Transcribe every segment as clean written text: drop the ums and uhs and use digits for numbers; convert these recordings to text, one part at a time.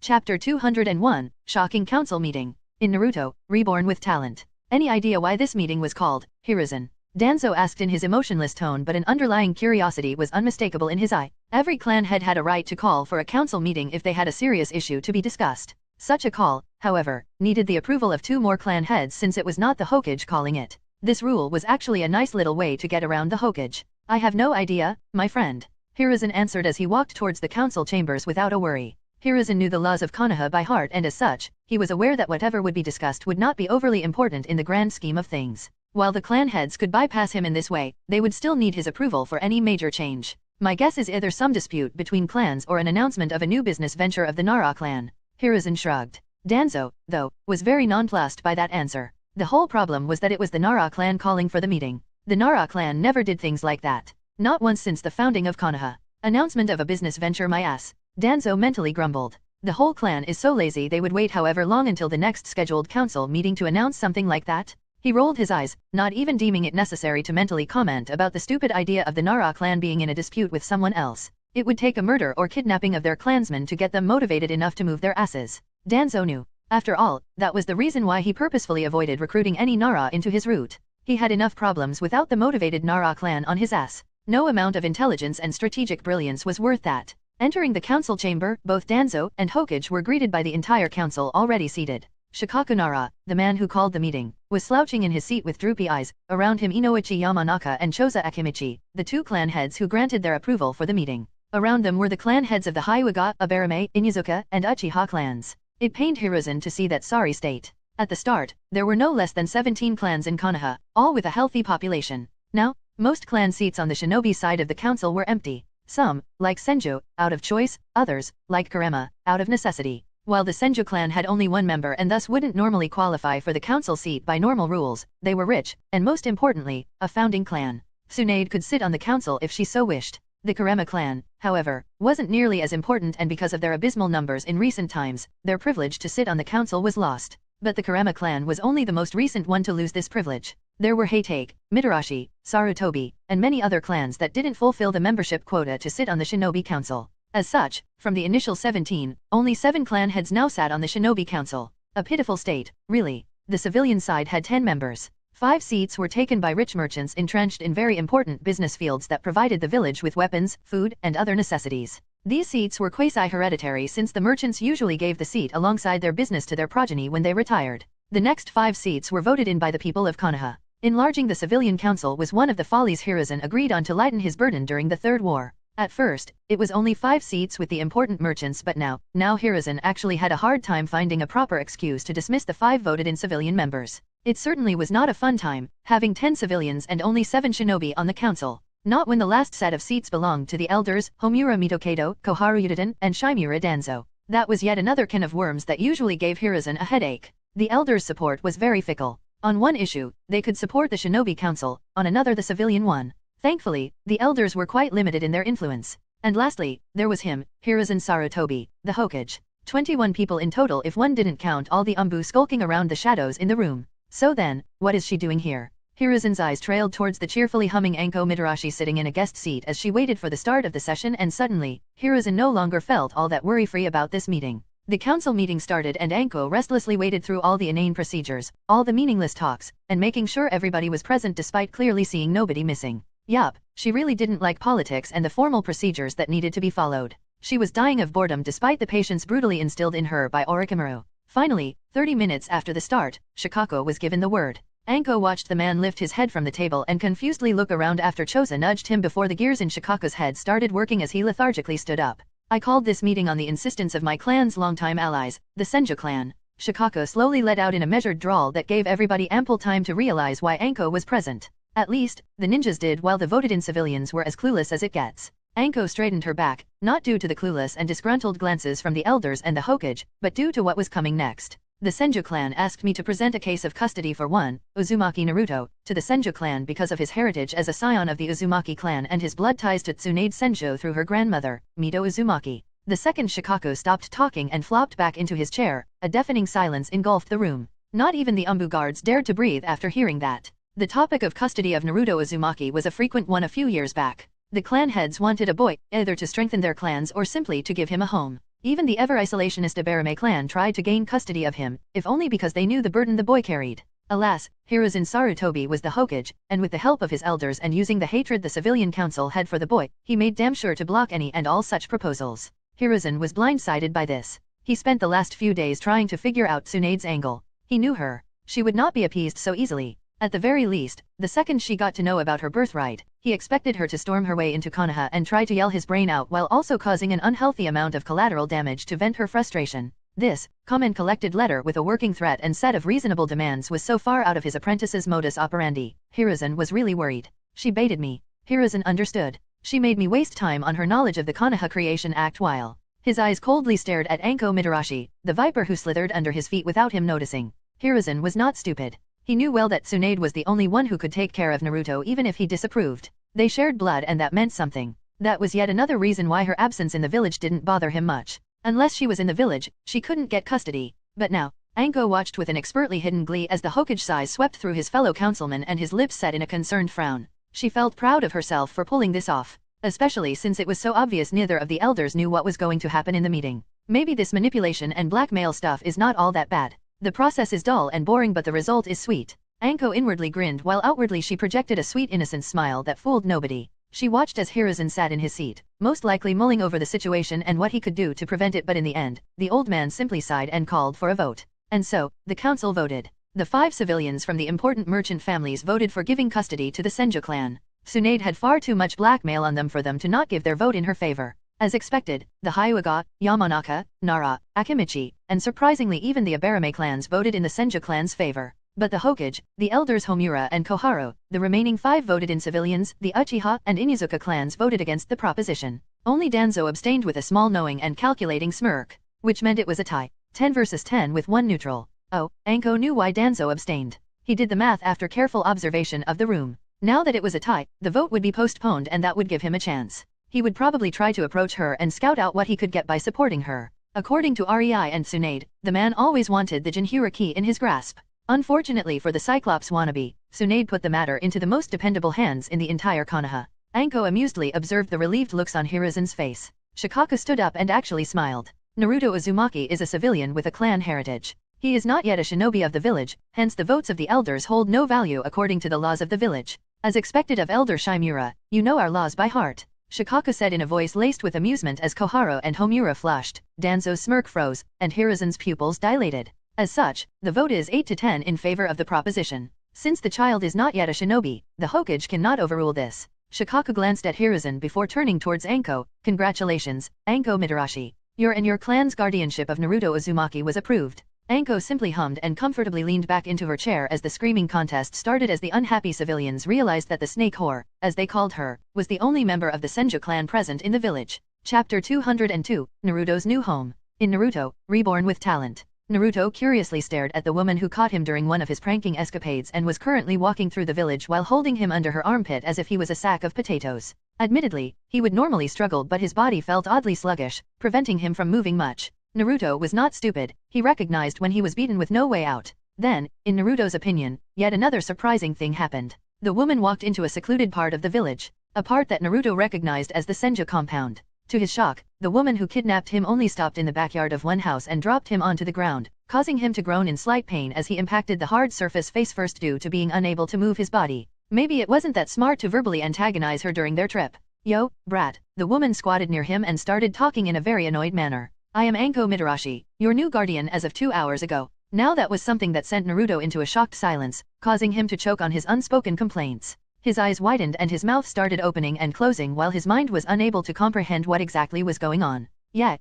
Chapter 201, Shocking Council Meeting. In Naruto, Reborn with Talent. Any idea why this meeting was called Hiruzen? Danzo asked in his emotionless tone, but an underlying curiosity was unmistakable in his eye. Every clan head had a right to call for a council meeting if they had a serious issue to be discussed. Such a call, however, needed the approval of 2 more clan heads since it was not the Hokage calling it. This rule was actually a nice little way to get around the Hokage. I have no idea, my friend. Hiruzen answered as he walked towards the council chambers without a worry. Hiruzen knew the laws of Konoha by heart, and as such, he was aware that whatever would be discussed would not be overly important in the grand scheme of things. While the clan heads could bypass him in this way, they would still need his approval for any major change. My guess is either some dispute between clans or an announcement of a new business venture of the Nara clan. Hiruzen shrugged. Danzo, though, was very nonplussed by that answer. The whole problem was that it was the Nara clan calling for the meeting. The Nara clan never did things like that. Not once since the founding of Konoha. Announcement of a business venture, my ass. Danzo mentally grumbled. The whole clan is so lazy they would wait however long until the next scheduled council meeting to announce something like that? He rolled his eyes, not even deeming it necessary to mentally comment about the stupid idea of the Nara clan being in a dispute with someone else. It would take a murder or kidnapping of their clansmen to get them motivated enough to move their asses. Danzo knew. After all, that was the reason why he purposefully avoided recruiting any Nara into his route. He had enough problems without the motivated Nara clan on his ass. No amount of intelligence and strategic brilliance was worth that. Entering the council chamber, both Danzo and Hokage were greeted by the entire council already seated. Shikaku Nara, the man who called the meeting, was slouching in his seat with droopy eyes. Around him Inoichi Yamanaka and Choza Akimichi, the 2 clan heads who granted their approval for the meeting. Around them were the clan heads of the Hyuga, Abarame, Inuzuka, and Uchiha clans. It pained Hiruzen to see that sorry state. At the start, there were no less than 17 clans in Konoha, all with a healthy population. Now, most clan seats on the shinobi side of the council were empty. Some, like Senju, out of choice, others, like Kurama, out of necessity. While the Senju clan had only 1 member and thus wouldn't normally qualify for the council seat by normal rules, they were rich, and most importantly, a founding clan. Tsunade could sit on the council if she so wished. The Kurama clan, however, wasn't nearly as important, and because of their abysmal numbers in recent times, their privilege to sit on the council was lost. But the Kurama clan was only the most recent one to lose this privilege. There were Heitake, Mitarashi, Sarutobi, and many other clans that didn't fulfill the membership quota to sit on the Shinobi Council. As such, from the initial 17, only 7 clan heads now sat on the Shinobi Council. A pitiful state, really. The civilian side had 10 members. 5 seats were taken by rich merchants entrenched in very important business fields that provided the village with weapons, food, and other necessities. These seats were quasi-hereditary since the merchants usually gave the seat alongside their business to their progeny when they retired. The next 5 seats were voted in by the people of Konoha. Enlarging the civilian council was one of the follies Hiruzen agreed on to lighten his burden during the Third War. At first, it was only 5 seats with the important merchants, but now Hiruzen actually had a hard time finding a proper excuse to dismiss the 5 voted-in civilian members. It certainly was not a fun time, having 10 civilians and only 7 shinobi on the council. Not when the last set of seats belonged to the elders, Homura Mitokedo, Koharu Yudiden, and Shimura Danzo. That was yet another can of worms that usually gave Hiruzen a headache. The elders' support was very fickle. On one issue, they could support the Shinobi Council, on another the civilian one. Thankfully, the elders were quite limited in their influence. And lastly, there was him, Hiruzen Sarutobi, the Hokage. 21 people in total if one didn't count all the Umbu skulking around the shadows in the room. So then, what is she doing here? Hiruzen's eyes trailed towards the cheerfully humming Anko Mitarashi sitting in a guest seat as she waited for the start of the session, and suddenly, Hiruzen no longer felt all that worry-free about this meeting. The council meeting started and Anko restlessly waded through all the inane procedures, all the meaningless talks, and making sure everybody was present despite clearly seeing nobody missing. Yup, she really didn't like politics and the formal procedures that needed to be followed. She was dying of boredom despite the patience brutally instilled in her by Orochimaru. Finally, 30 minutes after the start, Shikako was given the word. Anko watched the man lift his head from the table and confusedly look around after Choza nudged him before the gears in Shikako's head started working as he lethargically stood up. I called this meeting on the insistence of my clan's longtime allies, the Senju clan. Shikako slowly let out in a measured drawl that gave everybody ample time to realize why Anko was present. At least, the ninjas did, while the voted-in civilians were as clueless as it gets. Anko straightened her back, not due to the clueless and disgruntled glances from the elders and the Hokage, but due to what was coming next. The Senju clan asked me to present a case of custody for one, Uzumaki Naruto, to the Senju clan because of his heritage as a scion of the Uzumaki clan and his blood ties to Tsunade Senju through her grandmother, Mito Uzumaki. The second Shikako stopped talking and flopped back into his chair. A deafening silence engulfed the room. Not even the Umbu guards dared to breathe after hearing that. The topic of custody of Naruto Uzumaki was a frequent one a few years back. The clan heads wanted a boy, either to strengthen their clans or simply to give him a home. Even the ever-isolationist Abarame clan tried to gain custody of him, if only because they knew the burden the boy carried. Alas, Hiruzen Sarutobi was the Hokage, and with the help of his elders and using the hatred the civilian council had for the boy, he made damn sure to block any and all such proposals. Hiruzen was blindsided by this. He spent the last few days trying to figure out Tsunade's angle. He knew her. She would not be appeased so easily. At the very least, the second she got to know about her birthright, he expected her to storm her way into Konoha and try to yell his brain out while also causing an unhealthy amount of collateral damage to vent her frustration. This, calm and collected letter with a working threat and set of reasonable demands was so far out of his apprentice's modus operandi. Hiruzen was really worried. She baited me. Hiruzen understood. She made me waste time on her knowledge of the Konoha Creation Act while his eyes coldly stared at Anko Mitarashi, the viper who slithered under his feet without him noticing. Hiruzen was not stupid. He knew well that Tsunade was the only one who could take care of Naruto even if he disapproved. They shared blood and that meant something. That was yet another reason why her absence in the village didn't bother him much. Unless she was in the village, she couldn't get custody. But now, Anko watched with an expertly hidden glee as the Hokage sighs swept through his fellow councilman and his lips set in a concerned frown. She felt proud of herself for pulling this off, especially since it was so obvious neither of the elders knew what was going to happen in the meeting. Maybe this manipulation and blackmail stuff is not all that bad. The process is dull and boring but the result is sweet. Anko inwardly grinned while outwardly she projected a sweet innocent smile that fooled nobody. She watched as Hiruzen sat in his seat, most likely mulling over the situation and what he could do to prevent it, but in the end, the old man simply sighed and called for a vote. And so, the council voted. The 5 civilians from the important merchant families voted for giving custody to the Senju clan. Tsunade had far too much blackmail on them for them to not give their vote in her favor. As expected, the Hyuga, Yamanaka, Nara, Akimichi, and surprisingly even the Abarame clans voted in the Senju clan's favor. But the Hokage, the elders Homura and Koharu, the remaining 5 voted in civilians, the Uchiha and Inuzuka clans voted against the proposition. Only Danzo abstained with a small knowing and calculating smirk, which meant it was a tie, 10 versus 10 with 1 neutral. Oh, Anko knew why Danzo abstained. He did the math after careful observation of the room. Now that it was a tie, the vote would be postponed and that would give him a chance. He would probably try to approach her and scout out what he could get by supporting her. According to Rei and Tsunade, the man always wanted the Jinhura key in his grasp. Unfortunately for the Cyclops wannabe, Tsunade put the matter into the most dependable hands in the entire Konoha. Anko amusedly observed the relieved looks on Hiruzen's face. Shikaka stood up and actually smiled. Naruto Uzumaki is a civilian with a clan heritage. He is not yet a shinobi of the village, hence the votes of the elders hold no value according to the laws of the village. As expected of Elder Shimura, you know our laws by heart. Shikaka said in a voice laced with amusement as Koharu and Homura flushed, Danzo's smirk froze, and Hiruzen's pupils dilated. As such, the vote is 8 to 10 in favor of the proposition. Since the child is not yet a shinobi, the Hokage cannot overrule this. Shikaka glanced at Hiruzen before turning towards Anko. Congratulations, Anko Mitarashi. Your and your clan's guardianship of Naruto Uzumaki was approved. Anko simply hummed and comfortably leaned back into her chair as the screaming contest started as the unhappy civilians realized that the snake whore, as they called her, was the only member of the Senju clan present in the village. Chapter 202, Naruto's New Home. In Naruto, Reborn with Talent. Naruto curiously stared at the woman who caught him during one of his pranking escapades and was currently walking through the village while holding him under her armpit as if he was a sack of potatoes. Admittedly, he would normally struggle but his body felt oddly sluggish, preventing him from moving much. Naruto was not stupid, he recognized when he was beaten with no way out. Then, in Naruto's opinion, yet another surprising thing happened. The woman walked into a secluded part of the village, a part that Naruto recognized as the Senju compound. To his shock, the woman who kidnapped him only stopped in the backyard of one house and dropped him onto the ground, causing him to groan in slight pain as he impacted the hard surface face first due to being unable to move his body. Maybe it wasn't that smart to verbally antagonize her during their trip. Yo, brat. The woman squatted near him and started talking in a very annoyed manner. I am Anko Mitarashi, your new guardian as of 2 hours ago. Now that was something that sent Naruto into a shocked silence, causing him to choke on his unspoken complaints. His eyes widened and his mouth started opening and closing while his mind was unable to comprehend what exactly was going on. Yeah,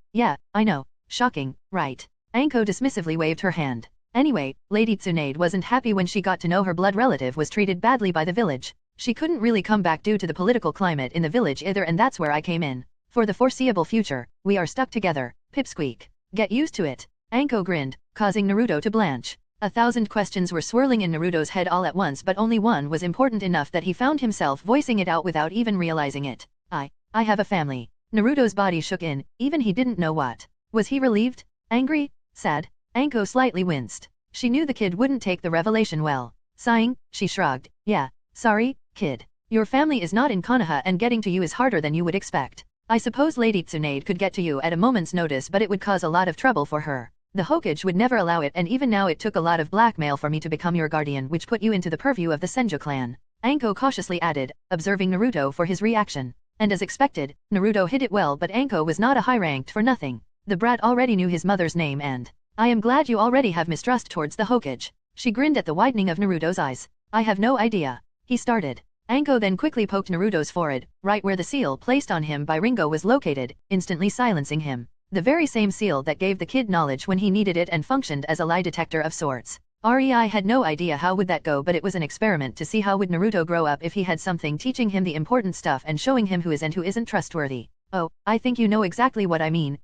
I know. Shocking, right? Anko dismissively waved her hand. Anyway, Lady Tsunade wasn't happy when she got to know her blood relative was treated badly by the village. She couldn't really come back due to the political climate in the village either, and that's where I came in. For the foreseeable future, we are stuck together. Pipsqueak. Get used to it. Anko grinned, causing Naruto to blanch. 1,000 questions were swirling in Naruto's head all at once, but only one was important enough that he found himself voicing it out without even realizing it. I have a family. Naruto's body shook in, even he didn't know what. Was he relieved? Angry? Sad? Anko slightly winced. She knew the kid wouldn't take the revelation well. Sighing, she shrugged. Yeah, sorry, kid. Your family is not in Konoha and getting to you is harder than you would expect. I suppose Lady Tsunade could get to you at a moment's notice, but it would cause a lot of trouble for her. The Hokage would never allow it, and even now it took a lot of blackmail for me to become your guardian, which put you into the purview of the Senju clan. Anko cautiously added, observing Naruto for his reaction. And as expected, Naruto hid it well, but Anko was not a high-ranked for nothing. The brat already knew his mother's name and... I am glad you already have mistrust towards the Hokage. She grinned at the widening of Naruto's eyes. I have no idea. He started. Anko then quickly poked Naruto's forehead, right where the seal placed on him by Ringo was located, instantly silencing him. The very same seal that gave the kid knowledge when he needed it and functioned as a lie detector of sorts. REI had no idea how would that go, but it was an experiment to see how would Naruto grow up if he had something teaching him the important stuff and showing him who is and who isn't trustworthy. Oh, I think you know exactly what I mean,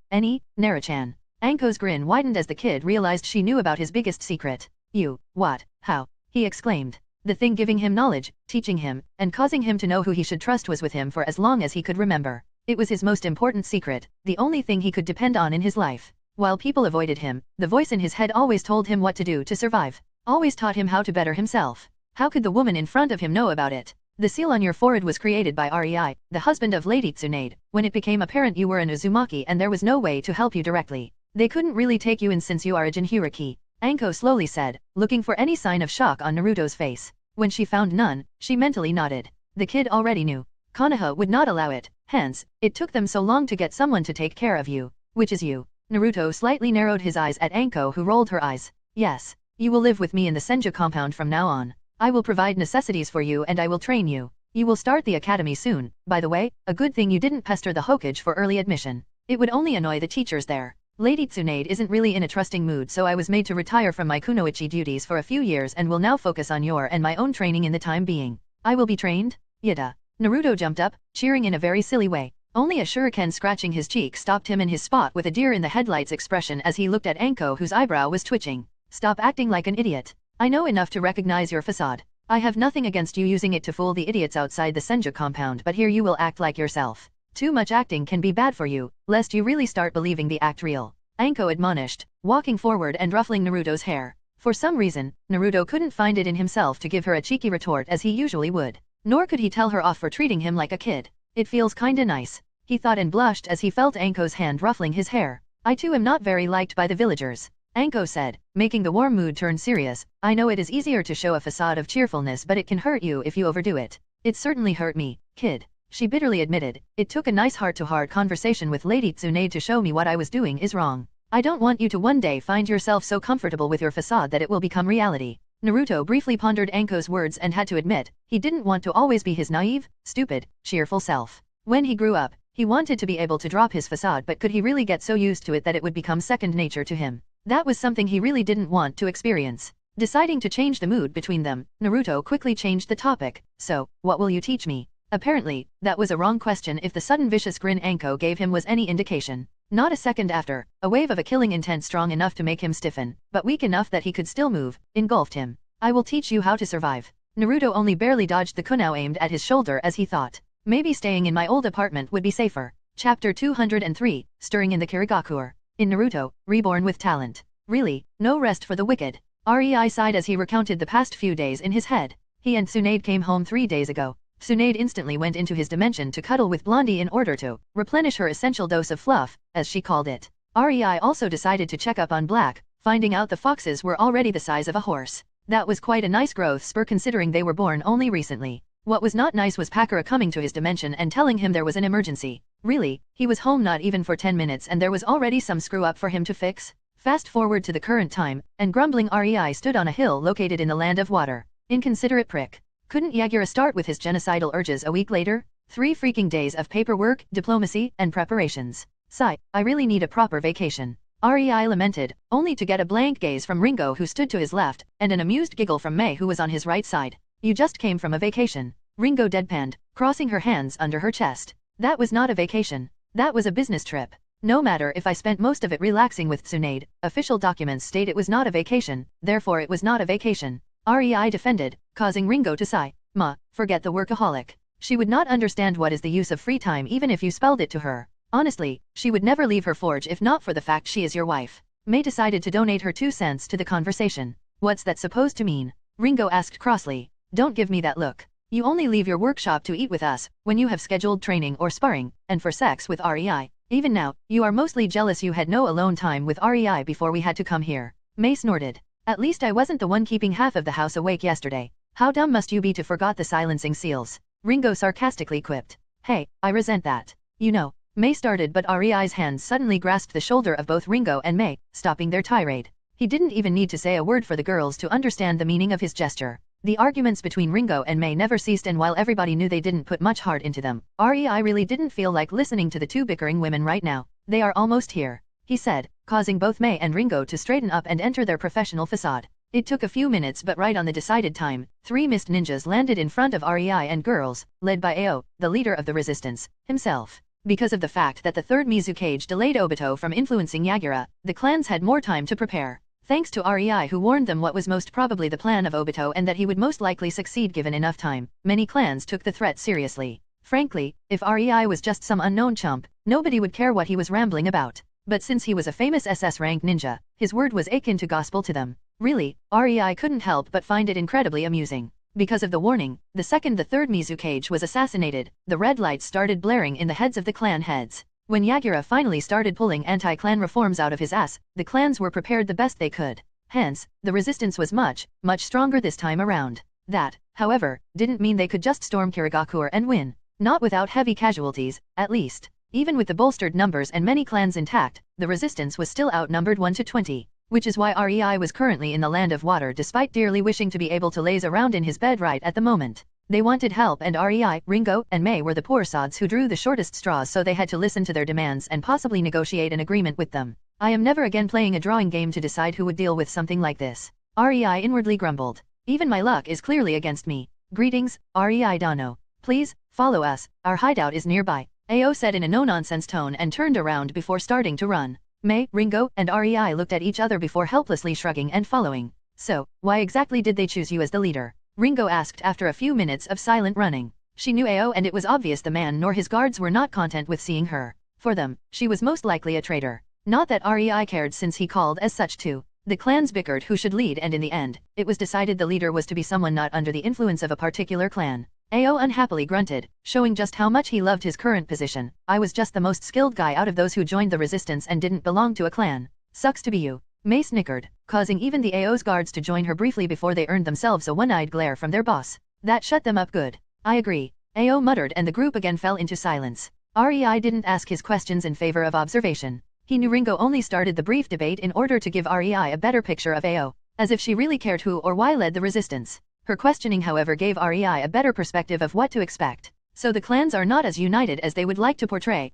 Nara-chan. Anko's grin widened as the kid realized she knew about his biggest secret. You, what, how? He exclaimed. The thing giving him knowledge, teaching him, and causing him to know who he should trust was with him for as long as he could remember. It was his most important secret, the only thing he could depend on in his life. While people avoided him, the voice in his head always told him what to do to survive. Always taught him how to better himself. How could the woman in front of him know about it? The seal on your forehead was created by REI, the husband of Lady Tsunade, when it became apparent you were an Uzumaki and there was no way to help you directly. They couldn't really take you in since you are a Jinchuriki. Anko slowly said, looking for any sign of shock on Naruto's face. When she found none, she mentally nodded. The kid already knew. Konoha would not allow it, hence, it took them so long to get someone to take care of you. Which is you. Naruto slightly narrowed his eyes at Anko, who rolled her eyes. Yes. You will live with me in the Senju compound from now on. I will provide necessities for you and I will train you. You will start the academy soon. By the way, a good thing you didn't pester the Hokage for early admission. It would only annoy the teachers there. Lady Tsunade isn't really in a trusting mood, so I was made to retire from my kunoichi duties for a few years and will now focus on your and my own training in the time being. I will be trained? Yada. Naruto jumped up, cheering in a very silly way. Only a shuriken scratching his cheek stopped him in his spot with a deer in the headlights expression as he looked at Anko, whose eyebrow was twitching. Stop acting like an idiot. I know enough to recognize your facade. I have nothing against you using it to fool the idiots outside the Senju compound, but here you will act like yourself. Too much acting can be bad for you, lest you really start believing the act real. Anko admonished, walking forward and ruffling Naruto's hair. For some reason, Naruto couldn't find it in himself to give her a cheeky retort as he usually would. Nor could he tell her off for treating him like a kid. It feels kinda nice, he thought and blushed as he felt Anko's hand ruffling his hair. I too am not very liked by the villagers. Anko said, making the warm mood turn serious. I know it is easier to show a facade of cheerfulness, but it can hurt you if you overdo it. It certainly hurt me, kid. She bitterly admitted. It took a nice heart-to-heart conversation with Lady Tsunade to show me what I was doing is wrong. I don't want you to one day find yourself so comfortable with your facade that it will become reality. Naruto briefly pondered Anko's words and had to admit, he didn't want to always be his naive, stupid, cheerful self. When he grew up, he wanted to be able to drop his facade, but could he really get so used to it that it would become second nature to him? That was something he really didn't want to experience. Deciding to change the mood between them, Naruto quickly changed the topic. So, what will you teach me? Apparently, that was a wrong question if the sudden vicious grin Anko gave him was any indication. Not a second after, a wave of a killing intent strong enough to make him stiffen, but weak enough that he could still move, engulfed him. I will teach you how to survive. Naruto only barely dodged the kunai aimed at his shoulder as he thought. Maybe staying in my old apartment would be safer. Chapter 203, Stirring in the Kirigakur. In Naruto, Reborn with Talent. Really, no rest for the wicked. Rei sighed as he recounted the past few days in his head. He and Tsunade came home 3 days ago. Tsunade instantly went into his dimension to cuddle with Blondie in order to replenish her essential dose of fluff, as she called it. Rei also decided to check up on Black, finding out the foxes were already the size of a horse. That was quite a nice growth spur considering they were born only recently. What was not nice was Pakura coming to his dimension and telling him there was an emergency. Really, he was home not even for 10 minutes and there was already some screw up for him to fix? Fast forward to the current time, and grumbling Rei stood on a hill located in the land of water. Inconsiderate prick. Couldn't Yagura start with his genocidal urges a week later? 3 freaking days of paperwork, diplomacy, and preparations. Sigh, I really need a proper vacation. Rei lamented, only to get a blank gaze from Ringo who stood to his left, and an amused giggle from Mei who was on his right side. You just came from a vacation. Ringo deadpanned, crossing her hands under her chest. That was not a vacation. That was a business trip. No matter if I spent most of it relaxing with Tsunade, official documents state it was not a vacation, therefore it was not a vacation. Rei defended, causing Ringo to sigh. Ma, forget the workaholic. She would not understand what is the use of free time even if you spelled it to her. Honestly, she would never leave her forge if not for the fact she is your wife. Mei decided to donate her 2 cents to the conversation. What's that supposed to mean? Ringo asked crossly. Don't give me that look. You only leave your workshop to eat with us, when you have scheduled training or sparring, and for sex with REI. Even now, you are mostly jealous you had no alone time with REI before we had to come here. Mei snorted. At least I wasn't the one keeping half of the house awake yesterday. How dumb must you be to forgot the silencing seals? Ringo sarcastically quipped. Hey, I resent that. You know. Mei started but REI's hands suddenly grasped the shoulder of both Ringo and Mei, stopping their tirade. He didn't even need to say a word for the girls to understand the meaning of his gesture. The arguments between Ringo and Mei never ceased, and while everybody knew they didn't put much heart into them, REI really didn't feel like listening to the two bickering women right now. They are almost here, he said, causing both Mei and Ringo to straighten up and enter their professional facade. It took a few minutes, but right on the decided time, 3 mist ninjas landed in front of REI and girls, led by Ao, the leader of the resistance, himself. Because of the fact that the third Mizukage delayed Obito from influencing Yagura, the clans had more time to prepare. Thanks to REI, who warned them what was most probably the plan of Obito and that he would most likely succeed given enough time, many clans took the threat seriously. Frankly, if REI was just some unknown chump, nobody would care what he was rambling about. But since he was a famous SS-rank ninja, his word was akin to gospel to them. Really, REI couldn't help but find it incredibly amusing. Because of the warning, the second the third Mizukage was assassinated, the red lights started blaring in the heads of the clan heads. When Yagura finally started pulling anti-clan reforms out of his ass, the clans were prepared the best they could. Hence, the resistance was much stronger this time around. That, however, didn't mean they could just storm Kirigakure and win. Not without heavy casualties, at least. Even with the bolstered numbers and many clans intact, the resistance was still outnumbered 1 to 20. Which is why REI was currently in the land of water despite dearly wishing to be able to laze around in his bed right at the moment. They wanted help, and REI, Ringo, and Mei were the poor sods who drew the shortest straws, so they had to listen to their demands and possibly negotiate an agreement with them. I am never again playing a drawing game to decide who would deal with something like this. REI inwardly grumbled. Even my luck is clearly against me. Greetings, REI Dano. Please, follow us, our hideout is nearby. Ao said in a no-nonsense tone and turned around before starting to run. Mei, Ringo, and REI looked at each other before helplessly shrugging and following. So, why exactly did they choose you as the leader? Ringo asked after a few minutes of silent running. She knew Ao, and it was obvious the man nor his guards were not content with seeing her. For them, she was most likely a traitor. Not that REI cared, since he called as such too. The clans bickered who should lead, and in the end, it was decided the leader was to be someone not under the influence of a particular clan. Ao unhappily grunted, showing just how much he loved his current position. I was just the most skilled guy out of those who joined the resistance and didn't belong to a clan. Sucks to be you. Mei snickered, causing even the Ao's guards to join her briefly before they earned themselves a one-eyed glare from their boss. That shut them up good. I agree. Ao muttered, and the group again fell into silence. REI didn't ask his questions in favor of observation. He knew Ringo only started the brief debate in order to give REI a better picture of Ao, as if she really cared who or why led the resistance. Her questioning, however, gave REI a better perspective of what to expect. So the clans are not as united as they would like to portray.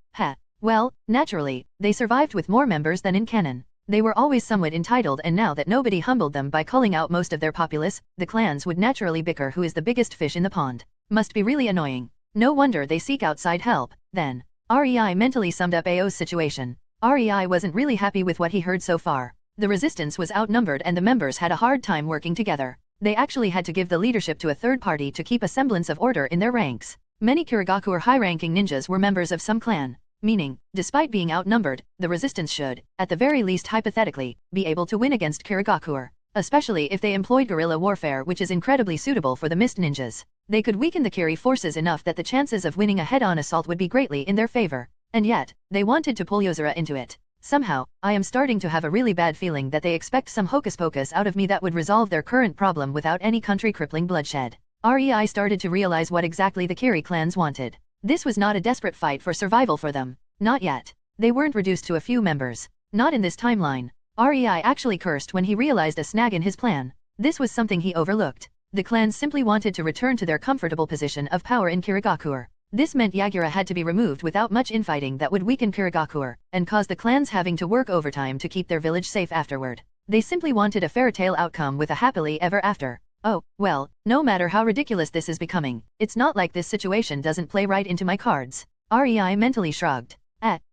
Well, naturally, they survived with more members than in canon. They were always somewhat entitled, and now that nobody humbled them by culling out most of their populace, the clans would naturally bicker who is the biggest fish in the pond. Must be really annoying. No wonder they seek outside help, then. REI mentally summed up Ao's situation. REI wasn't really happy with what he heard so far. The resistance was outnumbered and the members had a hard time working together. They actually had to give the leadership to a third party to keep a semblance of order in their ranks. Many Kirigakure high-ranking ninjas were members of some clan. Meaning, despite being outnumbered, the resistance should, at the very least hypothetically, be able to win against Kirigakure. Especially if they employed guerrilla warfare, which is incredibly suitable for the mist ninjas. They could weaken the Kiri forces enough that the chances of winning a head-on assault would be greatly in their favor. And yet, they wanted to pull Yozora into it. Somehow, I am starting to have a really bad feeling that they expect some hocus-pocus out of me that would resolve their current problem without any country-crippling bloodshed. REI started to realize what exactly the Kiri clans wanted. This was not a desperate fight for survival for them. Not yet. They weren't reduced to a few members. Not in this timeline. REI actually cursed when he realized a snag in his plan. This was something he overlooked. The clans simply wanted to return to their comfortable position of power in Kirigakure. This meant Yagura had to be removed without much infighting that would weaken Kirigakure, and cause the clans having to work overtime to keep their village safe afterward. They simply wanted a fairy tale outcome with a happily ever after. Oh, well, no matter how ridiculous this is becoming, it's not like this situation doesn't play right into my cards. REI mentally shrugged.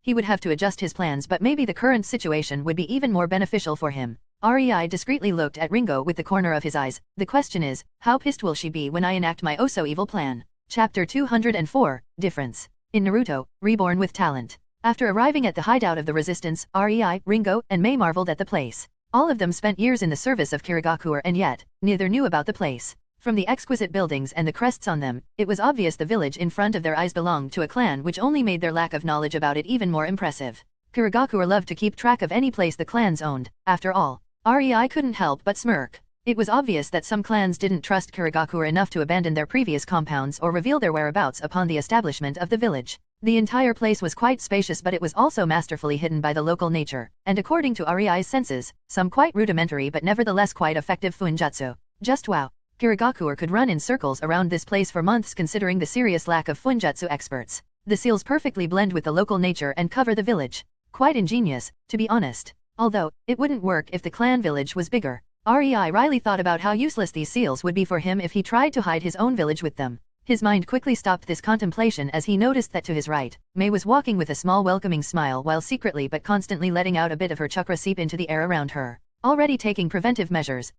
He would have to adjust his plans, but maybe the current situation would be even more beneficial for him. REI discreetly looked at Ringo with the corner of his eyes. The question is, how pissed will she be when I enact my oh-so-evil plan? Chapter 204, Difference. In Naruto, Reborn with Talent. After arriving at the hideout of the resistance, REI, Ringo, and Mei marveled at the place. All of them spent years in the service of Kirigakure, and yet, neither knew about the place. From the exquisite buildings and the crests on them, it was obvious the village in front of their eyes belonged to a clan, which only made their lack of knowledge about it even more impressive. Kirigakure loved to keep track of any place the clans owned, after all. Rei couldn't help but smirk. It was obvious that some clans didn't trust Kirigakure enough to abandon their previous compounds or reveal their whereabouts upon the establishment of the village. The entire place was quite spacious, but it was also masterfully hidden by the local nature, and according to Rei's senses, some quite rudimentary but nevertheless quite effective funjutsu. Just wow. Kirigakure could run in circles around this place for months considering the serious lack of funjutsu experts. The seals perfectly blend with the local nature and cover the village. Quite ingenious, to be honest. Although, it wouldn't work if the clan village was bigger. Riley thought about how useless these seals would be for him if he tried to hide his own village with them. His mind quickly stopped this contemplation as he noticed that to his right, Mei was walking with a small welcoming smile while secretly but constantly letting out a bit of her chakra seep into the air around her. Already taking preventive measures,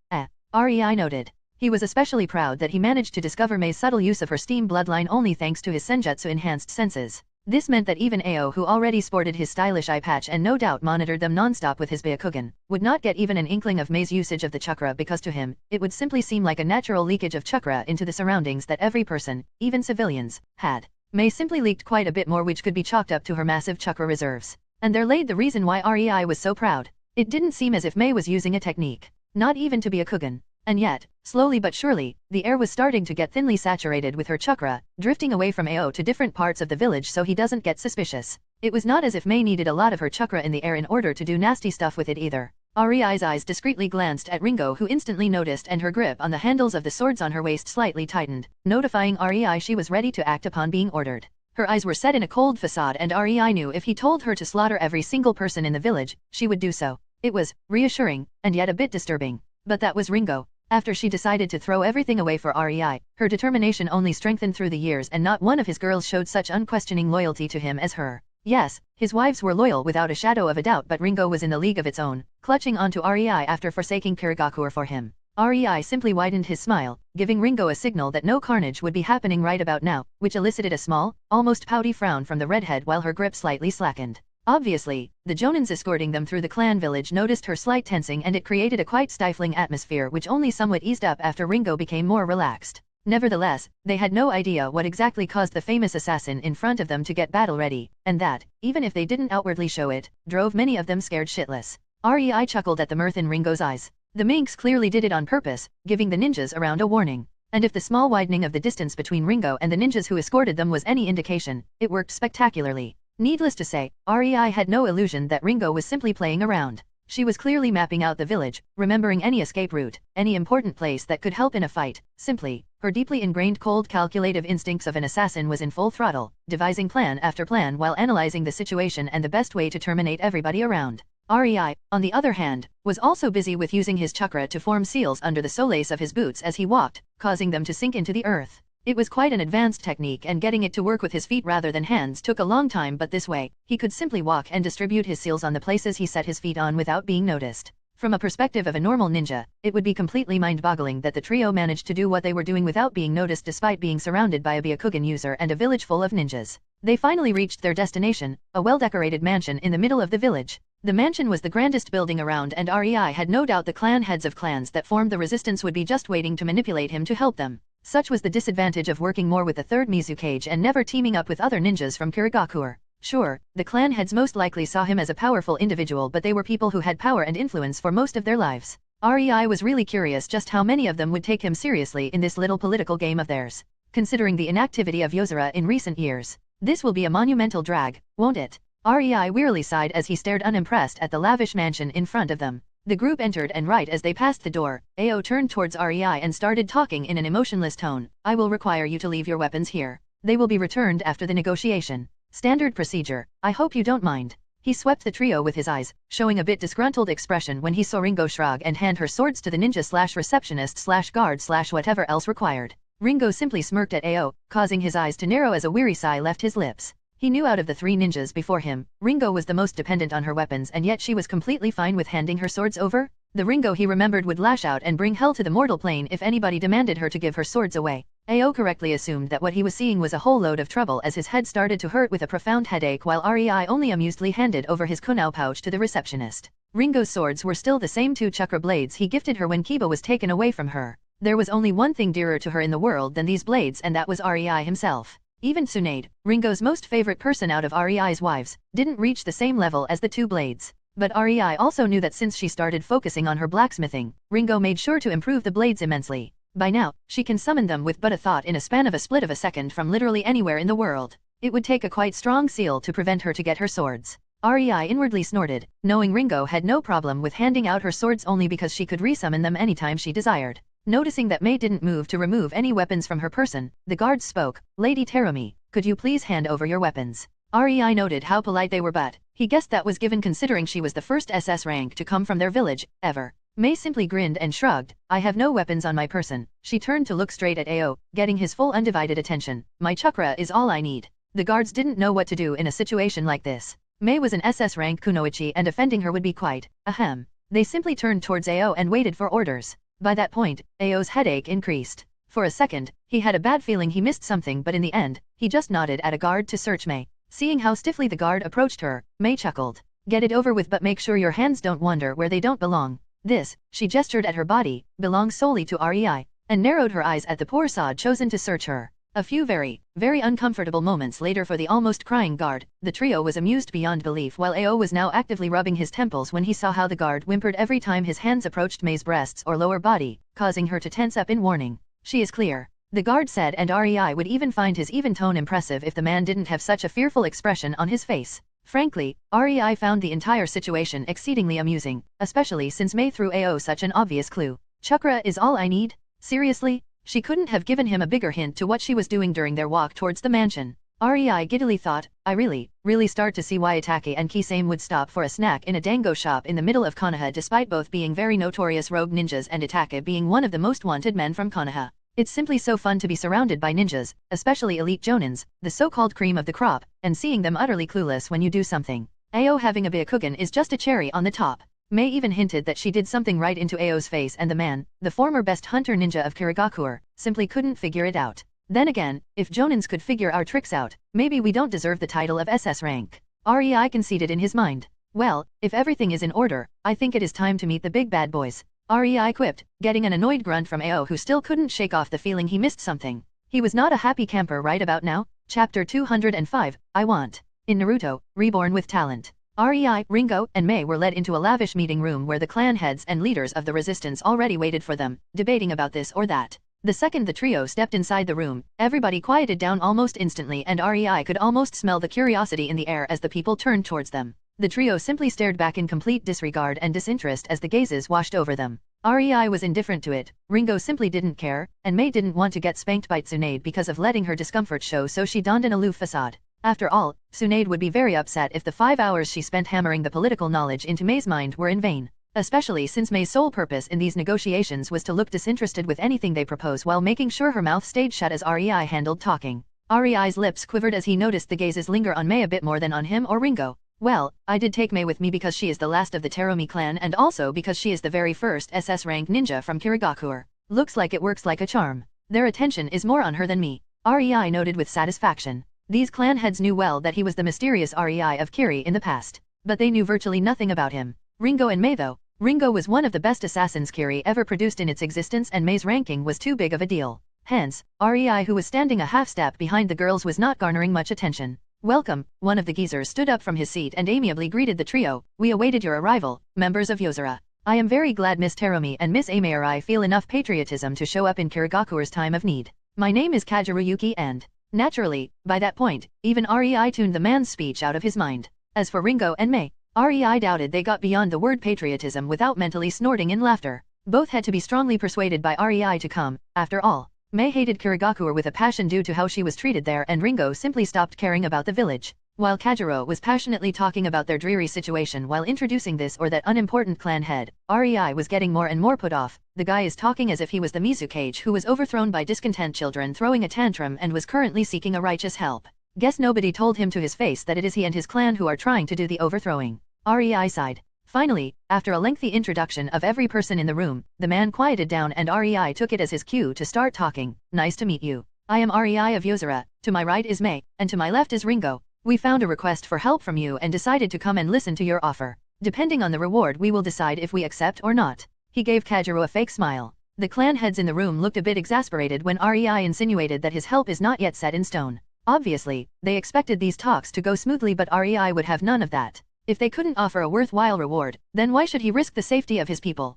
Rei noted. He was especially proud that he managed to discover Mei's subtle use of her steam bloodline only thanks to his senjutsu-enhanced senses. This meant that even Ao, who already sported his stylish eye patch and no doubt monitored them non-stop with his Byakugan, would not get even an inkling of Mei's usage of the chakra because to him, it would simply seem like a natural leakage of chakra into the surroundings that every person, even civilians, had. Mei simply leaked quite a bit more, which could be chalked up to her massive chakra reserves. And there laid the reason why Rei was so proud. It didn't seem as if Mei was using a technique. Not even to be a Byakugan. And yet, slowly but surely, the air was starting to get thinly saturated with her chakra, drifting away from Ao to different parts of the village so he doesn't get suspicious. It was not as if Mei needed a lot of her chakra in the air in order to do nasty stuff with it either. Rei's eyes discreetly glanced at Ringo, who instantly noticed, and her grip on the handles of the swords on her waist slightly tightened, notifying Rei she was ready to act upon being ordered. Her eyes were set in a cold facade, and Rei knew if he told her to slaughter every single person in the village, she would do so. It was reassuring, and yet a bit disturbing. But that was Ringo. After she decided to throw everything away for Rei, her determination only strengthened through the years, and not one of his girls showed such unquestioning loyalty to him as her. Yes, his wives were loyal without a shadow of a doubt, but Ringo was in the league of its own, clutching onto Rei after forsaking Kirigakure for him. Rei simply widened his smile, giving Ringo a signal that no carnage would be happening right about now, which elicited a small, almost pouty frown from the redhead while her grip slightly slackened. Obviously, the Jonins escorting them through the clan village noticed her slight tensing, and it created a quite stifling atmosphere which only somewhat eased up after Ringo became more relaxed. Nevertheless, they had no idea what exactly caused the famous assassin in front of them to get battle ready, and that, even if they didn't outwardly show it, drove many of them scared shitless. Rei chuckled at the mirth in Ringo's eyes. The minx clearly did it on purpose, giving the ninjas around a warning. And if the small widening of the distance between Ringo and the ninjas who escorted them was any indication, it worked spectacularly. Needless to say, Rei had no illusion that Ringo was simply playing around. She was clearly mapping out the village, remembering any escape route, any important place that could help in a fight. Simply, her deeply ingrained cold calculative instincts of an assassin was in full throttle, devising plan after plan while analyzing the situation and the best way to terminate everybody around. Rei, on the other hand, was also busy with using his chakra to form seals under the solace of his boots as he walked, causing them to sink into the earth. It was quite an advanced technique, and getting it to work with his feet rather than hands took a long time, but this way, he could simply walk and distribute his seals on the places he set his feet on without being noticed. From a perspective of a normal ninja, it would be completely mind-boggling that the trio managed to do what they were doing without being noticed despite being surrounded by a Byakugan user and a village full of ninjas. They finally reached their destination, a well-decorated mansion in the middle of the village. The mansion was the grandest building around, and Rei had no doubt the clan heads of clans that formed the resistance would be just waiting to manipulate him to help them. Such was the disadvantage of working more with the third Mizukage and never teaming up with other ninjas from Kirigakure. Sure, the clan heads most likely saw him as a powerful individual, but they were people who had power and influence for most of their lives. Rei was really curious just how many of them would take him seriously in this little political game of theirs. Considering the inactivity of Yozora in recent years, this will be a monumental drag, won't it? Rei wearily sighed as he stared unimpressed at the lavish mansion in front of them. The group entered, and right as they passed the door, Ao turned towards Rei and started talking in an emotionless tone. I will require you to leave your weapons here. They will be returned after the negotiation. Standard procedure. I hope you don't mind. He swept the trio with his eyes, showing a bit disgruntled expression when he saw Ringo shrug and hand her swords to the ninja/receptionist/guard/whatever else required. Ringo simply smirked at Ao, causing his eyes to narrow as a weary sigh left his lips. He knew out of the three ninjas before him, Ringo was the most dependent on her weapons, and yet she was completely fine with handing her swords over? The Ringo he remembered would lash out and bring hell to the mortal plane if anybody demanded her to give her swords away. Ao correctly assumed that what he was seeing was a whole load of trouble as his head started to hurt with a profound headache, while Rei only amusedly handed over his kunao pouch to the receptionist. Ringo's swords were still the same two chakra blades he gifted her when Kiba was taken away from her. There was only one thing dearer to her in the world than these blades, and that was Rei himself. Even Tsunade, Ringo's most favorite person out of Rei's wives, didn't reach the same level as the two blades. But Rei also knew that since she started focusing on her blacksmithing, Ringo made sure to improve the blades immensely. By now, she can summon them with but a thought in a span of a split of a second from literally anywhere in the world. It would take a quite strong seal to prevent her to get her swords. Rei inwardly snorted, knowing Ringo had no problem with handing out her swords only because she could resummon them anytime she desired. Noticing that Mei didn't move to remove any weapons from her person, the guard spoke, "Lady Terumi, could you please hand over your weapons?" Rei noted how polite they were, but he guessed that was given considering she was the first SS rank to come from their village, ever. Mei simply grinned and shrugged, "I have no weapons on my person." She turned to look straight at Ao, getting his full undivided attention. "My chakra is all I need." The guards didn't know what to do in a situation like this. Mei was an SS rank kunoichi and offending her would be quite, ahem. They simply turned towards Ao and waited for orders. By that point, Ao's headache increased. For a second, he had a bad feeling he missed something, but in the end, he just nodded at a guard to search Mei. Seeing how stiffly the guard approached her, Mei chuckled. "Get it over with, but make sure your hands don't wander where they don't belong." This, she gestured at her body, belongs solely to Rei, and narrowed her eyes at the poor sod chosen to search her. A few very uncomfortable moments later for the almost crying guard, the trio was amused beyond belief while Ao was now actively rubbing his temples when he saw how the guard whimpered every time his hands approached Mei's breasts or lower body, causing her to tense up in warning. "She is clear," the guard said, and Rei would even find his even tone impressive if the man didn't have such a fearful expression on his face. Frankly, Rei found the entire situation exceedingly amusing, especially since Mei threw Ao such an obvious clue. "Chakra is all I need? Seriously?" She couldn't have given him a bigger hint to what she was doing during their walk towards the mansion. Rei giddily thought, "I really start to see why Itake and Kisame would stop for a snack in a dango shop in the middle of Konoha despite both being very notorious rogue ninjas and Itake being one of the most wanted men from Konoha. It's simply so fun to be surrounded by ninjas, especially elite jonins, the so-called cream of the crop, and seeing them utterly clueless when you do something. Ao having a Byakugan is just a cherry on the top." Mei even hinted that she did something right into Ao's face, and the man, the former best hunter ninja of Kirigakuer, simply couldn't figure it out. "Then again, if jonins could figure our tricks out, maybe we don't deserve the title of SS rank." Rei conceded in his mind. "Well, if everything is in order, I think it is time to meet the big bad boys," Rei quipped, getting an annoyed grunt from Ao who still couldn't shake off the feeling he missed something. He was not a happy camper right about now. Chapter 205, I Want. In Naruto, Reborn with Talent. Rei, Ringo, and Mei were led into a lavish meeting room where the clan heads and leaders of the resistance already waited for them, debating about this or that. The second the trio stepped inside the room, everybody quieted down almost instantly, and Rei could almost smell the curiosity in the air as the people turned towards them. The trio simply stared back in complete disregard and disinterest as the gazes washed over them. Rei was indifferent to it, Ringo simply didn't care, and Mei didn't want to get spanked by Tsunade because of letting her discomfort show, so she donned an aloof facade. After all, Tsunade would be very upset if the 5 hours she spent hammering the political knowledge into Mei's mind were in vain. Especially since Mei's sole purpose in these negotiations was to look disinterested with anything they propose while making sure her mouth stayed shut as Rei handled talking. Rei's lips quivered as he noticed the gazes linger on Mei a bit more than on him or Ringo. "Well, I did take Mei with me because she is the last of the Terumi clan and also because she is the very first SS rank ninja from Kirigakuer. Looks like it works like a charm. Their attention is more on her than me," Rei noted with satisfaction. These clan heads knew well that he was the mysterious Rei of Kiri in the past, but they knew virtually nothing about him. Ringo and Mei though. Ringo was one of the best assassins Kiri ever produced in its existence, and Mei's ranking was too big of a deal. Hence, Rei, who was standing a half step behind the girls, was not garnering much attention. "Welcome," one of the geezers stood up from his seat and amiably greeted the trio. "We awaited your arrival, members of Yozora. I am very glad Miss Terumi and Miss Amaeri feel enough patriotism to show up in Kirigakuer's time of need. My name is Kajiruyuki and..." Naturally, by that point, even Rei tuned the man's speech out of his mind. As for Ringo and Mei, Rei doubted they got beyond the word patriotism without mentally snorting in laughter. Both had to be strongly persuaded by Rei to come. After all, Mei hated Kirigakuer with a passion due to how she was treated there, and Ringo simply stopped caring about the village. While Kajiro was passionately talking about their dreary situation while introducing this or that unimportant clan head, Rei was getting more and more put off. The guy is talking as if he was the Mizukage who was overthrown by discontent children throwing a tantrum and was currently seeking a righteous help. Guess nobody told him to his face that it is he and his clan who are trying to do the overthrowing. Rei sighed. Finally, after a lengthy introduction of every person in the room, the man quieted down and Rei took it as his cue to start talking. "Nice to meet you. I am Rei of Yozora, to my right is Mei, and to my left is Ringo. We found a request for help from you and decided to come and listen to your offer. Depending on the reward we will decide if we accept or not." He gave Kajiro a fake smile. The clan heads in the room looked a bit exasperated when REI insinuated that his help is not yet set in stone. Obviously, they expected these talks to go smoothly, but REI would have none of that. If they couldn't offer a worthwhile reward, then why should he risk the safety of his people?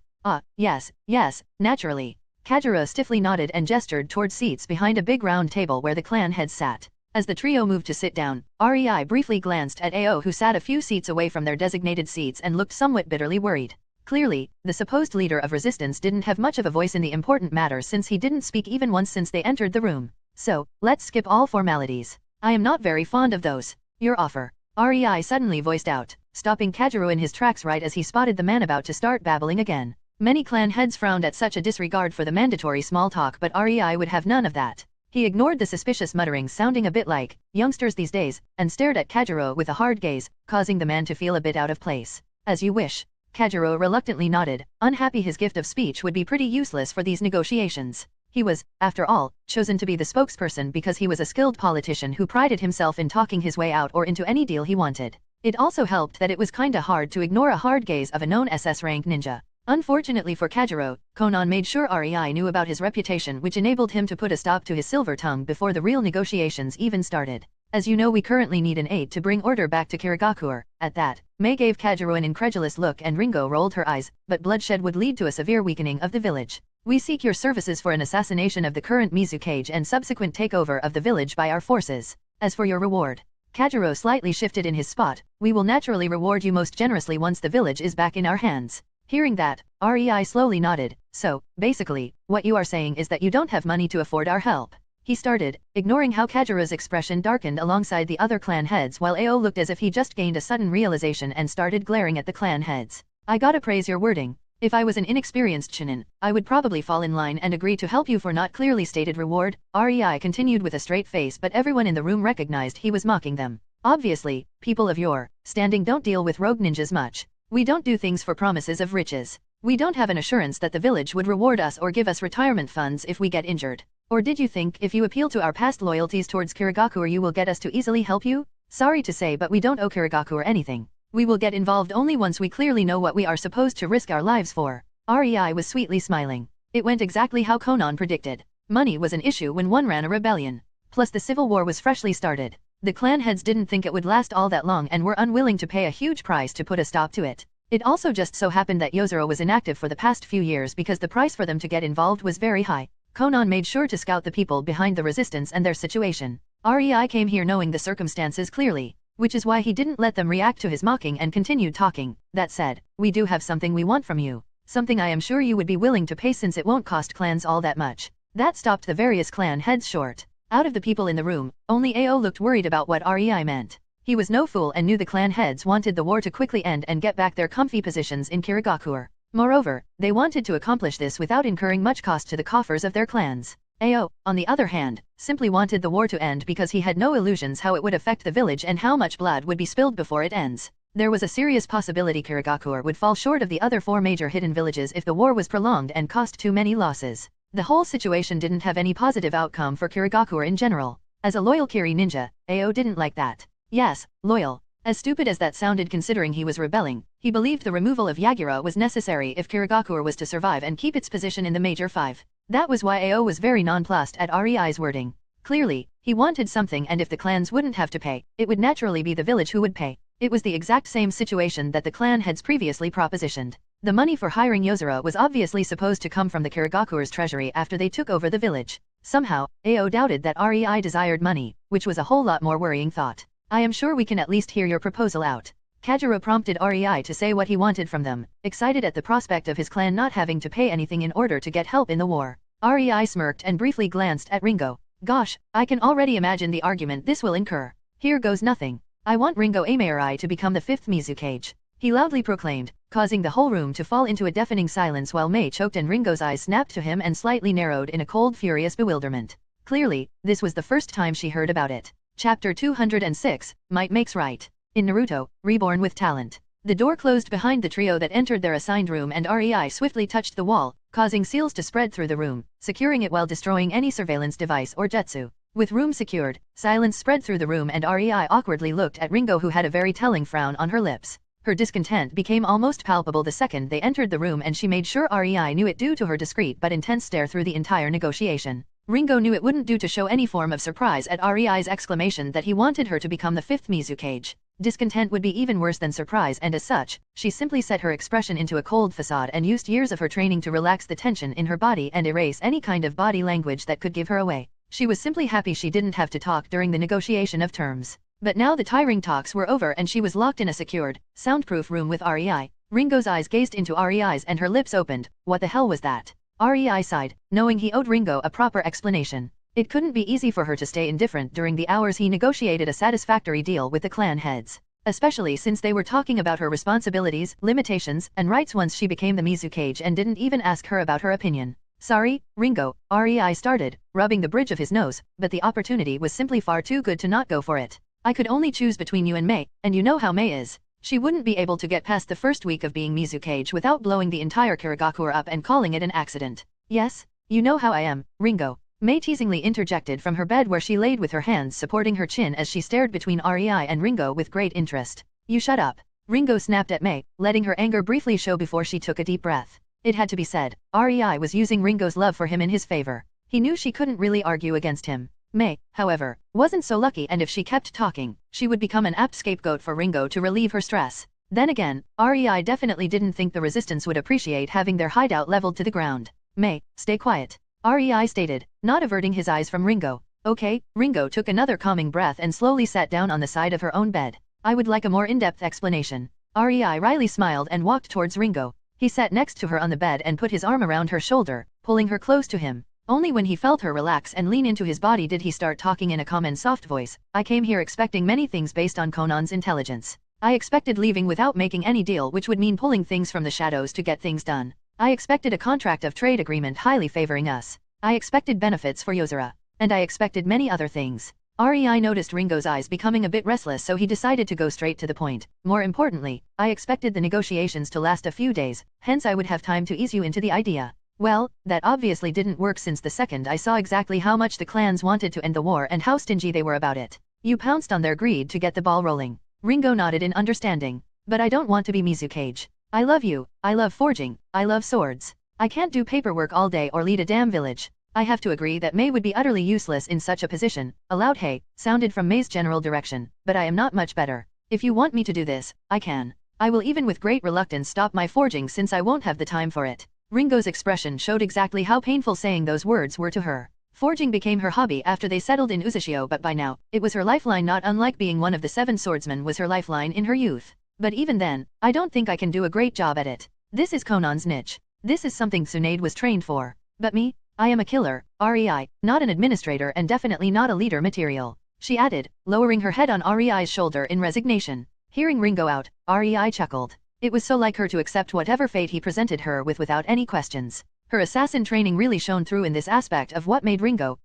Yes, naturally. Kajiro stiffly nodded and gestured towards seats behind a big round table where the clan heads sat. As the trio moved to sit down, REI briefly glanced at Ao, who sat a few seats away from their designated seats and looked somewhat bitterly worried. Clearly, the supposed leader of resistance didn't have much of a voice in the important matter since he didn't speak even once since they entered the room. So, let's skip all formalities. I am not very fond of those. Your offer. REI suddenly voiced out, stopping Kajiro in his tracks right as he spotted the man about to start babbling again. Many clan heads frowned at such a disregard for the mandatory small talk, but REI would have none of that. He ignored the suspicious mutterings sounding a bit like youngsters these days, and stared at Kajiro with a hard gaze, causing the man to feel a bit out of place. As you wish. Kajiro reluctantly nodded, unhappy his gift of speech would be pretty useless for these negotiations. He was, after all, chosen to be the spokesperson because he was a skilled politician who prided himself in talking his way out or into any deal he wanted. It also helped that it was kinda hard to ignore a hard gaze of a known SS-rank ninja. Unfortunately for Kajiro, Konan made sure REI knew about his reputation, which enabled him to put a stop to his silver tongue before the real negotiations even started. As you know, we currently need an aide to bring order back to Kirigakure. At that, Mei gave Kajiro an incredulous look and Ringo rolled her eyes, but bloodshed would lead to a severe weakening of the village. We seek your services for an assassination of the current Mizukage and subsequent takeover of the village by our forces. As for your reward, Kajiro slightly shifted in his spot, we will naturally reward you most generously once the village is back in our hands. Hearing that, REI slowly nodded. So, basically, what you are saying is that you don't have money to afford our help. He started, ignoring how Kajiro's expression darkened alongside the other clan heads while Ao looked as if he just gained a sudden realization and started glaring at the clan heads. I gotta praise your wording. If I was an inexperienced shinin, I would probably fall in line and agree to help you for not clearly stated reward. REI continued with a straight face, but everyone in the room recognized he was mocking them. Obviously, people of your standing don't deal with rogue ninjas much. We don't do things for promises of riches. We don't have an assurance that the village would reward us or give us retirement funds if we get injured. Or did you think if you appeal to our past loyalties towards Kirigakure you will get us to easily help you? Sorry to say, but we don't owe Kirigakure anything. We will get involved only once we clearly know what we are supposed to risk our lives for. REI was sweetly smiling. It went exactly how Konan predicted. Money was an issue when one ran a rebellion. Plus the civil war was freshly started. The clan heads didn't think it would last all that long and were unwilling to pay a huge price to put a stop to it. It also just so happened that Yozuru was inactive for the past few years because the price for them to get involved was very high. Konan made sure to scout the people behind the resistance and their situation. REI came here knowing the circumstances clearly, which is why he didn't let them react to his mocking and continued talking. That said, we do have something we want from you. Something I am sure you would be willing to pay since it won't cost clans all that much. That stopped the various clan heads short. Out of the people in the room, only Ao looked worried about what REI meant. He was no fool and knew the clan heads wanted the war to quickly end and get back their comfy positions in Kirigakure. Moreover, they wanted to accomplish this without incurring much cost to the coffers of their clans. Ao, on the other hand, simply wanted the war to end because he had no illusions how it would affect the village and how much blood would be spilled before it ends. There was a serious possibility Kirigakure would fall short of the other 4 major hidden villages if the war was prolonged and cost too many losses. The whole situation didn't have any positive outcome for Kirigakure in general. As a loyal Kiri ninja, Ao didn't like that. Yes, loyal. As stupid as that sounded considering he was rebelling, he believed the removal of Yagura was necessary if Kirigakure was to survive and keep its position in the Major 5. That was why Ao was very nonplussed at REI's wording. Clearly, he wanted something, and if the clans wouldn't have to pay, it would naturally be the village who would pay. It was the exact same situation that the clan heads previously propositioned. The money for hiring Yozuru was obviously supposed to come from the Kirigakure's treasury after they took over the village. Somehow, Ao doubted that REI desired money, which was a whole lot more worrying thought. I am sure we can at least hear your proposal out. Kajiro prompted REI to say what he wanted from them, excited at the prospect of his clan not having to pay anything in order to get help in the war. REI smirked and briefly glanced at Ringo. Gosh, I can already imagine the argument this will incur. Here goes nothing. I want Ringo Amaeri to become the 5th Mizukage. He loudly proclaimed, causing the whole room to fall into a deafening silence while Mei choked and Ringo's eyes snapped to him and slightly narrowed in a cold, furious bewilderment. Clearly, this was the first time she heard about it. Chapter 206, Might Makes Right. In Naruto, Reborn with Talent. The door closed behind the trio that entered their assigned room and REI swiftly touched the wall, causing seals to spread through the room, securing it while destroying any surveillance device or jutsu. With room secured, silence spread through the room and REI awkwardly looked at Ringo, who had a very telling frown on her lips. Her discontent became almost palpable the second they entered the room, and she made sure REI knew it due to her discreet but intense stare through the entire negotiation. Ringo knew it wouldn't do to show any form of surprise at REI's exclamation that he wanted her to become the fifth Mizukage. Discontent would be even worse than surprise, and as such, she simply set her expression into a cold facade and used years of her training to relax the tension in her body and erase any kind of body language that could give her away. She was simply happy she didn't have to talk during the negotiation of terms. But now the tiring talks were over and she was locked in a secured, soundproof room with REI. Ringo's eyes gazed into REI's and her lips opened. What the hell was that? REI sighed, knowing he owed Ringo a proper explanation. It couldn't be easy for her to stay indifferent during the hours he negotiated a satisfactory deal with the clan heads, especially since they were talking about her responsibilities, limitations, and rights once she became the Mizukage and didn't even ask her about her opinion. Sorry, Ringo, REI started, rubbing the bridge of his nose, but the opportunity was simply far too good to not go for it. I could only choose between you and Mei, and you know how Mei is. She wouldn't be able to get past the first week of being Mizukage without blowing the entire Kirigakure up and calling it an accident. Yes, you know how I am, Ringo. Mei teasingly interjected from her bed where she laid with her hands supporting her chin as she stared between REI and Ringo with great interest. You shut up. Ringo snapped at Mei, letting her anger briefly show before she took a deep breath. It had to be said, REI was using Ringo's love for him in his favor. He knew she couldn't really argue against him. Mei, however, wasn't so lucky, and if she kept talking, she would become an apt scapegoat for Ringo to relieve her stress. Then again, REI definitely didn't think the resistance would appreciate having their hideout leveled to the ground. Mei, stay quiet. REI stated, not averting his eyes from Ringo. Okay, Ringo took another calming breath and slowly sat down on the side of her own bed. I would like a more in-depth explanation. REI wryly smiled and walked towards Ringo. He sat next to her on the bed and put his arm around her shoulder, pulling her close to him. Only when he felt her relax and lean into his body did he start talking in a calm and soft voice. I came here expecting many things based on Conan's intelligence. I expected leaving without making any deal, which would mean pulling things from the shadows to get things done. I expected a contract of trade agreement highly favoring us. I expected benefits for Yozora. And I expected many other things. REI noticed Ringo's eyes becoming a bit restless, so he decided to go straight to the point. More importantly, I expected the negotiations to last a few days, hence I would have time to ease you into the idea. Well, that obviously didn't work, since the second I saw exactly how much the clans wanted to end the war and how stingy they were about it. You pounced on their greed to get the ball rolling. Ringo nodded in understanding. But I don't want to be Mizukage. I love you, I love forging, I love swords. I can't do paperwork all day or lead a damn village. I have to agree that Mei would be utterly useless in such a position. A loud hey sounded from Mei's general direction, but I am not much better. If you want me to do this, I can. I will even with great reluctance stop my forging since I won't have the time for it. Ringo's expression showed exactly how painful saying those words were to her. Forging became her hobby after they settled in Uzushio, but by now, it was her lifeline, not unlike being one of the 7 swordsmen was her lifeline in her youth. But even then, I don't think I can do a great job at it. This is Conan's niche. This is something Tsunade was trained for. But me? I am a killer, REI, not an administrator, and definitely not a leader material. She added, lowering her head on REI's shoulder in resignation. Hearing Ringo out, REI chuckled. It was so like her to accept whatever fate he presented her with without any questions. Her assassin training really shone through in this aspect of what made Ringo.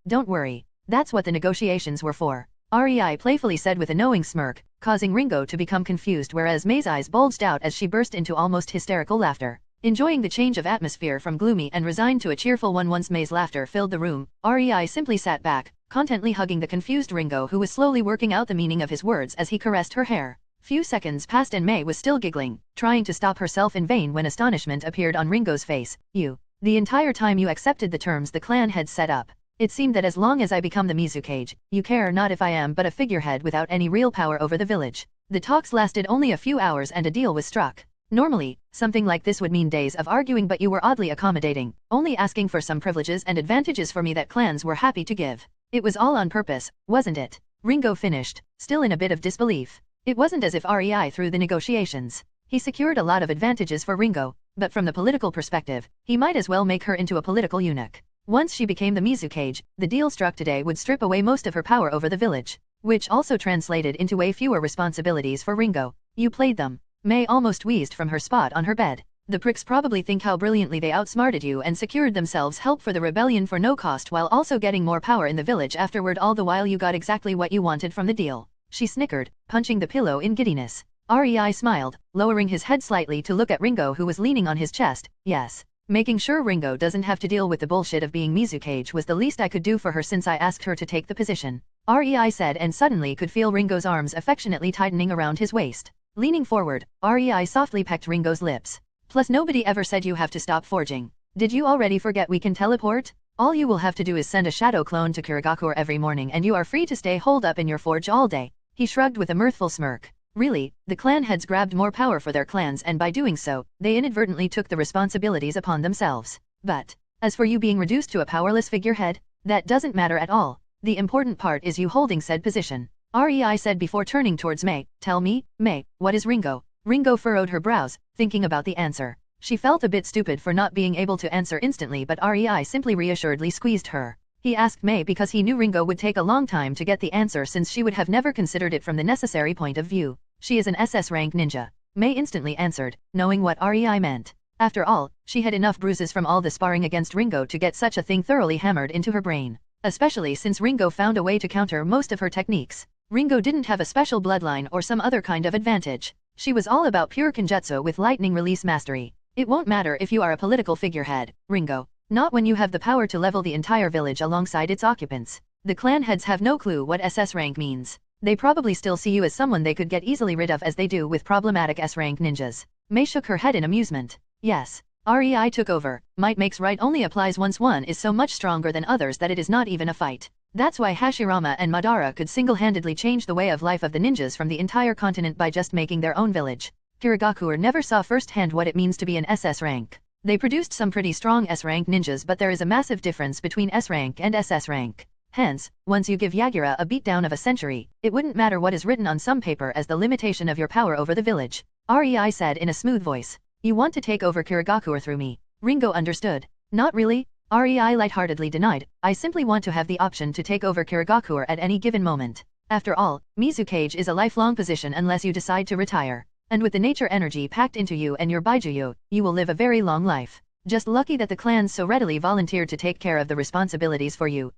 Don't worry. That's what the negotiations were for. REI playfully said with a knowing smirk, causing Ringo to become confused, whereas Mei's eyes bulged out as she burst into almost hysterical laughter. Enjoying the change of atmosphere from gloomy and resigned to a cheerful one once Mei's laughter filled the room, REI simply sat back, contently hugging the confused Ringo, who was slowly working out the meaning of his words as he caressed her hair. Few seconds passed and Mei was still giggling, trying to stop herself in vain when astonishment appeared on Ringo's face. You. The entire time you accepted the terms the clan had set up. It seemed that as long as I become the Mizukage, you care not if I am but a figurehead without any real power over the village. The talks lasted only a few hours and a deal was struck. Normally, something like this would mean days of arguing, but you were oddly accommodating, only asking for some privileges and advantages for me that clans were happy to give. It was all on purpose, wasn't it? Ringo finished, still in a bit of disbelief. It wasn't as if REI threw the negotiations. He secured a lot of advantages for Ringo, but from the political perspective, he might as well make her into a political eunuch. Once she became the Mizukage, the deal struck today would strip away most of her power over the village, which also translated into way fewer responsibilities for Ringo. You played them. Mei almost wheezed from her spot on her bed. The pricks probably think how brilliantly they outsmarted you and secured themselves help for the rebellion for no cost while also getting more power in the village afterward, all the while you got exactly what you wanted from the deal. She snickered, punching the pillow in giddiness. REI smiled, lowering his head slightly to look at Ringo, who was leaning on his chest. Yes. Making sure Ringo doesn't have to deal with the bullshit of being Mizukage was the least I could do for her since I asked her to take the position. REI said, and suddenly could feel Ringo's arms affectionately tightening around his waist. Leaning forward, REI softly pecked Ringo's lips. Plus nobody ever said you have to stop forging. Did you already forget we can teleport? All you will have to do is send a shadow clone to Kirigakure every morning and you are free to stay holed up in your forge all day. He shrugged with a mirthful smirk. Really, the clan heads grabbed more power for their clans and by doing so, they inadvertently took the responsibilities upon themselves. But, as for you being reduced to a powerless figurehead, that doesn't matter at all. The important part is you holding said position. REI said before turning towards Mei. Tell me, Mei, what is Ringo? Ringo furrowed her brows, thinking about the answer. She felt a bit stupid for not being able to answer instantly but REI simply reassuredly squeezed her. He asked Mei because he knew Ringo would take a long time to get the answer since she would have never considered it from the necessary point of view. She is an SS rank ninja. Mei instantly answered, knowing what REI meant. After all, she had enough bruises from all the sparring against Ringo to get such a thing thoroughly hammered into her brain. Especially since Ringo found a way to counter most of her techniques. Ringo didn't have a special bloodline or some other kind of advantage. She was all about pure Kenjutsu with lightning release mastery. It won't matter if you are a political figurehead, Ringo. Not when you have the power to level the entire village alongside its occupants. The clan heads have no clue what SS rank means. They probably still see you as someone they could get easily rid of as they do with problematic S-rank ninjas. Mei shook her head in amusement. Yes. REI took over. Might makes right only applies once one is so much stronger than others that it is not even a fight. That's why Hashirama and Madara could single-handedly change the way of life of the ninjas from the entire continent by just making their own village. Kirigakure never saw firsthand what it means to be an SS rank. They produced some pretty strong S-rank ninjas but there is a massive difference between S-rank and SS rank. Hence, once you give Yagura a beatdown of a century, it wouldn't matter what is written on some paper as the limitation of your power over the village. REI said in a smooth voice. You want to take over Kirigakure through me. Ringo understood. Not really. REI lightheartedly denied. I simply want to have the option to take over Kirigakure at any given moment. After all, Mizukage is a lifelong position unless you decide to retire. And with the nature energy packed into you and your Baijuyo, you will live a very long life. Just lucky that the clans so readily volunteered to take care of the responsibilities for you.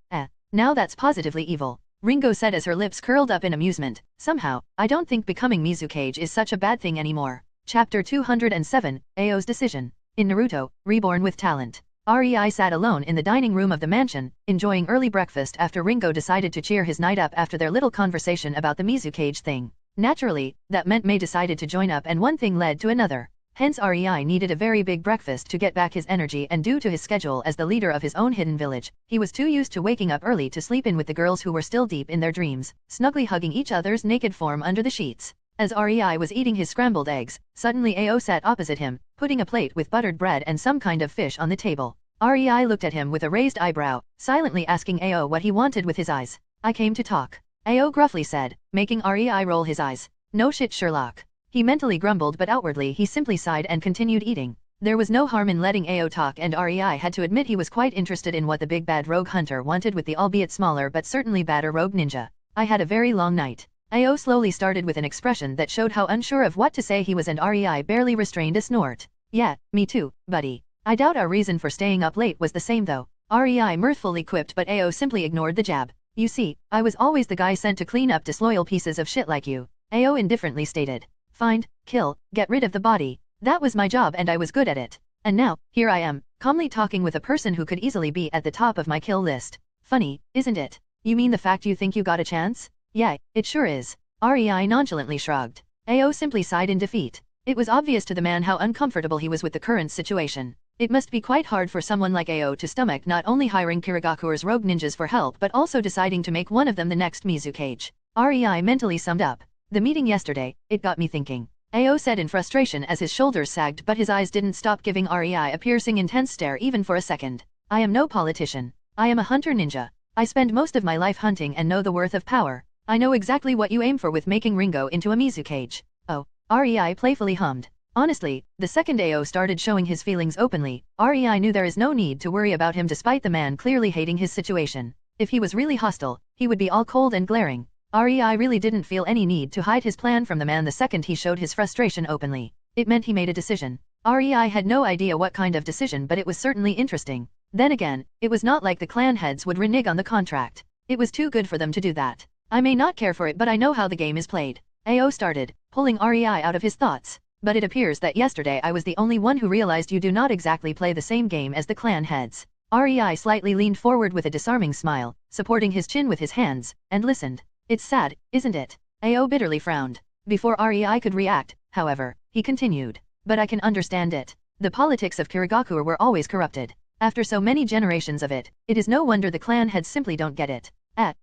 Now that's positively evil. Ringo said as her lips curled up in amusement. Somehow, I don't think becoming Mizukage is such a bad thing anymore. Chapter 207, Ao's Decision. In Naruto, Reborn with Talent. REI sat alone in the dining room of the mansion, enjoying early breakfast after Ringo decided to cheer his night up after their little conversation about the Mizukage thing. Naturally, that meant Mei decided to join up and one thing led to another. Hence REI needed a very big breakfast to get back his energy and due to his schedule as the leader of his own hidden village, he was too used to waking up early to sleep in with the girls who were still deep in their dreams, snugly hugging each other's naked form under the sheets. As REI was eating his scrambled eggs, suddenly Ao sat opposite him, putting a plate with buttered bread and some kind of fish on the table. REI looked at him with a raised eyebrow, silently asking Ao what he wanted with his eyes. I came to talk. Ao gruffly said, making REI roll his eyes. No shit, Sherlock. He mentally grumbled but outwardly he simply sighed and continued eating. There was no harm in letting Ao talk and REI had to admit he was quite interested in what the big bad rogue hunter wanted with the albeit smaller but certainly badder rogue ninja. I had a very long night. Ao slowly started with an expression that showed how unsure of what to say he was and REI barely restrained a snort. Yeah, me too, buddy. I doubt our reason for staying up late was the same though. REI mirthfully quipped but Ao simply ignored the jab. You see, I was always the guy sent to clean up disloyal pieces of shit like you. Ao indifferently stated. Find, kill, get rid of the body. That was my job and I was good at it. And now, here I am, calmly talking with a person who could easily be at the top of my kill list. Funny, isn't it? You mean the fact you think you got a chance? Yeah, it sure is. REI nonchalantly shrugged. Ao simply sighed in defeat. It was obvious to the man how uncomfortable he was with the current situation. It must be quite hard for someone like Ao to stomach not only hiring Kirigakure's rogue ninjas for help but also deciding to make one of them the next Mizukage. REI mentally summed up. The meeting yesterday, it got me thinking. Ao said in frustration as his shoulders sagged but his eyes didn't stop giving REI a piercing intense stare even for a second. I am no politician. I am a hunter ninja. I spend most of my life hunting and know the worth of power. I know exactly what you aim for with making Ringo into a Mizukage. Oh, REI playfully hummed. Honestly, the second Ao started showing his feelings openly, REI knew there is no need to worry about him despite the man clearly hating his situation. If he was really hostile, he would be all cold and glaring. REI really didn't feel any need to hide his plan from the man the second he showed his frustration openly. It meant he made a decision. REI had no idea what kind of decision but it was certainly interesting. Then again, it was not like the clan heads would renege on the contract. It was too good for them to do that. I may not care for it but I know how the game is played. Ao started, pulling REI out of his thoughts. But it appears that yesterday I was the only one who realized you do not exactly play the same game as the clan heads. REI slightly leaned forward with a disarming smile, supporting his chin with his hands, and listened. It's sad, isn't it? Ao bitterly frowned. Before REI could react, however, he continued. But I can understand it. The politics of Kirigaku were always corrupted. After so many generations of it, it is no wonder the clan heads simply don't get it.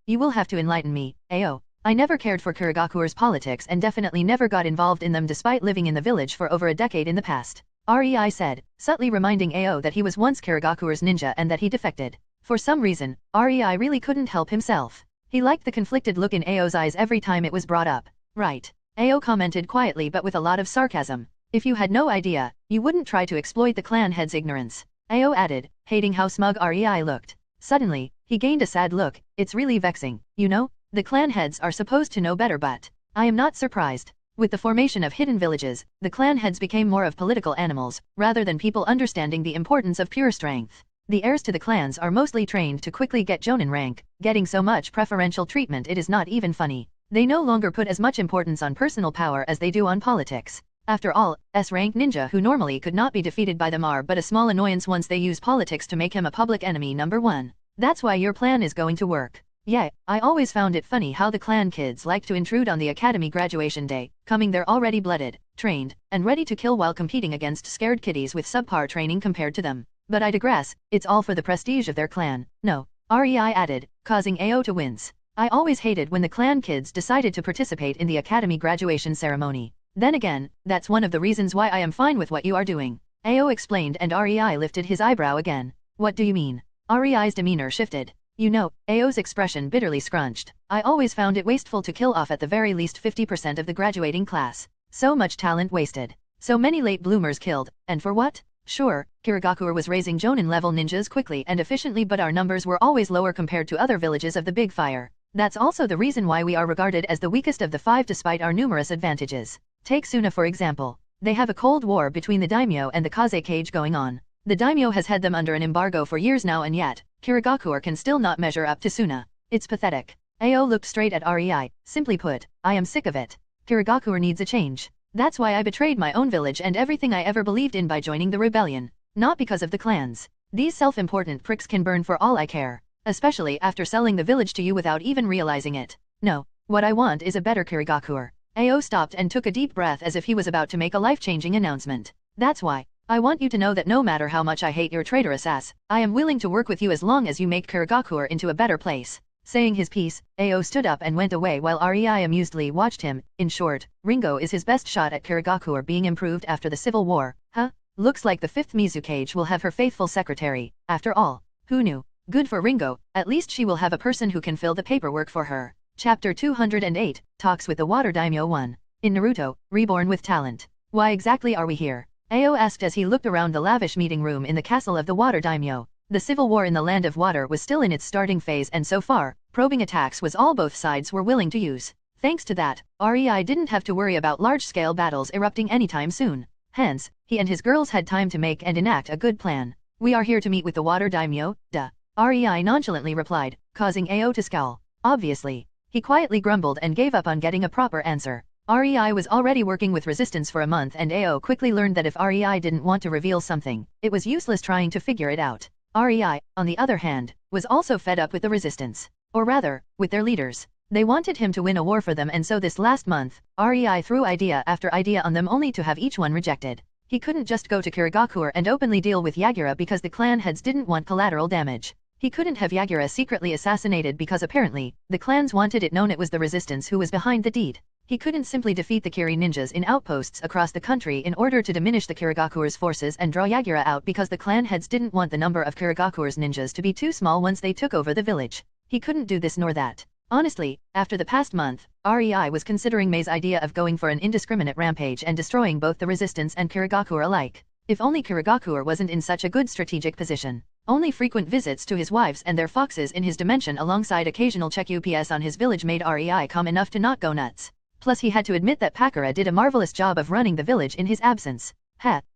You will have to enlighten me, Ao. I never cared for Kirigaku's politics and definitely never got involved in them despite living in the village for over a decade in the past. REI said, subtly reminding Ao that he was once Kirigaku's ninja and that he defected. For some reason, REI really couldn't help himself. He liked the conflicted look in Ao's eyes every time it was brought up. Right. Ao commented quietly but with a lot of sarcasm. If you had no idea, you wouldn't try to exploit the clan head's ignorance. Ao added, hating how smug REI looked. Suddenly, he gained a sad look. It's really vexing, you know? The clan heads are supposed to know better, but I am not surprised. With the formation of hidden villages, the clan heads became more of political animals, rather than people understanding the importance of pure strength. The heirs to the clans are mostly trained to quickly get jonin rank, getting so much preferential treatment it is not even funny. They no longer put as much importance on personal power as they do on politics. After all, S-rank ninja who normally could not be defeated by them are but a small annoyance once they use politics to make him a public enemy number one. That's why your plan is going to work. Yeah, I always found it funny how the clan kids like to intrude on the academy graduation day, coming there already blooded, trained, and ready to kill while competing against scared kiddies with subpar training compared to them. But I digress, it's all for the prestige of their clan. No, REI added, causing Ao to wince. I always hated when the clan kids decided to participate in the academy graduation ceremony. Then again, that's one of the reasons why I am fine with what you are doing. Ao explained and REI lifted his eyebrow again. What do you mean? REI's demeanor shifted. You know, Ao's expression bitterly scrunched. I always found it wasteful to kill off at the very least 50% of the graduating class. So much talent wasted. So many late bloomers killed, and for what? Sure, Kirigaku was raising jonin level ninjas quickly and efficiently, but our numbers were always lower compared to other villages of the Big Fire. That's also the reason why we are regarded as the weakest of the five despite our numerous advantages. Take Suna for example. They have a cold war between the daimyo and the Kaze cage going on. The daimyo has had them under an embargo for years now, and yet, Kirigaku can still not measure up to Suna. It's pathetic. Ao looked straight at REI. Simply put, I am sick of it. Kirigaku needs a change. That's why I betrayed my own village and everything I ever believed in by joining the rebellion. Not because of the clans. These self-important pricks can burn for all I care. Especially after selling the village to you without even realizing it. No, what I want is a better Kirigaku. Ao stopped and took a deep breath as if he was about to make a life-changing announcement. That's why. I want you to know that no matter how much I hate your traitorous ass, I am willing to work with you as long as you make Kirigaku into a better place. Saying his piece, Ao stood up and went away while REI amusedly watched him. In short, Ringo is his best shot at Kirigaku being improved after the Civil War. Huh? Looks like the 5th Mizukage will have her faithful secretary. After all, who knew? Good for Ringo, at least she will have a person who can fill the paperwork for her. Chapter 208, Talks with the Water Daimyo 1. In Naruto, Reborn with Talent. Why exactly are we here? Ao asked as he looked around the lavish meeting room in the castle of the Water Daimyo. The civil war in the Land of Water was still in its starting phase, and so far, probing attacks was all both sides were willing to use. Thanks to that, REI didn't have to worry about large-scale battles erupting anytime soon. Hence, he and his girls had time to make and enact a good plan. We are here to meet with the Water Daimyo, duh. REI nonchalantly replied, causing Ao to scowl. Obviously. He quietly grumbled and gave up on getting a proper answer. REI was already working with resistance for a month, and Ao quickly learned that if REI didn't want to reveal something, it was useless trying to figure it out. REI, on the other hand, was also fed up with the resistance. Or rather, with their leaders. They wanted him to win a war for them, and so this last month, REI threw idea after idea on them only to have each one rejected. He couldn't just go to Kirigaku and openly deal with Yagura because the clan heads didn't want collateral damage. He couldn't have Yagura secretly assassinated because apparently, the clans wanted it known it was the resistance who was behind the deed. He couldn't simply defeat the Kiri ninjas in outposts across the country in order to diminish the Kirigaku's forces and draw Yagura out because the clan heads didn't want the number of Kirigaku's ninjas to be too small once they took over the village. He couldn't do this nor that. Honestly, after the past month, REI was considering Mei's idea of going for an indiscriminate rampage and destroying both the resistance and Kirigaku alike. If only Kirigaku wasn't in such a good strategic position. Only frequent visits to his wives and their foxes in his dimension alongside occasional check UPS on his village made REI calm enough to not go nuts. Plus he had to admit that Pakura did a marvelous job of running the village in his absence.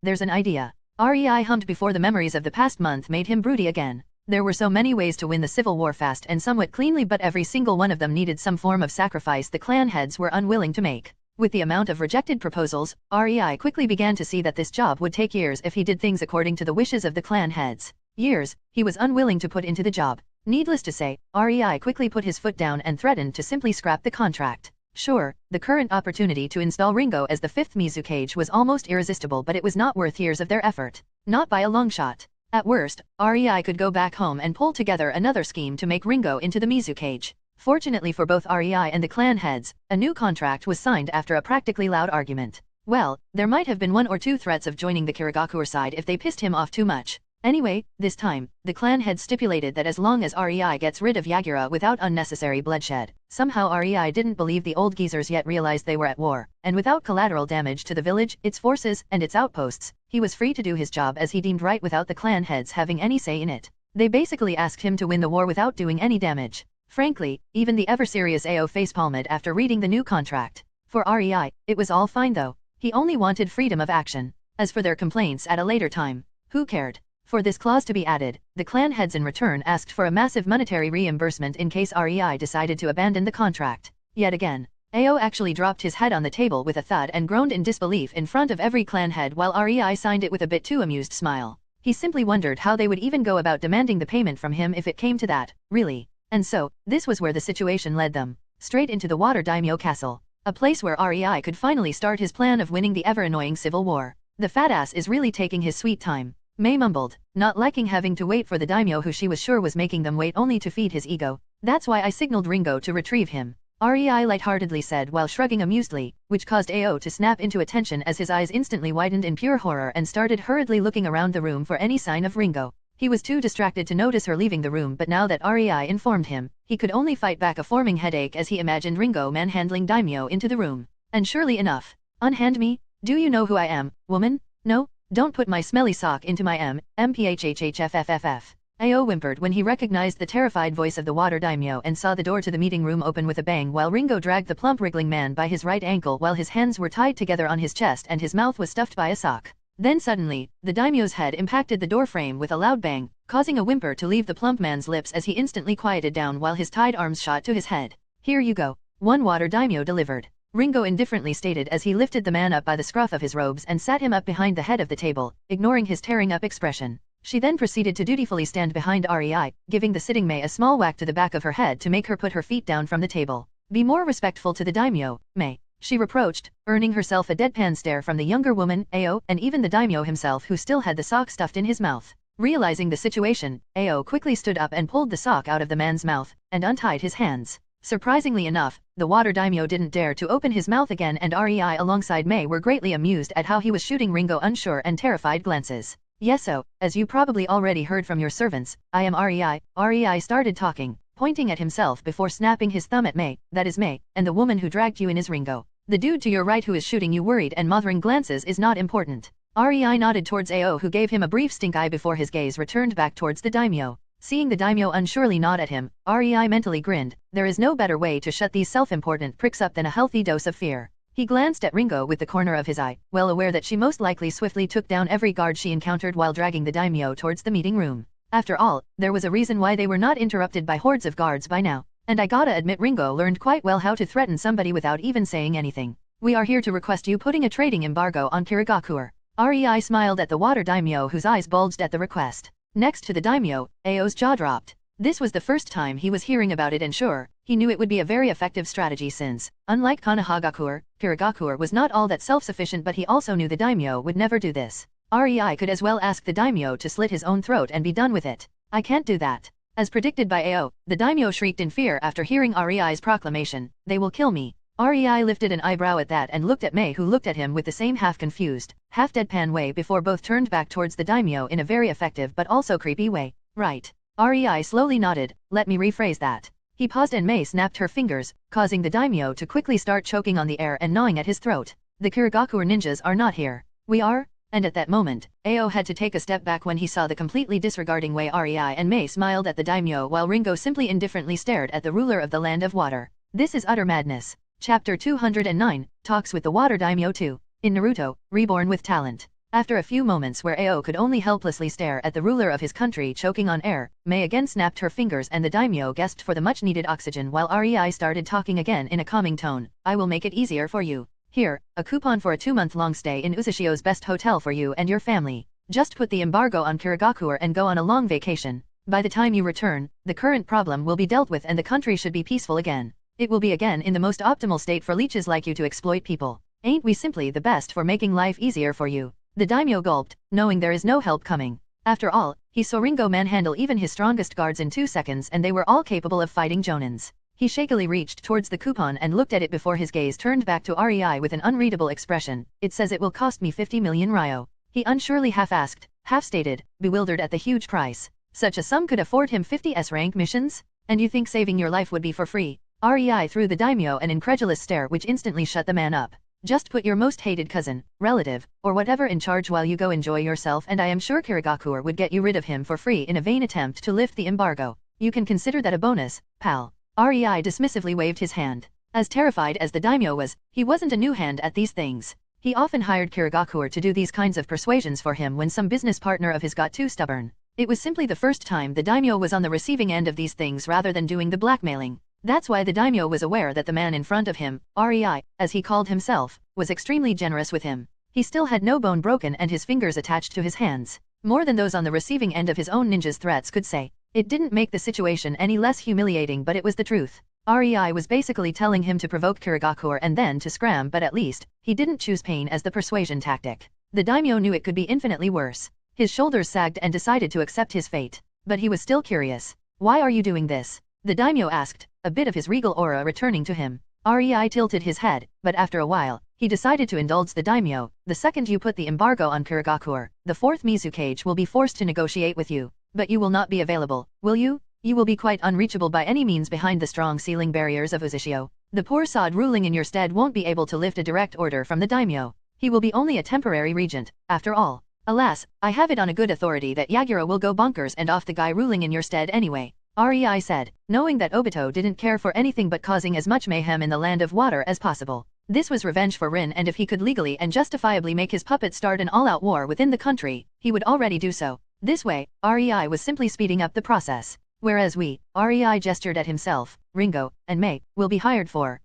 There's an idea. REI hummed before the memories of the past month made him broody again. There were so many ways to win the civil war fast and somewhat cleanly, but every single one of them needed some form of sacrifice the clan heads were unwilling to make. With the amount of rejected proposals, REI quickly began to see that this job would take years if he did things according to the wishes of the clan heads. Years, he was unwilling to put into the job. Needless to say, REI quickly put his foot down and threatened to simply scrap the contract. Sure, the current opportunity to install Ringo as the fifth Mizukage was almost irresistible, but it was not worth years of their effort. Not by a long shot. At worst, REI could go back home and pull together another scheme to make Ringo into the Mizukage. Fortunately for both REI and the clan heads, a new contract was signed after a practically loud argument. Well, there might have been one or two threats of joining the Kirigakure side if they pissed him off too much. Anyway, this time, the clan head stipulated that as long as REI gets rid of Yagura without unnecessary bloodshed. Somehow REI didn't believe the old geezers yet realized they were at war, and without collateral damage to the village, its forces, and its outposts, he was free to do his job as he deemed right without the clan heads having any say in it. They basically asked him to win the war without doing any damage. Frankly, even the ever-serious Ao facepalmed after reading the new contract. For REI, it was all fine though. He only wanted freedom of action. As for their complaints at a later time, who cared? For this clause to be added, the clan heads in return asked for a massive monetary reimbursement in case REI decided to abandon the contract. Yet again, Ao actually dropped his head on the table with a thud and groaned in disbelief in front of every clan head while REI signed it with a bit too amused smile. He simply wondered how they would even go about demanding the payment from him if it came to that, really. And so, this was where the situation led them. Straight into the Water Daimyo Castle. A place where REI could finally start his plan of winning the ever-annoying civil war. The fat ass is really taking his sweet time. Mei mumbled, not liking having to wait for the daimyo who she was sure was making them wait only to feed his ego. That's why I signaled Ringo to retrieve him. REI lightheartedly said while shrugging amusedly, which caused Ao to snap into attention as his eyes instantly widened in pure horror and started hurriedly looking around the room for any sign of Ringo. He was too distracted to notice her leaving the room, but now that REI informed him, he could only fight back a forming headache as he imagined Ringo manhandling daimyo into the room. And surely enough. Unhand me? Do you know who I am, woman? No? Don't put my smelly sock into my mphhhffff. Ao whimpered when he recognized the terrified voice of the water daimyo and saw the door to the meeting room open with a bang while Ringo dragged the plump wriggling man by his right ankle while his hands were tied together on his chest and his mouth was stuffed by a sock. Then suddenly, the daimyo's head impacted the door frame with a loud bang, causing a whimper to leave the plump man's lips as he instantly quieted down while his tied arms shot to his head. Here you go. One water daimyo delivered. Ringo indifferently stated as he lifted the man up by the scruff of his robes and sat him up behind the head of the table, ignoring his tearing up expression. She then proceeded to dutifully stand behind REI, giving the sitting Mei a small whack to the back of her head to make her put her feet down from the table. Be more respectful to the daimyo, Mei, she reproached, earning herself a deadpan stare from the younger woman, Ao, and even the daimyo himself who still had the sock stuffed in his mouth. Realizing the situation, Ao quickly stood up and pulled the sock out of the man's mouth, and untied his hands. Surprisingly enough, the water daimyo didn't dare to open his mouth again and REI alongside Mei were greatly amused at how he was shooting Ringo unsure and terrified glances. Yeso, as you probably already heard from your servants, I am REI. REI started talking, pointing at himself before snapping his thumb at Mei, that is Mei, and the woman who dragged you in is Ringo. The dude to your right who is shooting you worried and mothering glances is not important. REI nodded towards Ao who gave him a brief stink eye before his gaze returned back towards the daimyo. Seeing the daimyo unsurely nod at him, REI mentally grinned. There is no better way to shut these self-important pricks up than a healthy dose of fear. He glanced at Ringo with the corner of his eye, well aware that she most likely swiftly took down every guard she encountered while dragging the daimyo towards the meeting room. After all, there was a reason why they were not interrupted by hordes of guards by now. And I gotta admit Ringo learned quite well how to threaten somebody without even saying anything. We are here to request you putting a trading embargo on Kirigakure. REI smiled at the water daimyo whose eyes bulged at the request. Next to the daimyo, Ao's jaw dropped. This was the first time he was hearing about it and sure, he knew it would be a very effective strategy since, unlike Kanahagakure, Kirigakure was not all that self-sufficient but he also knew the daimyo would never do this. REI could as well ask the daimyo to slit his own throat and be done with it. I can't do that. As predicted by Ao, the daimyo shrieked in fear after hearing REI's proclamation, they will kill me. REI lifted an eyebrow at that and looked at Mei who looked at him with the same half-confused, half-deadpan way before both turned back towards the daimyo in a very effective but also creepy way. Right. REI slowly nodded, let me rephrase that. He paused and Mei snapped her fingers, causing the daimyo to quickly start choking on the air and gnawing at his throat. The Kirigakure ninjas are not here. We are? And at that moment, Ao had to take a step back when he saw the completely disregarding way REI and Mei smiled at the daimyo while Ringo simply indifferently stared at the ruler of the land of water. This is utter madness. Chapter 209, Talks with the Water Daimyo 2. In Naruto, Reborn with Talent. After a few moments where Ao could only helplessly stare at the ruler of his country choking on air, Mei again snapped her fingers and the daimyo gasped for the much-needed oxygen while REI started talking again in a calming tone. I will make it easier for you. Here, a coupon for a 2-month-long stay in Uzashio's best hotel for you and your family. Just put the embargo on Kirigakure and go on a long vacation. By the time you return, the current problem will be dealt with and the country should be peaceful again. It will be again in the most optimal state for leeches like you to exploit people. Ain't we simply the best for making life easier for you? The daimyo gulped, knowing there is no help coming. After all, he saw Ringo manhandle even his strongest guards in 2 seconds and they were all capable of fighting Jonins. He shakily reached towards the coupon and looked at it before his gaze turned back to Rei with an unreadable expression. It says it will cost me 50 million ryo. He unsurely half-asked, half-stated, bewildered at the huge price. Such a sum could afford him 50 S-rank missions? And you think saving your life would be for free? Rei threw the daimyo an incredulous stare which instantly shut the man up. Just put your most hated cousin, relative, or whatever in charge while you go enjoy yourself and I am sure Kirigakure would get you rid of him for free in a vain attempt to lift the embargo. You can consider that a bonus, pal. Rei dismissively waved his hand. As terrified as the daimyo was, he wasn't a new hand at these things. He often hired Kirigakure to do these kinds of persuasions for him when some business partner of his got too stubborn. It was simply the first time the daimyo was on the receiving end of these things rather than doing the blackmailing. That's why the daimyo was aware that the man in front of him, Rei, as he called himself, was extremely generous with him. He still had no bone broken and his fingers attached to his hands. More than those on the receiving end of his own ninja's threats could say. It didn't make the situation any less humiliating but it was the truth. Rei was basically telling him to provoke Kirigakure and then to scram but at least, he didn't choose pain as the persuasion tactic. The daimyo knew it could be infinitely worse. His shoulders sagged and decided to accept his fate. But he was still curious. Why are you doing this? The daimyo asked, a bit of his regal aura returning to him. Rei tilted his head, but after a while, he decided to indulge the daimyo. The second you put the embargo on Kirigakure, the 4th Mizukage will be forced to negotiate with you. But you will not be available, will you? You will be quite unreachable by any means behind the strong ceiling barriers of Uzushio. The poor sod ruling in your stead won't be able to lift a direct order from the daimyo. He will be only a temporary regent, after all. Alas, I have it on a good authority that Yagura will go bonkers and off the guy ruling in your stead anyway. Rei said, knowing that Obito didn't care for anything but causing as much mayhem in the land of water as possible. This was revenge for Rin and if he could legally and justifiably make his puppet start an all-out war within the country, he would already do so. This way, Rei was simply speeding up the process. Whereas we, Rei gestured at himself, Ringo, and Mei, will be hired for,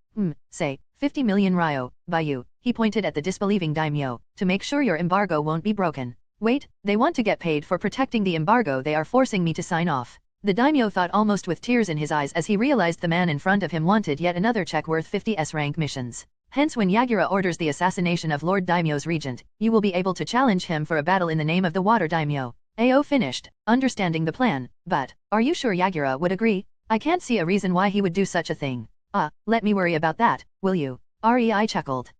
say, 50 million ryo, by you, he pointed at the disbelieving daimyo, to make sure your embargo won't be broken. Wait, they want to get paid for protecting the embargo they are forcing me to sign off. The daimyo thought almost with tears in his eyes as he realized the man in front of him wanted yet another check worth 50 S-rank missions. Hence when Yagura orders the assassination of Lord Daimyo's regent, you will be able to challenge him for a battle in the name of the water daimyo. Ao finished, understanding the plan, but, are you sure Yagura would agree? I can't see a reason why he would do such a thing. Let me worry about that, will you? Rei chuckled.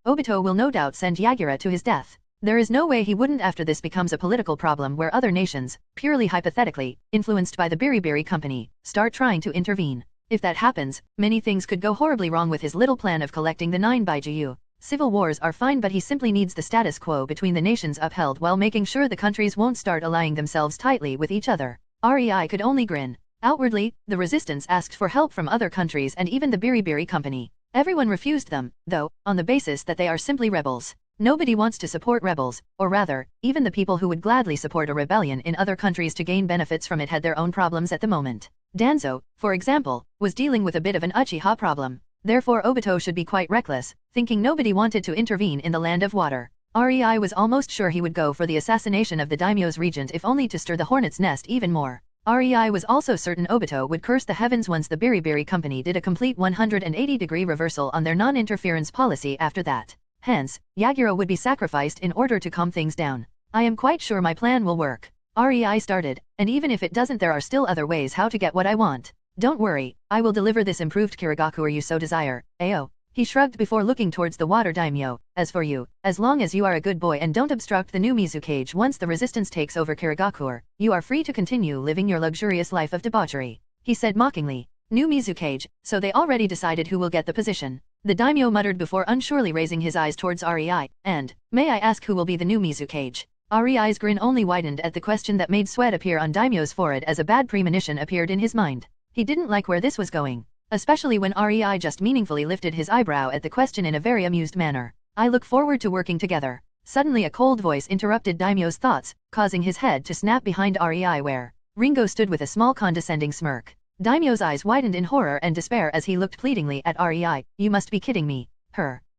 Obito will no doubt send Yagura to his death. There is no way he wouldn't after this becomes a political problem where other nations, purely hypothetically, influenced by the Biribiri company, start trying to intervene. If that happens, many things could go horribly wrong with his little plan of collecting the 9 Baijiu. Civil wars are fine but he simply needs the status quo between the nations upheld while making sure the countries won't start allying themselves tightly with each other. Rei could only grin. Outwardly, the resistance asked for help from other countries and even the Biribiri company. Everyone refused them, though, on the basis that they are simply rebels. Nobody wants to support rebels, or rather, even the people who would gladly support a rebellion in other countries to gain benefits from it had their own problems at the moment. Danzo, for example, was dealing with a bit of an Uchiha problem. Therefore Obito should be quite reckless, thinking nobody wanted to intervene in the land of water. Rei was almost sure he would go for the assassination of the daimyo's regent if only to stir the hornet's nest even more. Rei was also certain Obito would curse the heavens once the Biribiri company did a complete 180-degree reversal on their non-interference policy after that. Hence, Yagura would be sacrificed in order to calm things down. I am quite sure my plan will work. Rei started, and even if it doesn't there are still other ways how to get what I want. Don't worry, I will deliver this improved Kirigakure you so desire, Ao. He shrugged before looking towards the water daimyo. As for you, as long as you are a good boy and don't obstruct the new Mizukage once the resistance takes over Kirigakure, you are free to continue living your luxurious life of debauchery. He said mockingly. New Mizukage, so they already decided who will get the position. The daimyo muttered before unsurely raising his eyes towards Rei, and, may I ask who will be the new Mizukage? Rei's grin only widened at the question that made sweat appear on daimyo's forehead as a bad premonition appeared in his mind. He didn't like where this was going. Especially when Rei just meaningfully lifted his eyebrow at the question in a very amused manner. I look forward to working together. Suddenly a cold voice interrupted daimyo's thoughts, causing his head to snap behind Rei where Ringo stood with a small condescending smirk. Daimyo's eyes widened in horror and despair as he looked pleadingly at Rei. You must be kidding me.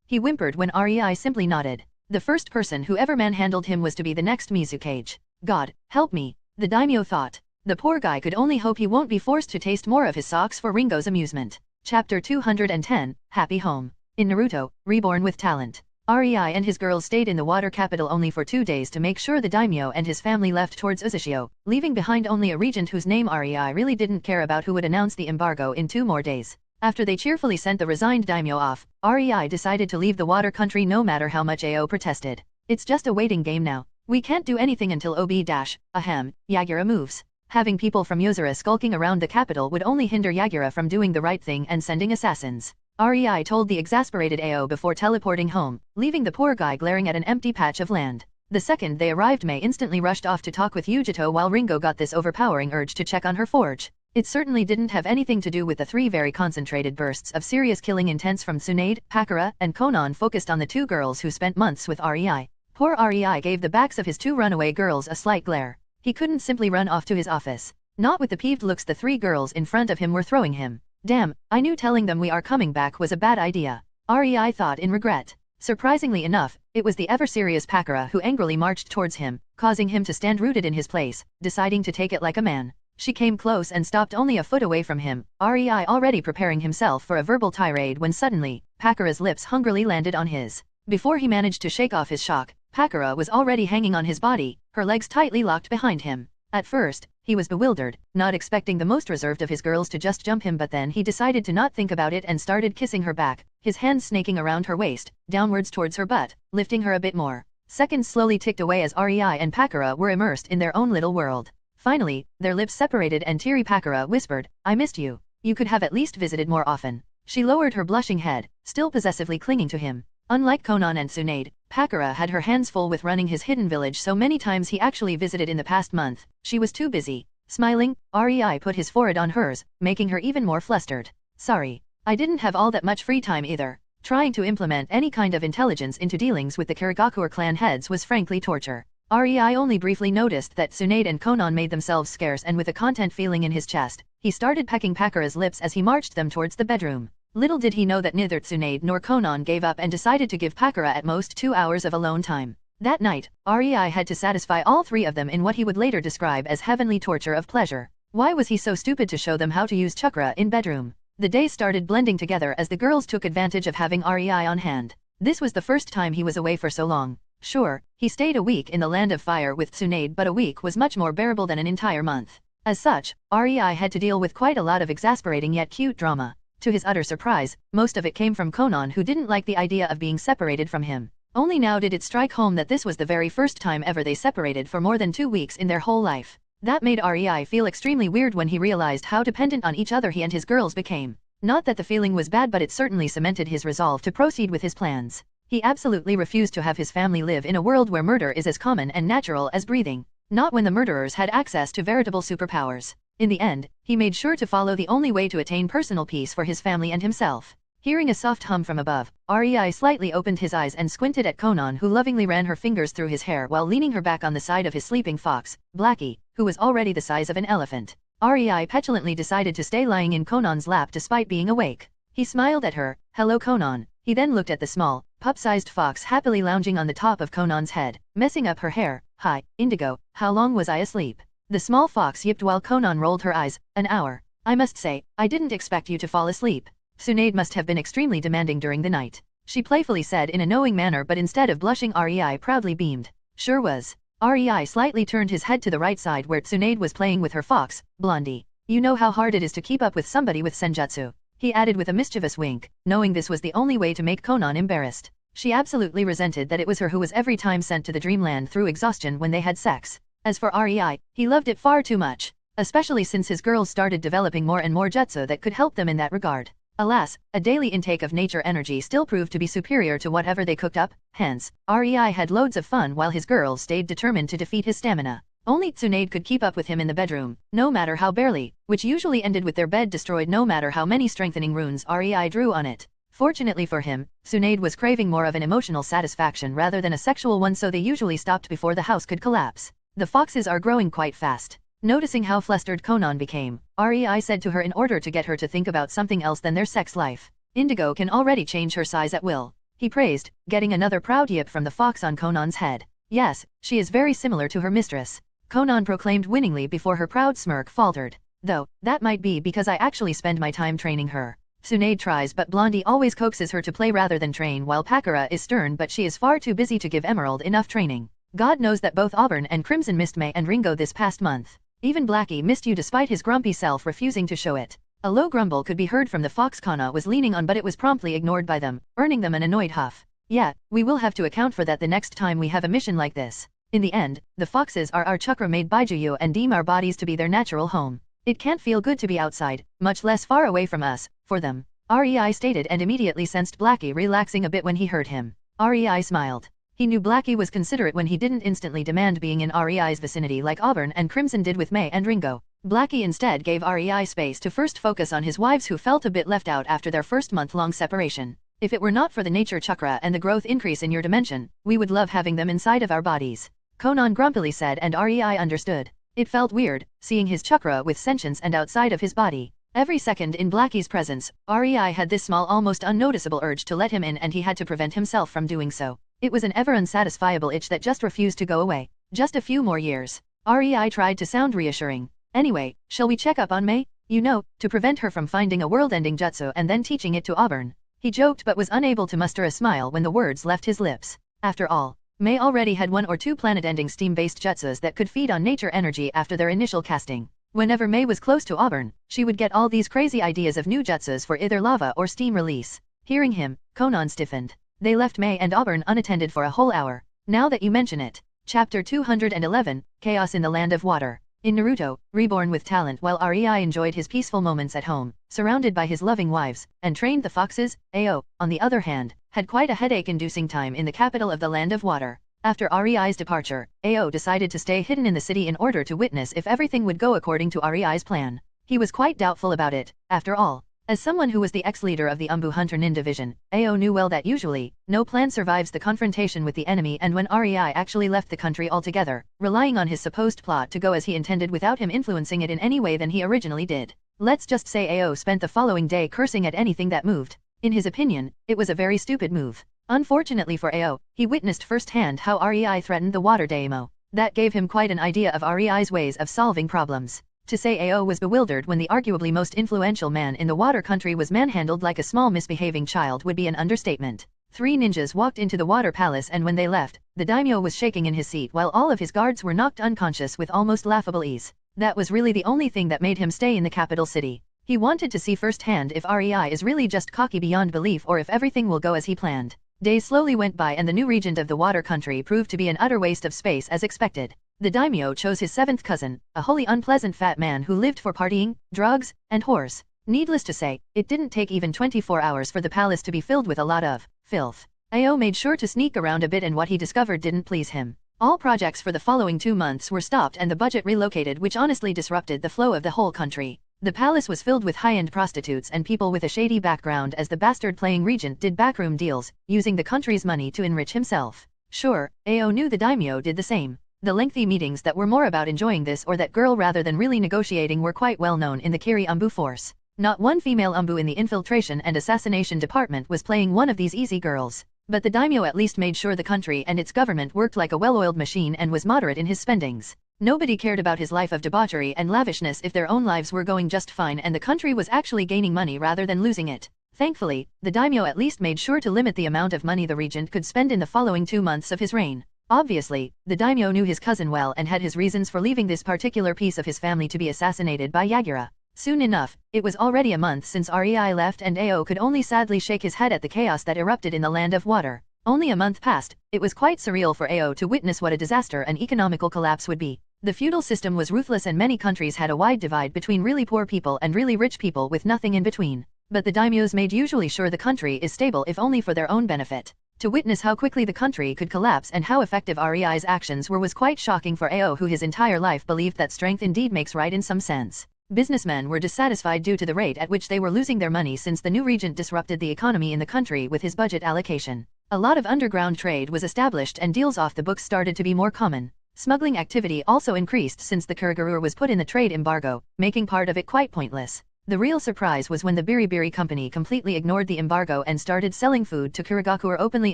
He whimpered when Rei simply nodded. The first person who ever manhandled him was to be the next Mizukage. God, help me, the daimyo thought. The poor guy could only hope he won't be forced to taste more of his socks for Ringo's amusement. Chapter 210, Happy Home. In Naruto, Reborn with Talent. Rei and his girls stayed in the water capital only for 2 days to make sure the daimyo and his family left towards Uzushio, leaving behind only a regent whose name Rei really didn't care about, who would announce the embargo in 2 more days. After they cheerfully sent the resigned daimyo off, Rei decided to leave the water country no matter how much Ao protested. It's just a waiting game now. We can't do anything until Yagura moves. Having people from Yozura skulking around the capital would only hinder Yagura from doing the right thing and sending assassins. Rei told the exasperated Ao before teleporting home, leaving the poor guy glaring at an empty patch of land. The second they arrived, Mei instantly rushed off to talk with Yujito, while Ringo got this overpowering urge to check on her forge. It certainly didn't have anything to do with the 3 very concentrated bursts of serious killing intents from Tsunade, Pakura, and Konan focused on the 2 girls who spent months with Rei. Poor Rei gave the backs of his 2 runaway girls a slight glare. He couldn't simply run off to his office. Not with the peeved looks the 3 girls in front of him were throwing him. Damn, I knew telling them we are coming back was a bad idea. Rei thought in regret. Surprisingly enough, it was the ever-serious Pakura who angrily marched towards him, causing him to stand rooted in his place, deciding to take it like a man. She came close and stopped only a foot away from him, Rei already preparing himself for a verbal tirade, when suddenly, Pakura's lips hungrily landed on his. Before he managed to shake off his shock, Pakura was already hanging on his body, her legs tightly locked behind him. At first, he was bewildered, not expecting the most reserved of his girls to just jump him, but then he decided to not think about it and started kissing her back, his hands snaking around her waist, downwards towards her butt, lifting her a bit more. Seconds slowly ticked away as Rei and Pakura were immersed in their own little world. Finally, their lips separated and teary Pakura whispered, "I missed you. You could have at least visited more often." She lowered her blushing head, still possessively clinging to him. Unlike Konan and Tsunade, Pakura had her hands full with running his hidden village so many times he actually visited in the past month. She was too busy. Smiling, Rei put his forehead on hers, making her even more flustered. "Sorry. I didn't have all that much free time either. Trying to implement any kind of intelligence into dealings with the Kirigakuer clan heads was frankly torture." Rei only briefly noticed that Tsunade and Konan made themselves scarce, and with a content feeling in his chest, he started pecking Pakura's lips as he marched them towards the bedroom. Little did he know that neither Tsunade nor Konan gave up and decided to give Pakura at most 2 hours of alone time. That night, Rei had to satisfy all 3 of them in what he would later describe as heavenly torture of pleasure. Why was he so stupid to show them how to use chakra in bedroom? The days started blending together as the girls took advantage of having Rei on hand. This was the first time he was away for so long. Sure, he stayed a week in the Land of Fire with Tsunade, but a week was much more bearable than an entire month. As such, Rei had to deal with quite a lot of exasperating yet cute drama. To his utter surprise, most of it came from Konan, who didn't like the idea of being separated from him. Only now did it strike home that this was the very first time ever they separated for more than 2 weeks in their whole life. That made Rei feel extremely weird when he realized how dependent on each other he and his girls became. Not that the feeling was bad, but it certainly cemented his resolve to proceed with his plans. He absolutely refused to have his family live in a world where murder is as common and natural as breathing. Not when the murderers had access to veritable superpowers. In the end, he made sure to follow the only way to attain personal peace for his family and himself. Hearing a soft hum from above, Rei slightly opened his eyes and squinted at Konan, who lovingly ran her fingers through his hair while leaning her back on the side of his sleeping fox, Blackie, who was already the size of an elephant. Rei petulantly decided to stay lying in Konan's lap despite being awake. He smiled at her, "Hello Konan." He then looked at the small, pup-sized fox happily lounging on the top of Konan's head, messing up her hair. "Hi, Indigo, how long was I asleep?" The small fox yipped while Konan rolled her eyes. "An hour. I must say, I didn't expect you to fall asleep. Tsunade must have been extremely demanding during the night," she playfully said in a knowing manner, but instead of blushing Rei proudly beamed. "Sure was." Rei slightly turned his head to the right side where Tsunade was playing with her fox, Blondie. "You know how hard it is to keep up with somebody with senjutsu," he added with a mischievous wink, knowing this was the only way to make Konan embarrassed. She absolutely resented that it was her who was every time sent to the dreamland through exhaustion when they had sex. As for Rei, he loved it far too much, especially since his girls started developing more and more jutsu that could help them in that regard. Alas, a daily intake of nature energy still proved to be superior to whatever they cooked up, hence, Rei had loads of fun while his girls stayed determined to defeat his stamina. Only Tsunade could keep up with him in the bedroom, no matter how barely, which usually ended with their bed destroyed no matter how many strengthening runes Rei drew on it. Fortunately for him, Tsunade was craving more of an emotional satisfaction rather than a sexual one, so they usually stopped before the house could collapse. "The foxes are growing quite fast." Noticing how flustered Konan became, Rei said to her in order to get her to think about something else than their sex life. "Indigo can already change her size at will," he praised, getting another proud yip from the fox on Konan's head. "Yes, she is very similar to her mistress," Konan proclaimed winningly before her proud smirk faltered. "Though, that might be because I actually spend my time training her." Tsunade tries but Blondie always coaxes her to play rather than train while Pakura is stern but she is far too busy to give Emerald enough training. God knows that both Auburn and Crimson missed May and Ringo this past month. Even Blackie missed you despite his grumpy self refusing to show it. A low grumble could be heard from the fox Kana was leaning on but it was promptly ignored by them, earning them an annoyed huff. Yeah, we will have to account for that the next time we have a mission like this. In the end, the foxes are our chakra made Baijuyo and deem our bodies to be their natural home. It can't feel good to be outside, much less far away from us, for them. REI stated and immediately sensed Blackie relaxing a bit when he heard him. REI smiled. He knew Blackie was considerate when he didn't instantly demand being in REI's vicinity like Auburn and Crimson did with May and Ringo. Blackie instead gave REI space to first focus on his wives who felt a bit left out after their first month-long separation. If it were not for the nature chakra and the growth increase in your dimension, we would love having them inside of our bodies. Conan grumpily said and REI understood. It felt weird, seeing his chakra with sentience and outside of his body. Every second in Blackie's presence, REI had this small almost unnoticeable urge to let him in and he had to prevent himself from doing so. It was an ever unsatisfiable itch that just refused to go away. Just a few more years. REI tried to sound reassuring. Anyway, shall we check up on May? You know, to prevent her from finding a world-ending jutsu and then teaching it to Auburn. He joked but was unable to muster a smile when the words left his lips. After all, May already had 1 or 2 planet-ending steam-based jutsus that could feed on nature energy after their initial casting. Whenever May was close to Auburn, she would get all these crazy ideas of new jutsus for either lava or steam release. Hearing him, Conan stiffened. They left May and Auburn unattended for a whole hour. Now that you mention it. Chapter 211, Chaos in the Land of Water. In Naruto, Reborn with talent while REI enjoyed his peaceful moments at home, surrounded by his loving wives, and trained the foxes, Ao, on the other hand, had quite a headache-inducing time in the capital of the Land of Water. After REI's departure, Ao decided to stay hidden in the city in order to witness if everything would go according to REI's plan. He was quite doubtful about it, after all. As someone who was the ex-leader of the Umbu Hunter Nin division, Ao knew well that usually, no plan survives the confrontation with the enemy and when REI actually left the country altogether, relying on his supposed plot to go as he intended without him influencing it in any way than he originally did. Let's just say Ao spent the following day cursing at anything that moved. In his opinion, it was a very stupid move. Unfortunately for Ao, he witnessed firsthand how REI threatened the water daimyo. That gave him quite an idea of REI's ways of solving problems. To say Ao was bewildered when the arguably most influential man in the water country was manhandled like a small misbehaving child would be an understatement. 3 ninjas walked into the water palace and when they left, the daimyo was shaking in his seat while all of his guards were knocked unconscious with almost laughable ease. That was really the only thing that made him stay in the capital city. He wanted to see firsthand if REI is really just cocky beyond belief or if everything will go as he planned. Days slowly went by and the new regent of the water country proved to be an utter waste of space as expected. The daimyo chose his 7th cousin, a wholly unpleasant fat man who lived for partying, drugs, and whores. Needless to say, it didn't take even 24 hours for the palace to be filled with a lot of filth. Ao made sure to sneak around a bit and what he discovered didn't please him. All projects for the following 2 months were stopped and the budget relocated which honestly disrupted the flow of the whole country. The palace was filled with high-end prostitutes and people with a shady background as the bastard-playing regent did backroom deals, using the country's money to enrich himself. Sure, Ao knew the daimyo did the same. The lengthy meetings that were more about enjoying this or that girl rather than really negotiating were quite well known in the Kiri Umbu force. Not one female Umbu in the infiltration and assassination department was playing one of these easy girls. But the daimyo at least made sure the country and its government worked like a well-oiled machine and was moderate in his spendings. Nobody cared about his life of debauchery and lavishness if their own lives were going just fine and the country was actually gaining money rather than losing it. Thankfully, the daimyo at least made sure to limit the amount of money the regent could spend in the following 2 months of his reign. Obviously, the daimyo knew his cousin well and had his reasons for leaving this particular piece of his family to be assassinated by Yagura. Soon enough, it was already a month since REI left and Ao could only sadly shake his head at the chaos that erupted in the Land of Water. Only a month passed, it was quite surreal for Ao to witness what a disaster and economical collapse would be. The feudal system was ruthless and many countries had a wide divide between really poor people and really rich people with nothing in between. But the daimyos made usually sure the country is stable if only for their own benefit. To witness how quickly the country could collapse and how effective REI's actions were was quite shocking for Ao who his entire life believed that strength indeed makes right in some sense. Businessmen were dissatisfied due to the rate at which they were losing their money since the new regent disrupted the economy in the country with his budget allocation. A lot of underground trade was established and deals off the books started to be more common. Smuggling activity also increased since the Kuriguru was put in the trade embargo, making part of it quite pointless. The real surprise was when the Biribiri company completely ignored the embargo and started selling food to Kurigakur openly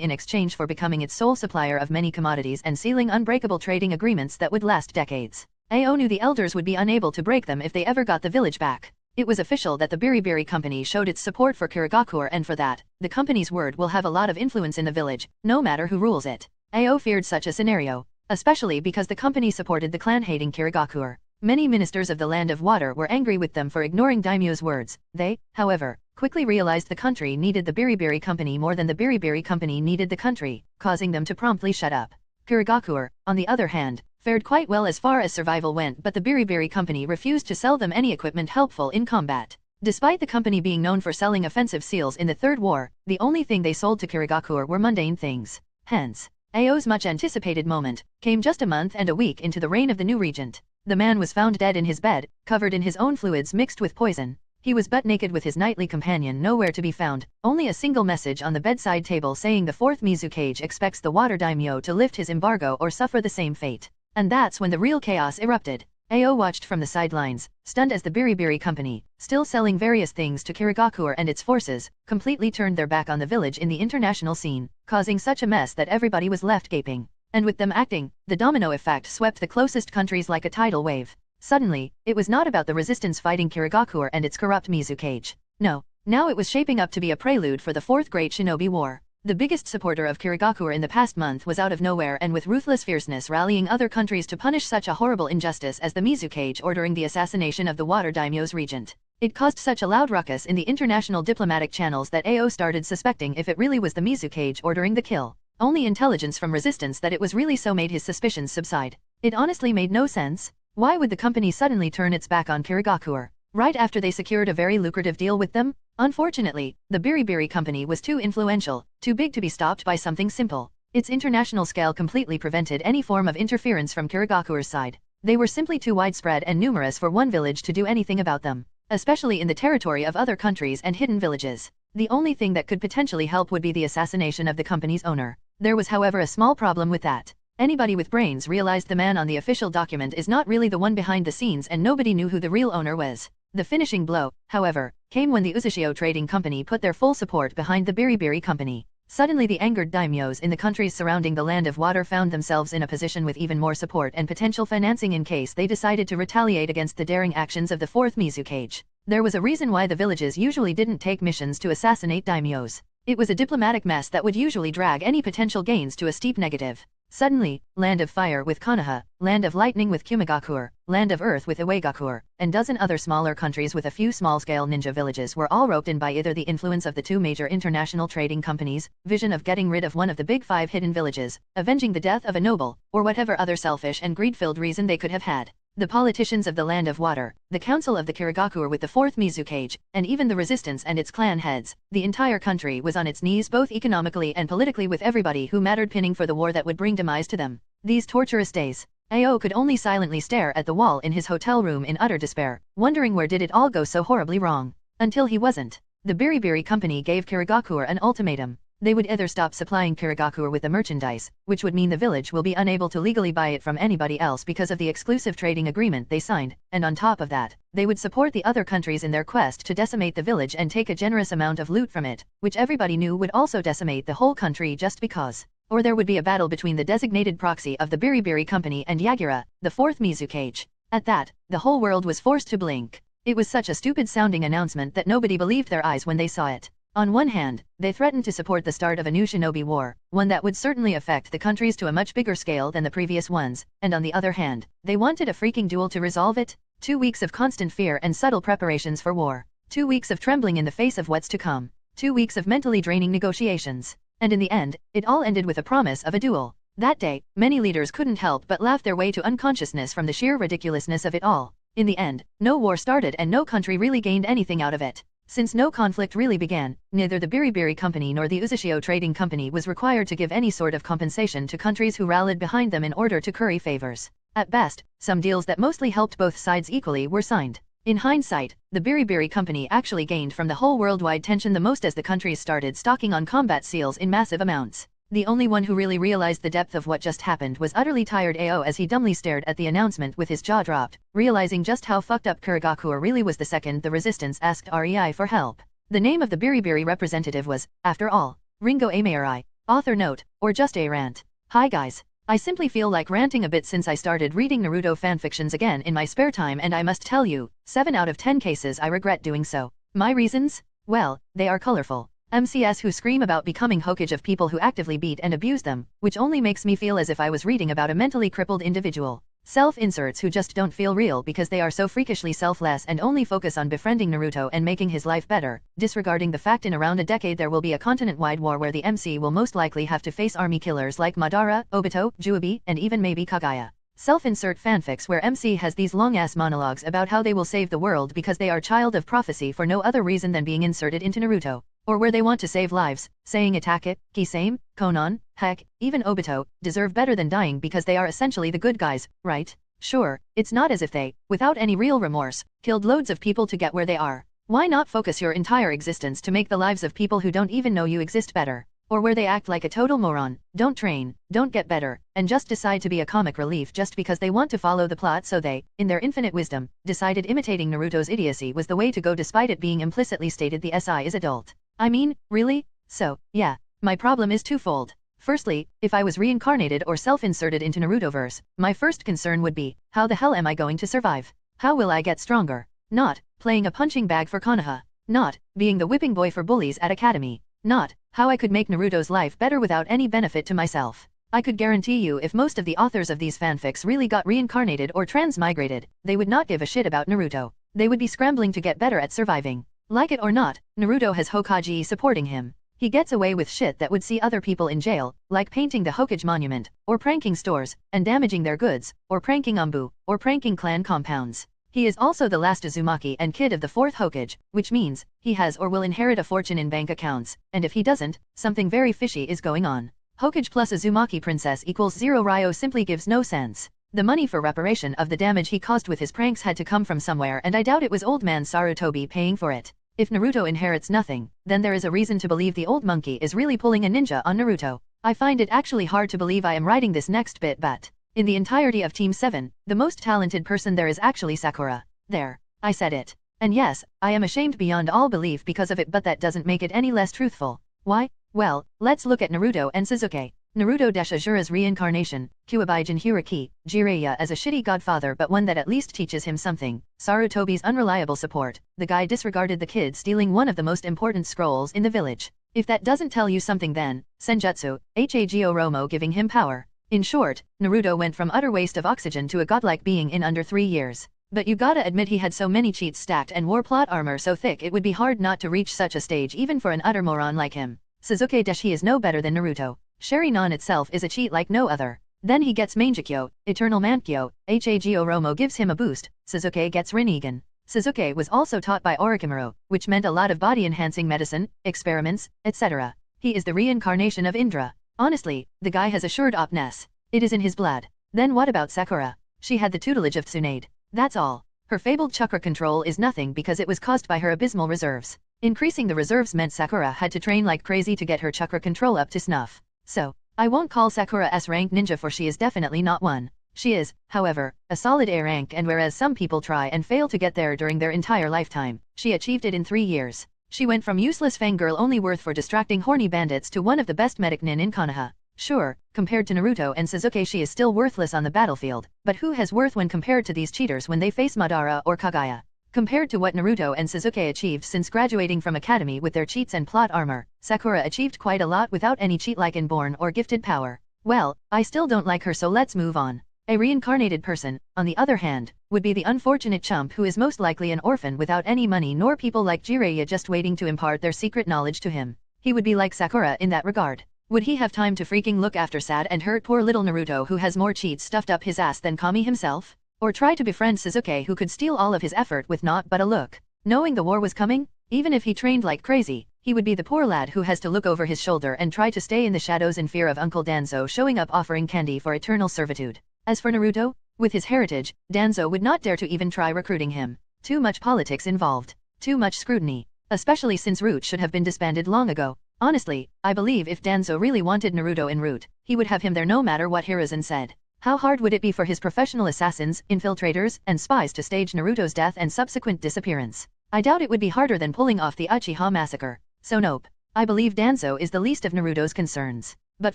in exchange for becoming its sole supplier of many commodities and sealing unbreakable trading agreements that would last decades. Ao knew the elders would be unable to break them if they ever got the village back. It was official that the Beriberi company showed its support for Kirigakure, and for that, the company's word will have a lot of influence in the village, no matter who rules it. Ao feared such a scenario, especially because the company supported the clan-hating Kirigakure. Many ministers of the Land of Water were angry with them for ignoring daimyo's words. They, however, quickly realized the country needed the Beriberi company more than the Beriberi company needed the country, causing them to promptly shut up. Kirigakure, on the other hand, fared quite well as far as survival went, but the Beriberi company refused to sell them any equipment helpful in combat. Despite the company being known for selling offensive seals in the Third War, the only thing they sold to Kirigakure were mundane things. Hence, Ao's much-anticipated moment came just a month and a week into the reign of the new regent. The man was found dead in his bed, covered in his own fluids mixed with poison. He was butt naked with his nightly companion nowhere to be found, only a single message on the bedside table saying the 4th Mizukage expects the water daimyo to lift his embargo or suffer the same fate. And that's when the real chaos erupted. Ao watched from the sidelines, stunned as the Beriberi company, still selling various things to Kirigakure and its forces, completely turned their back on the village in the international scene, causing such a mess that everybody was left gaping. And with them acting, the domino effect swept the closest countries like a tidal wave. Suddenly, it was not about the resistance fighting Kirigakure and its corrupt Mizukage. No, now it was shaping up to be a prelude for the 4th Great Shinobi War. The biggest supporter of Kirigakure in the past month was out of nowhere and with ruthless fierceness rallying other countries to punish such a horrible injustice as the Mizukage ordering the assassination of the water daimyo's regent. It caused such a loud ruckus in the international diplomatic channels that Ao started suspecting if it really was the Mizukage ordering the kill. Only intelligence from resistance that it was really so made his suspicions subside. It honestly made no sense. Why would the company suddenly turn its back on Kirigakure, right after they secured a very lucrative deal with them? Unfortunately, the Beriberi company was too influential, too big to be stopped by something simple. Its international scale completely prevented any form of interference from Kirigakure's side. They were simply too widespread and numerous for one village to do anything about them, especially in the territory of other countries and hidden villages. The only thing that could potentially help would be the assassination of the company's owner. There was however a small problem with that. Anybody with brains realized the man on the official document is not really the one behind the scenes and nobody knew who the real owner was. The finishing blow, however, came when the Uzushio Trading Company put their full support behind the Beriberi company. Suddenly the angered daimyos in the countries surrounding the Land of Water found themselves in a position with even more support and potential financing in case they decided to retaliate against the daring actions of the 4th Mizukage. There was a reason why the villages usually didn't take missions to assassinate daimyos. It was a diplomatic mess that would usually drag any potential gains to a steep negative. Suddenly, Land of Fire with Konoha, Land of Lightning with Kumigakure, Land of Earth with Iwagakure, and dozen other smaller countries with a few small-scale ninja villages were all roped in by either the influence of the two major international trading companies, vision of getting rid of one of the big 5 hidden villages, avenging the death of a noble, or whatever other selfish and greed-filled reason they could have had. The politicians of the Land of Water, the council of the Kirigakure with the 4th Mizukage, and even the resistance and its clan heads, the entire country was on its knees both economically and politically with everybody who mattered pinning for the war that would bring demise to them. These torturous days, Ao could only silently stare at the wall in his hotel room in utter despair, wondering where did it all go so horribly wrong. Until he wasn't. The Beriberi company gave Kirigakure an ultimatum. They would either stop supplying Kirigakure with the merchandise, which would mean the village will be unable to legally buy it from anybody else because of the exclusive trading agreement they signed, and on top of that, they would support the other countries in their quest to decimate the village and take a generous amount of loot from it, which everybody knew would also decimate the whole country just because. Or there would be a battle between the designated proxy of the Beriberi company and Yagura, the 4th Mizukage. At that, the whole world was forced to blink. It was such a stupid-sounding announcement that nobody believed their eyes when they saw it. On one hand, they threatened to support the start of a new shinobi war, one that would certainly affect the countries to a much bigger scale than the previous ones, and on the other hand, they wanted a freaking duel to resolve it. 2 weeks of constant fear and subtle preparations for war. 2 weeks of trembling in the face of what's to come. 2 weeks of mentally draining negotiations. And in the end, it all ended with a promise of a duel. That day, many leaders couldn't help but laugh their way to unconsciousness from the sheer ridiculousness of it all. In the end, no war started and no country really gained anything out of it. Since no conflict really began, neither the Beriberi company nor the Uzushio Trading Company was required to give any sort of compensation to countries who rallied behind them in order to curry favors. At best, some deals that mostly helped both sides equally were signed. In hindsight, the Beriberi company actually gained from the whole worldwide tension the most as the countries started stocking on combat seals in massive amounts. The only one who really realized the depth of what just happened was utterly tired Ao as he dumbly stared at the announcement with his jaw dropped, realizing just how fucked up Kirigakure really was the second the resistance asked REI for help. The name of the Beriberi representative was, after all, Ringo Amaeri. Author note, or just a rant. Hi guys. I simply feel like ranting a bit since I started reading Naruto fanfictions again in my spare time, and I must tell you, 7 out of 10 cases I regret doing so. My reasons? Well, they are colorful. MCs who scream about becoming Hokage of people who actively beat and abuse them, which only makes me feel as if I was reading about a mentally crippled individual. Self-inserts who just don't feel real because they are so freakishly selfless and only focus on befriending Naruto and making his life better, disregarding the fact in around a decade there will be a continent-wide war where the MC will most likely have to face army killers like Madara, Obito, Juobi, and even maybe Kagaya. Self-insert fanfics where MC has these long-ass monologues about how they will save the world because they are child of prophecy for no other reason than being inserted into Naruto. Or where they want to save lives, saying attack it, Kisame, Konan, heck, even Obito, deserve better than dying because they are essentially the good guys, right? Sure, it's not as if they, without any real remorse, killed loads of people to get where they are. Why not focus your entire existence to make the lives of people who don't even know you exist better? Or where they act like a total moron, don't train, don't get better, and just decide to be a comic relief just because they want to follow the plot, so they, in their infinite wisdom, decided imitating Naruto's idiocy was the way to go despite it being implicitly stated the SI is adult. I mean, really? So, yeah, my problem is twofold. Firstly, if I was reincarnated or self-inserted into Narutoverse, my first concern would be, how the hell am I going to survive? How will I get stronger? Not playing a punching bag for Konoha. Not being the whipping boy for bullies at Academy. Not how I could make Naruto's life better without any benefit to myself. I could guarantee you if most of the authors of these fanfics really got reincarnated or transmigrated, they would not give a shit about Naruto. They would be scrambling to get better at surviving. Like it or not, Naruto has Hokage supporting him. He gets away with shit that would see other people in jail, like painting the Hokage monument, or pranking stores, and damaging their goods, or pranking Anbu, or pranking clan compounds. He is also the last Uzumaki and kid of the 4th Hokage, which means, he has or will inherit a fortune in bank accounts, and if he doesn't, something very fishy is going on. Hokage plus Uzumaki princess equals 0 Ryo simply gives no sense. The money for reparation of the damage he caused with his pranks had to come from somewhere, and I doubt it was old man Sarutobi paying for it. If Naruto inherits nothing, then there is a reason to believe the old monkey is really pulling a ninja on Naruto. I find it actually hard to believe I am writing this next bit, but in the entirety of Team 7, the most talented person there is actually Sakura. There. I said it. And yes, I am ashamed beyond all belief because of it, but that doesn't make it any less truthful. Why? Well, let's look at Naruto and Sasuke. Naruto Ashura's reincarnation, Kuwabai Jinhuriki, Jiraiya as a shitty godfather but one that at least teaches him something, Sarutobi's unreliable support, the guy disregarded the kid stealing one of the most important scrolls in the village. If that doesn't tell you something, then, Senjutsu, Hago Romo giving him power. In short, Naruto went from utter waste of oxygen to a godlike being in under 3 years. But you gotta admit he had so many cheats stacked and wore plot armor so thick it would be hard not to reach such a stage even for an utter moron like him. Sasuke Deshi is no better than Naruto. Sharingan itself is a cheat like no other. Then he gets Mangekyo, Eternal Mankyo, Hago Romo gives him a boost, Sasuke gets Rinnegan. Sasuke was also taught by Orochimaru, which meant a lot of body-enhancing medicine, experiments, etc. He is the reincarnation of Indra. Honestly, the guy has assured opness. It is in his blood. Then what about Sakura? She had the tutelage of Tsunade. That's all. Her fabled chakra control is nothing because it was caused by her abysmal reserves. Increasing the reserves meant Sakura had to train like crazy to get her chakra control up to snuff. So, I won't call Sakura S-rank ninja for she is definitely not one. She is, however, a solid A rank, and whereas some people try and fail to get there during their entire lifetime, she achieved it in 3 years. She went from useless fangirl only worth for distracting horny bandits to one of the best medic nin in Konoha. Sure, compared to Naruto and Sasuke she is still worthless on the battlefield, but who has worth when compared to these cheaters when they face Madara or Kagaya? Compared to what Naruto and Sasuke achieved since graduating from academy with their cheats and plot armor, Sakura achieved quite a lot without any cheat like inborn or gifted power. Well, I still don't like her, so let's move on. A reincarnated person, on the other hand, would be the unfortunate chump who is most likely an orphan without any money nor people like Jiraiya just waiting to impart their secret knowledge to him. He would be like Sakura in that regard. Would he have time to freaking look after sad and hurt poor little Naruto who has more cheats stuffed up his ass than Kami himself? Or try to befriend Sasuke who could steal all of his effort with naught but a look? Knowing the war was coming, even if he trained like crazy, he would be the poor lad who has to look over his shoulder and try to stay in the shadows in fear of Uncle Danzo showing up offering candy for eternal servitude. As for Naruto, with his heritage, Danzo would not dare to even try recruiting him. Too much politics involved. Too much scrutiny. Especially since Root should have been disbanded long ago. Honestly, I believe if Danzo really wanted Naruto in Root, he would have him there no matter what Hiruzen said. How hard would it be for his professional assassins, infiltrators, and spies to stage Naruto's death and subsequent disappearance? I doubt it would be harder than pulling off the Uchiha massacre. So nope. I believe Danzo is the least of Naruto's concerns. but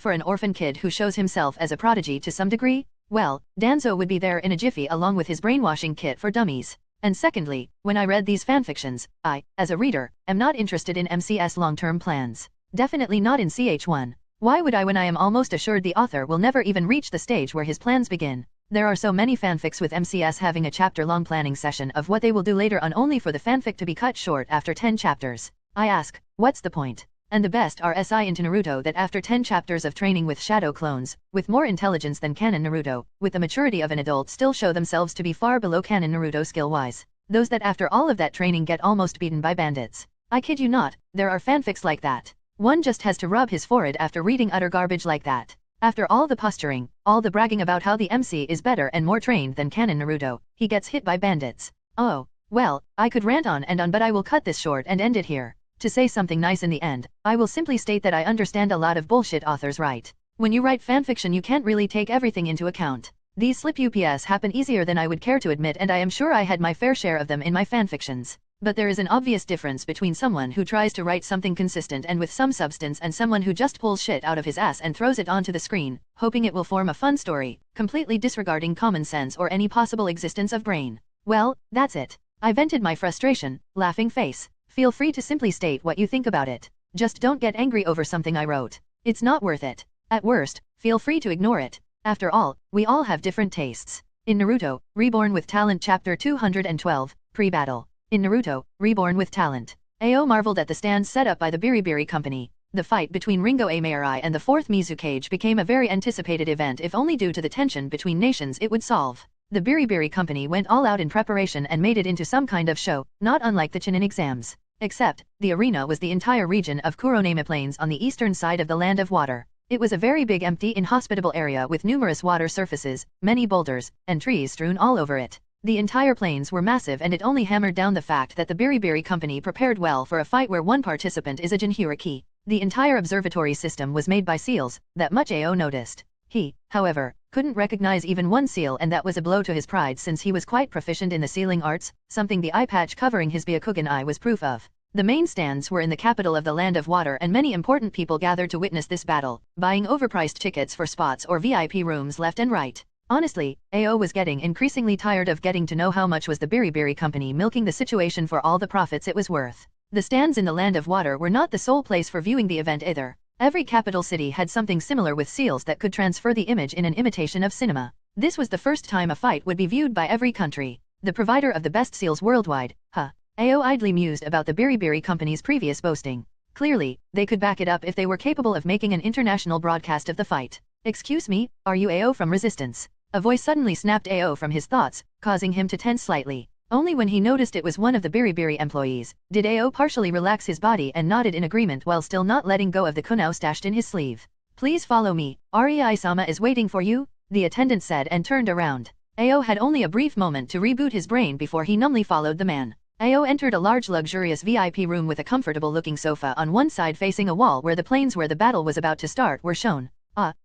for an orphan kid who shows himself as a prodigy to some degree, well, Danzo would be there in a jiffy along with his brainwashing kit for dummies. And secondly, when I read these fanfictions, I, as a reader, am not interested in MCS long-term plans. Definitely not in CH1. Why would I when I am almost assured the author will never even reach the stage where his plans begin? There are so many fanfics with MCS having a chapter-long planning session of what they will do later on only for the fanfic to be cut short after 10 chapters. I ask, what's the point? And the best are SI into Naruto that after 10 chapters of training with shadow clones, with more intelligence than canon Naruto, with the maturity of an adult still show themselves to be far below canon Naruto skill-wise. Those that after all of that training get almost beaten by bandits. I kid you not, there are fanfics like that. One just has to rub his forehead after reading utter garbage like that. After all the posturing, all the bragging about how the MC is better and more trained than canon Naruto, he gets hit by bandits. Oh, well, I could rant on and on but I will cut this short and end it here. To say something nice in the end, I will simply state that I understand a lot of bullshit authors write. When you write fanfiction you can't really take everything into account. These slip ups happen easier than I would care to admit and I am sure I had my fair share of them in my fanfictions. But there is an obvious difference between someone who tries to write something consistent and with some substance and someone who just pulls shit out of his ass and throws it onto the screen, hoping it will form a fun story, completely disregarding common sense or any possible existence of brain. Well, that's it. I vented my frustration, laughing face. Feel free to simply state what you think about it. Just don't get angry over something I wrote. It's not worth it. At worst, feel free to ignore it. After all, we all have different tastes. In Naruto, Reborn with Talent Chapter 212, Pre-Battle. In Naruto, Reborn with Talent. AO marveled at the stands set up by the Biribiri Company. The fight between Ringo Amarai and the 4th Mizukage became a very anticipated event if only due to the tension between nations it would solve. The Biribiri Company went all out in preparation and made it into some kind of show, not unlike the Chunin exams. Except, the arena was the entire region of Kuroname Plains on the eastern side of the Land of Water. It was a very big empty inhospitable area with numerous water surfaces, many boulders, and trees strewn all over it. The entire plains were massive and it only hammered down the fact that the Biribiri Company prepared well for a fight where one participant is a Jinhyuriki. The entire observatory system was made by seals, that much AO noticed. He, however, couldn't recognize even one seal and that was a blow to his pride since he was quite proficient in the sealing arts, something the eye patch covering his Byakugan eye was proof of. The main stands were in the capital of the Land of Water and many important people gathered to witness this battle, buying overpriced tickets for spots or VIP rooms left and right. Honestly, AO was getting increasingly tired of getting to know how much was the Biribiri Company milking the situation for all the profits it was worth. The stands in the Land of Water were not the sole place for viewing the event either. Every capital city had something similar with seals that could transfer the image in an imitation of cinema. This was the first time a fight would be viewed by every country. The provider of the best seals worldwide, AO idly mused about the Biribiri Company's previous boasting. Clearly, they could back it up if they were capable of making an international broadcast of the fight. Excuse me, are you AO from Resistance? A voice suddenly snapped AO from his thoughts, causing him to tense slightly. Only when he noticed it was one of the Biribiri employees, did AO partially relax his body and nodded in agreement while still not letting go of the kunao stashed in his sleeve. Please follow me, Rei-sama is waiting for you, the attendant said and turned around. AO had only a brief moment to reboot his brain before he numbly followed the man. AO entered a large luxurious VIP room with a comfortable-looking sofa on one side facing a wall where the plains where the battle was about to start were shown.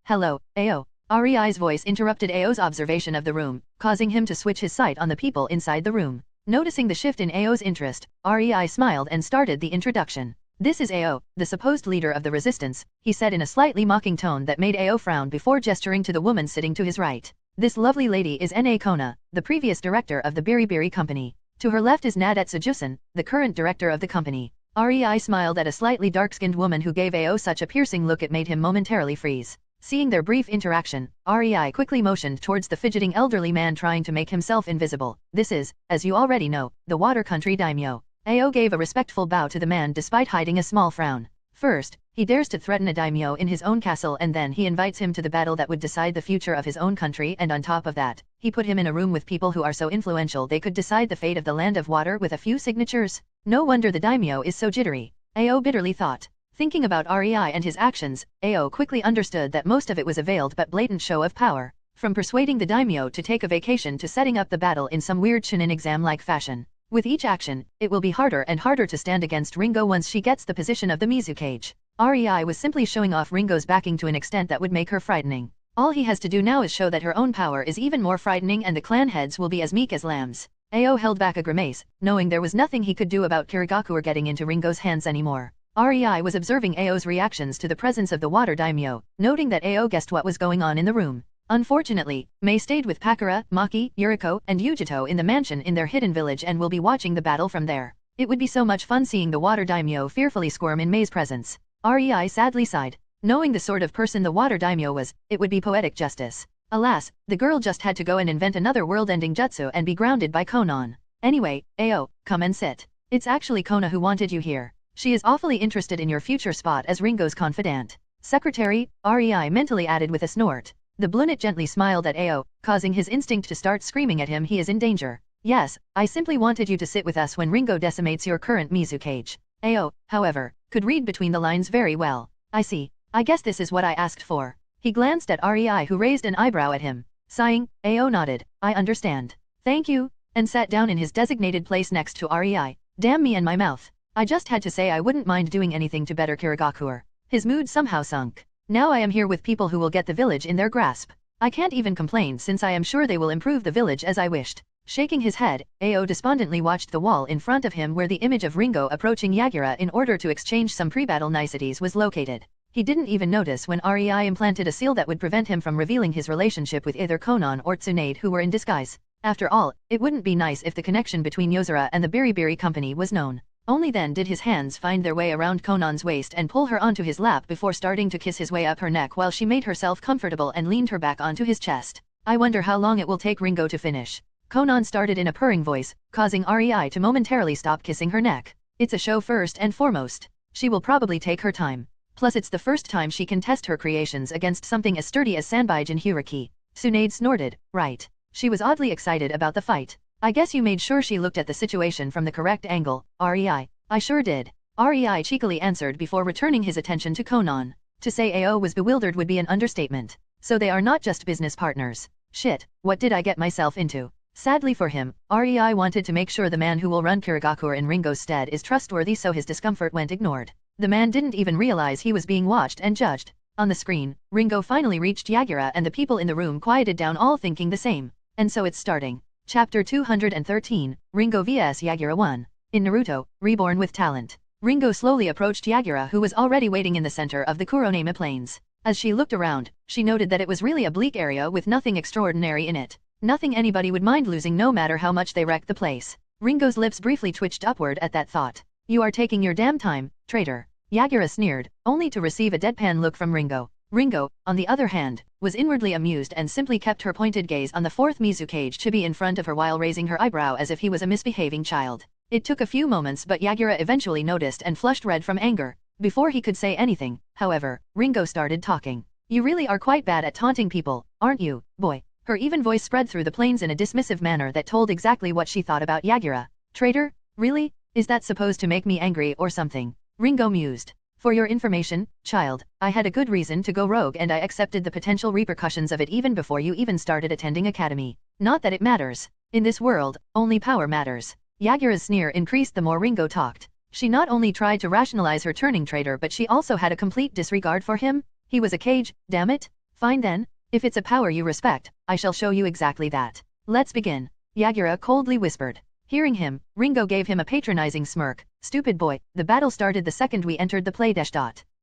Hello, AO. Rei's voice interrupted AO's observation of the room, causing him to switch his sight on the people inside the room. Noticing the shift in AO's interest, Rei smiled and started the introduction. This is AO, the supposed leader of the resistance, he said in a slightly mocking tone that made AO frown before gesturing to the woman sitting to his right. This lovely lady is Na Kona, the previous director of the Biribiri Company. To her left is Nadetsu Jusen, the current director of the company. Rei smiled at a slightly dark-skinned woman who gave AO such a piercing look it made him momentarily freeze. Seeing their brief interaction, Rei quickly motioned towards the fidgeting elderly man trying to make himself invisible. This is, as you already know, the Water Country Daimyo. AO gave a respectful bow to the man despite hiding a small frown. First, he dares to threaten a daimyo in his own castle and then he invites him to the battle that would decide the future of his own country and on top of that, he put him in a room with people who are so influential they could decide the fate of the Land of Water with a few signatures. No wonder the daimyo is so jittery. AO bitterly thought. Thinking about Rei and his actions, AO quickly understood that most of it was a veiled but blatant show of power. From persuading the daimyo to take a vacation to setting up the battle in some weird Chunin exam-like fashion. With each action, it will be harder and harder to stand against Ringo once she gets the position of the Mizukage. Rei was simply showing off Ringo's backing to an extent that would make her frightening. All he has to do now is show that her own power is even more frightening and the clan heads will be as meek as lambs. AO held back a grimace, knowing there was nothing he could do about Kirigakuer getting into Ringo's hands anymore. REI was observing Ao's reactions to the presence of the water daimyo, noting that Ao guessed what was going on in the room. Unfortunately, Mei stayed with Pakura, Maki, Yuriko, and Yujito in the mansion in their hidden village and will be watching the battle from there. It would be so much fun seeing the water daimyo fearfully squirm in Mei's presence. REI sadly sighed. Knowing the sort of person the water daimyo was, it would be poetic justice. Alas, the girl just had to go and invent another world-ending jutsu and be grounded by Konan. Anyway, Ao, come and sit. It's actually Kona who wanted you here. She is awfully interested in your future spot as Ringo's confidant. Secretary, REI mentally added with a snort. The brunette gently smiled at Ao, causing his instinct to start screaming at him he is in danger. Yes, I simply wanted you to sit with us when Ringo decimates your current Mizu cage. Ao, however, could read between the lines very well. I see. I guess this is what I asked for. He glanced at REI who raised an eyebrow at him. Sighing, Ao nodded. I understand. Thank you, and sat down in his designated place next to REI. Damn me and my mouth. I just had to say I wouldn't mind doing anything to better Kirigakure. His mood somehow sunk. Now I am here with people who will get the village in their grasp. I can't even complain since I am sure they will improve the village as I wished. Shaking his head, Ao despondently watched the wall in front of him where the image of Ringo approaching Yagura in order to exchange some pre-battle niceties was located. He didn't even notice when REI implanted a seal that would prevent him from revealing his relationship with either Konan or Tsunade who were in disguise. After all, it wouldn't be nice if the connection between Yozora and the Biribiri company was known. Only then did his hands find their way around Konan's waist and pull her onto his lap before starting to kiss his way up her neck while she made herself comfortable and leaned her back onto his chest. I wonder how long it will take Ringo to finish. Konan started in a purring voice, causing REI to momentarily stop kissing her neck. It's a show first and foremost. She will probably take her time. Plus it's the first time she can test her creations against something as sturdy as Sanbaijin Hiraki. Tsunade snorted. Right. She was oddly excited about the fight. I guess you made sure she looked at the situation from the correct angle, REI. I sure did. REI cheekily answered before returning his attention to Konan. To say Ao was bewildered would be an understatement. So they are not just business partners. Shit, what did I get myself into? Sadly for him, REI wanted to make sure the man who will run Kirigakure in Ringo's stead is trustworthy, so his discomfort went ignored. The man didn't even realize he was being watched and judged. On the screen, Ringo finally reached Yagura and the people in the room quieted down, all thinking the same. And so it's starting. Chapter 213, Ringo vs Yagura 1. In Naruto, Reborn with Talent. Ringo slowly approached Yagura who was already waiting in the center of the Kuronema Plains. As she looked around, she noted that it was really a bleak area with nothing extraordinary in it. Nothing anybody would mind losing no matter how much they wrecked the place. Ringo's lips briefly twitched upward at that thought. You are taking your damn time, traitor. Yagura sneered, only to receive a deadpan look from Ringo. Ringo, on the other hand, was inwardly amused and simply kept her pointed gaze on the fourth Mizu cage to be in front of her while raising her eyebrow as if he was a misbehaving child. It took a few moments, but Yagura eventually noticed and flushed red from anger. Before he could say anything, however, Ringo started talking. You really are quite bad at taunting people, aren't you, boy? Her even voice spread through the plains in a dismissive manner that told exactly what she thought about Yagura. Traitor? Really? Is that supposed to make me angry or something? Ringo mused. For your information, child, I had a good reason to go rogue and I accepted the potential repercussions of it even before you even started attending academy. Not that it matters. In this world, only power matters. Yagura's sneer increased the more Ringo talked. She not only tried to rationalize her turning traitor, but she also had a complete disregard for him. He was a cage, damn it. Fine then. If it's a power you respect, I shall show you exactly that. Let's begin. Yagura coldly whispered. Hearing him, Ringo gave him a patronizing smirk. Stupid boy, the battle started the second we entered the play.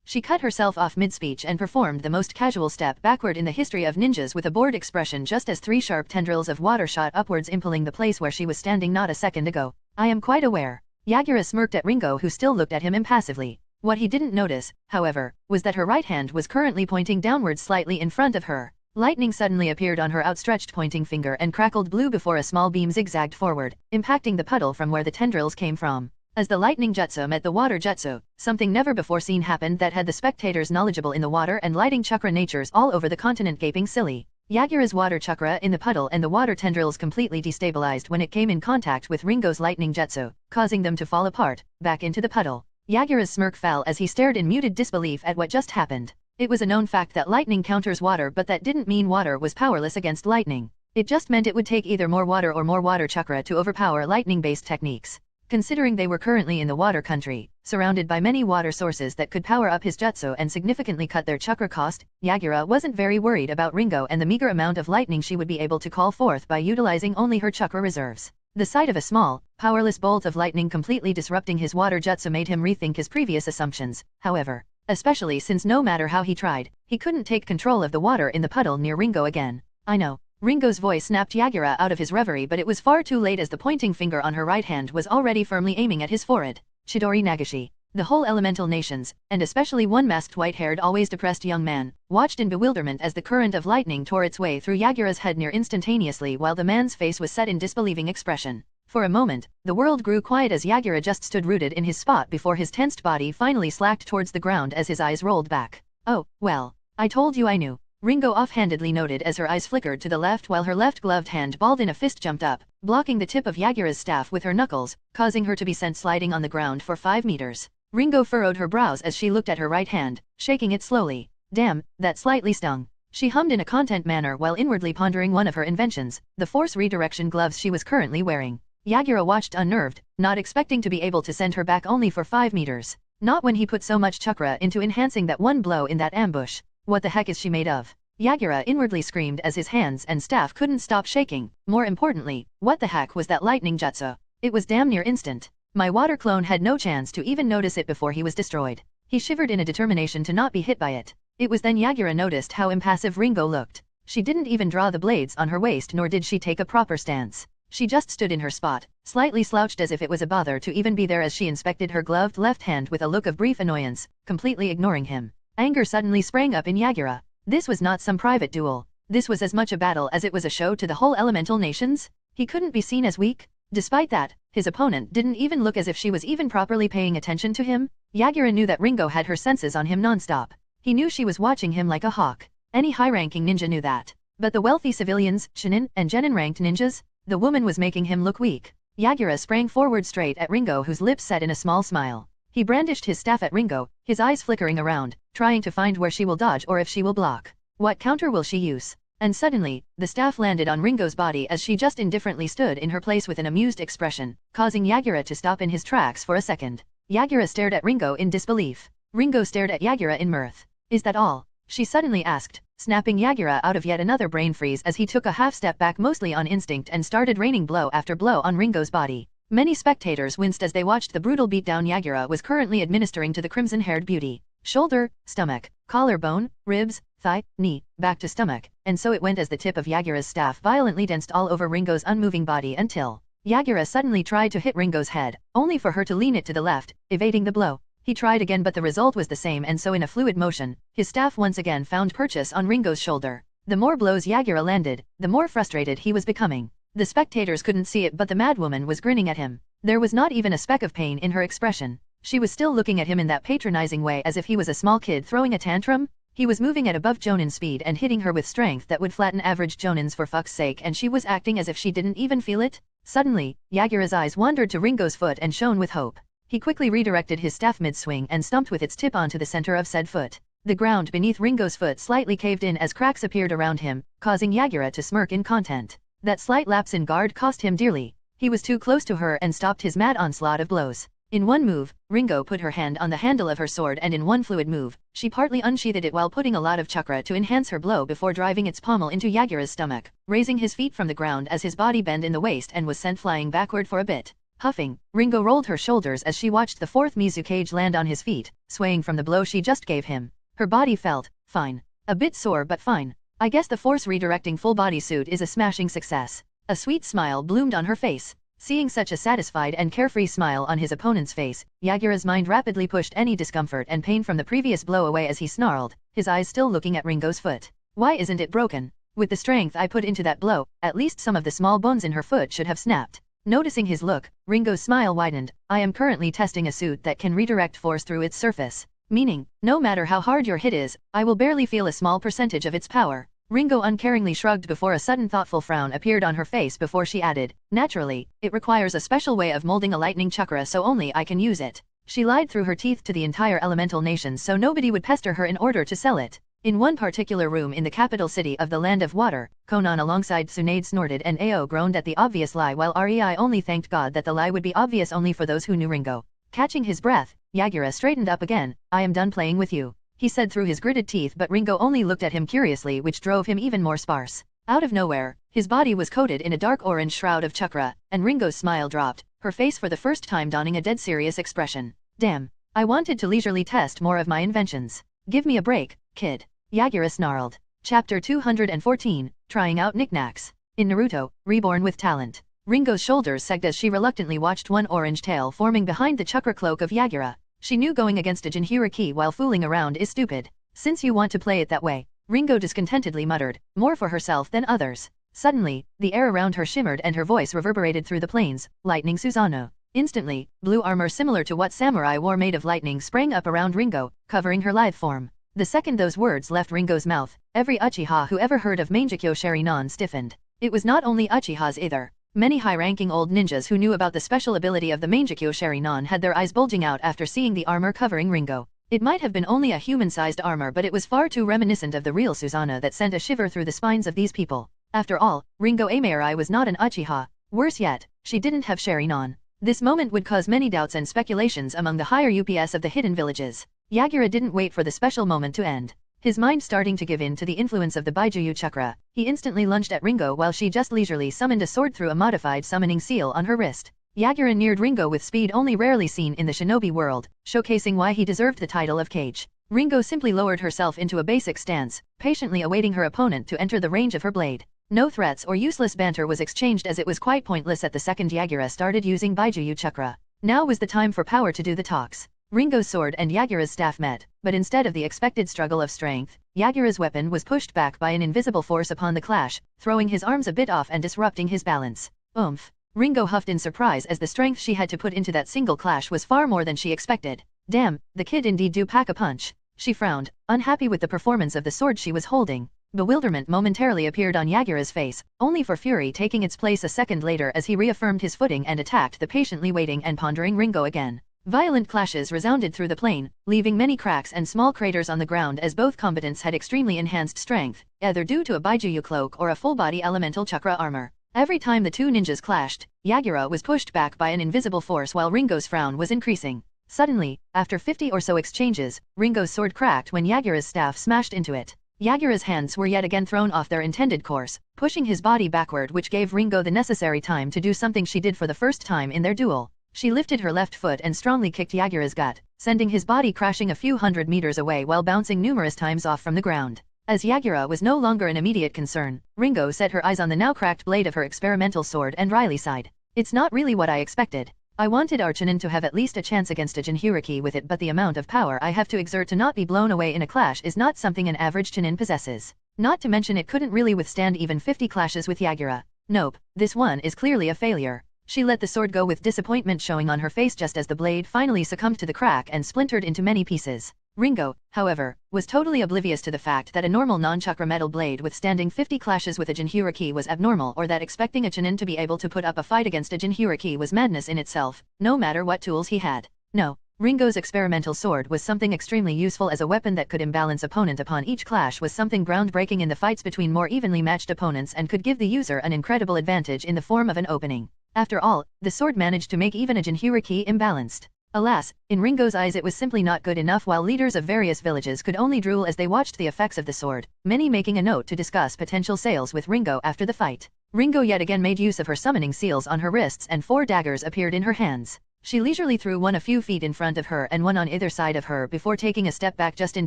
She cut herself off mid-speech and performed the most casual step backward in the history of ninjas with a bored expression just as three sharp tendrils of water shot upwards, impaling the place where she was standing not a second ago. I am quite aware. Yagura smirked at Ringo, who still looked at him impassively. What he didn't notice, however, was that her right hand was currently pointing downwards slightly in front of her. Lightning suddenly appeared on her outstretched pointing finger and crackled blue before a small beam zigzagged forward, impacting the puddle from where the tendrils came from. As the lightning jutsu met the water jutsu, something never before seen happened that had the spectators knowledgeable in the water and lighting chakra natures all over the continent gaping silly. Yagura's water chakra in the puddle and the water tendrils completely destabilized when it came in contact with Ringo's lightning jutsu, causing them to fall apart, back into the puddle. Yagura's smirk fell as he stared in muted disbelief at what just happened. It was a known fact that lightning counters water, but that didn't mean water was powerless against lightning. It just meant it would take either more water or more water chakra to overpower lightning-based techniques. Considering they were currently in the water country, surrounded by many water sources that could power up his jutsu and significantly cut their chakra cost, Yagura wasn't very worried about Ringo and the meager amount of lightning she would be able to call forth by utilizing only her chakra reserves. The sight of a small, powerless bolt of lightning completely disrupting his water jutsu made him rethink his previous assumptions, however. Especially since no matter how he tried, he couldn't take control of the water in the puddle near Ringo again. I know. Ringo's voice snapped Yagura out of his reverie, but it was far too late as the pointing finger on her right hand was already firmly aiming at his forehead. Chidori Nagashi. The whole elemental nations, and especially one masked white-haired always depressed young man, watched in bewilderment as the current of lightning tore its way through Yagura's head near instantaneously while the man's face was set in disbelieving expression. For a moment, the world grew quiet as Yagura just stood rooted in his spot before his tensed body finally slacked towards the ground as his eyes rolled back. Oh, well. I told you I knew. Ringo offhandedly noted as her eyes flickered to the left while her left gloved hand balled in a fist jumped up, blocking the tip of Yagura's staff with her knuckles, causing her to be sent sliding on the ground for 5 meters. Ringo furrowed her brows as she looked at her right hand, shaking it slowly. Damn, that slightly stung. She hummed in a content manner while inwardly pondering one of her inventions, the force redirection gloves she was currently wearing. Yagura watched unnerved, not expecting to be able to send her back only for 5 meters. Not when he put so much chakra into enhancing that one blow in that ambush. What the heck is she made of? Yagura inwardly screamed as his hands and staff couldn't stop shaking. More importantly, what the heck was that lightning jutsu? It was damn near instant. My water clone had no chance to even notice it before he was destroyed. He shivered in a determination to not be hit by it. It was then Yagura noticed how impassive Ringo looked. She didn't even draw the blades on her waist nor did she take a proper stance. She just stood in her spot, slightly slouched as if it was a bother to even be there as she inspected her gloved left hand with a look of brief annoyance, completely ignoring him. Anger suddenly sprang up in Yagura. This was not some private duel. This was as much a battle as it was a show to the whole elemental nations. He couldn't be seen as weak. Despite that, his opponent didn't even look as if she was even properly paying attention to him. Yagura knew that Ringo had her senses on him nonstop. He knew she was watching him like a hawk. Any high-ranking ninja knew that. But the wealthy civilians, shinin, and genin-ranked ninjas? The woman was making him look weak. Yagura sprang forward straight at Ringo, whose lips set in a small smile. He brandished his staff at Ringo, his eyes flickering around, trying to find where she will dodge or if she will block. What counter will she use? And suddenly, the staff landed on Ringo's body as she just indifferently stood in her place with an amused expression, causing Yagura to stop in his tracks for a second. Yagura stared at Ringo in disbelief. Ringo stared at Yagura in mirth. Is that all? She suddenly asked, snapping Yagura out of yet another brain freeze as he took a half step back mostly on instinct and started raining blow after blow on Ringo's body. Many spectators winced as they watched the brutal beatdown Yagura was currently administering to the crimson-haired beauty. Shoulder, stomach, collarbone, ribs, thigh, knee, back to stomach, and so it went as the tip of Yagura's staff violently danced all over Ringo's unmoving body until Yagura suddenly tried to hit Ringo's head, only for her to lean it to the left, evading the blow. He tried again but the result was the same, and so in a fluid motion, his staff once again found purchase on Ringo's shoulder. The more blows Yagura landed, the more frustrated he was becoming. The spectators couldn't see it but the madwoman was grinning at him. There was not even a speck of pain in her expression. She was still looking at him in that patronizing way as if he was a small kid throwing a tantrum. He was moving at above Jonin speed and hitting her with strength that would flatten average Jonins for fuck's sake, and she was acting as if she didn't even feel it. Suddenly, Yagura's eyes wandered to Ringo's foot and shone with hope. He quickly redirected his staff mid-swing and stumped with its tip onto the center of said foot. The ground beneath Ringo's foot slightly caved in as cracks appeared around him, causing Yagura to smirk in content. That slight lapse in guard cost him dearly. He was too close to her and stopped his mad onslaught of blows. In one move, Ringo put her hand on the handle of her sword, and in one fluid move, she partly unsheathed it while putting a lot of chakra to enhance her blow before driving its pommel into Yagura's stomach, raising his feet from the ground as his body bent in the waist and was sent flying backward for a bit. Huffing, Ringo rolled her shoulders as she watched the fourth Mizukage land on his feet, swaying from the blow she just gave him. Her body felt fine. A bit sore but fine. I guess the force redirecting full body suit is a smashing success. A sweet smile bloomed on her face. Seeing such a satisfied and carefree smile on his opponent's face, Yagura's mind rapidly pushed any discomfort and pain from the previous blow away as he snarled, his eyes still looking at Ringo's foot. Why isn't it broken? With the strength I put into that blow, at least some of the small bones in her foot should have snapped. Noticing his look, Ringo's smile widened. I am currently testing a suit that can redirect force through its surface. Meaning, no matter how hard your hit is, I will barely feel a small percentage of its power. Ringo uncaringly shrugged before a sudden thoughtful frown appeared on her face before she added, naturally, it requires a special way of molding a lightning chakra, so only I can use it. She lied through her teeth to the entire elemental nation so nobody would pester her in order to sell it. In one particular room in the capital city of the Land of Water, Konan alongside Tsunade snorted and Ao groaned at the obvious lie, while Rei only thanked God that the lie would be obvious only for those who knew Ringo. Catching his breath, Yagura straightened up again. I am done playing with you, he said through his gritted teeth, but Ringo only looked at him curiously, which drove him even more sparse. Out of nowhere, his body was coated in a dark orange shroud of chakra, and Ringo's smile dropped, her face for the first time donning a dead serious expression. Damn. I wanted to leisurely test more of my inventions. Give me a break, kid. Yagura snarled. Chapter 214, Trying Out Knickknacks. In Naruto, Reborn with Talent. Ringo's shoulders sagged as she reluctantly watched one orange tail forming behind the chakra cloak of Yagura. She knew going against a Jinhuriki while fooling around is stupid. Since you want to play it that way, Ringo discontentedly muttered, more for herself than others. Suddenly, the air around her shimmered and her voice reverberated through the plains, lightning Susanoo. Instantly, blue armor similar to what samurai wore made of lightning sprang up around Ringo, covering her live form. The second those words left Ringo's mouth, every Uchiha who ever heard of Mangekyo Sharingan stiffened. It was not only Uchihas either. Many high-ranking old ninjas who knew about the special ability of the Mangekyo Sharingan had their eyes bulging out after seeing the armor covering Ringo. It might have been only a human-sized armor, but it was far too reminiscent of the real Susanoo that sent a shiver through the spines of these people. After all, Ringo Amarai was not an Uchiha. Worse yet, she didn't have Sharingan. This moment would cause many doubts and speculations among the higher UPS of the hidden villages. Yagura didn't wait for the special moment to end. His mind starting to give in to the influence of the Baijuyu chakra, he instantly lunged at Ringo while she just leisurely summoned a sword through a modified summoning seal on her wrist. Yagura neared Ringo with speed only rarely seen in the shinobi world, showcasing why he deserved the title of Kage. Ringo simply lowered herself into a basic stance, patiently awaiting her opponent to enter the range of her blade. No threats or useless banter was exchanged as it was quite pointless at the second Yagura started using Baijuyu chakra. Now was the time for power to do the talks. Ringo's sword and Yagura's staff met, but instead of the expected struggle of strength, Yagura's weapon was pushed back by an invisible force upon the clash, throwing his arms a bit off and disrupting his balance. Oomph! Ringo huffed in surprise as the strength she had to put into that single clash was far more than she expected. Damn, the kid indeed do pack a punch. She frowned, unhappy with the performance of the sword she was holding. Bewilderment momentarily appeared on Yagura's face, only for fury taking its place a second later as he reaffirmed his footing and attacked the patiently waiting and pondering Ringo again. Violent clashes resounded through the plain, leaving many cracks and small craters on the ground as both combatants had extremely enhanced strength, either due to a Baijuyu cloak or a full-body elemental chakra armor. Every time the two ninjas clashed, Yagura was pushed back by an invisible force while Ringo's frown was increasing. Suddenly, after 50 or so exchanges, Ringo's sword cracked when Yagura's staff smashed into it. Yagura's hands were yet again thrown off their intended course, pushing his body backward, which gave Ringo the necessary time to do something she did for the first time in their duel. She lifted her left foot and strongly kicked Yagura's gut, sending his body crashing a few hundred meters away while bouncing numerous times off from the ground. As Yagura was no longer an immediate concern, Ringo set her eyes on the now cracked blade of her experimental sword and wryly sighed. It's not really what I expected. I wanted our Chunin to have at least a chance against a Jinhuriki with it, but the amount of power I have to exert to not be blown away in a clash is not something an average Chunin possesses. Not to mention it couldn't really withstand even 50 clashes with Yagura. Nope, this one is clearly a failure. She let the sword go with disappointment showing on her face just as the blade finally succumbed to the crack and splintered into many pieces. Ringo, however, was totally oblivious to the fact that a normal non-chakra metal blade withstanding 50 clashes with a Jinhuriki was abnormal, or that expecting a Chunin to be able to put up a fight against a Jinhuriki was madness in itself, no matter what tools he had. No, Ringo's experimental sword was something extremely useful as a weapon that could imbalance opponent upon each clash, was something groundbreaking in the fights between more evenly matched opponents, and could give the user an incredible advantage in the form of an opening. After all, the sword managed to make even a Jinhuriki imbalanced. Alas, in Ringo's eyes it was simply not good enough. While leaders of various villages could only drool as they watched the effects of the sword, many making a note to discuss potential sales with Ringo after the fight. Ringo yet again made use of her summoning seals on her wrists and 4 daggers appeared in her hands. She leisurely threw one a few feet in front of her and one on either side of her before taking a step back just in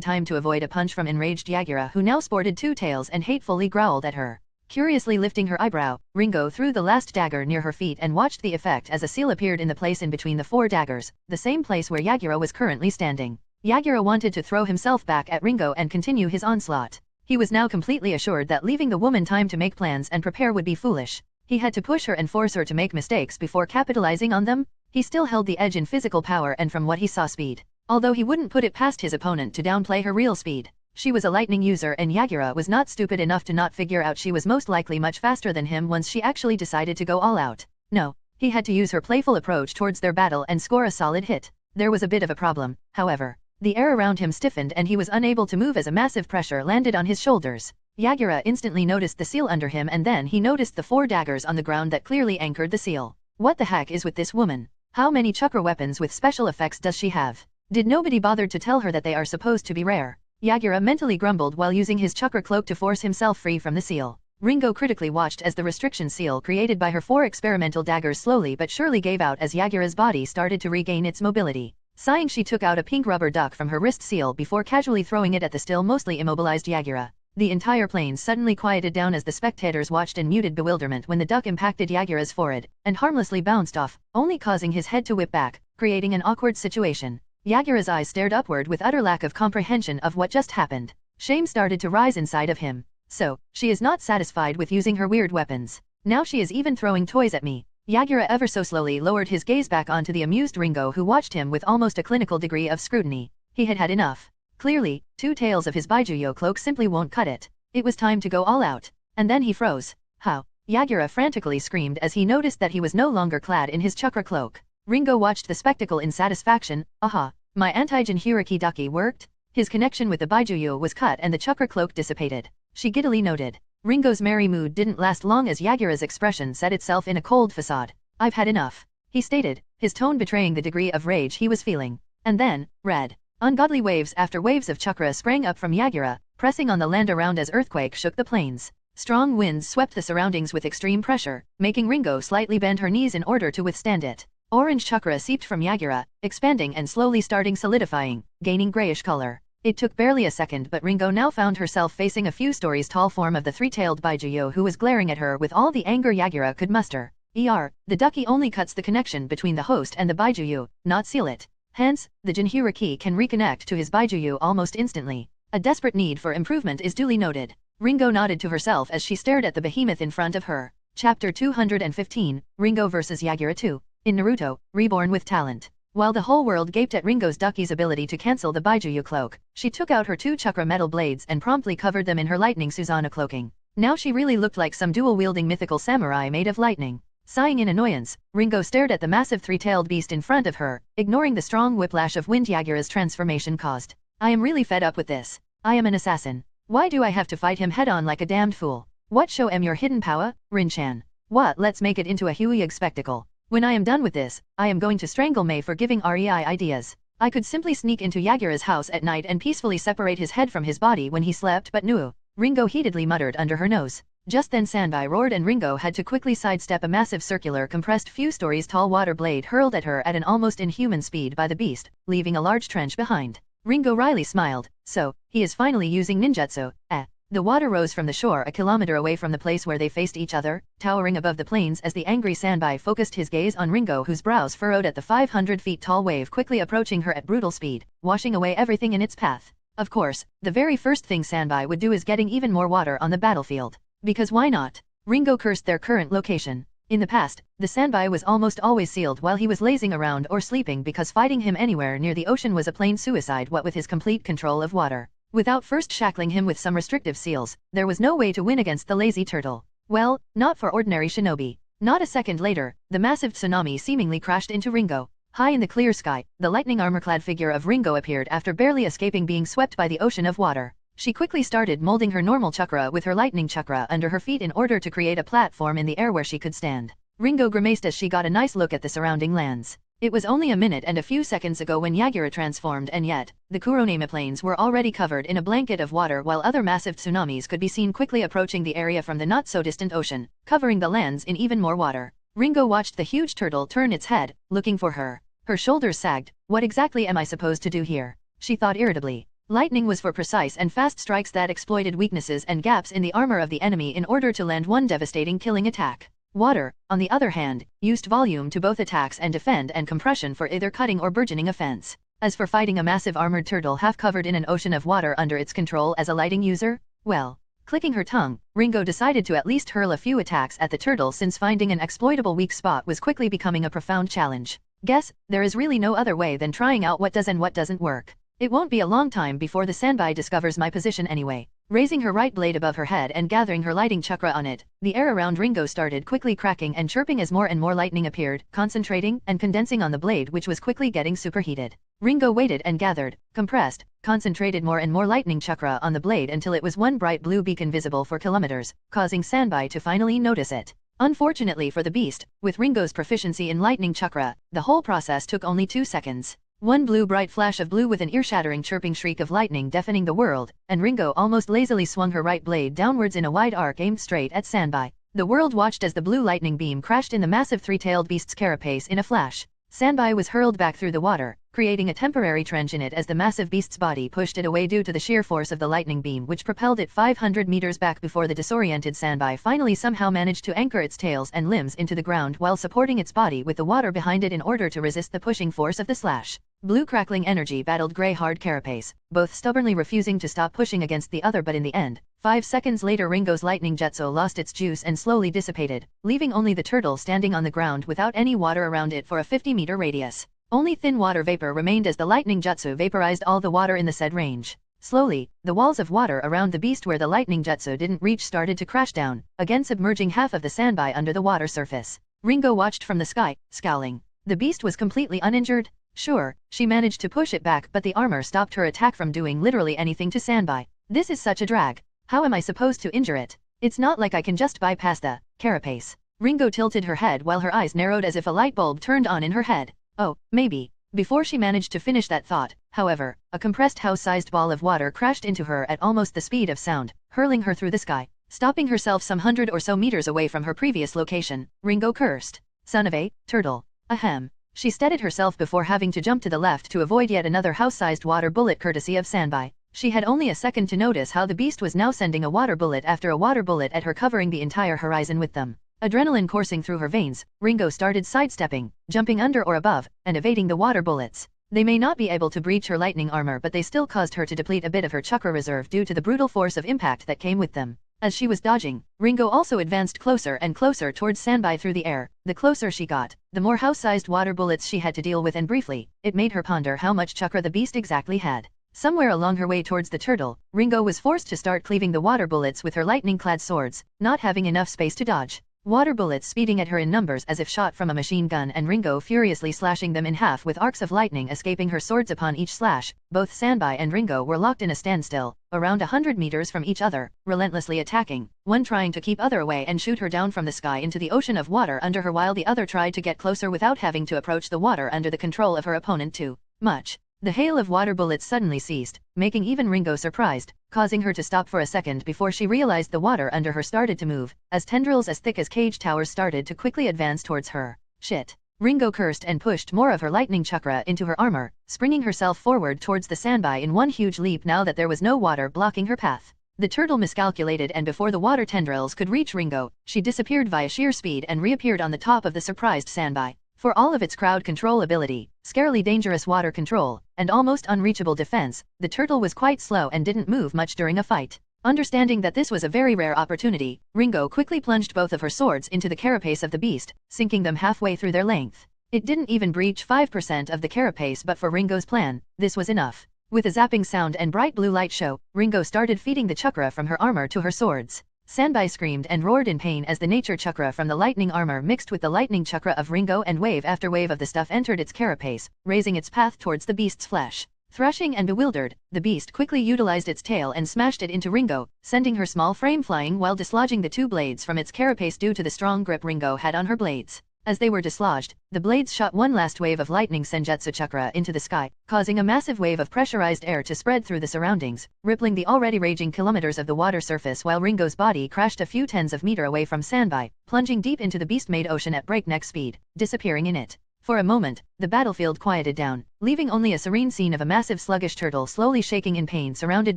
time to avoid a punch from enraged Yagura, who now sported 2 tails and hatefully growled at her. Curiously lifting her eyebrow, Ringo threw the last dagger near her feet and watched the effect as a seal appeared in the place in between the 4 daggers, the same place where Yagura was currently standing. Yagura wanted to throw himself back at Ringo and continue his onslaught. He was now completely assured that leaving the woman time to make plans and prepare would be foolish. He had to push her and force her to make mistakes before capitalizing on them. He still held the edge in physical power and from what he saw speed. Although he wouldn't put it past his opponent to downplay her real speed. She was a lightning user and Yagura was not stupid enough to not figure out she was most likely much faster than him once she actually decided to go all out. No, he had to use her playful approach towards their battle and score a solid hit. There was a bit of a problem, however. The air around him stiffened and he was unable to move as a massive pressure landed on his shoulders. Yagura instantly noticed the seal under him and then he noticed the 4 daggers on the ground that clearly anchored the seal. What the heck is with this woman? How many chakra weapons with special effects does she have? Did nobody bother to tell her that they are supposed to be rare? Yagura mentally grumbled while using his chakra cloak to force himself free from the seal. Ringo critically watched as the restriction seal created by her 4 experimental daggers slowly but surely gave out as Yagura's body started to regain its mobility. Sighing, she took out a pink rubber duck from her wrist seal before casually throwing it at the still mostly immobilized Yagura. The entire plane suddenly quieted down as the spectators watched in muted bewilderment when the duck impacted Yagura's forehead and harmlessly bounced off, only causing his head to whip back, creating an awkward situation. Yagura's eyes stared upward with utter lack of comprehension of what just happened. Shame started to rise inside of him. So, she is not satisfied with using her weird weapons. Now she is even throwing toys at me. Yagura ever so slowly lowered his gaze back onto the amused Ringo, who watched him with almost a clinical degree of scrutiny. He had had enough. Clearly, 2 tails of his Baijuyo cloak simply won't cut it. It was time to go all out. And then he froze. How? Yagura frantically screamed as he noticed that he was no longer clad in his chakra cloak. Ringo watched the spectacle in satisfaction. Aha! My anti-Jinhyuriki Ducky worked? His connection with the Baijuyo was cut and the chakra cloak dissipated. She giddily noted. Ringo's merry mood didn't last long as Yagura's expression set itself in a cold facade. I've had enough, he stated, his tone betraying the degree of rage he was feeling. And then, red, ungodly waves after waves of chakra sprang up from Yagura, pressing on the land around as earthquake shook the plains. Strong winds swept the surroundings with extreme pressure, making Ringo slightly bend her knees in order to withstand it. Orange chakra seeped from Yagura, expanding and slowly starting solidifying, gaining grayish color. It took barely a second, but Ringo now found herself facing a few stories tall form of the 3-tailed Baijuyo, who was glaring at her with all the anger Yagura could muster. The ducky only cuts the connection between the host and the Baijuyo, not seal it. Hence, the Jinhyuriki can reconnect to his Baijuyo almost instantly. A desperate need for improvement is duly noted. Ringo nodded to herself as she stared at the behemoth in front of her. Chapter 215, Ringo vs. Yagura 2. In Naruto, Reborn with Talent. While the whole world gaped at Ringo's ducky's ability to cancel the Baijuyo cloak, she took out her 2 chakra metal blades and promptly covered them in her lightning Susanoo cloaking. Now she really looked like some dual-wielding mythical samurai made of lightning. Sighing in annoyance, Ringo stared at the massive 3-tailed beast in front of her, ignoring the strong whiplash of wind Yagura's transformation caused. I am really fed up with this. I am an assassin. Why do I have to fight him head-on like a damned fool? What show am your hidden power, Rin-chan? What, let's make it into a huge spectacle. When I am done with this, I am going to strangle Mei for giving REI ideas. I could simply sneak into Yagura's house at night and peacefully separate his head from his body when he slept, but no. Ringo heatedly muttered under her nose. Just then Sanbai roared and Ringo had to quickly sidestep a massive circular compressed few stories tall water blade hurled at her at an almost inhuman speed by the beast, leaving a large trench behind. Ringo wryly smiled. So, he is finally using ninjutsu, eh? The water rose from the shore a kilometer away from the place where they faced each other, towering above the plains as the angry Sanbai focused his gaze on Ringo, whose brows furrowed at the 500 feet tall wave quickly approaching her at brutal speed, washing away everything in its path. Of course, the very first thing Sanbai would do is getting even more water on the battlefield. Because why not? Ringo cursed their current location. In the past, the Sanbai was almost always sealed while he was lazing around or sleeping, because fighting him anywhere near the ocean was a plain suicide, what with his complete control of water. Without first shackling him with some restrictive seals, there was no way to win against the lazy turtle. Well, not for ordinary shinobi. Not a second later, the massive tsunami seemingly crashed into Ringo. High in the clear sky, the lightning armor-clad figure of Ringo appeared after barely escaping being swept by the ocean of water. She quickly started molding her normal chakra with her lightning chakra under her feet in order to create a platform in the air where she could stand. Ringo grimaced as she got a nice look at the surrounding lands. It was only a minute and a few seconds ago when Yagura transformed, and yet, the Kuronema plains were already covered in a blanket of water, while other massive tsunamis could be seen quickly approaching the area from the not-so-distant ocean, covering the lands in even more water. Ringo watched the huge turtle turn its head, looking for her. Her shoulders sagged. What exactly am I supposed to do here? She thought irritably. Lightning was for precise and fast strikes that exploited weaknesses and gaps in the armor of the enemy in order to land one devastating killing attack. Water, on the other hand, used volume to both attacks and defend, and compression for either cutting or burgeoning offense. As for fighting a massive armored turtle half covered in an ocean of water under its control as a lighting user, well, clicking her tongue, Ringo decided to at least hurl a few attacks at the turtle, since finding an exploitable weak spot was quickly becoming a profound challenge. Guess, there is really no other way than trying out what does and what doesn't work. It won't be a long time before the Sanbai discovers my position anyway. Raising her right blade above her head and gathering her lighting chakra on it, the air around Ringo started quickly cracking and chirping as more and more lightning appeared, concentrating and condensing on the blade, which was quickly getting superheated. Ringo waited and gathered, compressed, concentrated more and more lightning chakra on the blade until it was one bright blue beacon visible for kilometers, causing Sanbai to finally notice it. Unfortunately for the beast, with Ringo's proficiency in lightning chakra, the whole process took only 2 seconds. One bright flash of blue with an ear-shattering chirping shriek of lightning deafening the world, and Ringo almost lazily swung her right blade downwards in a wide arc aimed straight at Sanbai. The world watched as the blue lightning beam crashed in the massive three-tailed beast's carapace in a flash. Sanbai was hurled back through the water, creating a temporary trench in it as the massive beast's body pushed it away due to the sheer force of the lightning beam which propelled it 500 meters back before the disoriented Sanbai finally somehow managed to anchor its tails and limbs into the ground while supporting its body with the water behind it in order to resist the pushing force of the slash. Blue crackling energy battled grey hard carapace, both stubbornly refusing to stop pushing against the other, but in the end, 5 seconds later Ringo's lightning jutsu lost its juice and slowly dissipated, leaving only the turtle standing on the ground without any water around it for a 50-meter radius. Only thin water vapor remained as the lightning jutsu vaporized all the water in the said range. Slowly, the walls of water around the beast where the lightning jutsu didn't reach started to crash down, again submerging half of the Sanbai under the water surface. Ringo watched from the sky, scowling. The beast was completely uninjured. Sure, she managed to push it back, but the armor stopped her attack from doing literally anything to Sanbai. This is such a drag. How am I supposed to injure it? It's not like I can just bypass the carapace. Ringo tilted her head while her eyes narrowed as if a light bulb turned on in her head. Oh, maybe. Before she managed to finish that thought, however, a compressed house-sized ball of water crashed into her at almost the speed of sound, hurling her through the sky, stopping herself some 100 or so meters away from her previous location. Ringo cursed. Son of a turtle. Ahem. She steadied herself before having to jump to the left to avoid yet another house-sized water bullet courtesy of Sanbai. She had only a second to notice how the beast was now sending a water bullet after a water bullet at her, covering the entire horizon with them. Adrenaline coursing through her veins, Ringo started sidestepping, jumping under or above, and evading the water bullets. They may not be able to breach her lightning armor, but they still caused her to deplete a bit of her chakra reserve due to the brutal force of impact that came with them. As she was dodging, Ringo also advanced closer and closer towards Sanbai through the air. The closer she got, the more house-sized water bullets she had to deal with, and briefly, it made her ponder how much chakra the beast exactly had. Somewhere along her way towards the turtle, Ringo was forced to start cleaving the water bullets with her lightning-clad swords, not having enough space to dodge. Water bullets speeding at her in numbers as if shot from a machine gun, and Ringo furiously slashing them in half with arcs of lightning escaping her swords upon each slash. Both Sanbai and Ringo were locked in a standstill, around 100 meters from each other, relentlessly attacking, one trying to keep other away and shoot her down from the sky into the ocean of water under her, while the other tried to get closer without having to approach the water under the control of her opponent too much. The hail of water bullets suddenly ceased, making even Ringo surprised, causing her to stop for a second before she realized the water under her started to move, as tendrils as thick as cage towers started to quickly advance towards her. Shit. Ringo cursed and pushed more of her lightning chakra into her armor, springing herself forward towards the Sanbai in one huge leap now that there was no water blocking her path. The turtle miscalculated, and before the water tendrils could reach Ringo, she disappeared via sheer speed and reappeared on the top of the surprised Sanbai. For all of its crowd control ability, scarily dangerous water control, and almost unreachable defense, the turtle was quite slow and didn't move much during a fight. Understanding that this was a very rare opportunity, Ringo quickly plunged both of her swords into the carapace of the beast, sinking them halfway through their length. It didn't even breach 5% of the carapace, but for Ringo's plan, this was enough. With a zapping sound and bright blue light show, Ringo started feeding the chakra from her armor to her swords. Sanbai screamed and roared in pain as the nature chakra from the lightning armor mixed with the lightning chakra of Ringo, and wave after wave of the stuff entered its carapace, raising its path towards the beast's flesh. Thrashing and bewildered, the beast quickly utilized its tail and smashed it into Ringo, sending her small frame flying while dislodging the two blades from its carapace due to the strong grip Ringo had on her blades. As they were dislodged, the blades shot one last wave of lightning senjutsu chakra into the sky, causing a massive wave of pressurized air to spread through the surroundings, rippling the already raging kilometers of the water surface, while Ringo's body crashed a few tens of meters away from Sanbai, plunging deep into the beast-made ocean at breakneck speed, disappearing in it. For a moment, the battlefield quieted down, leaving only a serene scene of a massive sluggish turtle slowly shaking in pain, surrounded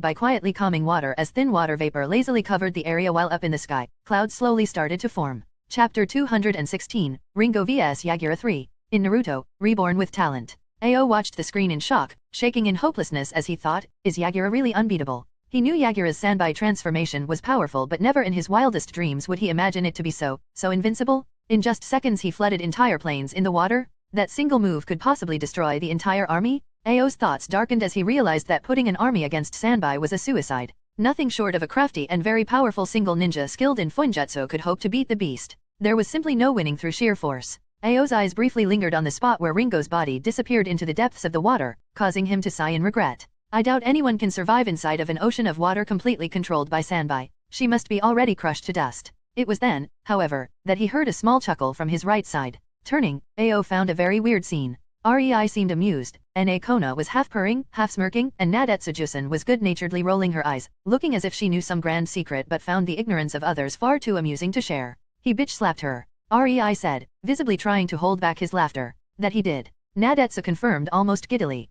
by quietly calming water as thin water vapor lazily covered the area, while up in the sky, clouds slowly started to form. Chapter 216, Ringo vs Yagura 3. In Naruto, Reborn with Talent. Ao watched the screen in shock, shaking in hopelessness as he thought, is Yagura really unbeatable? He knew Yagura's Sanbai transformation was powerful, but never in his wildest dreams would he imagine it to be so invincible. In just seconds he flooded entire planes in the water? That single move could possibly destroy the entire army? Ao's thoughts darkened as he realized that putting an army against Sanbai was a suicide. Nothing short of a crafty and very powerful single ninja skilled in Funjutsu could hope to beat the beast. There was simply no winning through sheer force. Ao's eyes briefly lingered on the spot where Ringo's body disappeared into the depths of the water, causing him to sigh in regret. I doubt anyone can survive inside of an ocean of water completely controlled by Sanbai. She must be already crushed to dust. It was then, however, that he heard a small chuckle from his right side. Turning, Ao found a very weird scene. Rei seemed amused, Kona was half purring, half smirking, and Nadetsujusan was good-naturedly rolling her eyes, looking as if she knew some grand secret but found the ignorance of others far too amusing to share. He bitch-slapped her. Rei said, visibly trying to hold back his laughter. That he did. Nadetsu confirmed almost giddily.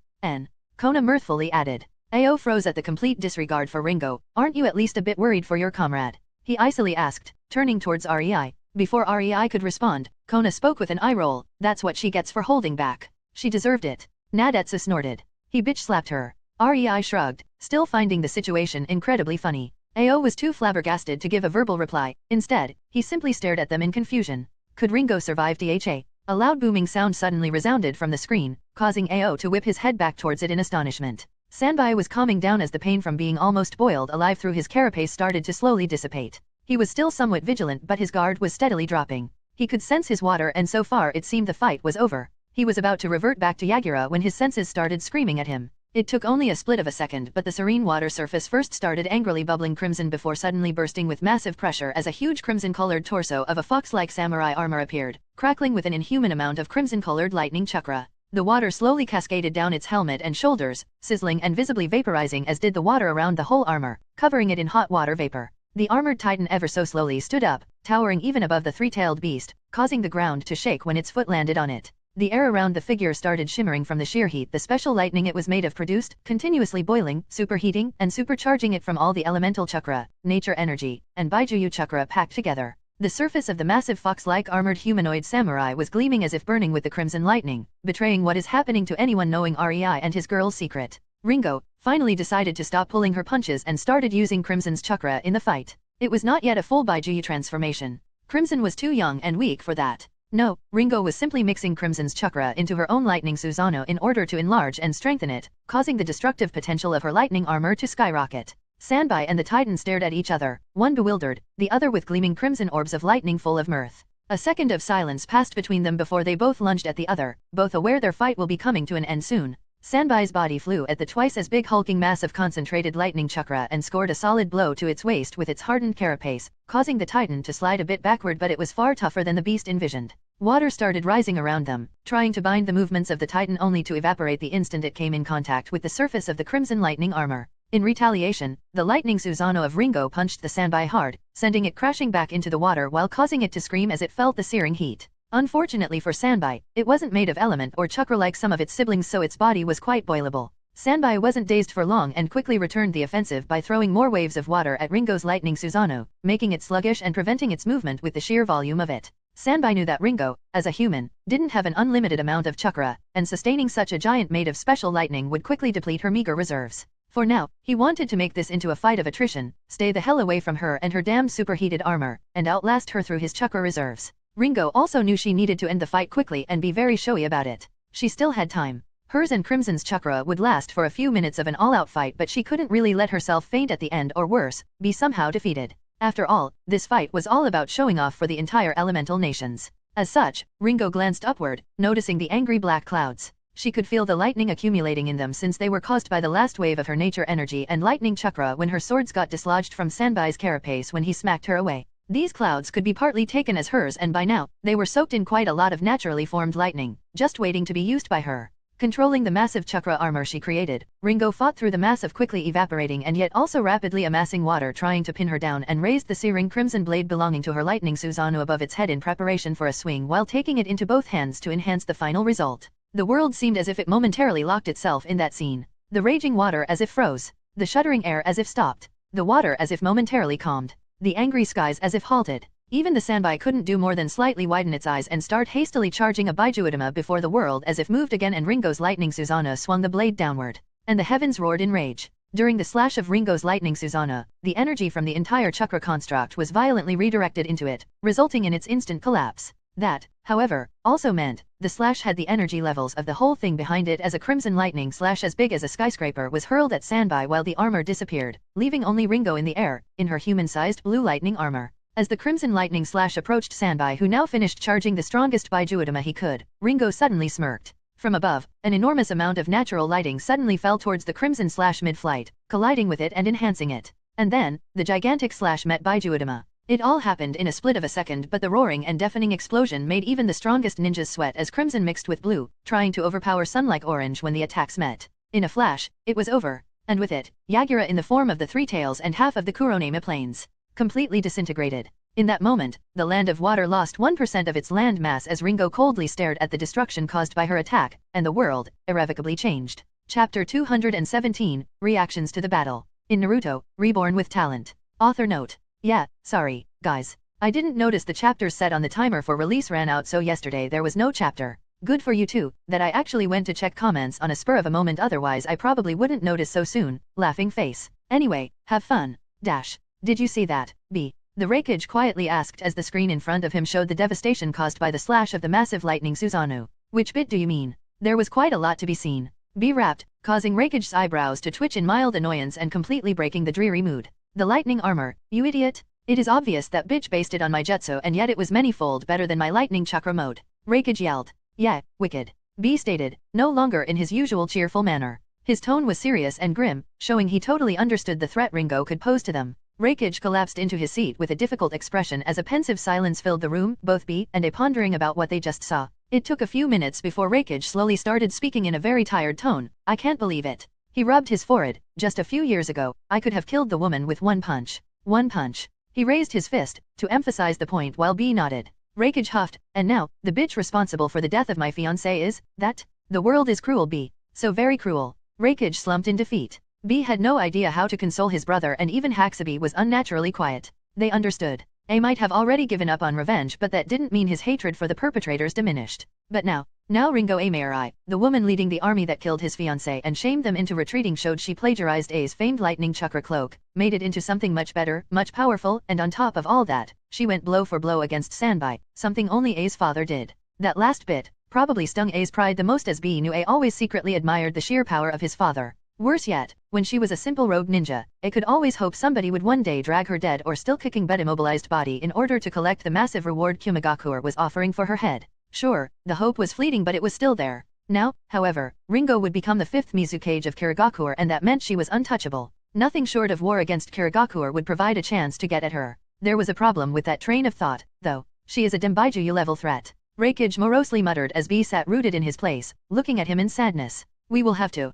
Kona mirthfully added. Ao froze at the complete disregard for Ringo. Aren't you at least a bit worried for your comrade? He icily asked, turning towards Rei. Before Rei could respond, Kona spoke with an eye roll. That's what she gets for holding back. She deserved it. Nadetsu snorted. He bitch-slapped her. Rei shrugged, still finding the situation incredibly funny. Ao was too flabbergasted to give a verbal reply. Instead, he simply stared at them in confusion. Could Ringo survive DHA? A loud booming sound suddenly resounded from the screen, causing Ao to whip his head back towards it in astonishment. Sanbai was calming down as the pain from being almost boiled alive through his carapace started to slowly dissipate. He was still somewhat vigilant but his guard was steadily dropping. He could sense his water and so far it seemed the fight was over. He was about to revert back to Yagura when his senses started screaming at him. It took only a split of a second but the serene water surface first started angrily bubbling crimson before suddenly bursting with massive pressure as a huge crimson-colored torso of a fox-like samurai armor appeared, crackling with an inhuman amount of crimson-colored lightning chakra. The water slowly cascaded down its helmet and shoulders, sizzling and visibly vaporizing as did the water around the whole armor, covering it in hot water vapor. The armored titan ever so slowly stood up, towering even above the three-tailed beast, causing the ground to shake when its foot landed on it. The air around the figure started shimmering from the sheer heat the special lightning it was made of produced, continuously boiling, superheating, and supercharging it from all the elemental chakra, nature energy, and Baijuyu chakra packed together. The surface of the massive fox-like armored humanoid samurai was gleaming as if burning with the crimson lightning, betraying what is happening to anyone knowing Rei and his girl's secret. Ringo finally decided to stop pulling her punches and started using Crimson's chakra in the fight. It was not yet a full Baijuyu transformation. Crimson was too young and weak for that. No, Ringo was simply mixing Crimson's chakra into her own lightning Susanoo in order to enlarge and strengthen it, causing the destructive potential of her lightning armor to skyrocket. Sanbai and the Titan stared at each other, one bewildered, the other with gleaming crimson orbs of lightning full of mirth. A second of silence passed between them before they both lunged at the other, both aware their fight will be coming to an end soon. Sanbai's body flew at the twice as big hulking mass of concentrated lightning chakra and scored a solid blow to its waist with its hardened carapace, causing the Titan to slide a bit backward but it was far tougher than the beast envisioned. Water started rising around them, trying to bind the movements of the Titan only to evaporate the instant it came in contact with the surface of the crimson lightning armor. In retaliation, the lightning Susanoo of Ringo punched the Sanbai hard, sending it crashing back into the water while causing it to scream as it felt the searing heat. Unfortunately for Sanbai, it wasn't made of element or chakra like some of its siblings so its body was quite boilable. Sanbai wasn't dazed for long and quickly returned the offensive by throwing more waves of water at Ringo's lightning Susanoo, making it sluggish and preventing its movement with the sheer volume of it. Sanbai knew that Ringo, as a human, didn't have an unlimited amount of chakra, and sustaining such a giant made of special lightning would quickly deplete her meager reserves. For now, he wanted to make this into a fight of attrition, stay the hell away from her and her damned superheated armor, and outlast her through his chakra reserves. Ringo also knew she needed to end the fight quickly and be very showy about it. She still had time. Hers and Crimson's chakra would last for a few minutes of an all-out fight but she couldn't really let herself faint at the end or worse, be somehow defeated. After all, this fight was all about showing off for the entire elemental nations. As such, Ringo glanced upward, noticing the angry black clouds. She could feel the lightning accumulating in them since they were caused by the last wave of her nature energy and lightning chakra when her swords got dislodged from Sanbai's carapace when he smacked her away. These clouds could be partly taken as hers and by now, they were soaked in quite a lot of naturally formed lightning, just waiting to be used by her. Controlling the massive chakra armor she created, Ringo fought through the mass of quickly evaporating and yet also rapidly amassing water trying to pin her down and raised the searing crimson blade belonging to her lightning Susanoo above its head in preparation for a swing while taking it into both hands to enhance the final result. The world seemed as if it momentarily locked itself in that scene. The raging water as if froze. The shuddering air as if stopped. The water as if momentarily calmed. The angry skies as if halted. Even the Sanbai couldn't do more than slightly widen its eyes and start hastily charging a Baijuidama before the world as if moved again and Ringo's lightning Susanoo swung the blade downward. And the heavens roared in rage. During the slash of Ringo's lightning Susanoo, the energy from the entire chakra construct was violently redirected into it, resulting in its instant collapse. That, however, also meant, the slash had the energy levels of the whole thing behind it as a crimson lightning slash as big as a skyscraper was hurled at Sanbai while the armor disappeared, leaving only Ringo in the air, in her human-sized blue lightning armor. As the crimson lightning slash approached Sanbai who now finished charging the strongest Baijuidama he could, Ringo suddenly smirked. From above, an enormous amount of natural lighting suddenly fell towards the crimson slash mid-flight, colliding with it and enhancing it. And then, the gigantic slash met Baijuidama. It all happened in a split of a second, but the roaring and deafening explosion made even the strongest ninjas sweat as crimson mixed with blue, trying to overpower sun-like orange when the attacks met. In a flash, it was over, and with it, Yagura in the form of the Three Tails and half of the Kuroname plains, completely disintegrated. In that moment, the land of water lost 1% of its land mass as Ringo coldly stared at the destruction caused by her attack, and the world irrevocably changed. Chapter 217, Reactions to the Battle. In Naruto, Reborn with Talent. Author note. Yeah, sorry, guys. I didn't notice the chapters set on the timer for release ran out, so yesterday there was no chapter. Good for you too, that I actually went to check comments on a spur of a moment, otherwise I probably wouldn't notice so soon. Laughing face. Anyway, have fun. Dash. Did you see that, B? The Reikage quietly asked as the screen in front of him showed the devastation caused by the slash of the massive lightning Susanoo. Which bit do you mean? There was quite a lot to be seen. B rapped, causing Reikage's eyebrows to twitch in mild annoyance and completely breaking the dreary mood. The lightning armor, you idiot? It is obvious that bitch based it on my jutsu, and yet it was many-fold better than my lightning chakra mode. Reikage yelled. Yeah, wicked. B stated, no longer in his usual cheerful manner. His tone was serious and grim, showing he totally understood the threat Ringo could pose to them. Reikage collapsed into his seat with a difficult expression as a pensive silence filled the room, both B and A pondering about what they just saw. It took a few minutes before Reikage slowly started speaking in a very tired tone. I can't believe it. He rubbed his forehead. Just a few years ago, I could have killed the woman with one punch. One punch. He raised his fist, to emphasize the point while B nodded. Reikage huffed, and now, the bitch responsible for the death of my fiancé is, that? The world is cruel, B. So very cruel. Reikage slumped in defeat. B had no idea how to console his brother, and even Haxabi was unnaturally quiet. They understood. A might have already given up on revenge, but that didn't mean his hatred for the perpetrators diminished. But now Ringo Amarai, the woman leading the army that killed his fiancé and shamed them into retreating, showed she plagiarized A's famed lightning chakra cloak, made it into something much better, much powerful, and on top of all that, she went blow for blow against Sanbai, something only A's father did. That last bit probably stung A's pride the most, as B knew A always secretly admired the sheer power of his father. Worse yet, when she was a simple rogue ninja, A could always hope somebody would one day drag her dead or still kicking but immobilized body in order to collect the massive reward Kumigakuer was offering for her head. Sure, the hope was fleeting, but it was still there. Now, however, Ringo would become the 5th Mizukage of Kirigakuer, and that meant she was untouchable. Nothing short of war against Kirigakuer would provide a chance to get at her. There was a problem with that train of thought, though. She is a Denbaiju level threat. Reikage morosely muttered as B sat rooted in his place, looking at him in sadness. We will have to,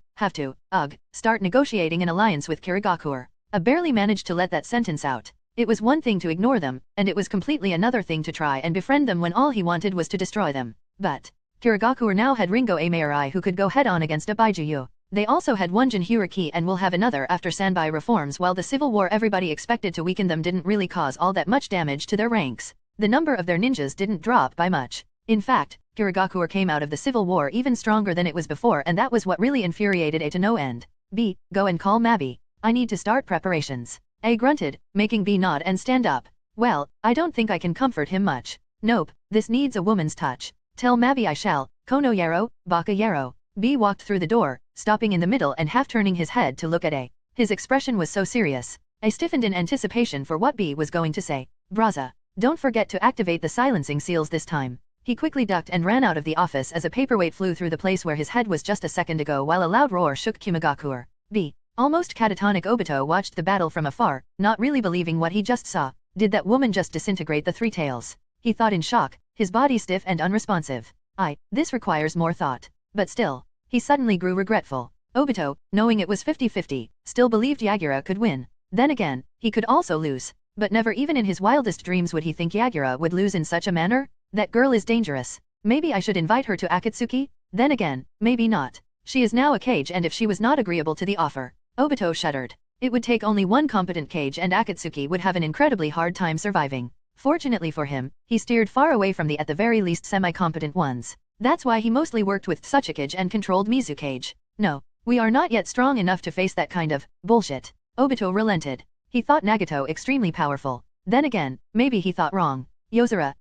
start negotiating an alliance with Kirigakuer. A barely managed to let that sentence out. It was one thing to ignore them, and it was completely another thing to try and befriend them when all he wanted was to destroy them. But Kirigakuer now had Ringo Amarai, who could go head-on against a Baijuyu. They also had one Jinhyuriki and will have another after Sanbai reforms. While the civil war everybody expected to weaken them didn't really cause all that much damage to their ranks. The number of their ninjas didn't drop by much. In fact, Kirigakuer came out of the civil war even stronger than it was before, and that was what really infuriated A to no end. B, go and call Mabi. I need to start preparations. A grunted, making B nod and stand up. Well, I don't think I can comfort him much. Nope, this needs a woman's touch. Tell Mabi I shall. Kono Yaro, Baka Yaro. B walked through the door, stopping in the middle and half turning his head to look at A. His expression was so serious. A stiffened in anticipation for what B was going to say. Braza, don't forget to activate the silencing seals this time. He quickly ducked and ran out of the office as a paperweight flew through the place where his head was just a second ago, while a loud roar shook Kumigakuer. B. Almost catatonic Obito watched the battle from afar, not really believing what he just saw. Did that woman just disintegrate the Three Tails? He thought in shock, his body stiff and unresponsive. This requires more thought. But still, he suddenly grew regretful. Obito, knowing it was 50-50, still believed Yagura could win. Then again, he could also lose. But never even in his wildest dreams would he think Yagura would lose in such a manner. That girl is dangerous. Maybe I should invite her to Akatsuki? Then again, maybe not. She is now a Kage, and if she was not agreeable to the offer, Obito shuddered. It would take only one competent Kage, and Akatsuki would have an incredibly hard time surviving. Fortunately for him, he steered far away from the at the very least semi-competent ones. That's why he mostly worked with Tsuchikage and controlled Mizukage. No, we are not yet strong enough to face that kind of bullshit. Obito relented. He thought Nagato extremely powerful. Then again, maybe he thought wrong. Yozora,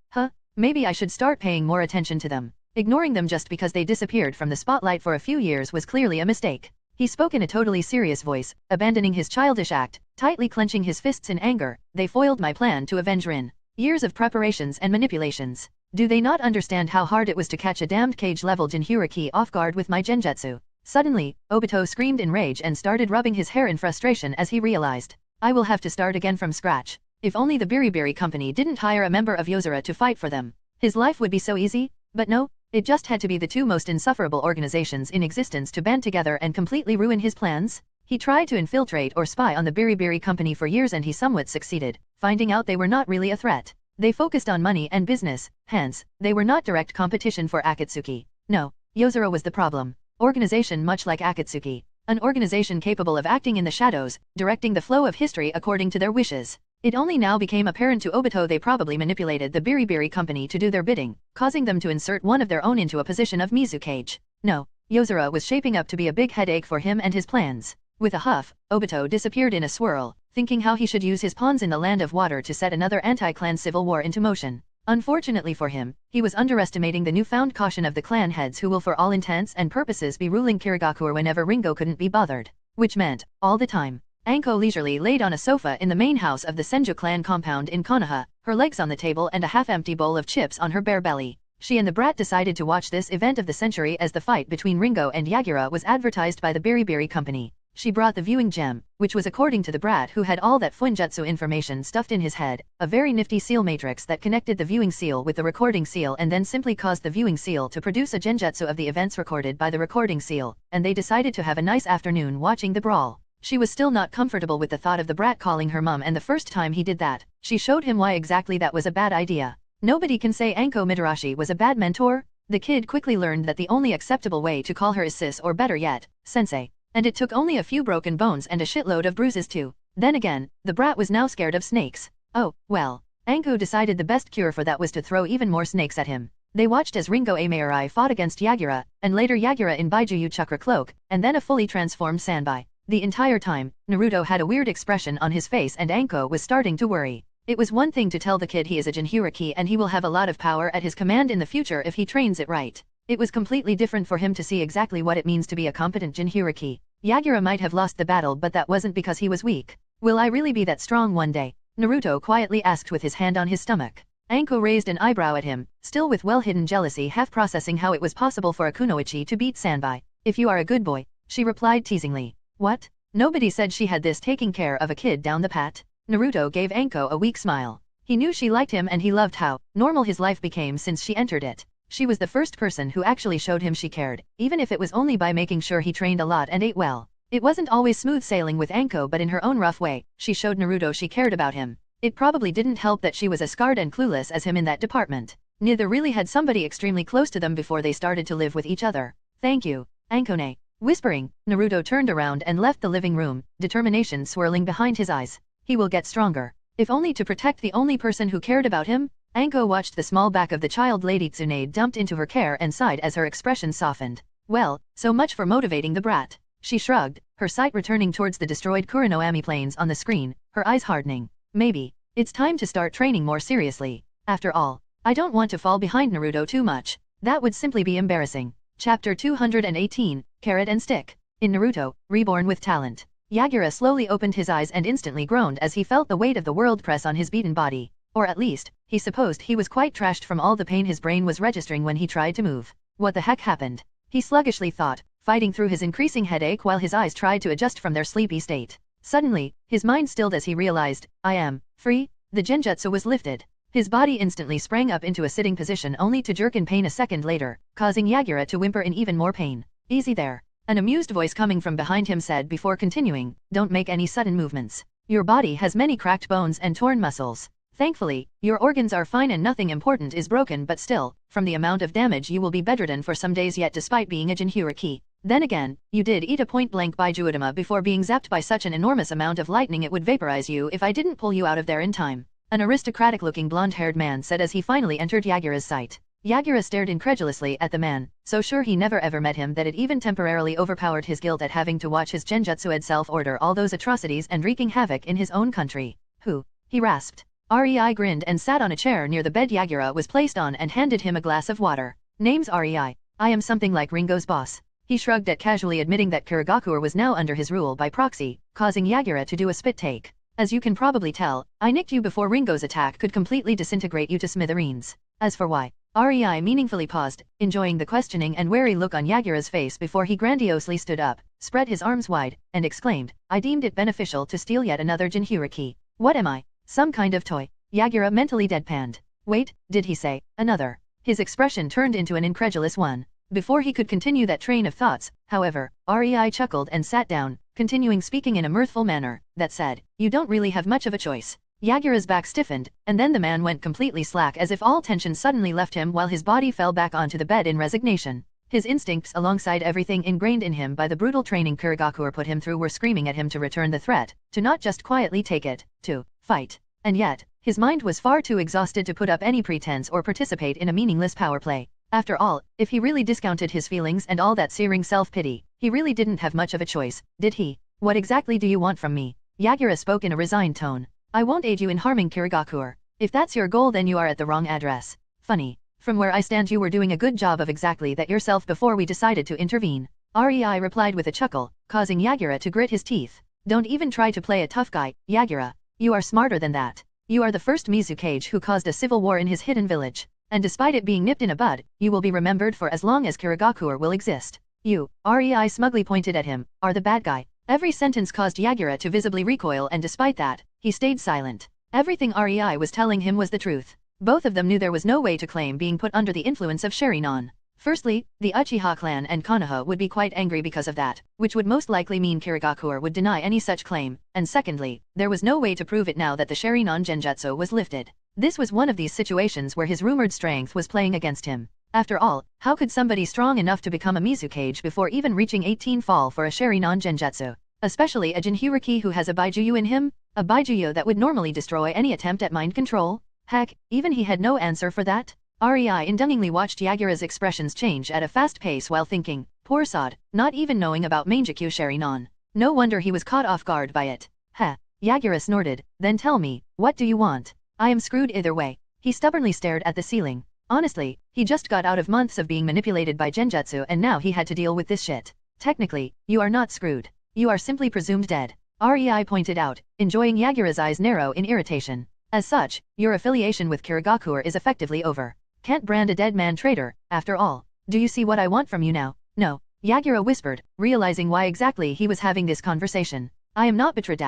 maybe I should start paying more attention to them. Ignoring them just because they disappeared from the spotlight for a few years was clearly a mistake. He spoke in a totally serious voice, abandoning his childish act, tightly clenching his fists in anger. They foiled my plan to avenge Rin. Years of preparations and manipulations. Do they not understand how hard it was to catch a damned Kage-level Jinhyuriki off guard with my genjutsu? Suddenly, Obito screamed in rage and started rubbing his hair in frustration as he realized. I will have to start again from scratch. If only the Biribiri company didn't hire a member of Yozora to fight for them. His life would be so easy, but no, it just had to be the two most insufferable organizations in existence to band together and completely ruin his plans. He tried to infiltrate or spy on the Biribiri company for years and he somewhat succeeded, finding out they were not really a threat. They focused on money and business, hence, they were not direct competition for Akatsuki. No, Yozora was the problem. Organization much like Akatsuki. An organization capable of acting in the shadows, directing the flow of history according to their wishes. It only now became apparent to Obito they probably manipulated the Biribiri company to do their bidding, causing them to insert one of their own into a position of Mizukage. No, Yozora was shaping up to be a big headache for him and his plans. With a huff, Obito disappeared in a swirl, thinking how he should use his pawns in the Land of Water to set another anti-clan civil war into motion. Unfortunately for him, he was underestimating the newfound caution of the clan heads who will for all intents and purposes be ruling Kirigakure whenever Ringo couldn't be bothered. Which meant, all the time. Anko leisurely laid on a sofa in the main house of the Senju clan compound in Konoha, her legs on the table and a half-empty bowl of chips on her bare belly. She and the brat decided to watch this event of the century as the fight between Ringo and Yagura was advertised by the Biribiri company. She brought the viewing gem, which was according to the brat who had all that Funjutsu information stuffed in his head, a very nifty seal matrix that connected the viewing seal with the recording seal and then simply caused the viewing seal to produce a genjutsu of the events recorded by the recording seal, and they decided to have a nice afternoon watching the brawl. She was still not comfortable with the thought of the brat calling her mum, and the first time he did that, she showed him why exactly that was a bad idea. Nobody can say Anko Midarashi was a bad mentor. The kid quickly learned that the only acceptable way to call her is sis or better yet, sensei. And it took only a few broken bones and a shitload of bruises too. Then again, the brat was now scared of snakes. Oh, well. Anko decided the best cure for that was to throw even more snakes at him. They watched as Ringo Amaerai fought against Yagura, and later Yagura in Baijuyu Chakra Cloak, and then a fully transformed Sanbai. The entire time, Naruto had a weird expression on his face and Anko was starting to worry. It was one thing to tell the kid he is a Jinchuriki and he will have a lot of power at his command in the future if he trains it right. It was completely different for him to see exactly what it means to be a competent Jinchuriki. Yagura might have lost the battle, but that wasn't because he was weak. Will I really be that strong one day? Naruto quietly asked with his hand on his stomach. Anko raised an eyebrow at him, still with well-hidden jealousy, half processing how it was possible for a kunoichi to beat Sanbai. If you are a good boy, she replied teasingly. What? Nobody said she had this taking care of a kid down the pat. Naruto gave Anko a weak smile. He knew she liked him and he loved how normal his life became since she entered it. She was the first person who actually showed him she cared, even if it was only by making sure he trained a lot and ate well. It wasn't always smooth sailing with Anko, but in her own rough way, she showed Naruto she cared about him. It probably didn't help that she was as scarred and clueless as him in that department. Neither really had somebody extremely close to them before they started to live with each other. Thank you, Ankone. Whispering, Naruto turned around and left the living room, determination swirling behind his eyes. He will get stronger. If only to protect the only person who cared about him. Anko watched the small back of the child Lady Tsunade dumped into her care and sighed as her expression softened. Well, so much for motivating the brat. She shrugged, her sight returning towards the destroyed Kurinoami plains on the screen, her eyes hardening. Maybe it's time to start training more seriously. After all, I don't want to fall behind Naruto too much. That would simply be embarrassing. Chapter 218, Carrot and Stick. In Naruto, Reborn with Talent. Yagura slowly opened his eyes and instantly groaned as he felt the weight of the world press on his beaten body. Or at least, he supposed he was quite trashed from all the pain his brain was registering when he tried to move. What the heck happened? He sluggishly thought, fighting through his increasing headache while his eyes tried to adjust from their sleepy state. Suddenly, his mind stilled as he realized, I am free. The genjutsu was lifted. His body instantly sprang up into a sitting position only to jerk in pain a second later, causing Yagura to whimper in even more pain. Easy there. An amused voice coming from behind him said before continuing, don't make any sudden movements. Your body has many cracked bones and torn muscles. Thankfully, your organs are fine and nothing important is broken, but still, from the amount of damage you will be bedridden for some days yet despite being a Jinchuriki. Then again, you did eat a point-blank Baijuudama before being zapped by such an enormous amount of lightning it would vaporize you if I didn't pull you out of there in time. An aristocratic-looking blonde-haired man said as he finally entered Yagura's sight. Yagura stared incredulously at the man, so sure he never ever met him that it even temporarily overpowered his guilt at having to watch his genjutsu self order all those atrocities and wreaking havoc in his own country. Who? He rasped. Rei grinned and sat on a chair near the bed Yagura was placed on and handed him a glass of water. Name's Rei. I am something like Ringo's boss. He shrugged at casually admitting that Kirigakure was now under his rule by proxy, causing Yagura to do a spit take. As you can probably tell, I nicked you before Ringo's attack could completely disintegrate you to smithereens. As for why? Rei meaningfully paused, enjoying the questioning and wary look on Yagura's face before he grandiosely stood up, spread his arms wide, and exclaimed, I deemed it beneficial to steal yet another Jinchuriki. What am I? Some kind of toy. Yagura mentally deadpanned. Wait, did he say, another? His expression turned into an incredulous one. Before he could continue that train of thoughts, however, Rei chuckled and sat down, continuing speaking in a mirthful manner. That said, you don't really have much of a choice. Yagura's back stiffened, and then the man went completely slack as if all tension suddenly left him while his body fell back onto the bed in resignation. His instincts alongside everything ingrained in him by the brutal training Kurigakure put him through were screaming at him to return the threat, to not just quietly take it, to fight. And yet, his mind was far too exhausted to put up any pretense or participate in a meaningless power play. After all, if he really discounted his feelings and all that searing self-pity, he really didn't have much of a choice, did he? What exactly do you want from me? Yagura spoke in a resigned tone. I won't aid you in harming Kurigakure. If that's your goal, then you are at the wrong address. Funny. From where I stand, you were doing a good job of exactly that yourself before we decided to intervene. Rei replied with a chuckle, causing Yagura to grit his teeth. Don't even try to play a tough guy, Yagura. You are smarter than that. You are the first Mizukage who caused a civil war in his hidden village. And despite it being nipped in a bud, you will be remembered for as long as Kurigakure will exist. You, Rei smugly pointed at him, are the bad guy. Every sentence caused Yagura to visibly recoil, and despite that, he stayed silent. Everything Rei was telling him was the truth. Both of them knew there was no way to claim being put under the influence of Sherinon. Firstly, the Uchiha clan and Konoha would be quite angry because of that, which would most likely mean Kurigakure would deny any such claim, and secondly, there was no way to prove it now that the Sherinon Genjutsu was lifted. This was one of these situations where his rumored strength was playing against him. After all, how could somebody strong enough to become a Mizukage before even reaching 18 fall for a Sherinon Genjutsu? Especially a Jinhyuriki who has a Baijuyu in him? A Baijuyu that would normally destroy any attempt at mind control? Heck, even he had no answer for that? Rei indungingly watched Yagura's expressions change at a fast pace while thinking, poor sod, not even knowing about Mangekyou Sherinon. No wonder he was caught off guard by it. Heh. Yagura snorted, then tell me, what do you want? I am screwed either way. He stubbornly stared at the ceiling. Honestly, he just got out of months of being manipulated by Genjutsu and now he had to deal with this shit. Technically, you are not screwed. You are simply presumed dead. Rei pointed out, enjoying Yagura's eyes narrow in irritation. As such, your affiliation with Kurigakure is effectively over. Can't brand a dead man traitor, after all. Do you see what I want from you now? No. Yagura whispered, realizing why exactly he was having this conversation. I am not betrayed.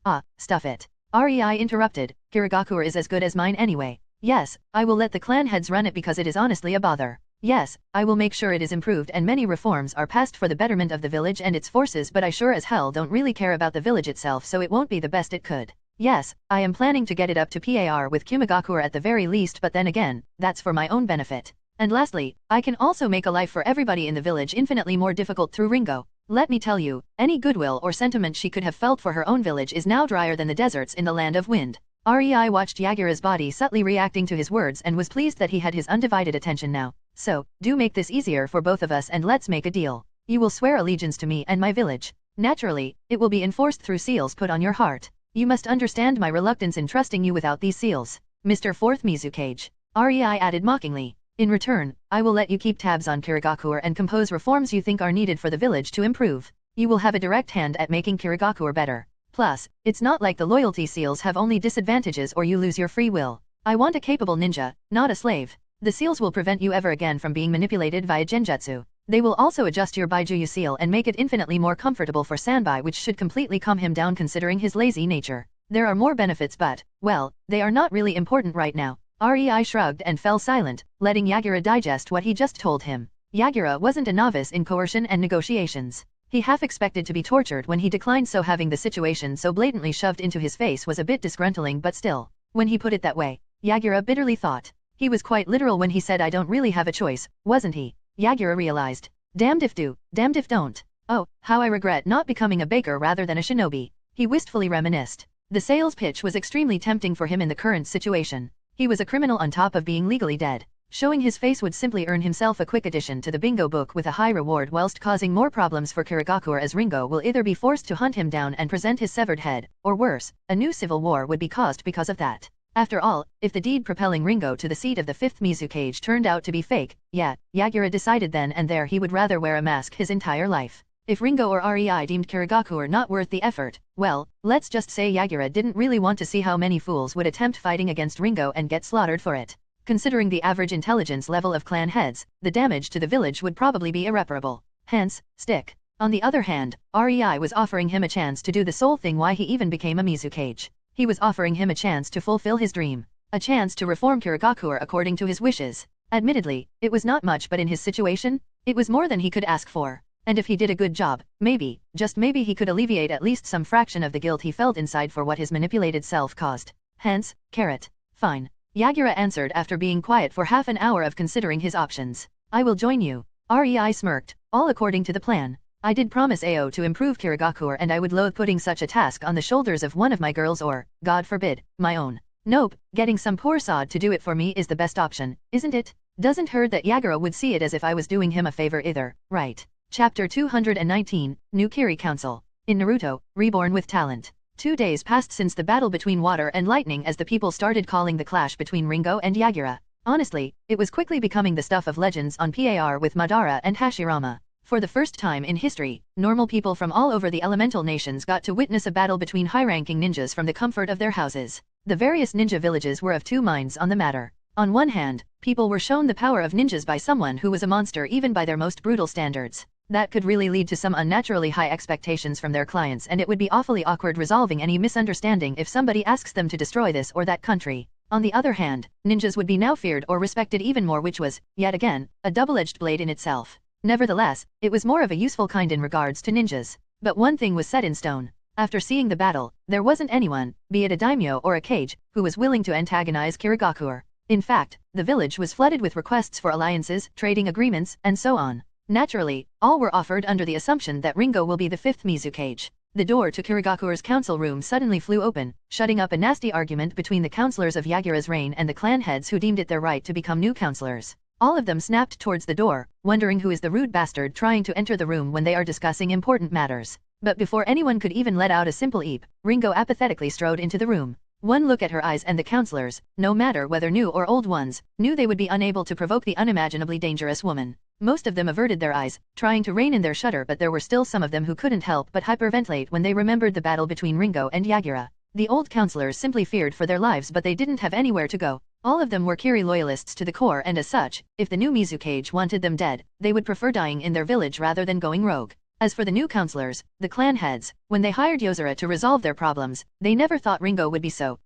Ah, stuff it. Rei interrupted, Kurigakure is as good as mine anyway. Yes, I will let the clan heads run it because it is honestly a bother. Yes, I will make sure it is improved and many reforms are passed for the betterment of the village and its forces, but I sure as hell don't really care about the village itself, so it won't be the best it could. Yes, I am planning to get it up to par with Kumigakure at the very least, but then again, that's for my own benefit. And lastly, I can also make a life for everybody in the village infinitely more difficult through Ringo. Let me tell you, any goodwill or sentiment she could have felt for her own village is now drier than the deserts in the land of wind. Rei watched Yagura's body subtly reacting to his words and was pleased that he had his undivided attention now. So, do make this easier for both of us and let's make a deal. You will swear allegiance to me and my village. Naturally, it will be enforced through seals put on your heart. You must understand my reluctance in trusting you without these seals. Mr. Fourth Mizukage. Rei added mockingly. In return, I will let you keep tabs on Kurigakure and compose reforms you think are needed for the village to improve. You will have a direct hand at making Kurigakure better. Plus, it's not like the loyalty seals have only disadvantages or you lose your free will. I want a capable ninja, not a slave. The seals will prevent you ever again from being manipulated via Genjutsu. They will also adjust your Baijuyu seal and make it infinitely more comfortable for Sanbai, which should completely calm him down considering his lazy nature. There are more benefits but, well, they are not really important right now. Rei shrugged and fell silent, letting Yagura digest what he just told him. Yagura wasn't a novice in coercion and negotiations. He half expected to be tortured when he declined, so having the situation so blatantly shoved into his face was a bit disgruntling, but still, when he put it that way, Yagura bitterly thought. He was quite literal when he said I don't really have a choice, wasn't he? Yagura realized. Damned if do, damned if don't. Oh, how I regret not becoming a baker rather than a shinobi. He wistfully reminisced. The sales pitch was extremely tempting for him in the current situation. He was a criminal on top of being legally dead. Showing his face would simply earn himself a quick addition to the bingo book with a high reward, whilst causing more problems for Kurigakure, as Ringo will either be forced to hunt him down and present his severed head, or worse, a new civil war would be caused because of that. After all, if the deed propelling Ringo to the seat of the 5th Mizukage turned out to be fake, yeah, Yagura decided then and there he would rather wear a mask his entire life. If Ringo or Rei deemed Kurigakure not worth the effort, well, let's just say Yagura didn't really want to see how many fools would attempt fighting against Ringo and get slaughtered for it. Considering the average intelligence level of clan heads, the damage to the village would probably be irreparable. Hence, stick. On the other hand, Rei was offering him a chance to do the sole thing why he even became a Mizukage. He was offering him a chance to fulfill his dream. A chance to reform Kirigakure according to his wishes. Admittedly, it was not much, but in his situation, it was more than he could ask for. And if he did a good job, maybe, just maybe he could alleviate at least some fraction of the guilt he felt inside for what his manipulated self caused. Hence, carrot. Fine. Yagura answered after being quiet for half an hour of considering his options. I will join you. Rei smirked, all according to the plan. I did promise Ao to improve Kirigakure, and I would loathe putting such a task on the shoulders of one of my girls or, God forbid, my own. Nope, getting some poor sod to do it for me is the best option, isn't it? Doesn't hurt that Yagura would see it as if I was doing him a favor either, right? Chapter 219, New Kiri Council. In Naruto, Reborn with Talent. 2 days passed since the battle between Water and Lightning as the people started calling the clash between Ringo and Yagura. Honestly, it was quickly becoming the stuff of legends on Par with Madara and Hashirama. For the first time in history, normal people from all over the elemental nations got to witness a battle between high-ranking ninjas from the comfort of their houses. The various ninja villages were of two minds on the matter. On one hand, people were shown the power of ninjas by someone who was a monster even by their most brutal standards. That could really lead to some unnaturally high expectations from their clients, and it would be awfully awkward resolving any misunderstanding if somebody asks them to destroy this or that country. On the other hand, ninjas would be now feared or respected even more, which was, yet again, a double-edged blade in itself. Nevertheless, it was more of a useful kind in regards to ninjas. But one thing was set in stone. After seeing the battle, there wasn't anyone, be it a daimyo or a kage, who was willing to antagonize Kirigakure. In fact, the village was flooded with requests for alliances, trading agreements, and so on. Naturally, all were offered under the assumption that Ringo will be the fifth Mizukage. The door to Kirigakure's council room suddenly flew open, shutting up a nasty argument between the counselors of Yagura's reign and the clan heads who deemed it their right to become new counselors. All of them snapped towards the door, wondering who is the rude bastard trying to enter the room when they are discussing important matters. But before anyone could even let out a simple eep, Ringo apathetically strode into the room. One look at her eyes and the counselors, no matter whether new or old ones, knew they would be unable to provoke the unimaginably dangerous woman. Most of them averted their eyes, trying to rein in their shudder, but there were still some of them who couldn't help but hyperventilate when they remembered the battle between Ringo and Yagura. The old counselors simply feared for their lives, but they didn't have anywhere to go. All of them were Kiri loyalists to the core, and as such, if the new Mizukage wanted them dead, they would prefer dying in their village rather than going rogue. As for the new counselors, the clan heads, when they hired Yozora to resolve their problems, they never thought Ringo would be so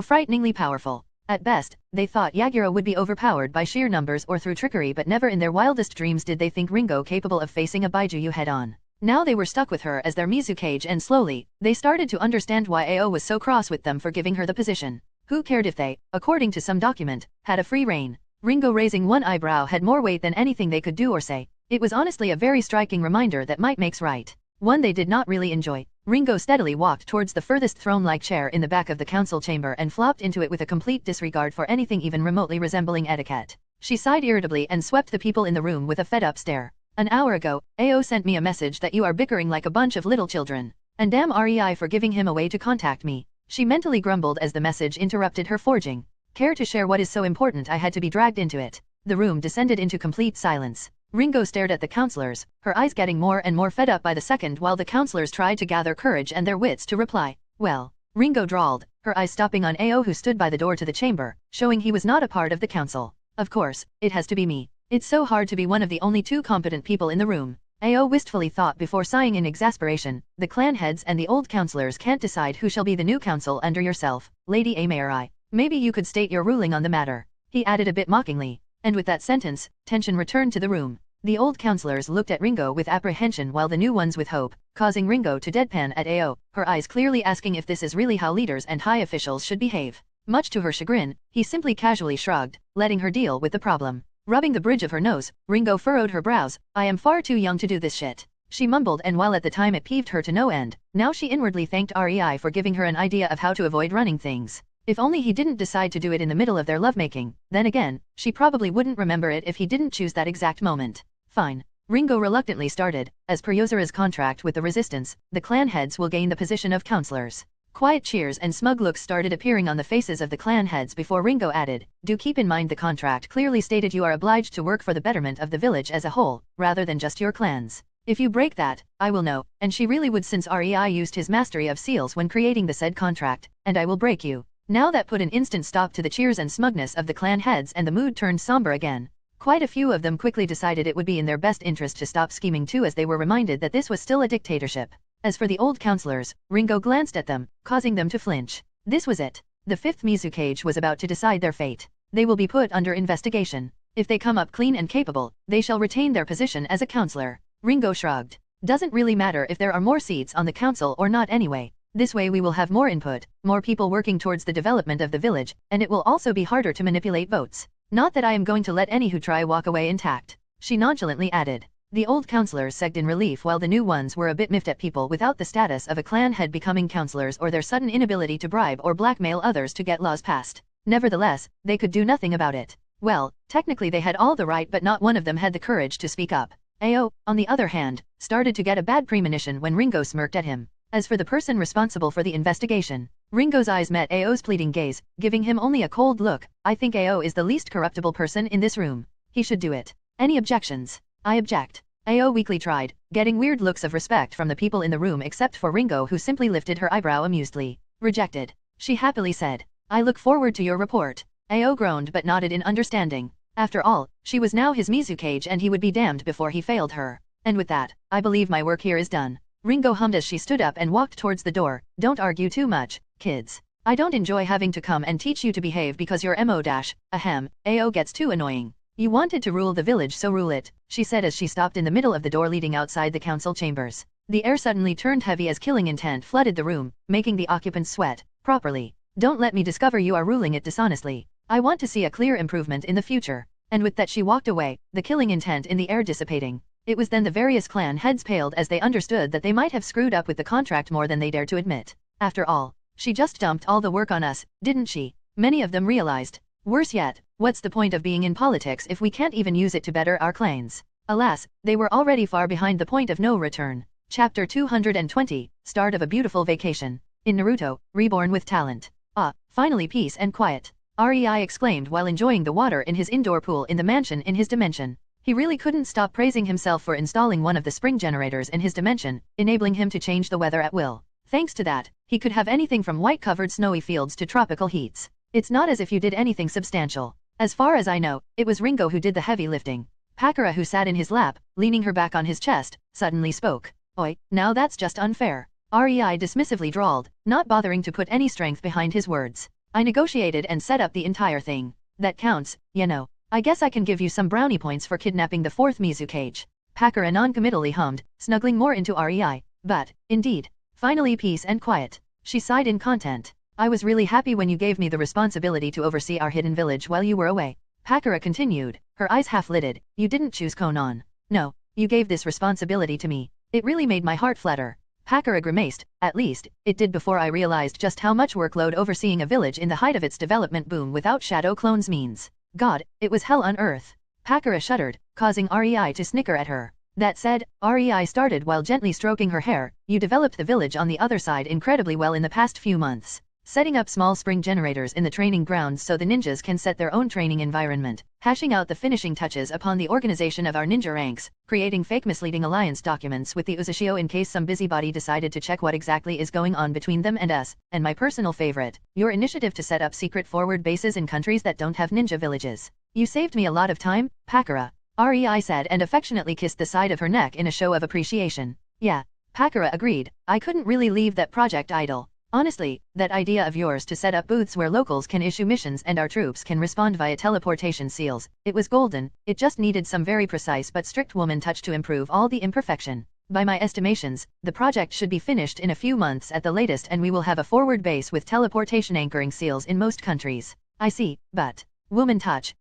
frighteningly powerful. At best, they thought Yagura would be overpowered by sheer numbers or through trickery, but never in their wildest dreams did they think Ringo capable of facing a Baijuyu head-on. Now they were stuck with her as their Mizukage, and slowly, they started to understand why Ao was so cross with them for giving her the position. Who cared if they, according to some document, had a free reign? Ringo raising one eyebrow had more weight than anything they could do or say. It was honestly a very striking reminder that might makes right. One they did not really enjoy. Ringo steadily walked towards the furthest throne-like chair in the back of the council chamber and flopped into it with a complete disregard for anything even remotely resembling etiquette. She sighed irritably and swept the people in the room with a fed-up stare. An hour ago, Ao sent me a message that you are bickering like a bunch of little children. And damn Rei for giving him a way to contact me. She mentally grumbled as the message interrupted her forging. Care to share what is so important I had to be dragged into it? The room descended into complete silence. Ringo stared at the counselors, her eyes getting more and more fed up by the second while the counselors tried to gather courage and their wits to reply. Well, Ringo drawled, her eyes stopping on Ao, who stood by the door to the chamber, showing he was not a part of the council. Of course, it has to be me. It's so hard to be one of the only two competent people in the room. Ao wistfully thought before sighing in exasperation. The clan heads and the old counselors can't decide who shall be the new council under yourself, Lady Amarai. Maybe you could state your ruling on the matter. He added a bit mockingly. And with that sentence, tension returned to the room. The old counselors looked at Ringo with apprehension while the new ones with hope, causing Ringo to deadpan at Ao, her eyes clearly asking if this is really how leaders and high officials should behave. Much to her chagrin, he simply casually shrugged, letting her deal with the problem. Rubbing the bridge of her nose, Ringo furrowed her brows. I am far too young to do this shit. She mumbled, and while at the time it peeved her to no end, now she inwardly thanked Rei for giving her an idea of how to avoid running things. If only he didn't decide to do it in the middle of their lovemaking, then again, she probably wouldn't remember it if he didn't choose that exact moment. Fine. Ringo reluctantly started. As per Yozora's contract with the resistance, the clan heads will gain the position of counselors. Quiet cheers and smug looks started appearing on the faces of the clan heads before Ringo added, do keep in mind the contract clearly stated you are obliged to work for the betterment of the village as a whole, rather than just your clans. If you break that, I will know, and she really would, since Rei used his mastery of seals when creating the said contract, and I will break you. Now that put an instant stop to the cheers and smugness of the clan heads, and the mood turned somber again. Quite a few of them quickly decided it would be in their best interest to stop scheming too, as they were reminded that this was still a dictatorship. As for the old counselors, Ringo glanced at them, causing them to flinch. This was it. The fifth Mizukage was about to decide their fate. They will be put under investigation. If they come up clean and capable, they shall retain their position as a counselor. Ringo shrugged. Doesn't really matter if there are more seats on the council or not anyway. This way we will have more input, more people working towards the development of the village, and it will also be harder to manipulate votes. Not that I am going to let any who try walk away intact. She nonchalantly added. The old councillors sagged in relief while the new ones were a bit miffed at people without the status of a clan head becoming councillors or their sudden inability to bribe or blackmail others to get laws passed. Nevertheless, they could do nothing about it. Well, technically they had all the right but not one of them had the courage to speak up. Ao, on the other hand, started to get a bad premonition when Ringo smirked at him. As for the person responsible for the investigation, Ringo's eyes met Ao's pleading gaze, giving him only a cold look. I think Ao is the least corruptible person in this room. He should do it. Any objections? I object. Ao weakly tried, getting weird looks of respect from the people in the room except for Ringo who simply lifted her eyebrow amusedly. Rejected. She happily said. I look forward to your report. Ao groaned but nodded in understanding. After all, she was now his Mizukage and he would be damned before he failed her. And with that, I believe my work here is done. Ringo hummed as she stood up and walked towards the door. Don't argue too much, kids. I don't enjoy having to come and teach you to behave because you're ahem, Ao gets too annoying. You wanted to rule the village so rule it, she said as she stopped in the middle of the door leading outside the council chambers. The air suddenly turned heavy as killing intent flooded the room, making the occupants sweat. Properly. Don't let me discover you are ruling it dishonestly. I want to see a clear improvement in the future. And with that she walked away, the killing intent in the air dissipating. It was then the various clan heads paled as they understood that they might have screwed up with the contract more than they dared to admit. After all, she just dumped all the work on us, didn't she? Many of them realized. Worse yet, what's the point of being in politics if we can't even use it to better our clans? Alas, they were already far behind the point of no return. Chapter 220, Start of a Beautiful Vacation. In Naruto, Reborn with Talent. Ah, finally peace and quiet. Rei exclaimed while enjoying the water in his indoor pool in the mansion in his dimension. He really couldn't stop praising himself for installing one of the spring generators in his dimension, enabling him to change the weather at will. Thanks to that, he could have anything from white-covered snowy fields to tropical heats. It's not as if you did anything substantial. As far as I know, it was Ringo who did the heavy lifting. Pakura, who sat in his lap, leaning her back on his chest, suddenly spoke. Oi, now that's just unfair. Rei dismissively drawled, not bothering to put any strength behind his words. I negotiated and set up the entire thing. That counts, you know. I guess I can give you some brownie points for kidnapping the fourth Mizukage. Pakura non-committally hummed, snuggling more into Rei. But, indeed, finally peace and quiet. She sighed in content. I was really happy when you gave me the responsibility to oversee our hidden village while you were away. Pakura continued, her eyes half-lidded. You didn't choose Konan. No, you gave this responsibility to me. It really made my heart flutter. Pakura grimaced. At least, it did before I realized just how much workload overseeing a village in the height of its development boom without shadow clones means. God, it was hell on earth. Pakura shuddered, causing Rei to snicker at her. That said, Rei started while gently stroking her hair. You developed the village on the other side incredibly well in the past few months. Setting up small spring generators in the training grounds so the ninjas can set their own training environment, hashing out the finishing touches upon the organization of our ninja ranks, creating fake misleading alliance documents with the Uzashio in case some busybody decided to check what exactly is going on between them and us, and my personal favorite, your initiative to set up secret forward bases in countries that don't have ninja villages. You saved me a lot of time, Pakura. Rei said and affectionately kissed the side of her neck in a show of appreciation. Yeah, Pakura agreed, I couldn't really leave that project idle. Honestly, that idea of yours to set up booths where locals can issue missions and our troops can respond via teleportation seals, it was golden. It just needed some very precise but strict woman touch to improve all the imperfection. By my estimations, the project should be finished in a few months at the latest and we will have a forward base with teleportation anchoring seals in most countries. I see, but woman touch,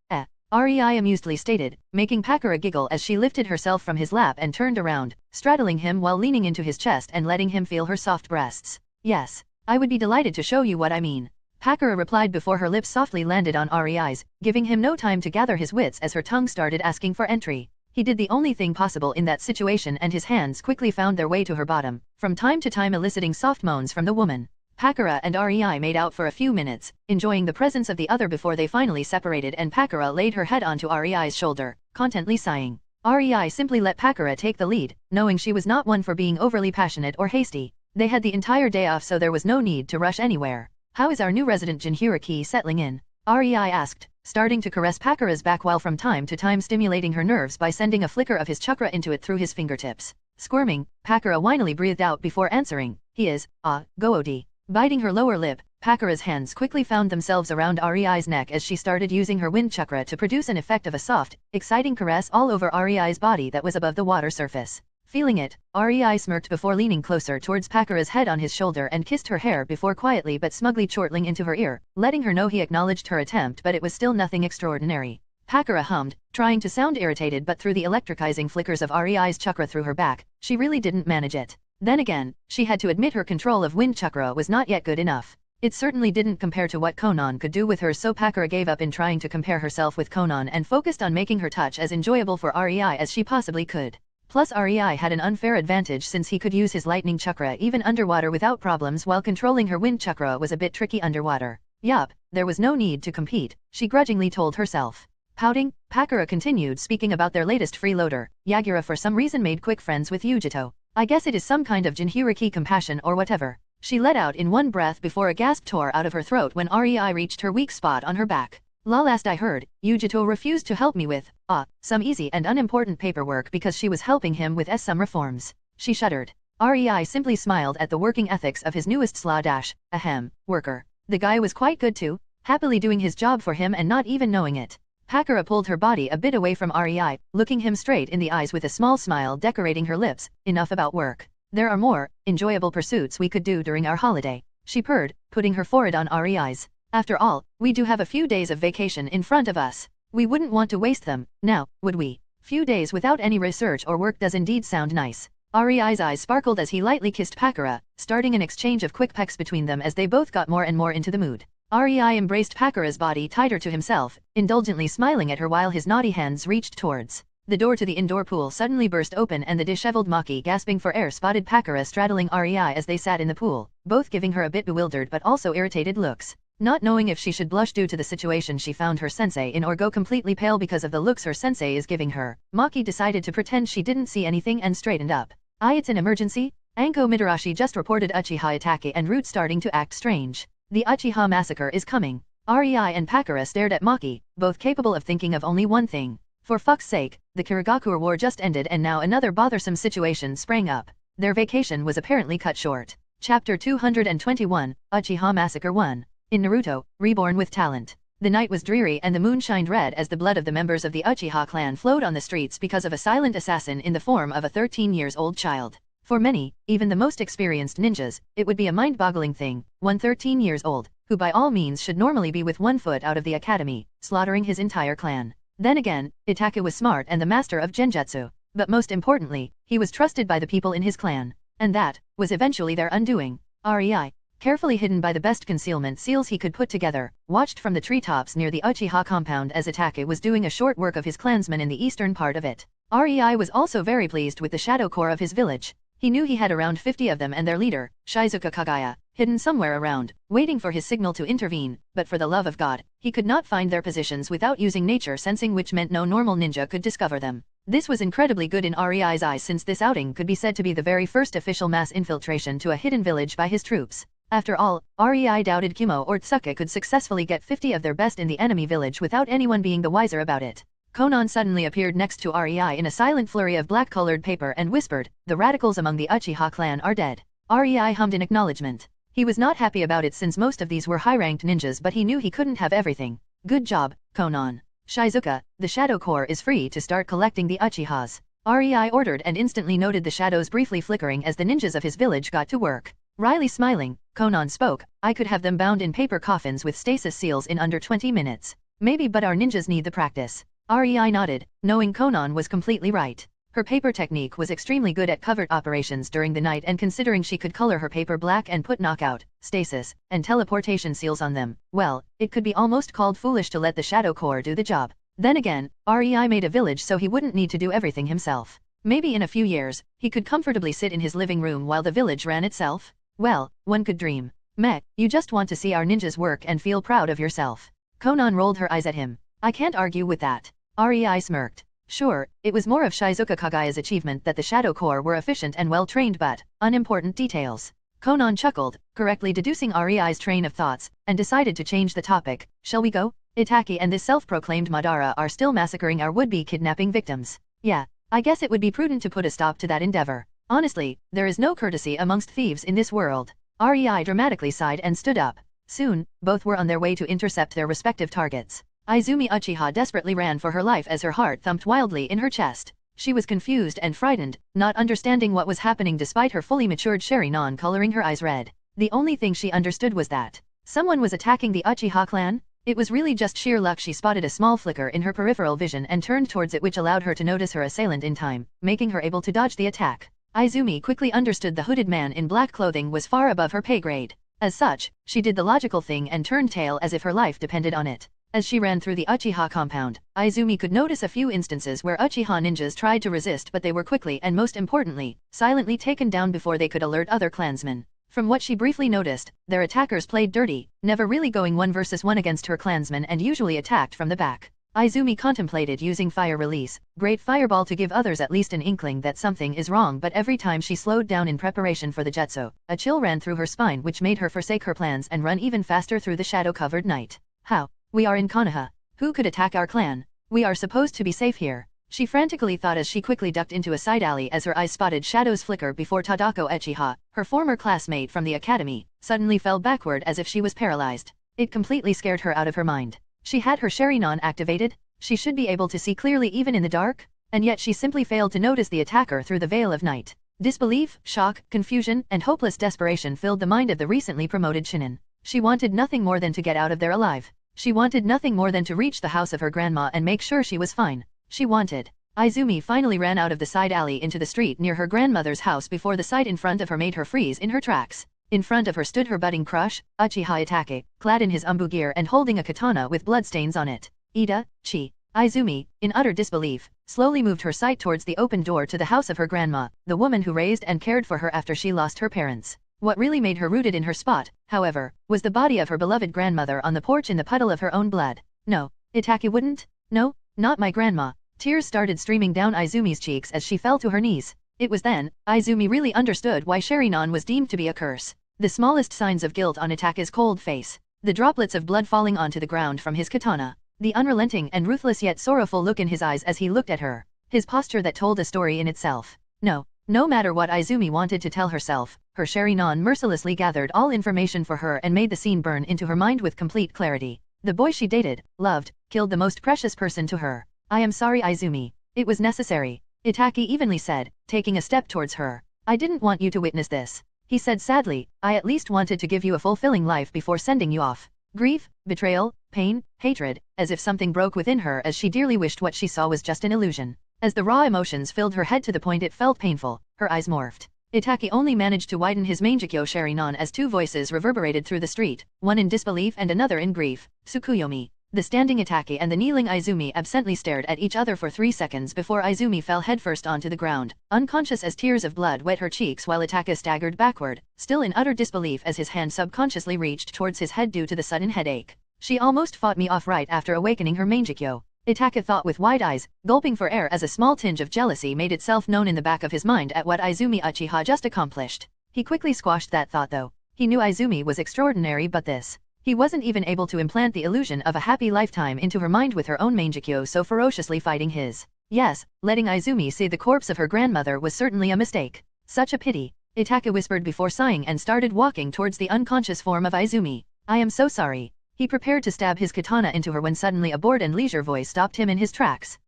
Rei amusedly stated, making Pakura giggle as she lifted herself from his lap and turned around, straddling him while leaning into his chest and letting him feel her soft breasts. Yes. I would be delighted to show you what I mean. Pakura replied before her lips softly landed on Rei's, giving him no time to gather his wits as her tongue started asking for entry. He did the only thing possible in that situation and his hands quickly found their way to her bottom, from time to time eliciting soft moans from the woman. Pakura and Rei made out for a few minutes, enjoying the presence of the other before they finally separated and Pakura laid her head onto Rei's shoulder, contently sighing. Rei simply let Pakura take the lead, knowing she was not one for being overly passionate or hasty. They had the entire day off so there was no need to rush anywhere. How is our new resident Jinhuriki settling in? Rei asked, starting to caress Pakura's back while from time to time stimulating her nerves by sending a flicker of his chakra into it through his fingertips. Squirming, Pakura whinily breathed out before answering, he is, Go-odi. Biting her lower lip, Pakura's hands quickly found themselves around Ari's neck as she started using her wind chakra to produce an effect of a soft, exciting caress all over Ari's body that was above the water surface. Feeling it, Rei smirked before leaning closer towards Pakura's head on his shoulder and kissed her hair before quietly but smugly chortling into her ear, letting her know he acknowledged her attempt but it was still nothing extraordinary. Pakura hummed, trying to sound irritated but through the electricizing flickers of Rei's chakra through her back, she really didn't manage it. Then again, she had to admit her control of wind chakra was not yet good enough. It certainly didn't compare to what Konan could do with her, so Pakura gave up in trying to compare herself with Konan and focused on making her touch as enjoyable for Rei as she possibly could. Plus Rei had an unfair advantage since he could use his lightning chakra even underwater without problems, while controlling her wind chakra was a bit tricky underwater. Yup, there was no need to compete, she grudgingly told herself. Pouting, Pakura continued speaking about their latest freeloader. Yagura for some reason made quick friends with Yujito. I guess it is some kind of Jinhuriki compassion or whatever. She let out in one breath before a gasp tore out of her throat when Rei reached her weak spot on her back. Last I heard, Yujito refused to help me with, some easy and unimportant paperwork because she was helping him with some reforms. She shuddered. Rei simply smiled at the working ethics of his newest worker. The guy was quite good too, happily doing his job for him and not even knowing it. Pakura pulled her body a bit away from Rei, looking him straight in the eyes with a small smile decorating her lips. Enough about work. There are more enjoyable pursuits we could do during our holiday, she purred, putting her forehead on Rei's. After all, we do have a few days of vacation in front of us. We wouldn't want to waste them, now, would we? Few days without any research or work does indeed sound nice. Rei's eyes sparkled as he lightly kissed Pakura, starting an exchange of quick pecks between them as they both got more and more into the mood. Rei embraced Pakura's body tighter to himself, indulgently smiling at her while his naughty hands reached towards. The door to the indoor pool suddenly burst open and the disheveled Maki gasping for air spotted Pakura straddling Rei as they sat in the pool, both giving her a bit bewildered but also irritated looks. Not knowing if she should blush due to the situation she found her sensei in or go completely pale because of the looks her sensei is giving her, Maki decided to pretend she didn't see anything and straightened up. It's an emergency? Anko Midarashi just reported Uchiha attack and Root starting to act strange. The Uchiha massacre is coming. Rei and Pakura stared at Maki, both capable of thinking of only one thing. For fuck's sake, the Kirigakure war just ended and now another bothersome situation sprang up. Their vacation was apparently cut short. Chapter 221, Uchiha Massacre 1. In Naruto, Reborn with Talent. The night was dreary and the moon shined red as the blood of the members of the Uchiha clan flowed on the streets because of a silent assassin in the form of a 13-year-old child. For many, even the most experienced ninjas, it would be a mind-boggling thing, one 13-year-old, who by all means should normally be with one foot out of the academy, slaughtering his entire clan. Then again, Itaku was smart and the master of genjutsu, but most importantly, he was trusted by the people in his clan. And that was eventually their undoing. Rei, carefully hidden by the best concealment seals he could put together, watched from the treetops near the Uchiha compound as Itaku was doing a short work of his clansmen in the eastern part of it. Rei was also very pleased with the shadow core of his village. He knew he had around 50 of them and their leader, Shizuka Kagaya, hidden somewhere around, waiting for his signal to intervene, but for the love of God, he could not find their positions without using nature sensing, which meant no normal ninja could discover them. This was incredibly good in Rei's eyes since this outing could be said to be the very first official mass infiltration to a hidden village by his troops. After all, Rei doubted Kimo or Tsuke could successfully get 50 of their best in the enemy village without anyone being the wiser about it. Konan suddenly appeared next to Rei in a silent flurry of black-colored paper and whispered, "The radicals among the Uchiha clan are dead." Rei hummed in acknowledgement. He was not happy about it since most of these were high-ranked ninjas, but he knew he couldn't have everything. Good job, Konan. Shizuka, the Shadow Corps is free to start collecting the Uchihas. Rei ordered and instantly noted the shadows briefly flickering as the ninjas of his village got to work. Wryly smiling, Konan spoke, "I could have them bound in paper coffins with stasis seals in under 20 minutes. Maybe, but our ninjas need the practice." Rei nodded, knowing Konan was completely right. Her paper technique was extremely good at covert operations during the night, and considering she could color her paper black and put knockout, stasis, and teleportation seals on them, well, it could be almost called foolish to let the Shadow Corps do the job. Then again, Rei made a village so he wouldn't need to do everything himself. Maybe in a few years, he could comfortably sit in his living room while the village ran itself? Well, one could dream. Meh, you just want to see our ninjas work and feel proud of yourself. Konan rolled her eyes at him. I can't argue with that. Rei smirked. Sure, it was more of Shizuka Kagaya's achievement that the Shadow Corps were efficient and well-trained, but unimportant details. Konan chuckled, correctly deducing Rei's train of thoughts, and decided to change the topic. Shall we go? Itachi and this self-proclaimed Madara are still massacring our would-be kidnapping victims. Yeah, I guess it would be prudent to put a stop to that endeavor. Honestly, there is no courtesy amongst thieves in this world. Rei dramatically sighed and stood up. Soon, both were on their way to intercept their respective targets. Izumi Uchiha desperately ran for her life as her heart thumped wildly in her chest. She was confused and frightened, not understanding what was happening despite her fully matured Sharingan coloring her eyes red. The only thing she understood was that someone was attacking the Uchiha clan. It was really just sheer luck she spotted a small flicker in her peripheral vision and turned towards it, which allowed her to notice her assailant in time, making her able to dodge the attack. Izumi quickly understood the hooded man in black clothing was far above her pay grade. As such, she did the logical thing and turned tail as if her life depended on it. As she ran through the Uchiha compound, Izumi could notice a few instances where Uchiha ninjas tried to resist, but they were quickly and most importantly, silently taken down before they could alert other clansmen. From what she briefly noticed, their attackers played dirty, never really going 1 versus 1 against her clansmen and usually attacked from the back. Izumi contemplated using Fire Release, Great Fireball, to give others at least an inkling that something is wrong, but every time she slowed down in preparation for the jutsu, a chill ran through her spine which made her forsake her plans and run even faster through the shadow-covered night. How? We are in Konoha. Who could attack our clan? We are supposed to be safe here. She frantically thought as she quickly ducked into a side alley as her eyes spotted shadows flicker before Tadako Uchiha, her former classmate from the academy, suddenly fell backward as if she was paralyzed. It completely scared her out of her mind. She had her Sharingan activated. She should be able to see clearly even in the dark, and yet she simply failed to notice the attacker through the veil of night. Disbelief, shock, confusion, and hopeless desperation filled the mind of the recently promoted Shinin. She wanted nothing more than to get out of there alive. She wanted nothing more than to reach the house of her grandma and make sure she was fine. She wanted. Izumi finally ran out of the side alley into the street near her grandmother's house before the sight in front of her made her freeze in her tracks. In front of her stood her budding crush, Uchiha Itachi, clad in his umbu gear and holding a katana with bloodstains on it. Ida, Chi. Izumi, in utter disbelief, slowly moved her sight towards the open door to the house of her grandma, the woman who raised and cared for her after she lost her parents. What really made her rooted in her spot, however, was the body of her beloved grandmother on the porch in the puddle of her own blood. No, Itachi wouldn't? No, not my grandma. Tears started streaming down Izumi's cheeks as she fell to her knees. It was then, Izumi really understood why Sharingan was deemed to be a curse. The smallest signs of guilt on Itachi's cold face, the droplets of blood falling onto the ground from his katana, the unrelenting and ruthless yet sorrowful look in his eyes as he looked at her, his posture that told a story in itself. No matter what Izumi wanted to tell herself, her Sharingan mercilessly gathered all information for her and made the scene burn into her mind with complete clarity. The boy she dated, loved, killed the most precious person to her. I am sorry, Izumi. It was necessary. Itachi evenly said, taking a step towards her. I didn't want you to witness this. He said sadly, I at least wanted to give you a fulfilling life before sending you off. Grief, betrayal, pain, hatred, as if something broke within her as she dearly wished what she saw was just an illusion. As the raw emotions filled her head to the point it felt painful, her eyes morphed. Itachi only managed to widen his Mangekyo Sharingan as two voices reverberated through the street, one in disbelief and another in grief. Tsukuyomi. The standing Itachi and the kneeling Izumi absently stared at each other for 3 seconds before Izumi fell headfirst onto the ground, unconscious as tears of blood wet her cheeks while Itachi staggered backward, still in utter disbelief as his hand subconsciously reached towards his head due to the sudden headache. She almost fought me off right after awakening her Mangekyo. Itachi thought with wide eyes, gulping for air as a small tinge of jealousy made itself known in the back of his mind at what Izumi Uchiha just accomplished. He quickly squashed that thought though. He knew Izumi was extraordinary, but this. He wasn't even able to implant the illusion of a happy lifetime into her mind with her own Mangekyo so ferociously fighting his. Yes, letting Izumi see the corpse of her grandmother was certainly a mistake. Such a pity. Itachi whispered before sighing and started walking towards the unconscious form of Izumi. I am so sorry. He prepared to stab his katana into her when suddenly a bored and leisure voice stopped him in his tracks.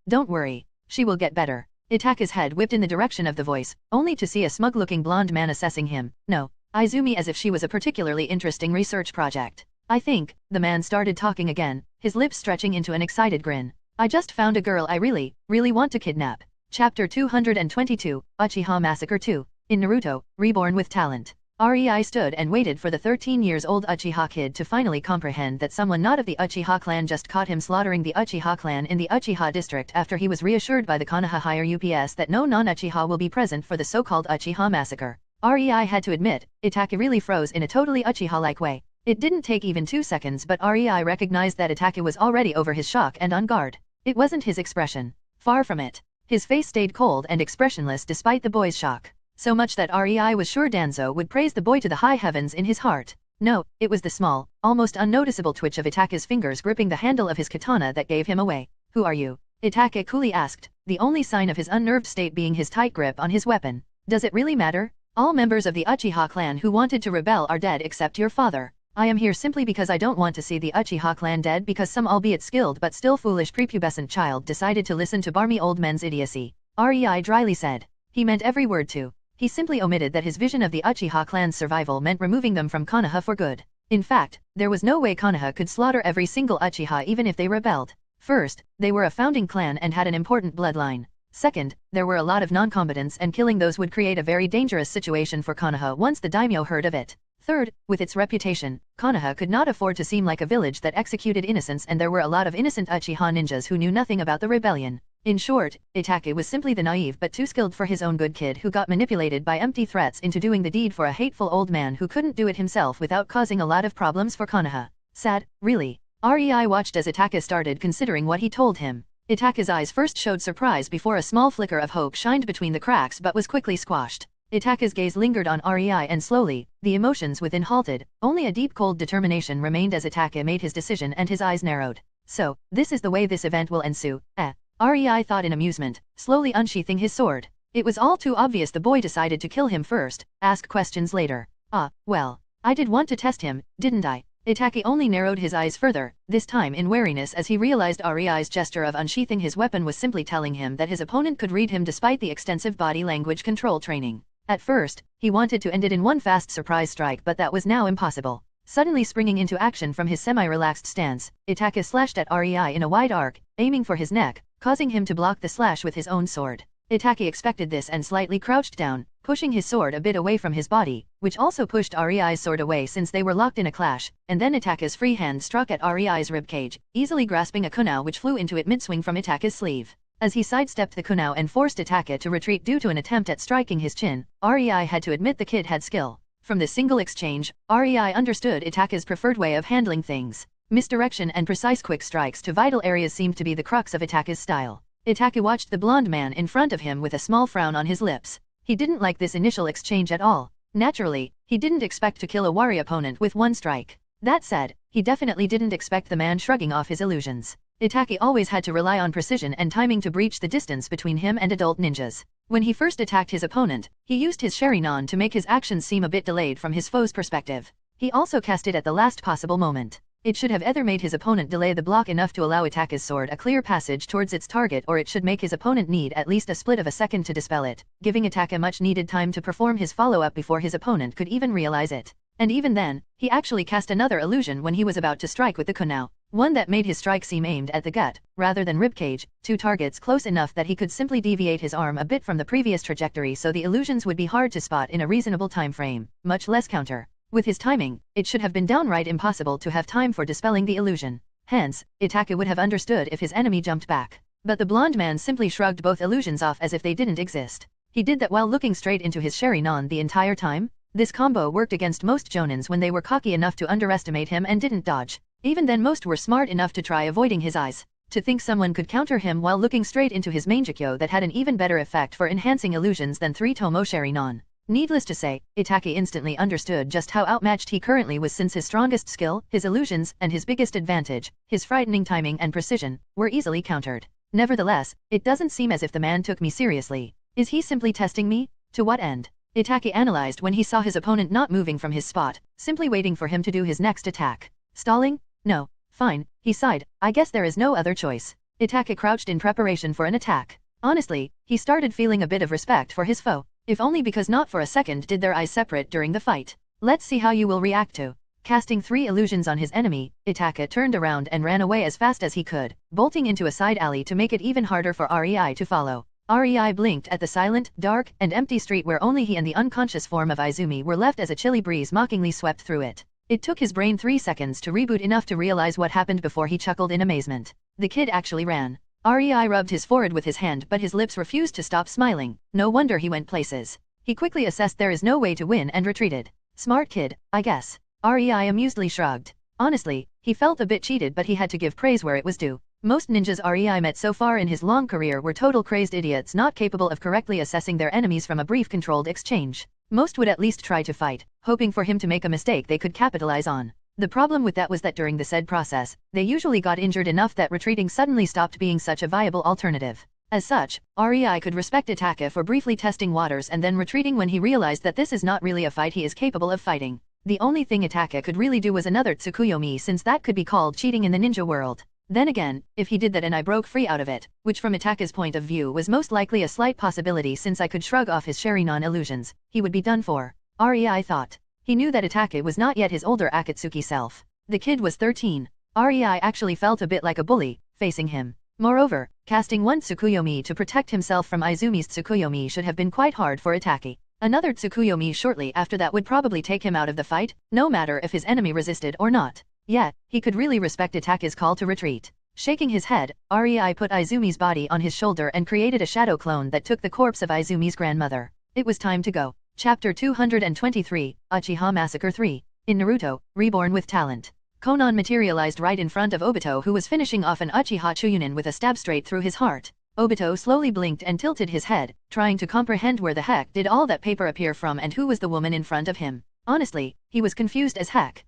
Don't worry. She will get better. Itachi's head whipped in the direction of the voice, only to see a smug-looking blonde man assessing him. No. Izumi as if she was a particularly interesting research project. I think, the man started talking again, his lips stretching into an excited grin. I just found a girl I really want to kidnap. Chapter 222, Uchiha Massacre 2. In Naruto, Reborn with Talent. Rei stood and waited for the 13-years-old Uchiha kid to finally comprehend that someone not of the Uchiha clan just caught him slaughtering the Uchiha clan in the Uchiha district after he was reassured by the Konoha higher UPS that no non-Uchiha will be present for the so-called Uchiha massacre. Rei had to admit, Itachi really froze in a totally Uchiha-like way. It didn't take even 2 seconds but Rei recognized that Itachi was already over his shock and on guard. It wasn't his expression. Far from it. His face stayed cold and expressionless despite the boy's shock. So much that Rei was sure Danzo would praise the boy to the high heavens in his heart. No, it was the small, almost unnoticeable twitch of Itachi's fingers gripping the handle of his katana that gave him away. Who are you? Itachi coolly asked, the only sign of his unnerved state being his tight grip on his weapon. Does it really matter? All members of the Uchiha clan who wanted to rebel are dead except your father. I am here simply because I don't want to see the Uchiha clan dead because some albeit skilled but still foolish prepubescent child decided to listen to barmy old men's idiocy. Rei dryly said. He meant every word too. He simply omitted that his vision of the Uchiha clan's survival meant removing them from Konoha for good. In fact, there was no way Konoha could slaughter every single Uchiha even if they rebelled. First, they were a founding clan and had an important bloodline. Second, there were a lot of non-combatants and killing those would create a very dangerous situation for Konoha once the daimyo heard of it. Third, with its reputation, Konoha could not afford to seem like a village that executed innocents and there were a lot of innocent Uchiha ninjas who knew nothing about the rebellion. In short, Itachi was simply the naive but too skilled for his own good kid who got manipulated by empty threats into doing the deed for a hateful old man who couldn't do it himself without causing a lot of problems for Konoha. Sad, really. Rei watched as Itachi started considering what he told him. Itachi's eyes first showed surprise before a small flicker of hope shined between the cracks but was quickly squashed. Itachi's gaze lingered on Rei and slowly, the emotions within halted, only a deep cold determination remained as Itachi made his decision and his eyes narrowed. So, this is the way this event will ensue, Rei thought in amusement, slowly unsheathing his sword. It was all too obvious the boy decided to kill him first, ask questions later. Well, I did want to test him, didn't I? Itachi only narrowed his eyes further, this time in wariness as he realized Rei's gesture of unsheathing his weapon was simply telling him that his opponent could read him despite the extensive body language control training. At first, he wanted to end it in one fast surprise strike but that was now impossible. Suddenly springing into action from his semi-relaxed stance, Itachi slashed at Rei in a wide arc, aiming for his neck, causing him to block the slash with his own sword. Itachi expected this and slightly crouched down, pushing his sword a bit away from his body, which also pushed Rei's sword away since they were locked in a clash, and then Itachi's free hand struck at Rei's ribcage, easily grasping a kunai which flew into it mid-swing from Itachi's sleeve. As he sidestepped the kunai and forced Itachi to retreat due to an attempt at striking his chin, Rei had to admit the kid had skill. From this single exchange, Rei understood Itachi's preferred way of handling things. Misdirection and precise quick strikes to vital areas seemed to be the crux of Itachi's style. Itachi watched the blonde man in front of him with a small frown on his lips. He didn't like this initial exchange at all. Naturally, he didn't expect to kill a warrior opponent with one strike. That said, he definitely didn't expect the man shrugging off his illusions. Itachi always had to rely on precision and timing to breach the distance between him and adult ninjas. When he first attacked his opponent, he used his Sharingan to make his actions seem a bit delayed from his foe's perspective. He also cast it at the last possible moment. It should have either made his opponent delay the block enough to allow Itachi's sword a clear passage towards its target or it should make his opponent need at least a split of a second to dispel it, giving Itachi much needed time to perform his follow-up before his opponent could even realize it. And even then, he actually cast another illusion when he was about to strike with the kunai, one that made his strike seem aimed at the gut, rather than ribcage, two targets close enough that he could simply deviate his arm a bit from the previous trajectory so the illusions would be hard to spot in a reasonable time frame, much less counter. With his timing, it should have been downright impossible to have time for dispelling the illusion. Hence, Itachi would have understood if his enemy jumped back. But the blonde man simply shrugged both illusions off as if they didn't exist. He did that while looking straight into his Sharingan the entire time. This combo worked against most jonins when they were cocky enough to underestimate him and didn't dodge. Even then most were smart enough to try avoiding his eyes. To think someone could counter him while looking straight into his Mangekyo that had an even better effect for enhancing illusions than 3 Tomo Sharingan. Needless to say, Itachi instantly understood just how outmatched he currently was since his strongest skill, his illusions, and his biggest advantage, his frightening timing and precision, were easily countered. Nevertheless, it doesn't seem as if the man took me seriously. Is he simply testing me? To what end? Itachi analyzed when he saw his opponent not moving from his spot, simply waiting for him to do his next attack. Stalling? No. Fine, he sighed, I guess there is no other choice. Itachi crouched in preparation for an attack. Honestly, he started feeling a bit of respect for his foe. If only because not for a second did their eyes separate during the fight. Let's see how you will react to. Casting 3 illusions on his enemy, Itachi turned around and ran away as fast as he could, bolting into a side alley to make it even harder for Rei to follow. Rei blinked at the silent, dark, and empty street where only he and the unconscious form of Izumi were left as a chilly breeze mockingly swept through it. It took his brain 3 seconds to reboot enough to realize what happened before he chuckled in amazement. The kid actually ran. Rei rubbed his forehead with his hand but his lips refused to stop smiling. No wonder he went places. He quickly assessed there is no way to win and retreated. Smart kid, I guess. Rei amusedly shrugged. Honestly, he felt a bit cheated but he had to give praise where it was due. Most ninjas Rei met so far in his long career were total crazed idiots not capable of correctly assessing their enemies from a brief controlled exchange. Most would at least try to fight, hoping for him to make a mistake they could capitalize on. The problem with that was that during the said process, they usually got injured enough that retreating suddenly stopped being such a viable alternative. As such, Rei could respect Itachi for briefly testing waters and then retreating when he realized that this is not really a fight he is capable of fighting. The only thing Ataka could really do was another Tsukuyomi, since that could be called cheating in the ninja world. Then again, if he did that and I broke free out of it, which from Ataka's point of view was most likely a slight possibility since I could shrug off his Sharingan illusions, he would be done for. Rei thought. He knew that Ataka was not yet his older Akatsuki self. The kid was 13. Rei actually felt a bit like a bully, facing him. Moreover, casting one Tsukuyomi to protect himself from Izumi's Tsukuyomi should have been quite hard for Ataka. Another Tsukuyomi shortly after that would probably take him out of the fight, no matter if his enemy resisted or not. Yet, he could really respect Ataka's call to retreat. Shaking his head, Rei put Izumi's body on his shoulder and created a shadow clone that took the corpse of Izumi's grandmother. It was time to go. Chapter 223, Uchiha Massacre 3. In Naruto, Reborn with Talent. Konan materialized right in front of Obito, who was finishing off an Uchiha Chunin with a stab straight through his heart. Obito slowly blinked and tilted his head, trying to comprehend where the heck did all that paper appear from and who was the woman in front of him. Honestly, he was confused as heck.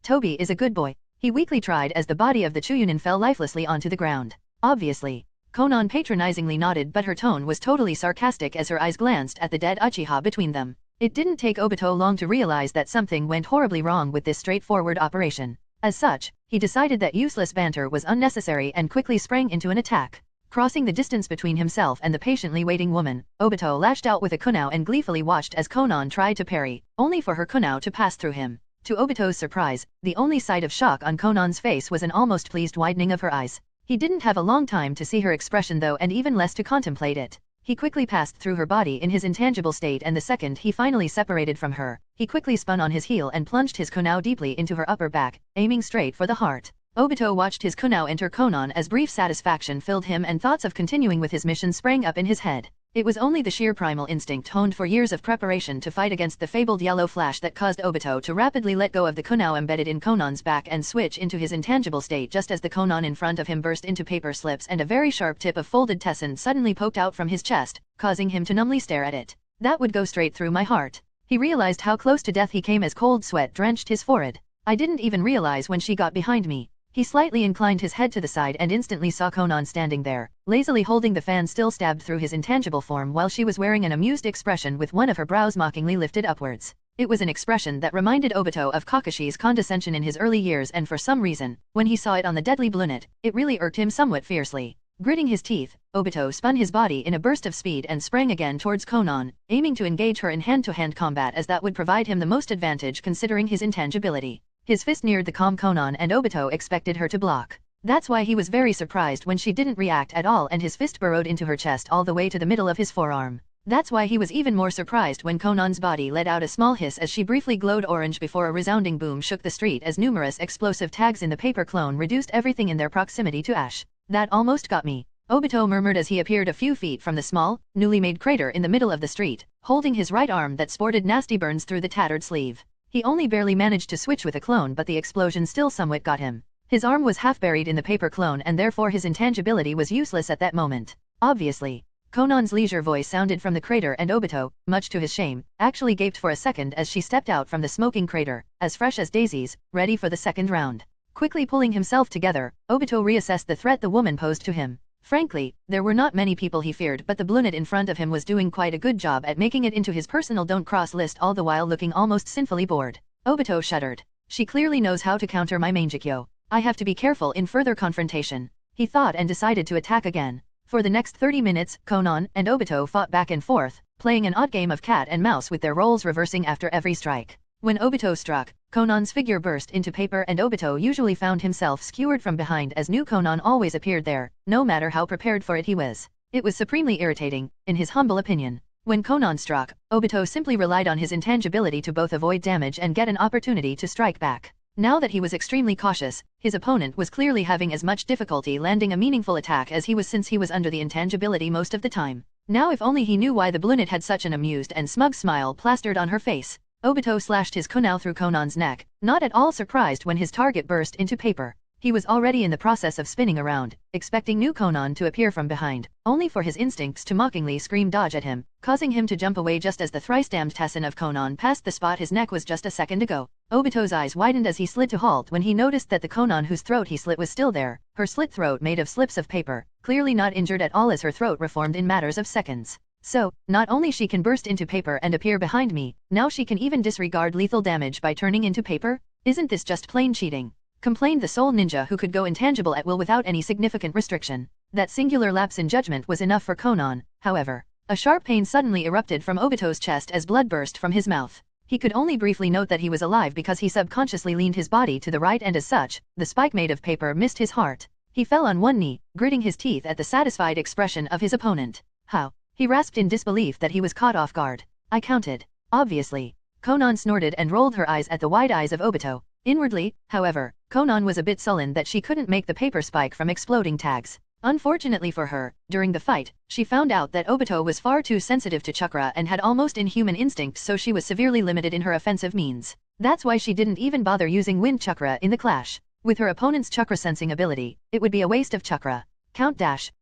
Toby is a good boy. He weakly tried as the body of the Chunin fell lifelessly onto the ground. Obviously. Konan patronizingly nodded, but her tone was totally sarcastic as her eyes glanced at the dead Uchiha between them. It didn't take Obito long to realize that something went horribly wrong with this straightforward operation. As such, he decided that useless banter was unnecessary and quickly sprang into an attack. Crossing the distance between himself and the patiently waiting woman, Obito lashed out with a kunao and gleefully watched as Konan tried to parry, only for her kunao to pass through him. To Obito's surprise, the only sight of shock on Konan's face was an almost pleased widening of her eyes. He didn't have a long time to see her expression though, and even less to contemplate it. He quickly passed through her body in his intangible state, and the second he finally separated from her, he quickly spun on his heel and plunged his kunao deeply into her upper back, aiming straight for the heart. Obito watched his kunao enter Konan as brief satisfaction filled him and thoughts of continuing with his mission sprang up in his head. It was only the sheer primal instinct honed for years of preparation to fight against the fabled yellow flash that caused Obito to rapidly let go of the kunao embedded in Konan's back and switch into his intangible state just as the Konan in front of him burst into paper slips and a very sharp tip of folded tesson suddenly poked out from his chest, causing him to numbly stare at it. That would go straight through my heart. He realized how close to death he came as cold sweat drenched his forehead. I didn't even realize when she got behind me. He slightly inclined his head to the side and instantly saw Konan standing there, lazily holding the fan still stabbed through his intangible form while she was wearing an amused expression with one of her brows mockingly lifted upwards. It was an expression that reminded Obito of Kakashi's condescension in his early years, and for some reason, when he saw it on the deadly brunette, it really irked him somewhat fiercely. Gritting his teeth, Obito spun his body in a burst of speed and sprang again towards Konan, aiming to engage her in hand-to-hand combat as that would provide him the most advantage considering his intangibility. His fist neared the calm Konan and Obito expected her to block. That's why he was very surprised when she didn't react at all and his fist burrowed into her chest all the way to the middle of his forearm. That's why he was even more surprised when Konan's body let out a small hiss as she briefly glowed orange before a resounding boom shook the street as numerous explosive tags in the paper clone reduced everything in their proximity to ash. That almost got me, Obito murmured as he appeared a few feet from the small, newly made crater in the middle of the street, holding his right arm that sported nasty burns through the tattered sleeve. He only barely managed to switch with a clone, but the explosion still somewhat got him. His arm was half buried in the paper clone and therefore his intangibility was useless at that moment. Obviously. Konan's leisure voice sounded from the crater and Obito, much to his shame, actually gaped for a second as she stepped out from the smoking crater, as fresh as daisies, ready for the second round. Quickly pulling himself together, Obito reassessed the threat the woman posed to him. Frankly, there were not many people he feared, but the brunette in front of him was doing quite a good job at making it into his personal don't cross list, all the while looking almost sinfully bored. Obito shuddered. She clearly knows how to counter my Mangekyo. I have to be careful in further confrontation. He thought and decided to attack again. For the next 30 minutes, Konan and Obito fought back and forth, playing an odd game of cat and mouse with their roles reversing after every strike. When Obito struck, Konan's figure burst into paper and Obito usually found himself skewered from behind as new Konan always appeared there, no matter how prepared for it he was. It was supremely irritating, in his humble opinion. When Konan struck, Obito simply relied on his intangibility to both avoid damage and get an opportunity to strike back. Now that he was extremely cautious, his opponent was clearly having as much difficulty landing a meaningful attack as he was, since he was under the intangibility most of the time. Now if only he knew why the brunette had such an amused and smug smile plastered on her face. Obito slashed his kunao through Konan's neck, not at all surprised when his target burst into paper. He was already in the process of spinning around, expecting new Konan to appear from behind, only for his instincts to mockingly scream dodge at him, causing him to jump away just as the thrice-damned Tessin of Konan passed the spot his neck was just a second ago. Obito's eyes widened as he slid to halt when he noticed that the Konan whose throat he slit was still there, her slit throat made of slips of paper, clearly not injured at all as her throat reformed in matters of seconds. So, not only she can burst into paper and appear behind me, now she can even disregard lethal damage by turning into paper? Isn't this just plain cheating? Complained the sole ninja who could go intangible at will without any significant restriction. That singular lapse in judgment was enough for Konan, however. A sharp pain suddenly erupted from Obito's chest as blood burst from his mouth. He could only briefly note that he was alive because he subconsciously leaned his body to the right and as such, the spike made of paper missed his heart. He fell on one knee, gritting his teeth at the satisfied expression of his opponent. How? He rasped in disbelief that he was caught off guard. I counted. Obviously. Konan snorted and rolled her eyes at the wide eyes of Obito. Inwardly, however, Konan was a bit sullen that she couldn't make the paper spike from exploding tags. Unfortunately for her, during the fight, she found out that Obito was far too sensitive to chakra and had almost inhuman instincts, so she was severely limited in her offensive means. That's why she didn't even bother using wind chakra in the clash. With her opponent's chakra sensing ability, it would be a waste of chakra.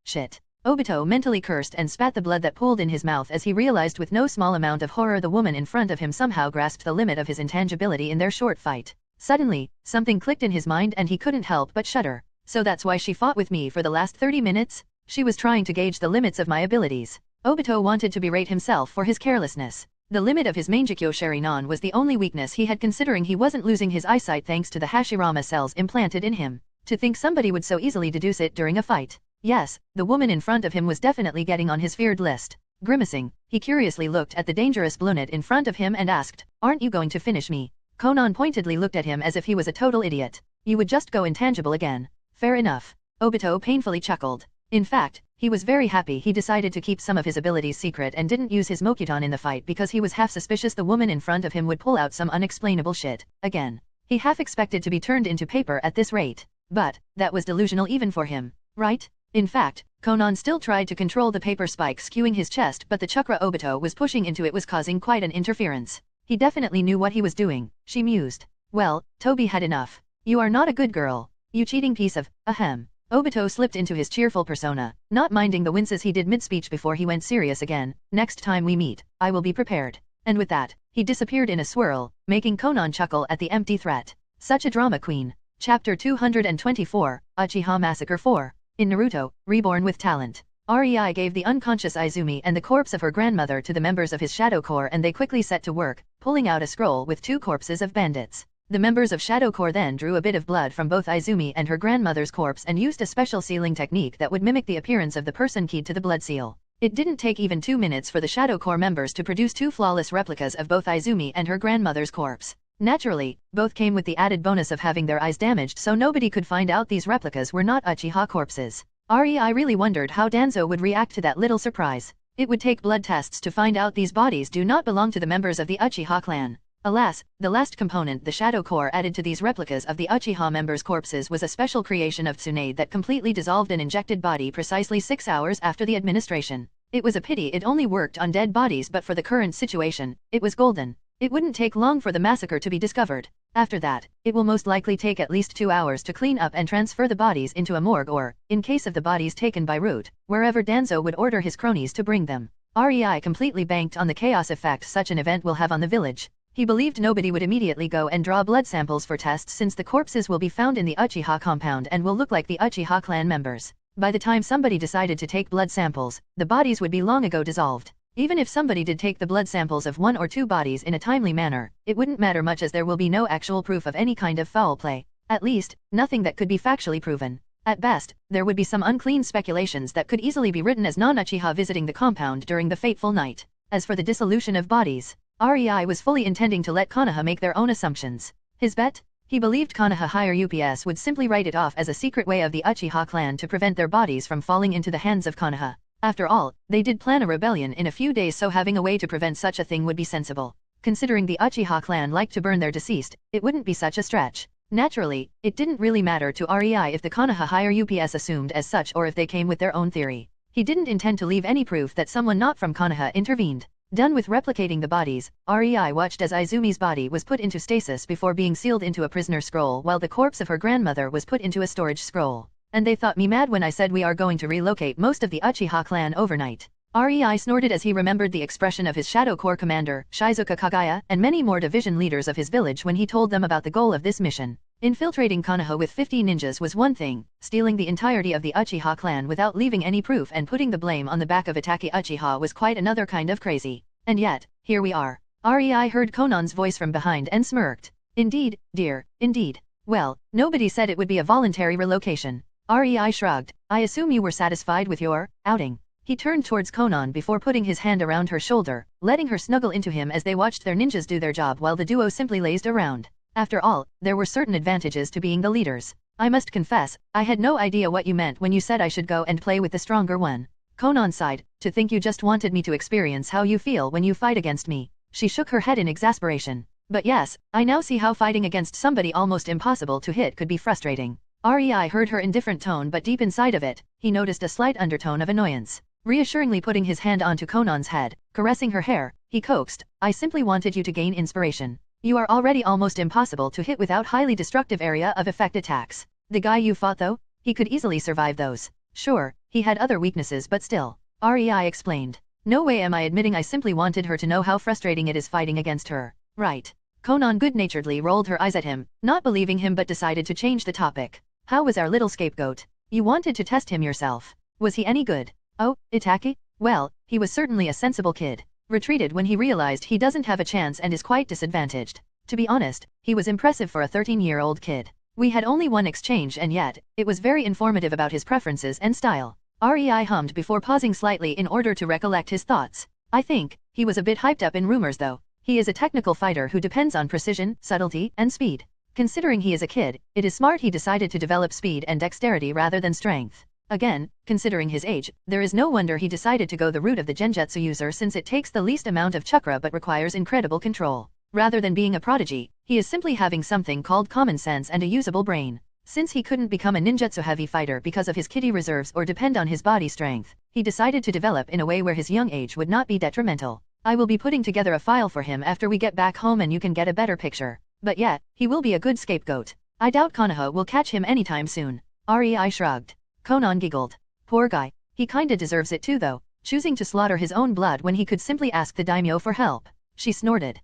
Shit. Obito mentally cursed and spat the blood that pooled in his mouth as he realized with no small amount of horror the woman in front of him somehow grasped the limit of his intangibility in their short fight. Suddenly, something clicked in his mind and he couldn't help but shudder. So that's why she fought with me for the last 30 minutes? She was trying to gauge the limits of my abilities. Obito wanted to berate himself for his carelessness. The limit of his Mangekyo Sharinan was the only weakness he had, considering he wasn't losing his eyesight thanks to the Hashirama cells implanted in him. To think somebody would so easily deduce it during a fight. Yes, the woman in front of him was definitely getting on his feared list. Grimacing, he curiously looked at the dangerous brunette in front of him and asked, "Aren't you going to finish me?" Konan pointedly looked at him as if he was a total idiot. "You would just go intangible again." "Fair enough." Obito painfully chuckled. In fact, he was very happy he decided to keep some of his abilities secret and didn't use his Mokuton in the fight because he was half suspicious the woman in front of him would pull out some unexplainable shit. Again. He half expected to be turned into paper at this rate. But, that was delusional even for him, right? In fact, Konan still tried to control the paper spike skewing his chest, but the chakra Obito was pushing into it was causing quite an interference. He definitely knew what he was doing, she mused. Well, Toby had enough. "You are not a good girl. You cheating piece of, ahem." Obito slipped into his cheerful persona, not minding the winces he did mid-speech before he went serious again. "Next time we meet, I will be prepared." And with that, he disappeared in a swirl, making Konan chuckle at the empty threat. Such a drama queen. Chapter 224, Uchiha Massacre 4. In Naruto, Reborn with Talent. Rei gave the unconscious Izumi and the corpse of her grandmother to the members of his Shadow Corps and they quickly set to work, pulling out a scroll with 2 corpses of bandits. The members of Shadow Corps then drew a bit of blood from both Izumi and her grandmother's corpse and used a special sealing technique that would mimic the appearance of the person keyed to the blood seal. It didn't take even 2 minutes for the Shadow Corps members to produce 2 flawless replicas of both Izumi and her grandmother's corpse. Naturally, both came with the added bonus of having their eyes damaged so nobody could find out these replicas were not Uchiha corpses. Rei really wondered how Danzo would react to that little surprise. It would take blood tests to find out these bodies do not belong to the members of the Uchiha clan. Alas, the last component the Shadow Corps added to these replicas of the Uchiha members' corpses was a special creation of Tsunade that completely dissolved an injected body precisely 6 hours after the administration. It was a pity it only worked on dead bodies, but for the current situation, it was golden. It wouldn't take long for the massacre to be discovered. After that, it will most likely take at least 2 hours to clean up and transfer the bodies into a morgue or, in case of the bodies taken by route, wherever Danzo would order his cronies to bring them. Rei completely banked on the chaos effect such an event will have on the village. He believed nobody would immediately go and draw blood samples for tests since the corpses will be found in the Uchiha compound and will look like the Uchiha clan members. By the time somebody decided to take blood samples, the bodies would be long ago dissolved. Even if somebody did take the blood samples of 1 or 2 bodies in a timely manner, it wouldn't matter much as there will be no actual proof of any kind of foul play. At least, nothing that could be factually proven. At best, there would be some unclean speculations that could easily be written as non-Uchiha visiting the compound during the fateful night. As for the dissolution of bodies, Rei was fully intending to let Konoha make their own assumptions. His bet? He believed Konoha higher UPS would simply write it off as a secret way of the Uchiha clan to prevent their bodies from falling into the hands of Konoha. After all, they did plan a rebellion in a few days, so having a way to prevent such a thing would be sensible. Considering the Uchiha clan liked to burn their deceased, it wouldn't be such a stretch. Naturally, it didn't really matter to Rei if the Konoha higher UPS assumed as such or if they came with their own theory. He didn't intend to leave any proof that someone not from Konoha intervened. Done with replicating the bodies, Rei watched as Izumi's body was put into stasis before being sealed into a prisoner scroll while the corpse of her grandmother was put into a storage scroll. And they thought me mad when I said we are going to relocate most of the Uchiha clan overnight. Rei snorted as he remembered the expression of his Shadow Corps commander, Shizuka Kagaya, and many more division leaders of his village when he told them about the goal of this mission. Infiltrating Konoha with 50 ninjas was one thing, stealing the entirety of the Uchiha clan without leaving any proof and putting the blame on the back of Itachi Uchiha was quite another kind of crazy. And yet, here we are. Rei heard Conan's voice from behind and smirked. Indeed, dear, indeed. Well, nobody said it would be a voluntary relocation. Rei shrugged. I assume you were satisfied with your outing. He turned towards Conan before putting his hand around her shoulder, letting her snuggle into him as they watched their ninjas do their job while the duo simply lazed around. After all, there were certain advantages to being the leaders. I must confess, I had no idea what you meant when you said I should go and play with the stronger one. Conan sighed, to think you just wanted me to experience how you feel when you fight against me. She shook her head in exasperation. But yes, I now see how fighting against somebody almost impossible to hit could be frustrating. Rei heard her indifferent tone, but deep inside of it, he noticed a slight undertone of annoyance. Reassuringly putting his hand onto Conan's head, caressing her hair, he coaxed, I simply wanted you to gain inspiration. You are already almost impossible to hit without highly destructive area of effect attacks. The guy you fought though? He could easily survive those. Sure, he had other weaknesses but still. Rei explained. No way am I admitting I simply wanted her to know how frustrating it is fighting against her. Right. Conan good-naturedly rolled her eyes at him, not believing him but decided to change the topic. How was our little scapegoat? You wanted to test him yourself. Was he any good? Oh, Itachi? Well, he was certainly a sensible kid. Retreated when he realized he doesn't have a chance and is quite disadvantaged. To be honest, he was impressive for a 13-year-old kid. We had only one exchange and yet, it was very informative about his preferences and style. Rei hummed before pausing slightly in order to recollect his thoughts. I think, he was a bit hyped up in rumors though. He is a technical fighter who depends on precision, subtlety, and speed. Considering he is a kid, it is smart he decided to develop speed and dexterity rather than strength. Again, considering his age, there is no wonder he decided to go the route of the genjutsu user since it takes the least amount of chakra but requires incredible control. Rather than being a prodigy, he is simply having something called common sense and a usable brain. Since he couldn't become a ninjutsu-heavy fighter because of his kitty reserves or depend on his body strength, he decided to develop in a way where his young age would not be detrimental. I will be putting together a file for him after we get back home and you can get a better picture. But yet, he will be a good scapegoat. I doubt Konoha will catch him anytime soon. Rei shrugged. Conan giggled. Poor guy. He kinda deserves it too though, choosing to slaughter his own blood when he could simply ask the daimyo for help. She snorted.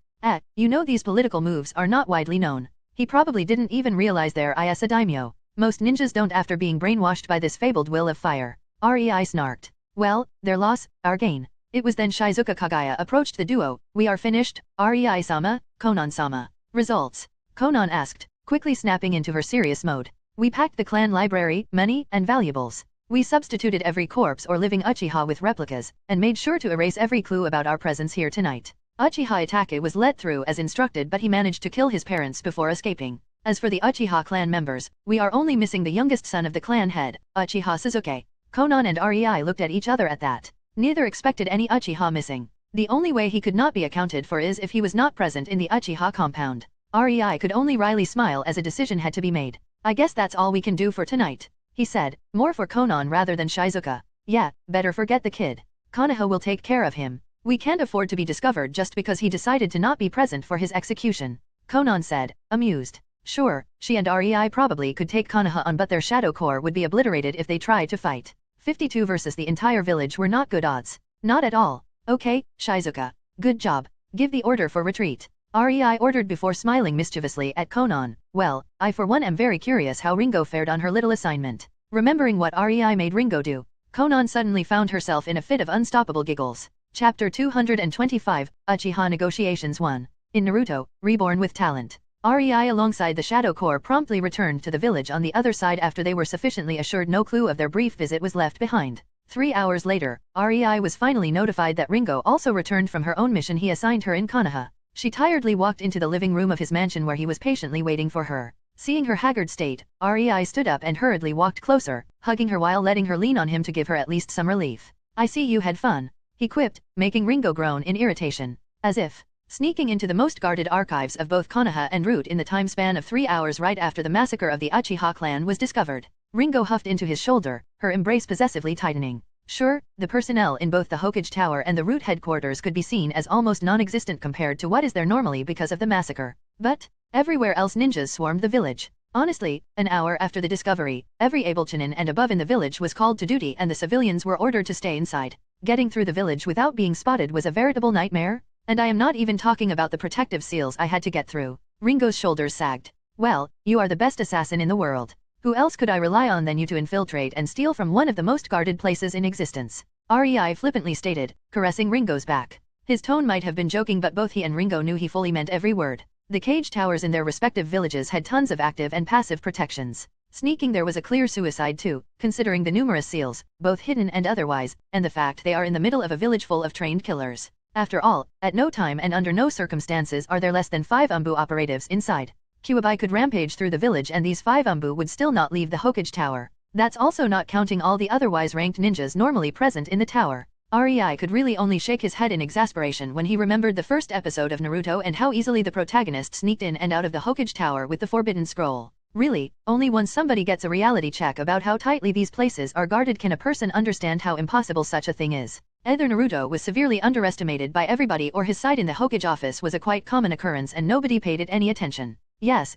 You know these political moves are not widely known. He probably didn't even realize there is a daimyo. Most ninjas don't after being brainwashed by this fabled will of fire. Rei snarked. Well, their loss, our gain. It was then Shizuka Kagaya approached the duo. We are finished, Rei-sama, Conan-sama. Results? Conan asked, quickly snapping into her serious mode. We packed the clan library, money, and valuables. We substituted every corpse or living Uchiha with replicas, and made sure to erase every clue about our presence here tonight. Uchiha Itachi was let through as instructed but he managed to kill his parents before escaping. As for the Uchiha clan members, we are only missing the youngest son of the clan head, Uchiha Sasuke. Conan and Rei looked at each other at that. Neither expected any Uchiha missing. The only way he could not be accounted for is if he was not present in the Uchiha compound. Rei could only wryly smile as a decision had to be made. I guess that's all we can do for tonight, he said, more for Conan rather than Shizuka. Yeah, better forget the kid. Konoha will take care of him. We can't afford to be discovered just because he decided to not be present for his execution. Conan said, amused. Sure, she and Rei probably could take Konoha on but their shadow core would be obliterated if they tried to fight. 52 versus the entire village were not good odds. Not at all. Okay, Shizuka. Good job. Give the order for retreat. Rei ordered before smiling mischievously at Conan. Well, I for one am very curious how Ringo fared on her little assignment. Remembering what Rei made Ringo do, Conan suddenly found herself in a fit of unstoppable giggles. Chapter 225, Uchiha Negotiations 1. In Naruto, Reborn with Talent. Rei alongside the Shadow Corps promptly returned to the village on the other side after they were sufficiently assured no clue of their brief visit was left behind. 3 hours later, Rei was finally notified that Ringo also returned from her own mission he assigned her in Konoha. She tiredly walked into the living room of his mansion where he was patiently waiting for her. Seeing her haggard state, Rei stood up and hurriedly walked closer, hugging her while letting her lean on him to give her at least some relief. I see you had fun, he quipped, making Ringo groan in irritation. As if sneaking into the most guarded archives of both Konoha and Root in the time span of 3 hours right after the massacre of the Uchiha clan was discovered. Ringo huffed into his shoulder, her embrace possessively tightening. Sure, the personnel in both the Hokage Tower and the Root headquarters could be seen as almost non-existent compared to what is there normally because of the massacre. But everywhere else ninjas swarmed the village. Honestly, an hour after the discovery, every able Chunin and above in the village was called to duty and the civilians were ordered to stay inside. Getting through the village without being spotted was a veritable nightmare. And I am not even talking about the protective seals I had to get through. Ringo's shoulders sagged. Well, you are the best assassin in the world. Who else could I rely on than you to infiltrate and steal from one of the most guarded places in existence? REI flippantly stated, caressing Ringo's back. His tone might have been joking, but both he and Ringo knew he fully meant every word. The cage towers in their respective villages had tons of active and passive protections. Sneaking there was a clear suicide too, considering the numerous seals, both hidden and otherwise, and the fact they are in the middle of a village full of trained killers. After all, at no time and under no circumstances are there less than 5 Umbu operatives inside. Kuwabai could rampage through the village and these 5 Umbu would still not leave the Hokage Tower. That's also not counting all the otherwise ranked ninjas normally present in the tower. REI could really only shake his head in exasperation when he remembered the first episode of Naruto and how easily the protagonist sneaked in and out of the Hokage Tower with the Forbidden Scroll. Really, only once somebody gets a reality check about how tightly these places are guarded can a person understand how impossible such a thing is. Either Naruto was severely underestimated by everybody or his side in the Hokage office was a quite common occurrence and nobody paid it any attention. Yes,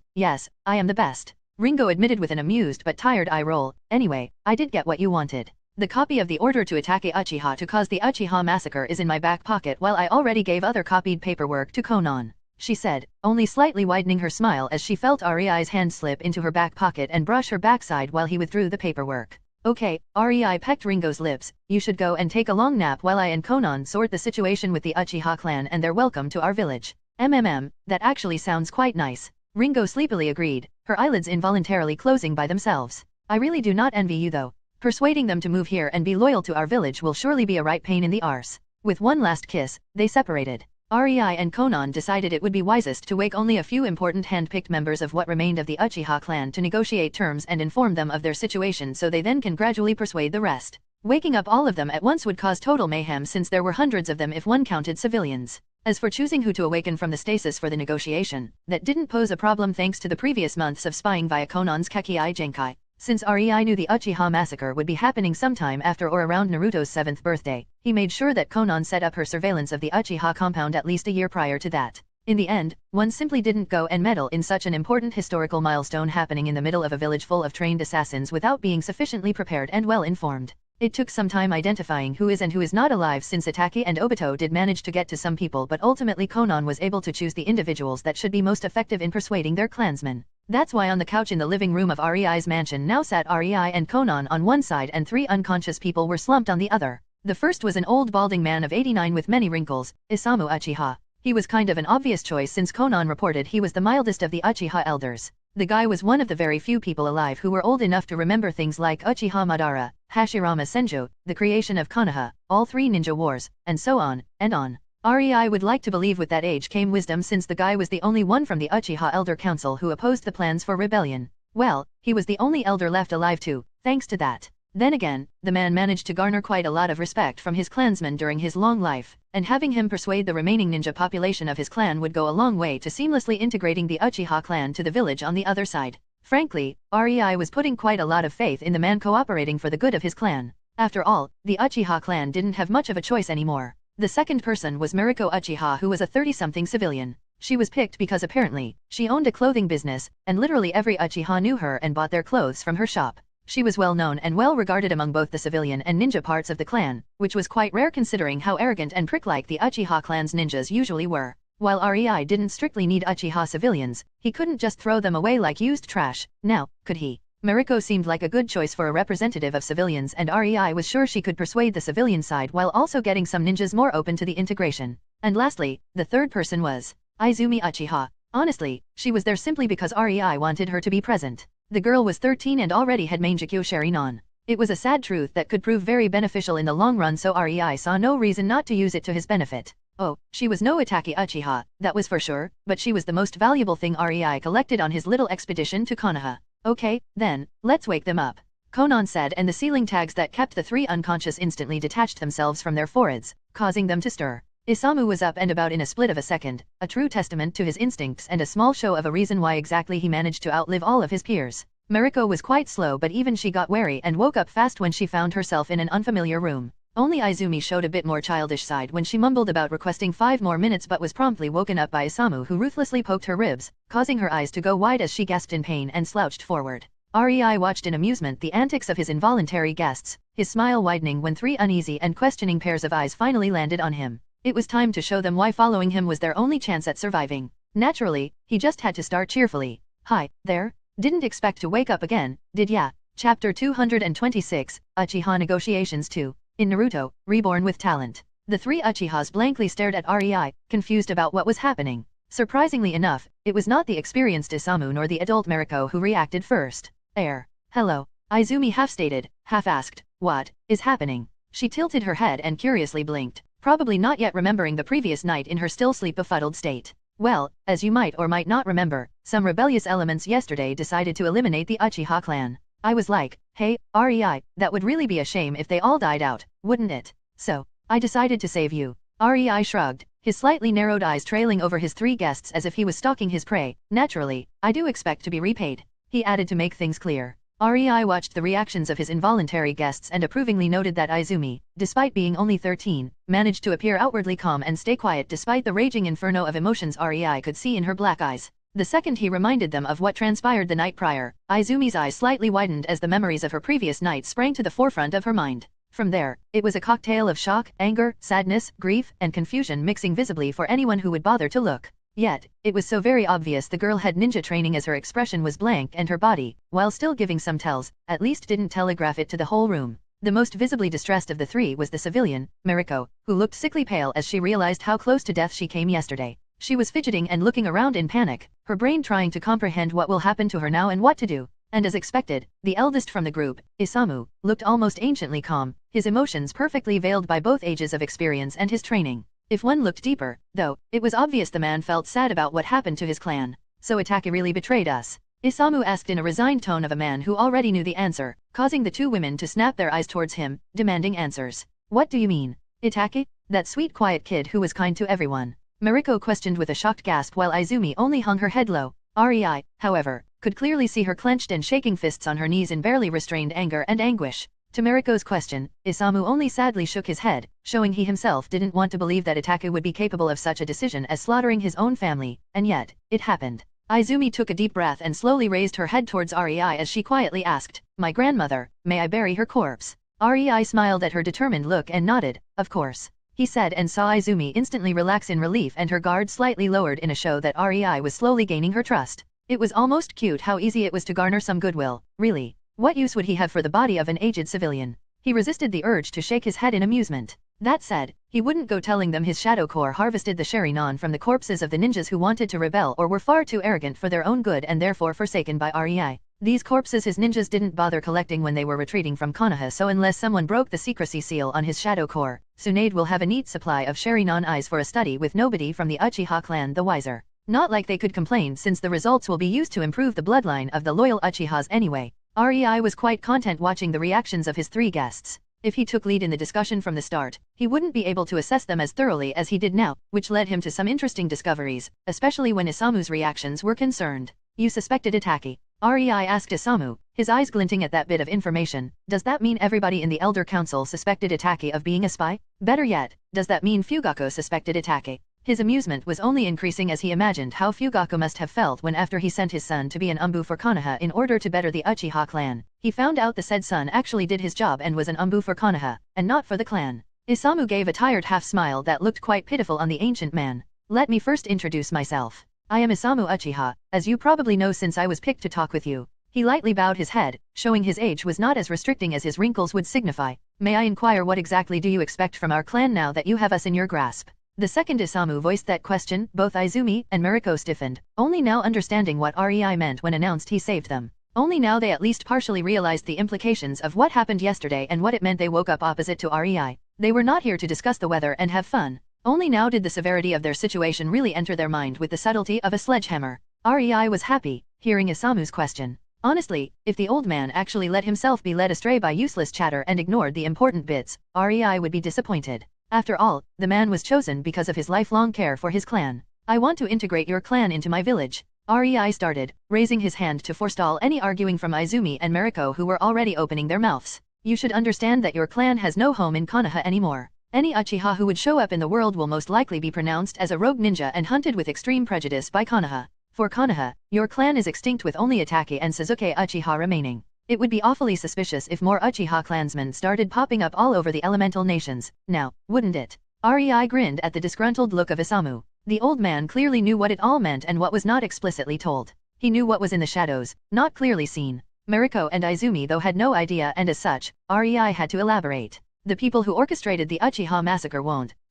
I am the best. Ringo admitted with an amused but tired eye roll. Anyway, I did get what you wanted. The copy of the order to attack Uchiha to cause the Uchiha massacre is in my back pocket while I already gave other copied paperwork to Konan, she said, only slightly widening her smile as she felt REI's hand slip into her back pocket and brush her backside while he withdrew the paperwork. Okay, REI pecked Ringo's lips, you should go and take a long nap while I and Konan sort the situation with the Uchiha clan and their welcome to our village. That actually sounds quite nice. Ringo sleepily agreed, her eyelids involuntarily closing by themselves. I really do not envy you though. Persuading them to move here and be loyal to our village will surely be a right pain in the arse. With one last kiss, they separated. REI and Konan decided it would be wisest to wake only a few important hand-picked members of what remained of the Uchiha clan to negotiate terms and inform them of their situation so they then can gradually persuade the rest. Waking up all of them at once would cause total mayhem since there were hundreds of them if one counted civilians. As for choosing who to awaken from the stasis for the negotiation, that didn't pose a problem thanks to the previous months of spying via Konan's Kekkei Genkai. Since REI knew the Uchiha massacre would be happening sometime after or around Naruto's 7th birthday, he made sure that Konan set up her surveillance of the Uchiha compound at least a year prior to that. In the end, one simply didn't go and meddle in such an important historical milestone happening in the middle of a village full of trained assassins without being sufficiently prepared and well informed. It took some time identifying who is and who is not alive since Itaki and Obito did manage to get to some people, but ultimately Konan was able to choose the individuals that should be most effective in persuading their clansmen. That's why on the couch in the living room of REI's mansion now sat REI and Konan on one side and 3 unconscious people were slumped on the other. The first was an old balding man of 89 with many wrinkles, Isamu Uchiha. He was kind of an obvious choice since Konan reported he was the mildest of the Uchiha elders. The guy was one of the very few people alive who were old enough to remember things like Uchiha Madara, Hashirama Senju, the creation of Konoha, all 3 ninja wars, and so on, and on. REI would like to believe with that age came wisdom since the guy was the only one from the Uchiha Elder Council who opposed the plans for rebellion. Well, he was the only elder left alive too, thanks to that. Then again, the man managed to garner quite a lot of respect from his clansmen during his long life, and having him persuade the remaining ninja population of his clan would go a long way to seamlessly integrating the Uchiha clan to the village on the other side. Frankly, REI was putting quite a lot of faith in the man cooperating for the good of his clan. After all, the Uchiha clan didn't have much of a choice anymore. The second person was Mariko Uchiha, who was a 30-something civilian. She was picked because apparently, she owned a clothing business, and literally every Uchiha knew her and bought their clothes from her shop. She was well known and well regarded among both the civilian and ninja parts of the clan, which was quite rare considering how arrogant and prick-like the Uchiha clan's ninjas usually were. While REI didn't strictly need Uchiha civilians, he couldn't just throw them away like used trash, now, could he? Mariko seemed like a good choice for a representative of civilians, and REI was sure she could persuade the civilian side while also getting some ninjas more open to the integration. And lastly, the third person was Izumi Uchiha. Honestly, she was there simply because REI wanted her to be present. The girl was 13 and already had Mangekyo Sharinon. It was a sad truth that could prove very beneficial in the long run, so REI saw no reason not to use it to his benefit. Oh, she was no Itaki Uchiha, that was for sure, but she was the most valuable thing REI collected on his little expedition to Konoha. Okay, then, let's wake them up, Konan said, and the ceiling tags that kept the 3 unconscious instantly detached themselves from their foreheads, causing them to stir. Isamu was up and about in a split of a second, a true testament to his instincts and a small show of a reason why exactly he managed to outlive all of his peers. Mariko was quite slow, but even she got wary and woke up fast when she found herself in an unfamiliar room. Only Izumi showed a bit more childish side when she mumbled about requesting 5 more minutes but was promptly woken up by Isamu, who ruthlessly poked her ribs, causing her eyes to go wide as she gasped in pain and slouched forward. REI watched in amusement the antics of his involuntary guests, his smile widening when 3 uneasy and questioning pairs of eyes finally landed on him. It was time to show them why following him was their only chance at surviving. Naturally, he just had to start cheerfully. Hi, there? Didn't expect to wake up again, did ya? Chapter 226, Uchiha Negotiations 2. In Naruto, Reborn with Talent. The three Uchihas blankly stared at Rei, confused about what was happening. Surprisingly enough, it was not the experienced Isamu nor the adult Mariko who reacted first. Hello. Izumi half-stated, half-asked, what is happening? She tilted her head and curiously blinked, probably not yet remembering the previous night in her still sleep-befuddled state. Well, as you might or might not remember, some rebellious elements yesterday decided to eliminate the Uchiha clan. I was like, hey, Rei, that would really be a shame if they all died out, wouldn't it? So, I decided to save you. Rei shrugged, his slightly narrowed eyes trailing over his three guests as if he was stalking his prey. Naturally, I do expect to be repaid. He added to make things clear. Rei watched the reactions of his involuntary guests and approvingly noted that Izumi, despite being only 13, managed to appear outwardly calm and stay quiet despite the raging inferno of emotions Rei could see in her black eyes. The second he reminded them of what transpired the night prior, Izumi's eyes slightly widened as the memories of her previous night sprang to the forefront of her mind. From there, it was a cocktail of shock, anger, sadness, grief, and confusion mixing visibly for anyone who would bother to look. Yet, it was so very obvious the girl had ninja training as her expression was blank and her body, while still giving some tells, at least didn't telegraph it to the whole room. The most visibly distressed of the three was the civilian, Mariko, who looked sickly pale as she realized how close to death she came yesterday. She was fidgeting and looking around in panic, her brain trying to comprehend what will happen to her now and what to do. And as expected, the eldest from the group, Isamu, looked almost anciently calm, his emotions perfectly veiled by both ages of experience and his training. If one looked deeper, though, it was obvious the man felt sad about what happened to his clan. So Itachi really betrayed us? Isamu asked in a resigned tone of a man who already knew the answer, causing the two women to snap their eyes towards him, demanding answers. What do you mean? Itachi? That sweet quiet kid who was kind to everyone. Mariko questioned with a shocked gasp while Izumi only hung her head low. Rei, however, could clearly see her clenched and shaking fists on her knees in barely restrained anger and anguish. To Mariko's question, Isamu only sadly shook his head, showing he himself didn't want to believe that Itachi would be capable of such a decision as slaughtering his own family, and yet, it happened. Izumi took a deep breath and slowly raised her head towards Rei as she quietly asked, my grandmother, may I bury her corpse? Rei smiled at her determined look and nodded, of course. He said and saw Izumi instantly relax in relief and her guard slightly lowered in a show that Rei was slowly gaining her trust. It was almost cute how easy it was to garner some goodwill, really. What use would he have for the body of an aged civilian? He resisted the urge to shake his head in amusement. That said, he wouldn't go telling them his shadow core harvested the Sharingan from the corpses of the ninjas who wanted to rebel or were far too arrogant for their own good and therefore forsaken by Rei. These corpses his ninjas didn't bother collecting when they were retreating from Konoha, so unless someone broke the secrecy seal on his shadow core, Tsunade will have a neat supply of Sharingan eyes for a study with nobody from the Uchiha clan the wiser. Not like they could complain since the results will be used to improve the bloodline of the loyal Uchihas anyway. Rei was quite content watching the reactions of his three guests. If he took lead in the discussion from the start, he wouldn't be able to assess them as thoroughly as he did now, which led him to some interesting discoveries, especially when Isamu's reactions were concerned. You suspected Itachi? Rei asked Isamu, his eyes glinting at that bit of information. Does that mean everybody in the Elder Council suspected Itachi of being a spy? Better yet, does that mean Fugaku suspected Itachi? His amusement was only increasing as he imagined how Fugaku must have felt when after he sent his son to be an umbu for Konoha in order to better the Uchiha clan, he found out the said son actually did his job and was an umbu for Konoha, and not for the clan. Isamu gave a tired half-smile that looked quite pitiful on the ancient man. Let me first introduce myself. I am Isamu Uchiha, as you probably know since I was picked to talk with you. He lightly bowed his head, showing his age was not as restricting as his wrinkles would signify. May I inquire what exactly do you expect from our clan now that you have us in your grasp? The second Isamu voiced that question, both Izumi and Mariko stiffened, only now understanding what Rei meant when announced he saved them. Only now they at least partially realized the implications of what happened yesterday and what it meant they woke up opposite to Rei. They were not here to discuss the weather and have fun. Only now did the severity of their situation really enter their mind with the subtlety of a sledgehammer. Rei was happy, hearing Isamu's question. Honestly, if the old man actually let himself be led astray by useless chatter and ignored the important bits, Rei would be disappointed. After all, the man was chosen because of his lifelong care for his clan. I want to integrate your clan into my village. Rei started, raising his hand to forestall any arguing from Izumi and Mariko who were already opening their mouths. You should understand that your clan has no home in Konoha anymore. Any Uchiha who would show up in the world will most likely be pronounced as a rogue ninja and hunted with extreme prejudice by Konoha. For Konoha, your clan is extinct with only Itachi and Suzuki Uchiha remaining. It would be awfully suspicious if more Uchiha clansmen started popping up all over the elemental nations, now, wouldn't it? Rei grinned at the disgruntled look of Isamu. The old man clearly knew what it all meant and what was not explicitly told. He knew what was in the shadows, not clearly seen. Mariko and Izumi though had no idea, and as such, REI had to elaborate. The people who orchestrated the Uchiha massacre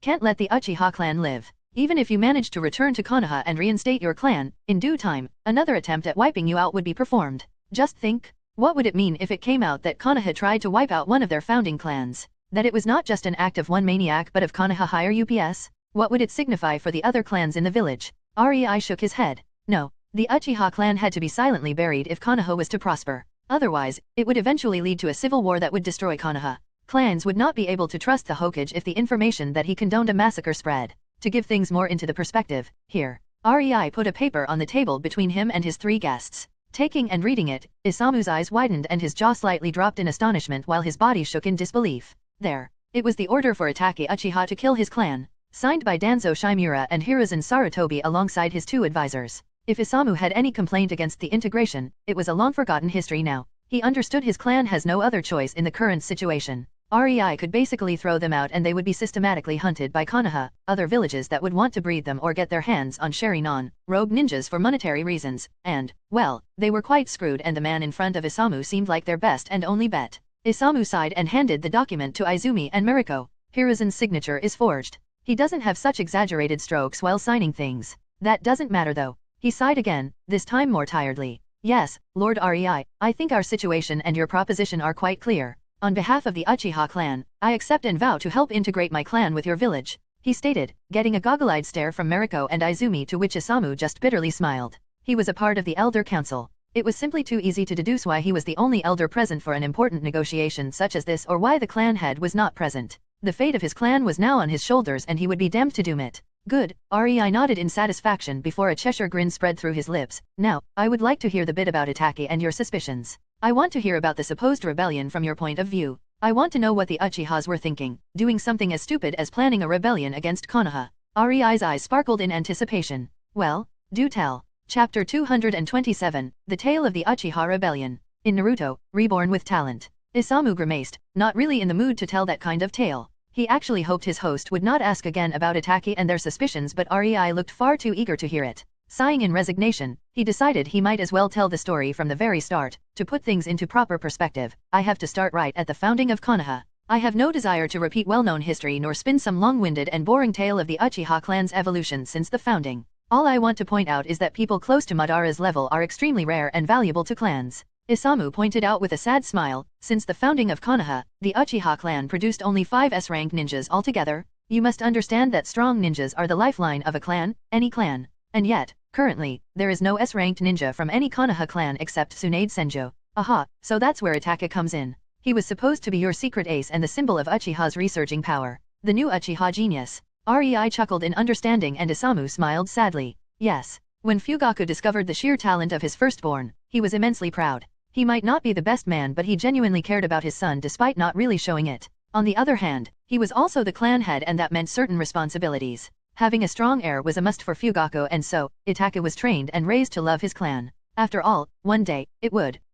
can't let the Uchiha clan live. Even if you manage to return to Konoha and reinstate your clan, in due time, another attempt at wiping you out would be performed. Just think, what would it mean if it came out that Konoha tried to wipe out one of their founding clans? That it was not just an act of one maniac but of Konoha higher UPS? What would it signify for the other clans in the village? REI shook his head. No, the Uchiha clan had to be silently buried if Konoha was to prosper. Otherwise, it would eventually lead to a civil war that would destroy Konoha. Clans would not be able to trust the Hokage if the information that he condoned a massacre spread. To give things more into the perspective, here, REI put a paper on the table between him and his three guests. Taking and reading it, Isamu's eyes widened and his jaw slightly dropped in astonishment while his body shook in disbelief. There. It was the order for Itachi Uchiha to kill his clan, signed by Danzo Shimura and Hiruzen Sarutobi alongside his two advisors. If Isamu had any complaint against the integration, it was a long-forgotten history now. He understood his clan has no other choice in the current situation. REI could basically throw them out and they would be systematically hunted by Konoha, other villages that would want to breed them or get their hands on Sharingan, rogue ninjas for monetary reasons, and, well, they were quite screwed and the man in front of Isamu seemed like their best and only bet. Isamu sighed and handed the document to Izumi and Mariko. Hiruzen's signature is forged. He doesn't have such exaggerated strokes while signing things. That doesn't matter though. He sighed again, this time more tiredly. Yes, Lord REI, I think our situation and your proposition are quite clear. On behalf of the Uchiha clan, I accept and vow to help integrate my clan with your village, he stated, getting a goggle-eyed stare from Mariko and Izumi to which Isamu just bitterly smiled. He was a part of the Elder Council. It was simply too easy to deduce why he was the only elder present for an important negotiation such as this or why the clan head was not present. The fate of his clan was now on his shoulders and he would be damned to doom it. Good, REI nodded in satisfaction before a Cheshire grin spread through his lips. Now, I would like to hear the bit about Itachi and your suspicions. I want to hear about the supposed rebellion from your point of view. I want to know what the Uchihas were thinking, doing something as stupid as planning a rebellion against Konoha. REI's eyes sparkled in anticipation. Well, do tell. Chapter 227, The Tale of the Uchiha Rebellion. In Naruto, Reborn with Talent. Isamu grimaced, not really in the mood to tell that kind of tale. He actually hoped his host would not ask again about Itachi and their suspicions, but REI looked far too eager to hear it. Sighing in resignation, he decided he might as well tell the story from the very start. To put things into proper perspective, I have to start right at the founding of Konoha. I have no desire to repeat well-known history nor spin some long-winded and boring tale of the Uchiha clan's evolution since the founding. All I want to point out is that people close to Madara's level are extremely rare and valuable to clans. Isamu pointed out with a sad smile, since the founding of Konoha, the Uchiha clan produced only 5 S-rank ninjas altogether. You must understand that strong ninjas are the lifeline of a clan, any clan. And yet, currently, there is no S-ranked ninja from any Konoha clan except Tsunade Senjo. Aha, so that's where Itachi comes in. He was supposed to be your secret ace and the symbol of Uchiha's resurging power. The new Uchiha genius. REI chuckled in understanding and Isamu smiled sadly. Yes. When Fugaku discovered the sheer talent of his firstborn, he was immensely proud. He might not be the best man but he genuinely cared about his son despite not really showing it. On the other hand, he was also the clan head and that meant certain responsibilities. Having a strong heir was a must for Fugaku and so, Itachi was trained and raised to love his clan. After all, one day,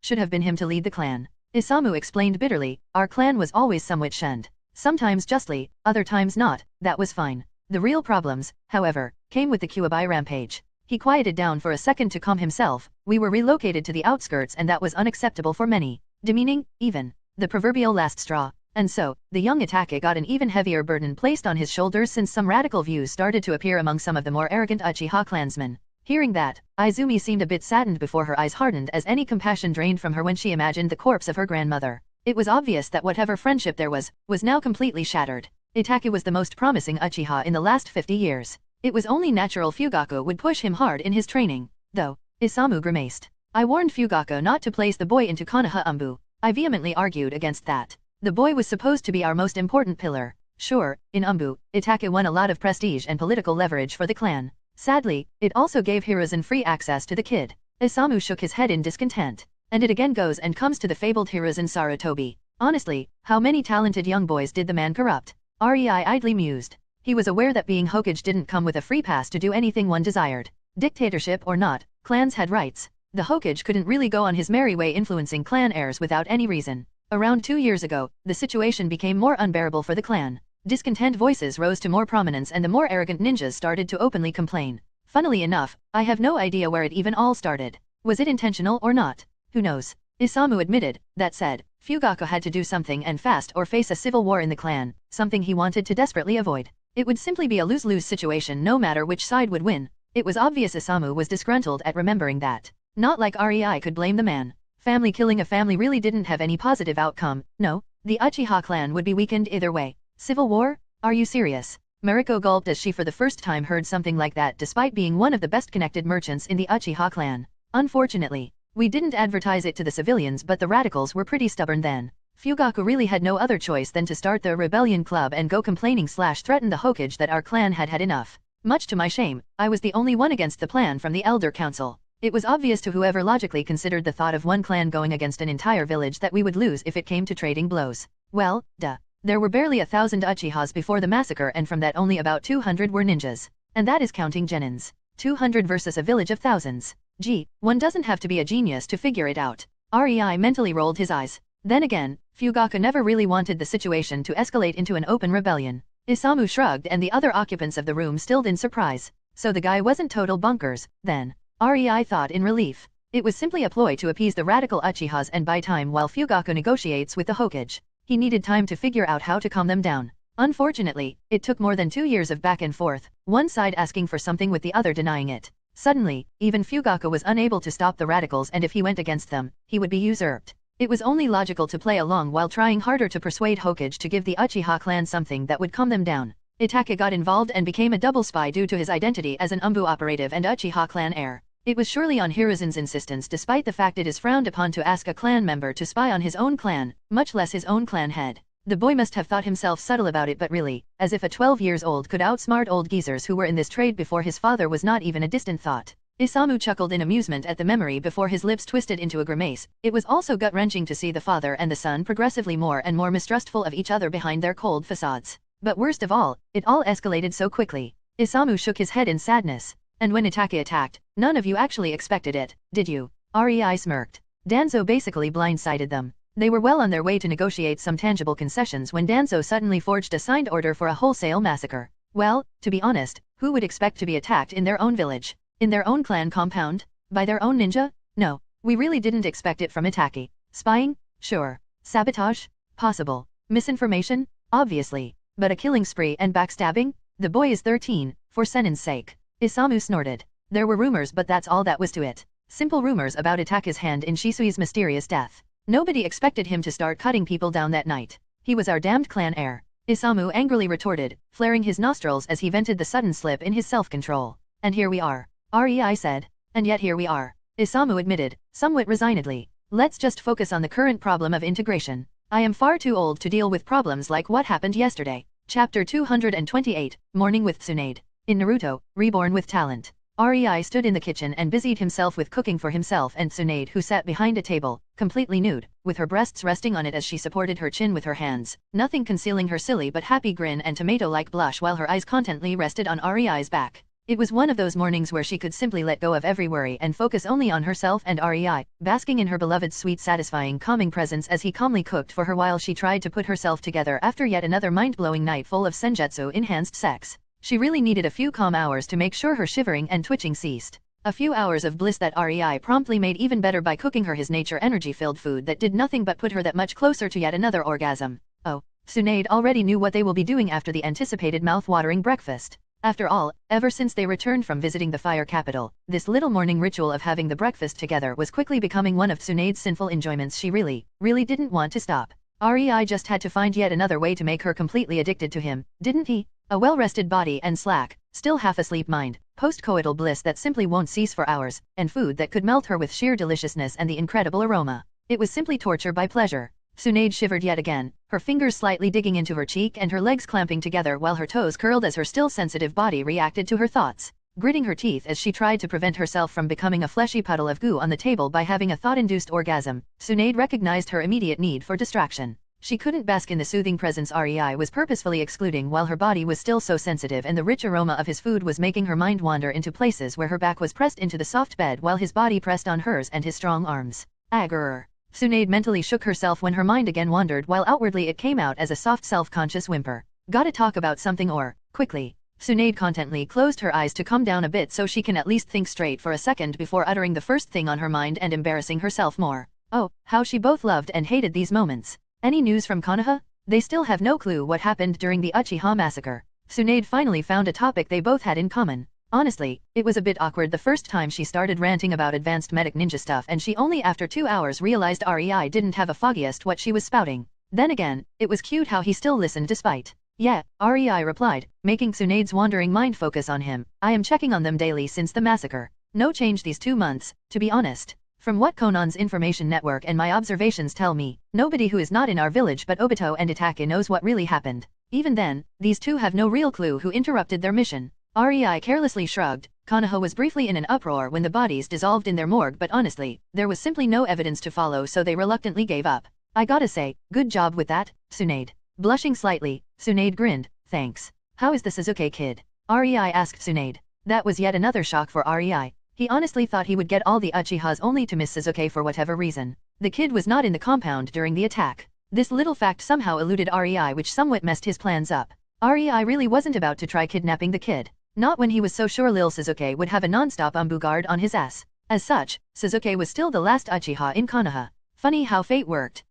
should have been him to lead the clan. Isamu explained bitterly, our clan was always somewhat shunned. Sometimes justly, other times not, that was fine. The real problems, however, came with the Kyuubi rampage. He quieted down for a second to calm himself. We were relocated to the outskirts and that was unacceptable for many. Demeaning, even. The proverbial last straw. And so, the young Itachi got an even heavier burden placed on his shoulders since some radical views started to appear among some of the more arrogant Uchiha clansmen. Hearing that, Izumi seemed a bit saddened before her eyes hardened as any compassion drained from her when she imagined the corpse of her grandmother. It was obvious that whatever friendship there was now completely shattered. Itachi was the most promising Uchiha in the last 50 years. It was only natural Fugaku would push him hard in his training. Though, Isamu grimaced. I warned Fugaku not to place the boy into Konoha Umbu. I vehemently argued against that. The boy was supposed to be our most important pillar. Sure, in Umbu, Itachi won a lot of prestige and political leverage for the clan. Sadly, it also gave Hiruzen free access to the kid. Isamu shook his head in discontent. And it again goes and comes to the fabled Hiruzen Sarutobi. Honestly, how many talented young boys did the man corrupt? REI idly mused. He was aware that being Hokage didn't come with a free pass to do anything one desired. Dictatorship or not, clans had rights. The Hokage couldn't really go on his merry way influencing clan heirs without any reason. Around 2 years ago, the situation became more unbearable for the clan. Discontent voices rose to more prominence and the more arrogant ninjas started to openly complain. Funnily enough, I have no idea where it even all started. Was it intentional or not? Who knows? Isamu admitted. That said, Fugaku had to do something and fast or face a civil war in the clan, something he wanted to desperately avoid. It would simply be a lose-lose situation no matter which side would win. It was obvious Isamu was disgruntled at remembering that. Not like Rei could blame the man. Family killing a family really didn't have any positive outcome. No, the Uchiha clan would be weakened either way. Civil war? Are you serious? Mariko gulped as she for the first time heard something like that despite being one of the best connected merchants in the Uchiha clan. Unfortunately, we didn't advertise it to the civilians but the radicals were pretty stubborn then. Fugaku really had no other choice than to start the rebellion club and go complaining/threaten the Hokage that our clan had had enough. Much to my shame, I was the only one against the plan from the Elder Council. It was obvious to whoever logically considered the thought of one clan going against an entire village that we would lose if it came to trading blows. Well, duh. There were barely 1,000 Uchihas before the massacre and from that only about 200 were ninjas. And that is counting genins. 200 versus a village of thousands. Gee, one doesn't have to be a genius to figure it out. Rei mentally rolled his eyes. Then again, Fugaku never really wanted the situation to escalate into an open rebellion. Isamu shrugged and the other occupants of the room stilled in surprise. So the guy wasn't total bunkers, then. Rei thought in relief. It was simply a ploy to appease the radical Uchihas and buy time while Fugaku negotiates with the Hokage. He needed time to figure out how to calm them down. Unfortunately, it took more than 2 years of back and forth, one side asking for something with the other denying it. Suddenly, even Fugaku was unable to stop the radicals and if he went against them, he would be usurped. It was only logical to play along while trying harder to persuade Hokage to give the Uchiha clan something that would calm them down. Itake got involved and became a double spy due to his identity as an Umbu operative and Uchiha clan heir. It was surely on Hiruzen's insistence despite the fact it is frowned upon to ask a clan member to spy on his own clan, much less his own clan head. The boy must have thought himself subtle about it but really, as if a 12 years old could outsmart old geezers who were in this trade before his father was not even a distant thought. Isamu chuckled in amusement at the memory before his lips twisted into a grimace. It was also gut-wrenching to see the father and the son progressively more and more mistrustful of each other behind their cold facades. But worst of all, it all escalated so quickly. Isamu shook his head in sadness. And when Itake attacked, none of you actually expected it, did you? Rei smirked. Danzo basically blindsided them. They were well on their way to negotiate some tangible concessions when Danzo suddenly forged a signed order for a wholesale massacre. Well, to be honest, who would expect to be attacked in their own village? In their own clan compound? By their own ninja? No, we really didn't expect it from Itake. Spying? Sure. Sabotage? Possible. Misinformation? Obviously. But a killing spree and backstabbing? The boy is 13, for Senin's sake. Isamu snorted. There were rumors but that's all that was to it. Simple rumors about Itake's hand in Shisui's mysterious death. Nobody expected him to start cutting people down that night. He was our damned clan heir. Isamu angrily retorted, flaring his nostrils as he vented the sudden slip in his self-control. And here we are. Rei said. And yet here we are. Isamu admitted, somewhat resignedly. Let's just focus on the current problem of integration. I am far too old to deal with problems like what happened yesterday. Chapter 228, Morning with Tsunade. In Naruto, Reborn with Talent. Rei stood in the kitchen and busied himself with cooking for himself and Tsunade who sat behind a table, completely nude, with her breasts resting on it as she supported her chin with her hands, nothing concealing her silly but happy grin and tomato-like blush while her eyes contently rested on Rei's back. It was one of those mornings where she could simply let go of every worry and focus only on herself and Rei, basking in her beloved's sweet satisfying calming presence as he calmly cooked for her while she tried to put herself together after yet another mind-blowing night full of senjutsu-enhanced sex. She really needed a few calm hours to make sure her shivering and twitching ceased. A few hours of bliss that Rei promptly made even better by cooking her his nature energy-filled food that did nothing but put her that much closer to yet another orgasm. Oh, Tsunade already knew what they will be doing after the anticipated mouth-watering breakfast. After all, ever since they returned from visiting the fire capital, this little morning ritual of having the breakfast together was quickly becoming one of Tsunade's sinful enjoyments she really didn't want to stop. Rei just had to find yet another way to make her completely addicted to him, didn't he? A well-rested body and slack, still half-asleep mind, post-coital bliss that simply won't cease for hours, and food that could melt her with sheer deliciousness and the incredible aroma. It was simply torture by pleasure. Tsunade shivered yet again, her fingers slightly digging into her cheek and her legs clamping together while her toes curled as her still sensitive body reacted to her thoughts. Gritting her teeth as she tried to prevent herself from becoming a fleshy puddle of goo on the table by having a thought-induced orgasm, Tsunade recognized her immediate need for distraction. She couldn't bask in the soothing presence Rei was purposefully excluding while her body was still so sensitive and the rich aroma of his food was making her mind wander into places where her back was pressed into the soft bed while his body pressed on hers and his strong arms. Aggrr. Tsunade mentally shook herself when her mind again wandered while outwardly it came out as a soft self-conscious whimper. Gotta talk about something or, quickly. Tsunade contently closed her eyes to calm down a bit so she can at least think straight for a second before uttering the first thing on her mind and embarrassing herself more. Oh, how she both loved and hated these moments. Any news from Konoha? They still have no clue what happened during the Uchiha massacre. Tsunade finally found a topic they both had in common. Honestly, it was a bit awkward the first time she started ranting about advanced medic ninja stuff and she only after 2 hours realized REI didn't have a foggiest what she was spouting. Then again, it was cute how he still listened despite. Yeah, REI replied, making Tsunade's wandering mind focus on him. I am checking on them daily since the massacre. No change these 2 months, to be honest. From what Konan's information network and my observations tell me, nobody who is not in our village but Obito and Itake knows what really happened. Even then, these two have no real clue who interrupted their mission. REI carelessly shrugged. Konoha was briefly in an uproar when the bodies dissolved in their morgue, but honestly, there was simply no evidence to follow, so they reluctantly gave up. I gotta say, good job with that, Tsunade. Blushing slightly, Tsunade grinned. Thanks. How is the Sasuke kid? REI asked Tsunade. That was yet another shock for REI. He honestly thought he would get all the Uchihas only to miss Sasuke for whatever reason. The kid was not in the compound during the attack. This little fact somehow eluded REI, which somewhat messed his plans up. REI really wasn't about to try kidnapping the kid. Not when he was so sure Lil Sasuke would have a non-stop Umbu guard on his ass. As such, Sasuke was still the last Uchiha in Konoha. Funny how fate worked.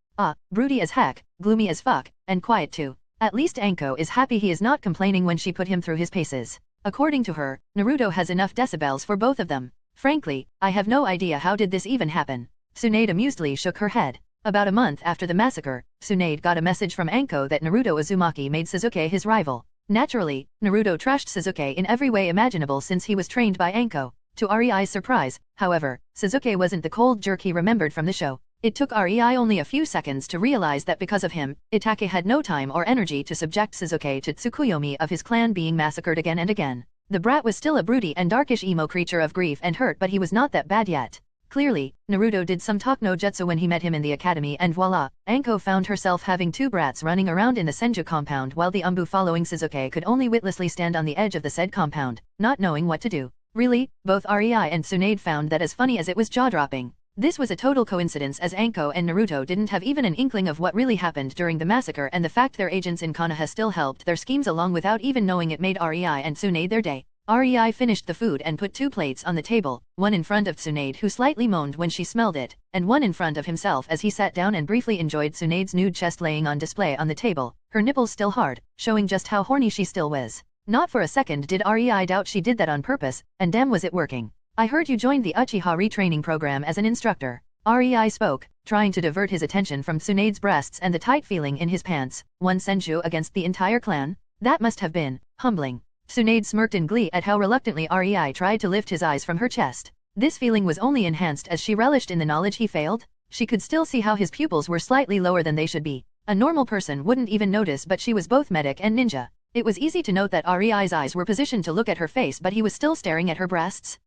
Broody as heck, gloomy as fuck, and quiet too. At least Anko is happy he is not complaining when she put him through his paces. According to her, Naruto has enough decibels for both of them. Frankly, I have no idea how did this even happen. Tsunade amusedly shook her head. About a month after the massacre, Tsunade got a message from Anko that Naruto Uzumaki made Sasuke his rival. Naturally, Naruto trashed Sasuke in every way imaginable since he was trained by Anko. To REI's surprise, however, Sasuke wasn't the cold jerk he remembered from the show. It took REI only a few seconds to realize that because of him, Itake had no time or energy to subject Sasuke to Tsukuyomi of his clan being massacred again and again. The brat was still a broody and darkish emo creature of grief and hurt, but he was not that bad yet. Clearly, Naruto did some talk no jutsu when he met him in the academy, and voila, Anko found herself having 2 brats running around in the Senju compound while the Umbu following Sasuke could only witlessly stand on the edge of the said compound, not knowing what to do. Really, both REI and Tsunade found that as funny as it was jaw-dropping. This was a total coincidence, as Anko and Naruto didn't have even an inkling of what really happened during the massacre, and the fact their agents in Konoha still helped their schemes along without even knowing it made REI and Tsunade their day. REI finished the food and put 2 plates on the table, one in front of Tsunade, who slightly moaned when she smelled it, and one in front of himself as he sat down and briefly enjoyed Tsunade's nude chest laying on display on the table, her nipples still hard, showing just how horny she still was. Not for a second did REI doubt she did that on purpose, and damn was it working. I heard you joined the Uchiha retraining program as an instructor. REI spoke, trying to divert his attention from Tsunade's breasts and the tight feeling in his pants. 1 senju against the entire clan? That must have been humbling. Tsunade smirked in glee at how reluctantly REI tried to lift his eyes from her chest. This feeling was only enhanced as she relished in the knowledge he failed. She could still see how his pupils were slightly lower than they should be. A normal person wouldn't even notice, but she was both medic and ninja. It was easy to note that REI's eyes were positioned to look at her face, but he was still staring at her breasts.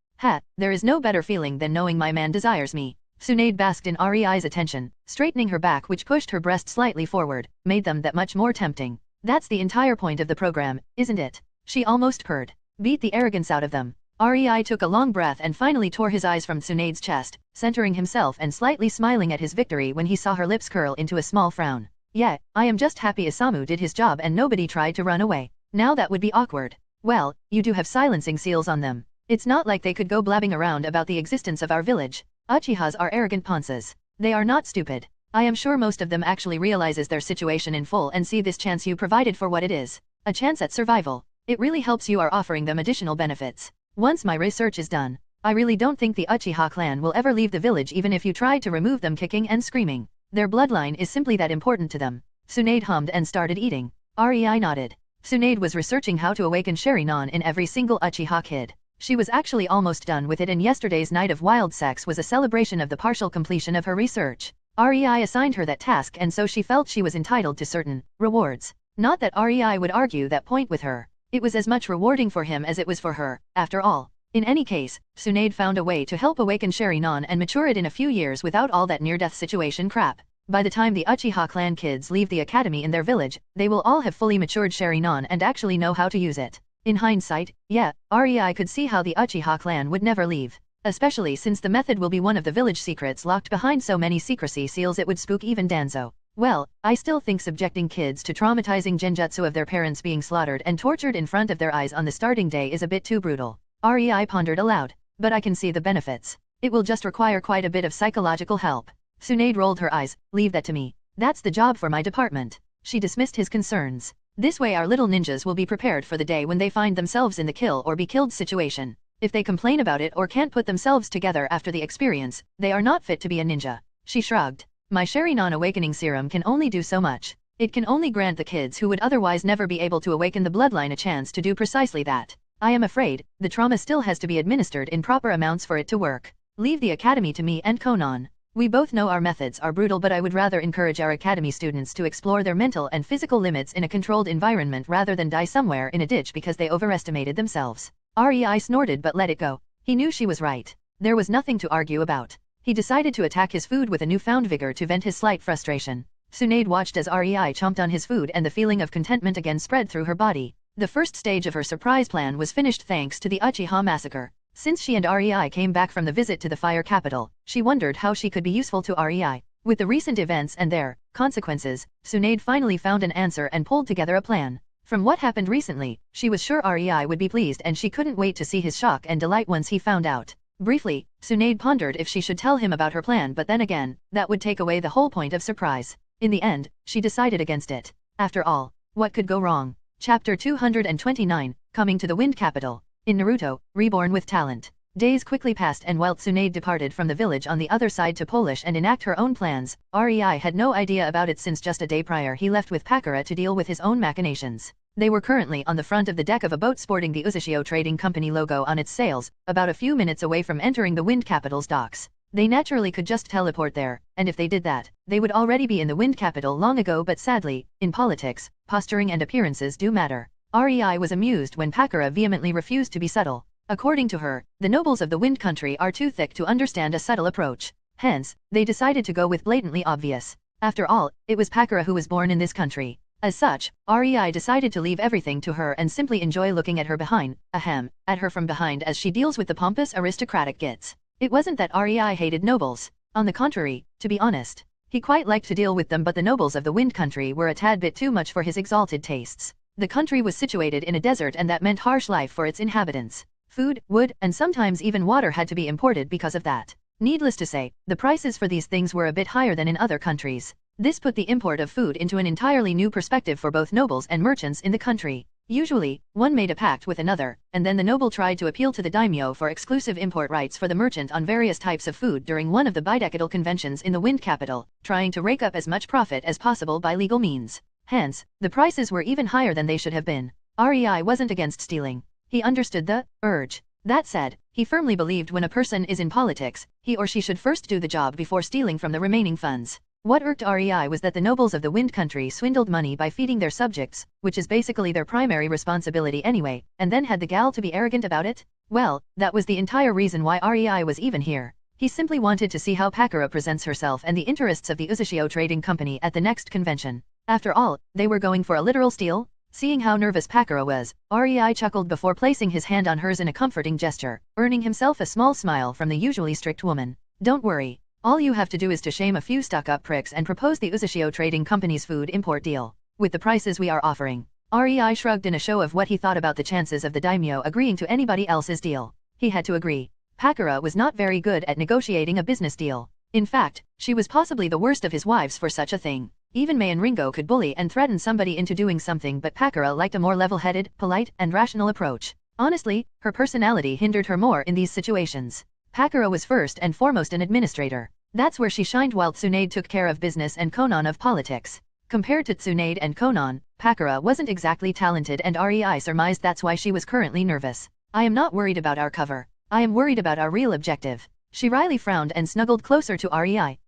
There is no better feeling than knowing my man desires me. Tsunade basked in REI's attention, straightening her back, which pushed her breast slightly forward, made them that much more tempting. That's the entire point of the program, isn't it? She almost purred. Beat the arrogance out of them. REI took a long breath and finally tore his eyes from Tsunade's chest, centering himself and slightly smiling at his victory when he saw her lips curl into a small frown. Yeah, I am just happy Isamu did his job and nobody tried to run away. Now that would be awkward. Well, you do have silencing seals on them. It's not like they could go blabbing around about the existence of our village. Uchihas are arrogant ponces. They are not stupid. I am sure most of them actually realizes their situation in full and see this chance you provided for what it is. A chance at survival. It really helps you are offering them additional benefits. Once my research is done, I really don't think the Uchiha clan will ever leave the village even if you try to remove them kicking and screaming. Their bloodline is simply that important to them. Tsunade hummed and started eating. REI nodded. Tsunade was researching how to awaken Sharingan in every single Uchiha kid. She was actually almost done with it, and yesterday's night of wild sex was a celebration of the partial completion of her research. REI assigned her that task, and so she felt she was entitled to certain rewards. Not that REI would argue that point with her. It was as much rewarding for him as it was for her, after all. In any case, Tsunade found a way to help awaken Sharingan and mature it in a few years without all that near-death situation crap. By the time the Uchiha clan kids leave the academy in their village, they will all have fully matured Sharingan and actually know how to use it. In hindsight, yeah, REI could see how the Uchiha clan would never leave. Especially since the method will be one of the village secrets locked behind so many secrecy seals it would spook even Danzo. Well, I still think subjecting kids to traumatizing genjutsu of their parents being slaughtered and tortured in front of their eyes on the starting day is a bit too brutal. Rei pondered aloud. But I can see the benefits. It will just require quite a bit of psychological help. Tsunade rolled her eyes. Leave that to me. That's the job for my department. She dismissed his concerns. This way our little ninjas will be prepared for the day when they find themselves in the kill or be killed situation. If they complain about it or can't put themselves together after the experience, they are not fit to be a ninja. She shrugged. My Sharinon awakening serum can only do so much. It can only grant the kids who would otherwise never be able to awaken the bloodline a chance to do precisely that. I am afraid, the trauma still has to be administered in proper amounts for it to work. Leave the academy to me and Konan. We both know our methods are brutal, but I would rather encourage our academy students to explore their mental and physical limits in a controlled environment rather than die somewhere in a ditch because they overestimated themselves. Rei snorted but let it go. He knew she was right. There was nothing to argue about. He decided to attack his food with a newfound vigor to vent his slight frustration. Tsunade watched as Rei chomped on his food and the feeling of contentment again spread through her body. The first stage of her surprise plan was finished thanks to the Uchiha massacre. Since she and Rei came back from the visit to the fire capital, she wondered how she could be useful to Rei. With the recent events and their consequences, Tsunade finally found an answer and pulled together a plan. From what happened recently, she was sure Rei would be pleased and she couldn't wait to see his shock and delight once he found out. Briefly, Tsunade pondered if she should tell him about her plan, but then again, that would take away the whole point of surprise. In the end, she decided against it. After all, what could go wrong? Chapter 229, Coming to the Wind Capital. In Naruto, Reborn with Talent. Days quickly passed and while Tsunade departed from the village on the other side to polish and enact her own plans, Rei had no idea about it since just a day prior he left with Pakura to deal with his own machinations. They were currently on the front of the deck of a boat sporting the Uzushio Trading Company logo on its sails, about a few minutes away from entering the Wind Capital's docks. They naturally could just teleport there, and if they did that, they would already be in the Wind Capital long ago, but sadly, in politics, posturing and appearances do matter. Rei was amused when Pakura vehemently refused to be subtle. According to her, the nobles of the Wind Country are too thick to understand a subtle approach. Hence, they decided to go with blatantly obvious. After all, it was Pakura who was born in this country. As such, Rei decided to leave everything to her and simply enjoy looking at her at her from behind as she deals with the pompous aristocratic gits. It wasn't that Rei hated nobles. On the contrary, to be honest, he quite liked to deal with them, but the nobles of the Wind Country were a tad bit too much for his exalted tastes. The country was situated in a desert and that meant harsh life for its inhabitants. Food, wood, and sometimes even water had to be imported because of that. Needless to say, the prices for these things were a bit higher than in other countries. This put the import of food into an entirely new perspective for both nobles and merchants in the country. Usually, one made a pact with another, and then the noble tried to appeal to the daimyo for exclusive import rights for the merchant on various types of food during one of the bidecadal conventions in the Wind Capital, trying to rake up as much profit as possible by legal means. Hence, the prices were even higher than they should have been. Rei wasn't against stealing. He understood the urge. That said, he firmly believed when a person is in politics, he or she should first do the job before stealing from the remaining funds. What irked Rei was that the nobles of the Wind Country swindled money by feeding their subjects, which is basically their primary responsibility anyway, and then had the gal to be arrogant about it? Well, that was the entire reason why Rei was even here. He simply wanted to see how Pakura presents herself and the interests of the Uzushio Trading Company at the next convention. After all, they were going for a literal steal? Seeing how nervous Pakura was, Rei chuckled before placing his hand on hers in a comforting gesture, earning himself a small smile from the usually strict woman. Don't worry. All you have to do is to shame a few stuck-up pricks and propose the Uzushio Trading Company's food import deal. With the prices we are offering. Rei shrugged in a show of what he thought about the chances of the daimyo agreeing to anybody else's deal. He had to agree. Pakura was not very good at negotiating a business deal. In fact, she was possibly the worst of his wives for such a thing. Even Mei and Ringo could bully and threaten somebody into doing something, but Pakura liked a more level-headed, polite, and rational approach. Honestly, her personality hindered her more in these situations. Pakura was first and foremost an administrator. That's where she shined, while Tsunade took care of business and Konan of politics. Compared to Tsunade and Konan, Pakura wasn't exactly talented, and Rei surmised that's why she was currently nervous. I am not worried about our cover. I am worried about our real objective. She wryly frowned and snuggled closer to Rei.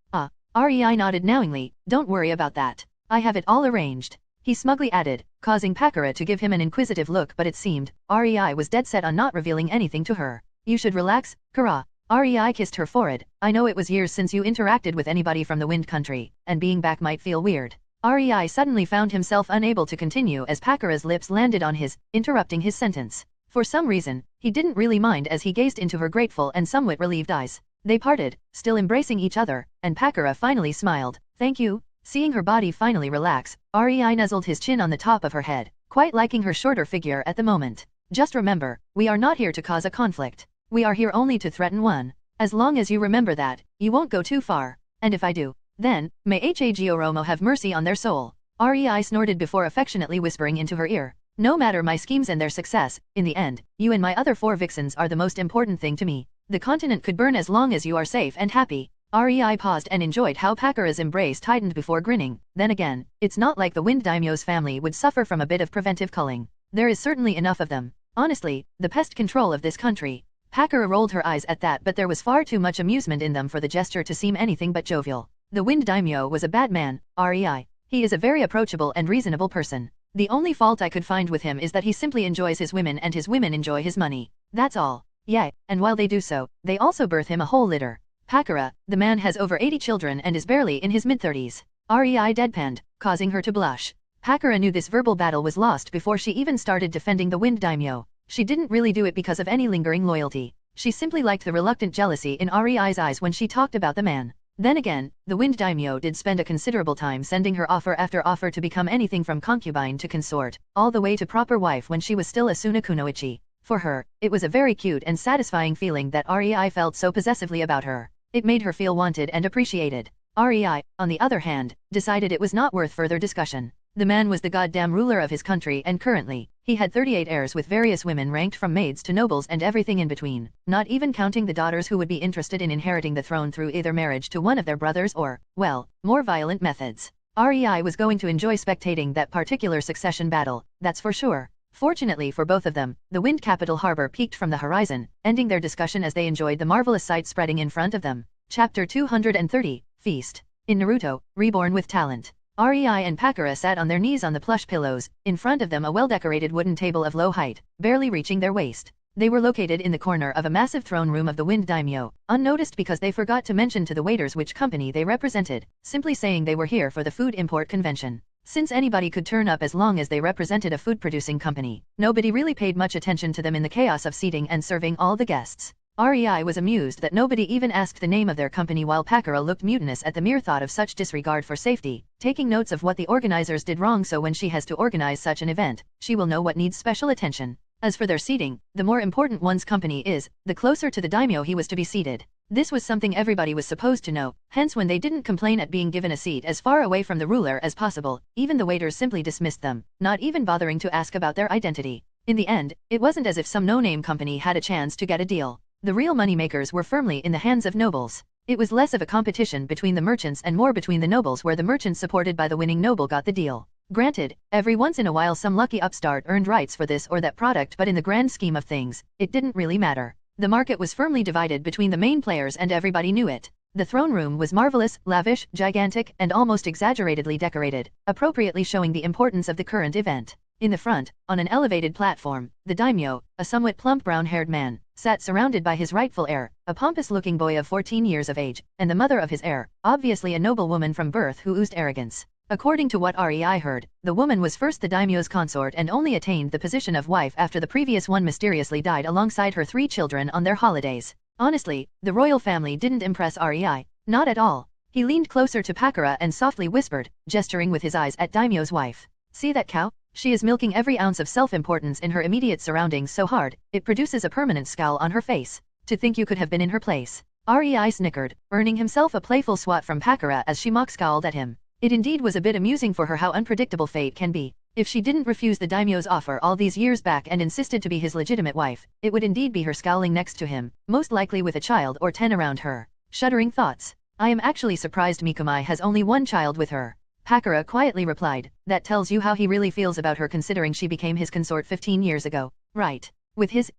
Rei nodded knowingly. Don't worry about that. I have it all arranged. He smugly added, causing Pakura to give him an inquisitive look, but it seemed Rei was dead set on not revealing anything to her. You should relax, Kara. Rei kissed her forehead. I know it was years since you interacted with anybody from the Wind Country, and being back might feel weird. Rei suddenly found himself unable to continue as Pakura's lips landed on his, interrupting his sentence. For some reason, he didn't really mind as he gazed into her grateful and somewhat relieved eyes. They parted, still embracing each other, and Pakura finally smiled. Thank you, Seeing her body finally relax, Rei nuzzled his chin on the top of her head, quite liking her shorter figure at the moment. Just remember, we are not here to cause a conflict. We are here only to threaten one. As long as you remember that, you won't go too far. And if I do, then, may Hagoromo have mercy on their soul. Rei snorted before affectionately whispering into her ear. No matter my schemes and their success, in the end, you and my other 4 vixens are the most important thing to me. The continent could burn as long as you are safe and happy. Rei paused and enjoyed how Pakura's embrace tightened before grinning. Then again, it's not like the Wind Daimyo's family would suffer from a bit of preventive culling. There is certainly enough of them. Honestly, the pest control of this country. Pakura rolled her eyes at that, but there was far too much amusement in them for the gesture to seem anything but jovial. The Wind Daimyo was a bad man, Rei. He is a very approachable and reasonable person. The only fault I could find with him is that he simply enjoys his women and his women enjoy his money. That's all. Yeah, and while they do so, they also birth him a whole litter. Pakura, the man has over 80 children and is barely in his mid-30s. Rei deadpanned, causing her to blush. Pakura knew this verbal battle was lost before she even started defending the Wind Daimyo. She didn't really do it because of any lingering loyalty. She simply liked the reluctant jealousy in Rei's eyes when she talked about the man. Then again, the Wind Daimyo did spend a considerable time sending her offer after offer to become anything from concubine to consort, all the way to proper wife when she was still a Suna Kunoichi. For her, it was a very cute and satisfying feeling that Rei felt so possessively about her. It made her feel wanted and appreciated. Rei, on the other hand, decided it was not worth further discussion. The man was the goddamn ruler of his country and currently, he had 38 heirs with various women ranked from maids to nobles and everything in between, not even counting the daughters who would be interested in inheriting the throne through either marriage to one of their brothers or, well, more violent methods. Rei was going to enjoy spectating that particular succession battle, that's for sure. Fortunately for both of them, the wind capital harbor peeked from the horizon, ending their discussion as they enjoyed the marvelous sight spreading in front of them. Chapter 230, Feast. In Naruto, Reborn with Talent. Rei and Pakura sat on their knees on the plush pillows, in front of them a well-decorated wooden table of low height, barely reaching their waist. They were located in the corner of a massive throne room of the Wind Daimyo, unnoticed because they forgot to mention to the waiters which company they represented, simply saying they were here for the food import convention. Since anybody could turn up as long as they represented a food-producing company, nobody really paid much attention to them in the chaos of seating and serving all the guests. Rei was amused that nobody even asked the name of their company while Pakura looked mutinous at the mere thought of such disregard for safety, taking notes of what the organizers did wrong so when she has to organize such an event, she will know what needs special attention. As for their seating, the more important one's company is, the closer to the daimyo he was to be seated. This was something everybody was supposed to know, hence when they didn't complain at being given a seat as far away from the ruler as possible, even the waiters simply dismissed them, not even bothering to ask about their identity. In the end, it wasn't as if some no-name company had a chance to get a deal. The real moneymakers were firmly in the hands of nobles. It was less of a competition between the merchants and more between the nobles where the merchant supported by the winning noble got the deal. Granted, every once in a while some lucky upstart earned rights for this or that product, but in the grand scheme of things, it didn't really matter. The market was firmly divided between the main players and everybody knew it. The throne room was marvelous, lavish, gigantic, and almost exaggeratedly decorated, appropriately showing the importance of the current event. In the front, on an elevated platform, the daimyo, a somewhat plump brown-haired man, sat surrounded by his rightful heir, a pompous-looking boy of 14 years of age, and the mother of his heir, obviously a noble woman from birth who oozed arrogance. According to what Rei heard, the woman was first the daimyo's consort and only attained the position of wife after the previous one mysteriously died alongside her 3 children on their holidays. Honestly, the royal family didn't impress Rei. Not at all. He leaned closer to Pakura and softly whispered, gesturing with his eyes at daimyo's wife. See that cow? She is milking every ounce of self-importance in her immediate surroundings so hard, it produces a permanent scowl on her face. To think you could have been in her place. Rei snickered, earning himself a playful swat from Pakura as she mock-scowled at him. It indeed was a bit amusing for her how unpredictable fate can be. If she didn't refuse the daimyo's offer all these years back and insisted to be his legitimate wife, it would indeed be her scowling next to him, most likely with a child or 10 around her. Shuddering thoughts. I am actually surprised Mikumai has only 1 child with her. Pakura quietly replied, that tells you how he really feels about her considering she became his consort 15 years ago. Right. With his,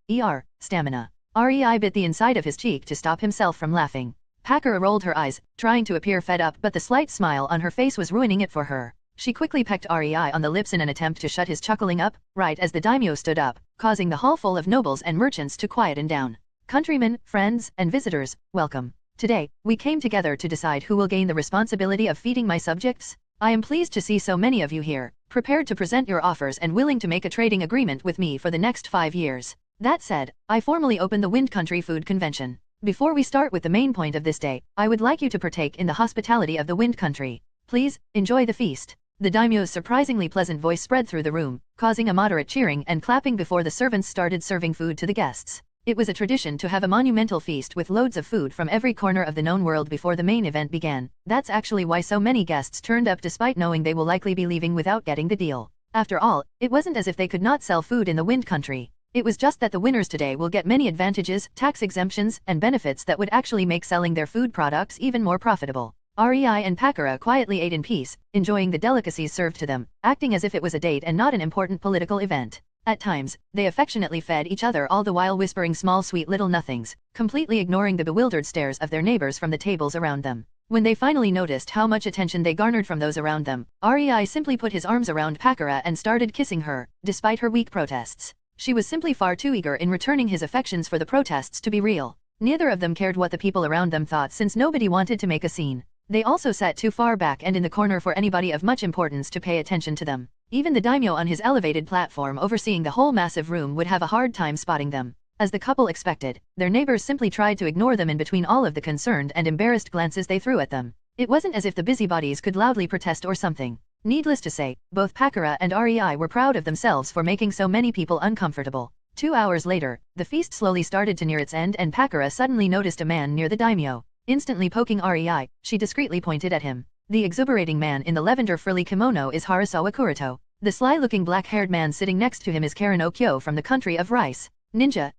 stamina. Rei bit the inside of his cheek to stop himself from laughing. Pakura rolled her eyes, trying to appear fed up but the slight smile on her face was ruining it for her. She quickly pecked Rei on the lips in an attempt to shut his chuckling up, right as the daimyo stood up, causing the hall full of nobles and merchants to quieten down. Countrymen, friends, and visitors, welcome. Today, we came together to decide who will gain the responsibility of feeding my subjects. I am pleased to see so many of you here, prepared to present your offers and willing to make a trading agreement with me for the next 5 years. That said, I formally open the Wind Country Food Convention. Before we start with the main point of this day, I would like you to partake in the hospitality of the Wind Country. Please, enjoy the feast. The daimyo's surprisingly pleasant voice spread through the room, causing a moderate cheering and clapping before the servants started serving food to the guests. It was a tradition to have a monumental feast with loads of food from every corner of the known world before the main event began. That's actually why so many guests turned up despite knowing they will likely be leaving without getting the deal. After all, it wasn't as if they could not sell food in the Wind Country. It was just that the winners today will get many advantages, tax exemptions, and benefits that would actually make selling their food products even more profitable. Rei and Pakura quietly ate in peace, enjoying the delicacies served to them, acting as if it was a date and not an important political event. At times, they affectionately fed each other all the while whispering small sweet little nothings, completely ignoring the bewildered stares of their neighbors from the tables around them. When they finally noticed how much attention they garnered from those around them, Rei simply put his arms around Pakura and started kissing her, despite her weak protests. She was simply far too eager in returning his affections for the protests to be real. Neither of them cared what the people around them thought since nobody wanted to make a scene. They also sat too far back and in the corner for anybody of much importance to pay attention to them. Even the daimyo on his elevated platform overseeing the whole massive room would have a hard time spotting them. As the couple expected, their neighbors simply tried to ignore them in between all of the concerned and embarrassed glances they threw at them. It wasn't as if the busybodies could loudly protest or something. Needless to say, both Pakura and Rei were proud of themselves for making so many people uncomfortable. 2 hours later, the feast slowly started to near its end and Pakura suddenly noticed a man near the daimyo. Instantly poking Rei, she discreetly pointed at him. The exuberating man in the lavender frilly kimono is Harasawa Kurito. The sly-looking black-haired man sitting next to him is Karen Kyo from the country of rice. Ninja,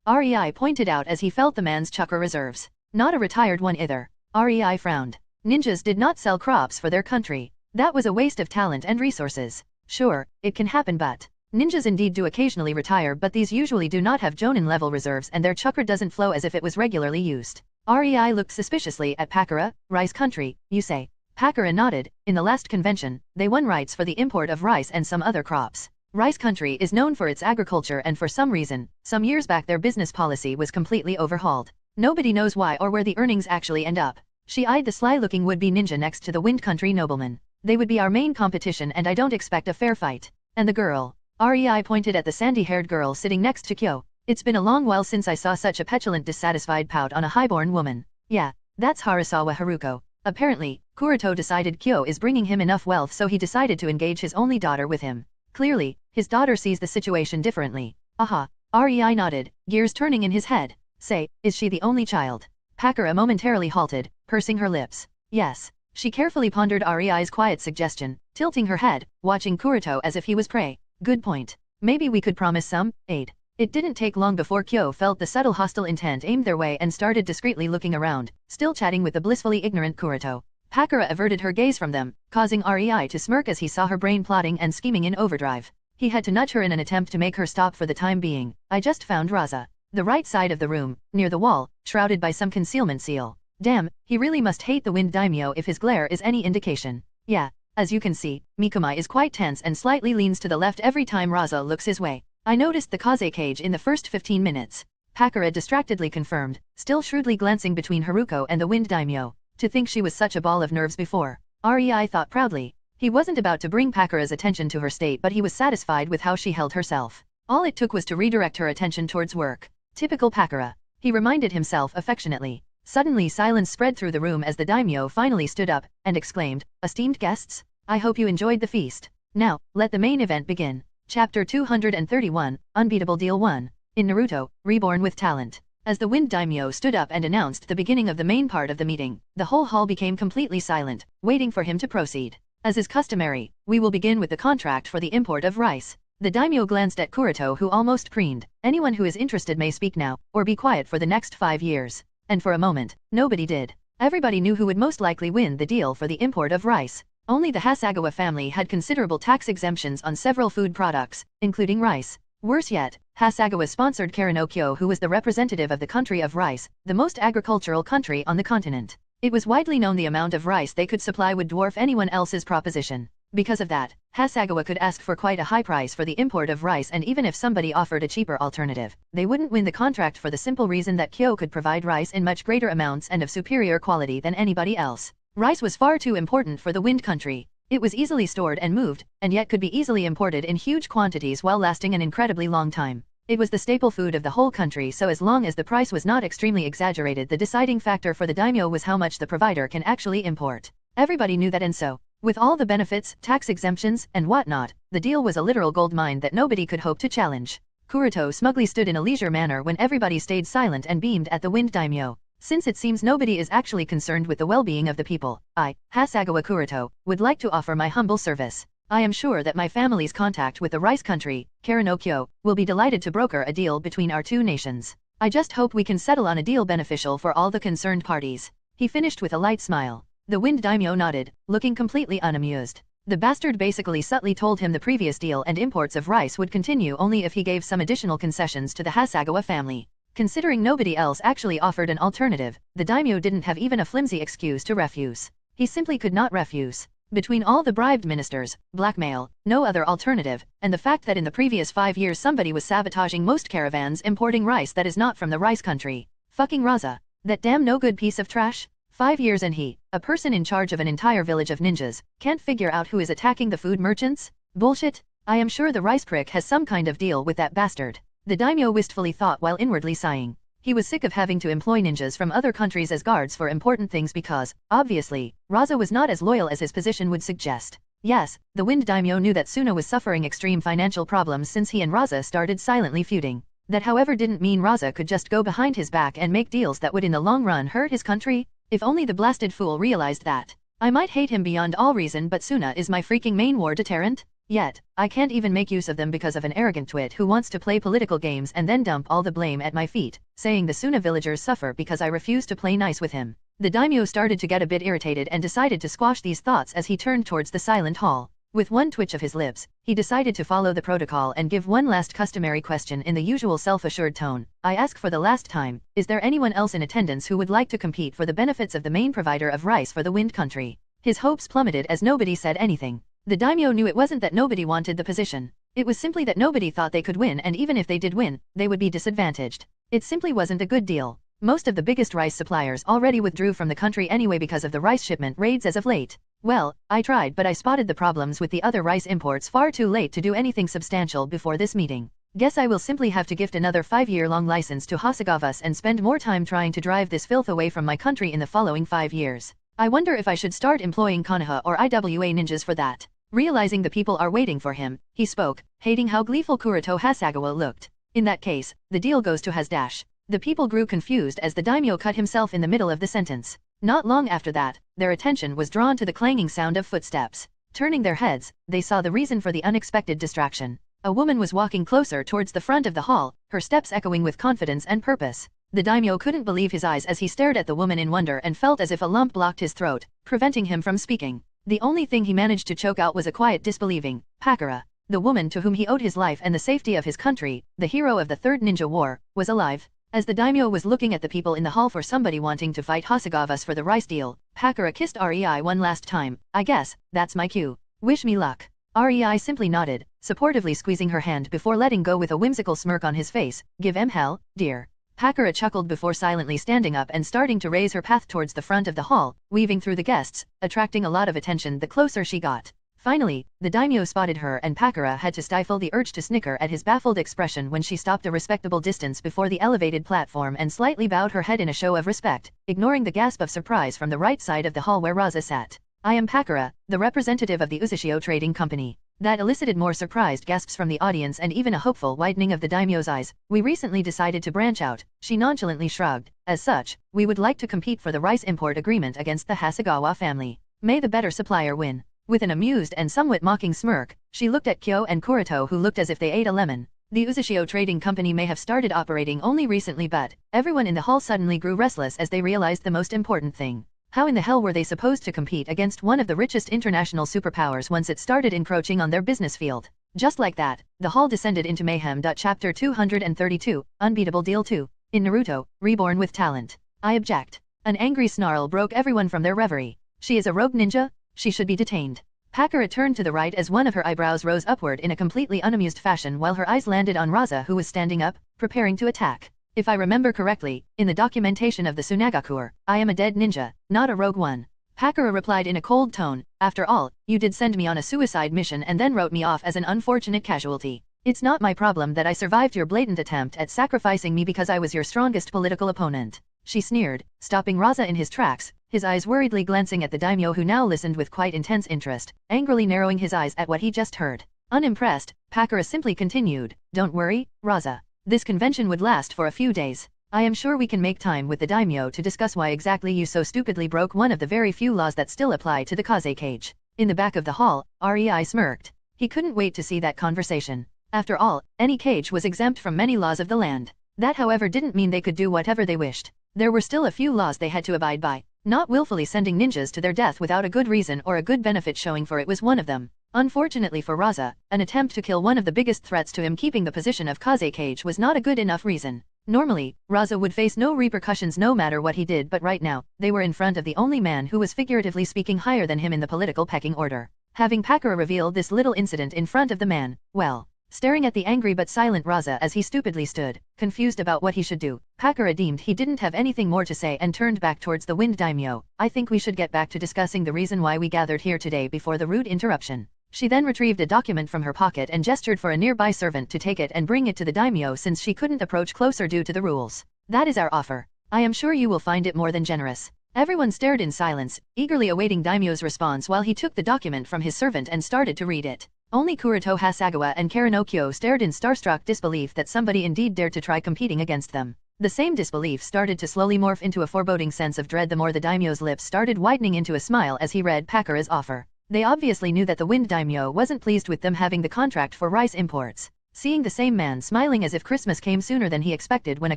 Rei pointed out as he felt the man's chakra reserves. Not a retired one either. Rei frowned. Ninjas did not sell crops for their country. That was a waste of talent and resources. Sure, it can happen but ninjas indeed do occasionally retire but these usually do not have Jonin-level reserves and their chakra doesn't flow as if it was regularly used. Rei looked suspiciously at Pakura. Rice country, you say? Pakura nodded. In the last convention, they won rights for the import of rice and some other crops. Rice country is known for its agriculture and for some reason, some years back their business policy was completely overhauled. Nobody knows why or where the earnings actually end up. She eyed the sly-looking would-be ninja next to the Wind Country nobleman. They would be our main competition and I don't expect a fair fight. And the girl? Rei pointed at the sandy-haired girl sitting next to Kyo. It's been a long while since I saw such a petulant dissatisfied pout on a highborn woman. Yeah, that's Harasawa Haruko. Apparently, Kurito decided Kyo is bringing him enough wealth so he decided to engage his only daughter with him. Clearly, his daughter sees the situation differently. Aha. Rei nodded, gears turning in his head. Say, is she the only child? Pakura momentarily halted, pursing her lips. Yes. She carefully pondered Rei's quiet suggestion, tilting her head, watching Kurito as if he was prey. Good point. Maybe we could promise some aid. It didn't take long before Kyo felt the subtle hostile intent aimed their way and started discreetly looking around, still chatting with the blissfully ignorant Kurito. Pakura averted her gaze from them, causing Rei to smirk as he saw her brain plotting and scheming in overdrive. He had to nudge her in an attempt to make her stop for the time being. I just found Raza. The right side of the room, near the wall, shrouded by some concealment seal. Damn, he really must hate the Wind Daimyo if his glare is any indication. Yeah, as you can see, Mikuma is quite tense and slightly leans to the left every time Raza looks his way. I noticed the kaze cage in the first 15 minutes. Pakura distractedly confirmed, still shrewdly glancing between Haruko and the Wind Daimyo. To think she was such a ball of nerves before. Rei thought proudly. He wasn't about to bring Pakura's attention to her state but he was satisfied with how she held herself. All it took was to redirect her attention towards work. Typical Pakura. He reminded himself affectionately. Suddenly silence spread through the room as the daimyo finally stood up, and exclaimed, "Esteemed guests, I hope you enjoyed the feast. Now, let the main event begin." Chapter 231, Unbeatable Deal 1. In Naruto, Reborn with Talent. As the Wind Daimyo stood up and announced the beginning of the main part of the meeting, the whole hall became completely silent, waiting for him to proceed. As is customary, we will begin with the contract for the import of rice. The daimyo glanced at Kurito who almost preened. Anyone who is interested may speak now, or be quiet for the next 5 years. And for a moment, nobody did. Everybody knew who would most likely win the deal for the import of rice. Only the Hasagawa family had considerable tax exemptions on several food products, including rice. Worse yet, Hasagawa sponsored Karen Kyo who was the representative of the country of rice, the most agricultural country on the continent. It was widely known the amount of rice they could supply would dwarf anyone else's proposition. Because of that, Hasagawa could ask for quite a high price for the import of rice and even if somebody offered a cheaper alternative, they wouldn't win the contract for the simple reason that Kyo could provide rice in much greater amounts and of superior quality than anybody else. Rice was far too important for the Wind Country. It was easily stored and moved, and yet could be easily imported in huge quantities while lasting an incredibly long time. It was the staple food of the whole country, so as long as the price was not extremely exaggerated, the deciding factor for the daimyo was how much the provider can actually import. Everybody knew that, and so, with all the benefits, tax exemptions, and whatnot, the deal was a literal gold mine that nobody could hope to challenge. Kuruto smugly stood in a leisure manner when everybody stayed silent and beamed at the Wind Daimyo. Since it seems nobody is actually concerned with the well-being of the people, I, Hasagawa Kuruto, would like to offer my humble service. I am sure that my family's contact with the rice country, Karanokyo, will be delighted to broker a deal between our two nations. I just hope we can settle on a deal beneficial for all the concerned parties. He finished with a light smile. The Wind Daimyo nodded, looking completely unamused. The bastard basically subtly told him the previous deal and imports of rice would continue only if he gave some additional concessions to the Hasagawa family. Considering nobody else actually offered an alternative, the daimyo didn't have even a flimsy excuse to refuse. He simply could not refuse. Between all the bribed ministers, blackmail, no other alternative, and the fact that in the previous 5 years somebody was sabotaging most caravans importing rice that is not from the rice country. Fucking Raza. That damn no good piece of trash? 5 years and he, a person in charge of an entire village of ninjas, can't figure out who is attacking the food merchants? Bullshit. I am sure the rice prick has some kind of deal with that bastard. The daimyo wistfully thought while inwardly sighing. He was sick of having to employ ninjas from other countries as guards for important things because, obviously, Raza was not as loyal as his position would suggest. Yes, the Wind Daimyo knew that Suna was suffering extreme financial problems since he and Raza started silently feuding. That however didn't mean Raza could just go behind his back and make deals that would in the long run hurt his country. If only the blasted fool realized that. I might hate him beyond all reason, but Suna is my freaking main war deterrent. Yet, I can't even make use of them because of an arrogant twit who wants to play political games and then dump all the blame at my feet, saying the Suna villagers suffer because I refuse to play nice with him. The daimyo started to get a bit irritated and decided to squash these thoughts as he turned towards the silent hall. With one twitch of his lips, he decided to follow the protocol and give one last customary question in the usual self-assured tone. I ask for the last time, is there anyone else in attendance who would like to compete for the benefits of the main provider of rice for the Wind Country? His hopes plummeted as nobody said anything. The daimyo knew it wasn't that nobody wanted the position. It was simply that nobody thought they could win, and even if they did win, they would be disadvantaged. It simply wasn't a good deal. Most of the biggest rice suppliers already withdrew from the country anyway because of the rice shipment raids as of late. Well, I tried, but I spotted the problems with the other rice imports far too late to do anything substantial before this meeting. Guess I will simply have to gift another 5-year-long license to Hasagawas and spend more time trying to drive this filth away from my country in the following 5 years. I wonder if I should start employing Konoha or IWA ninjas for that. Realizing the people are waiting for him, he spoke, hating how gleeful Kuruto Hasagawa looked. In that case, the deal goes to Hasdash. The people grew confused as the daimyo cut himself in the middle of the sentence. Not long after that, their attention was drawn to the clanging sound of footsteps. Turning their heads, they saw the reason for the unexpected distraction. A woman was walking closer towards the front of the hall, her steps echoing with confidence and purpose. The daimyo couldn't believe his eyes as he stared at the woman in wonder and felt as if a lump blocked his throat, preventing him from speaking. The only thing he managed to choke out was a quiet disbelieving, Pakura. The woman to whom he owed his life and the safety of his country, the hero of the Third Ninja War, was alive. As the daimyo was looking at the people in the hall for somebody wanting to fight Hasagawas for the rice deal, Pakura kissed Rei one last time. I guess, that's my cue. Wish me luck. Rei simply nodded, supportively squeezing her hand before letting go with a whimsical smirk on his face. Give em hell, dear. Pakura chuckled before silently standing up and starting to raise her path towards the front of the hall, weaving through the guests, attracting a lot of attention the closer she got. Finally, the daimyo spotted her and Pakura had to stifle the urge to snicker at his baffled expression when she stopped a respectable distance before the elevated platform and slightly bowed her head in a show of respect, ignoring the gasp of surprise from the right side of the hall where Raza sat. I am Pakura, the representative of the Uzushio Trading Company. That elicited more surprised gasps from the audience and even a hopeful widening of the daimyo's eyes. We recently decided to branch out, she nonchalantly shrugged. As such, we would like to compete for the rice import agreement against the Hasagawa family. May the better supplier win. With an amused and somewhat mocking smirk, she looked at Kyo and Kuruto, who looked as if they ate a lemon. The Uzushio Trading Company may have started operating only recently, but everyone in the hall suddenly grew restless as they realized the most important thing. How in the hell were they supposed to compete against one of the richest international superpowers once it started encroaching on their business field? Just like that, the hall descended into mayhem. Chapter 232, Unbeatable Deal 2. In Naruto, Reborn with Talent. I object. An angry snarl broke everyone from their reverie. She is a rogue ninja? She should be detained. Pakura turned to the right as one of her eyebrows rose upward in a completely unamused fashion while her eyes landed on Raza, who was standing up, preparing to attack. If I remember correctly, in the documentation of the Tsunagakur, I am a dead ninja, not a rogue one. Pakura replied in a cold tone, after all, you did send me on a suicide mission and then wrote me off as an unfortunate casualty. It's not my problem that I survived your blatant attempt at sacrificing me because I was your strongest political opponent. She sneered, stopping Raza in his tracks, his eyes worriedly glancing at the daimyo, who now listened with quite intense interest, angrily narrowing his eyes at what he just heard. Unimpressed, Pakura simply continued, "Don't worry, Raza. This convention would last for a few days. I am sure we can make time with the daimyo to discuss why exactly you so stupidly broke one of the very few laws that still apply to the Kaze cage." In the back of the hall, Rei smirked. He couldn't wait to see that conversation. After all, any cage was exempt from many laws of the land. That however didn't mean they could do whatever they wished. There were still a few laws they had to abide by. Not willfully sending ninjas to their death without a good reason or a good benefit showing for it was one of them. Unfortunately for Raza, an attempt to kill one of the biggest threats to him keeping the position of Kaze cage was not a good enough reason. Normally, Raza would face no repercussions no matter what he did, but right now, they were in front of the only man who was figuratively speaking higher than him in the political pecking order. Having Pakura reveal this little incident in front of the man, well, staring at the angry but silent Raza as he stupidly stood, confused about what he should do, Pakura deemed he didn't have anything more to say and turned back towards the Wind Daimyo. "I think we should get back to discussing the reason why we gathered here today before the rude interruption." She then retrieved a document from her pocket and gestured for a nearby servant to take it and bring it to the daimyo since she couldn't approach closer due to the rules. "That is our offer. I am sure you will find it more than generous." Everyone stared in silence, eagerly awaiting daimyo's response while he took the document from his servant and started to read it. Only Kurito Hasagawa and Karinokyo stared in starstruck disbelief that somebody indeed dared to try competing against them. The same disbelief started to slowly morph into a foreboding sense of dread the more the daimyo's lips started widening into a smile as he read Pakura's offer. They obviously knew that the Wind Daimyo wasn't pleased with them having the contract for rice imports. Seeing the same man smiling as if Christmas came sooner than he expected when a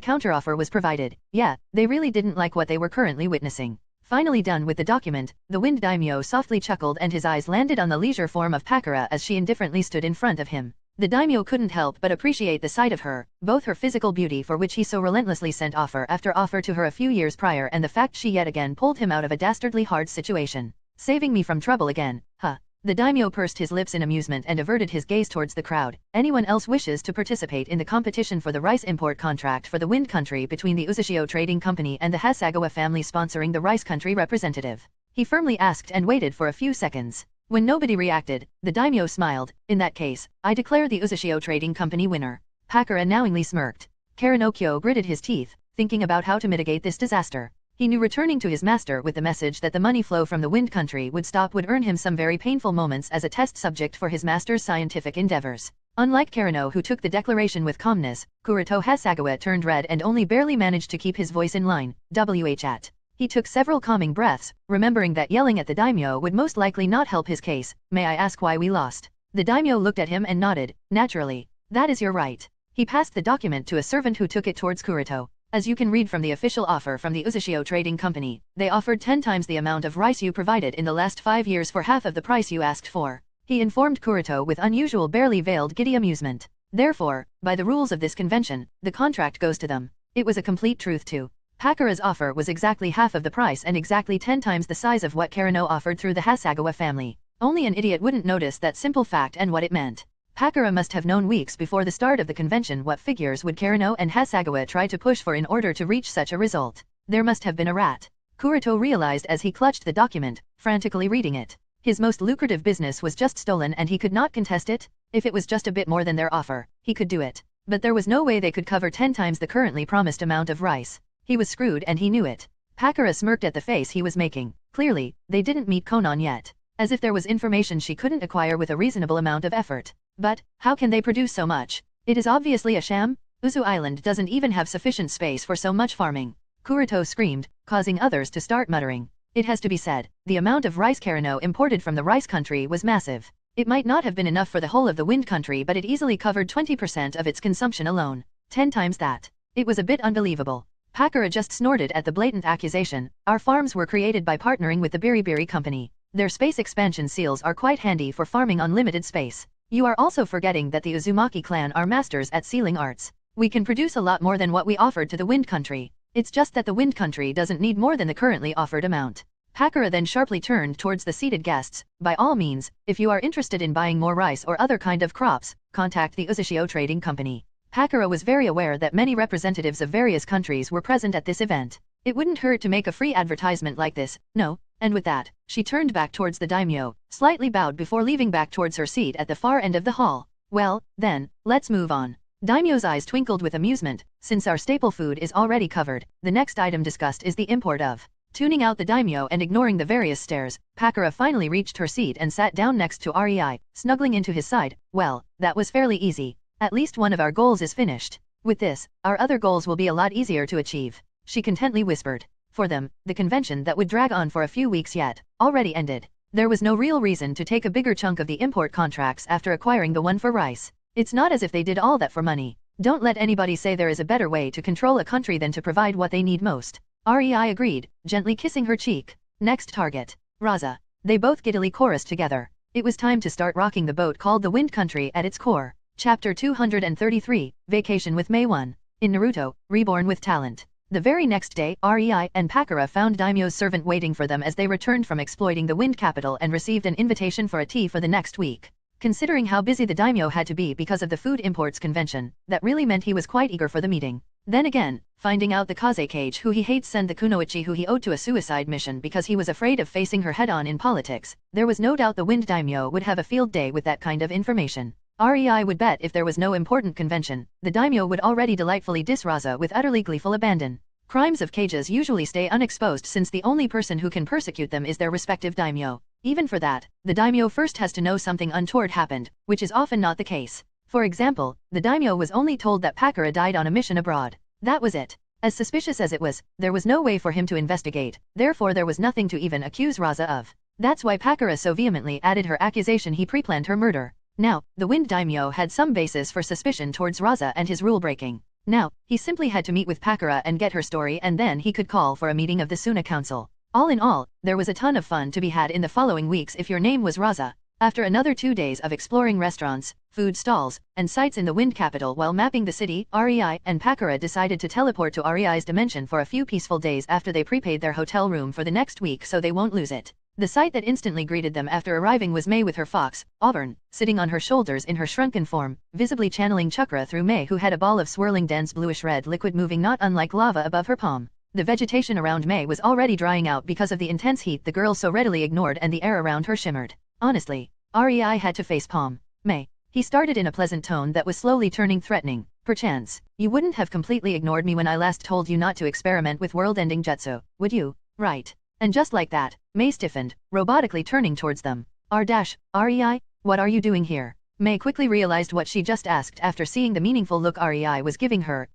counteroffer was provided, yeah, they really didn't like what they were currently witnessing. Finally done with the document, the Wind Daimyo softly chuckled and his eyes landed on the leisure form of Pakura as she indifferently stood in front of him. The daimyo couldn't help but appreciate the sight of her, both her physical beauty for which he so relentlessly sent offer after offer to her a few years prior and the fact she yet again pulled him out of a dastardly hard situation. "Saving me from trouble again, huh?" The daimyo pursed his lips in amusement and averted his gaze towards the crowd. "Anyone else wishes to participate in the competition for the rice import contract for the Wind Country between the Uzushio Trading Company and the Hasagawa family sponsoring the Rice Country representative?" He firmly asked and waited for a few seconds. When nobody reacted, the daimyo smiled. "In that case, I declare the Uzushio Trading Company winner." Pakura knowingly smirked. Karinokyo gritted his teeth, thinking about how to mitigate this disaster. He knew returning to his master with the message that the money flow from the Wind Country would stop would earn him some very painful moments as a test subject for his master's scientific endeavors. Unlike Karino, who took the declaration with calmness, Kurito Hasagawa turned red and only barely managed to keep his voice in line. At. He took several calming breaths, remembering that yelling at the daimyo would most likely not help his case. "May I ask why we lost?" The daimyo looked at him and nodded. "Naturally. That is your right." He passed the document to a servant who took it towards Kurito. "As you can read from the official offer from the Uzushio Trading Company, they offered 10 times the amount of rice you provided in the last 5 years for half of the price you asked for," he informed Kurito with unusual barely veiled giddy amusement. "Therefore, by the rules of this convention, the contract goes to them." It was a complete truth too. Pakura's offer was exactly half of the price and exactly 10 times the size of what Karino offered through the Hasagawa family. Only an idiot wouldn't notice that simple fact and what it meant. Pakura must have known weeks before the start of the convention what figures would Karino and Hasagawa try to push for in order to reach such a result. There must have been a rat. Kurito realized as he clutched the document, frantically reading it. His most lucrative business was just stolen and he could not contest it? If it was just a bit more than their offer, he could do it. But there was no way they could cover 10 times the currently promised amount of rice. He was screwed and he knew it. Pakura smirked at the face he was making. Clearly, they didn't meet Konan yet. As if there was information she couldn't acquire with a reasonable amount of effort. But, how can they produce so much? It is obviously a sham. Uzu Island doesn't even have sufficient space for so much farming. Kurito screamed, causing others to start muttering. It has to be said, the amount of rice Karino imported from the rice country was massive. It might not have been enough for the whole of the Wind Country, but it easily covered 20% of its consumption alone. 10 times that. It was a bit unbelievable. Pakura just snorted at the blatant accusation. "Our farms were created by partnering with the Biribiri Company. Their space expansion seals are quite handy for farming unlimited space. You are also forgetting that the Uzumaki clan are masters at sealing arts. We can produce a lot more than what we offered to the Wind Country. It's just that the Wind Country doesn't need more than the currently offered amount." Pakura then sharply turned towards the seated guests. "By all means, if you are interested in buying more rice or other kind of crops, contact the Uzushio Trading Company." Pakura was very aware that many representatives of various countries were present at this event. It wouldn't hurt to make a free advertisement like this, no? And with that, she turned back towards the daimyo, slightly bowed before leaving back towards her seat at the far end of the hall. "Well, then, let's move on." Daimyo's eyes twinkled with amusement. "Since our staple food is already covered, the next item discussed is the import of Tuning out the daimyo and ignoring the various stares, Pakura finally reached her seat and sat down next to Rei, snuggling into his side. Well, that was fairly easy. At least one of our goals is finished. With this, our other goals will be a lot easier to achieve, she contently whispered. For them, the convention that would drag on for a few weeks yet, already ended. There was no real reason to take a bigger chunk of the import contracts after acquiring the one for rice. It's not as if they did all that for money. Don't let anybody say there is a better way to control a country than to provide what they need most. Rei agreed, gently kissing her cheek. Next target. Raza. They both giddily chorused together. It was time to start rocking the boat called the Wind Country at its core. Chapter 233, Vacation with May 1. In Naruto, Reborn with Talent. The very next day, Rei and Pakura found Daimyo's servant waiting for them as they returned from exploiting the Wind Capital and received an invitation for a tea for the next week. Considering how busy the daimyo had to be because of the food imports convention, that really meant he was quite eager for the meeting. Then again, finding out the Kaze Cage who he hates sent the Kunoichi who he owed to a suicide mission because he was afraid of facing her head-on in politics, there was no doubt the Wind Daimyo would have a field day with that kind of information. Rei would bet if there was no important convention, the daimyo would already delightfully diss Raza with utterly gleeful abandon. Crimes of cages usually stay unexposed since the only person who can persecute them is their respective daimyo. Even for that, the daimyo first has to know something untoward happened, which is often not the case. For example, the daimyo was only told that Pakura died on a mission abroad. That was it. As suspicious as it was, there was no way for him to investigate, therefore there was nothing to even accuse Raza of. That's why Pakura so vehemently added her accusation he pre-planned her murder. Now, the Wind Daimyo had some basis for suspicion towards Raza and his rule-breaking. Now, he simply had to meet with Pakura and get her story and then he could call for a meeting of the Suna Council. All in all, there was a ton of fun to be had in the following weeks if your name was Raza. After another 2 days of exploring restaurants, food stalls, and sites in the Wind Capital while mapping the city, Rei and Pakura decided to teleport to Rei's dimension for a few peaceful days after they prepaid their hotel room for the next week so they won't lose it. The sight that instantly greeted them after arriving was May with her fox, Auburn, sitting on her shoulders in her shrunken form, visibly channeling chakra through May who had a ball of swirling dense bluish-red liquid moving not unlike lava above her palm. The vegetation around May was already drying out because of the intense heat the girl so readily ignored and the air around her shimmered. Honestly, Rei had to face palm. May. He started in a pleasant tone that was slowly turning threatening. Perchance, you wouldn't have completely ignored me when I last told you not to experiment with world-ending jutsu, would you? Right. And just like that, May stiffened, robotically turning towards them. Rei, what are you doing here? May quickly realized what she just asked after seeing the meaningful look Rei was giving her.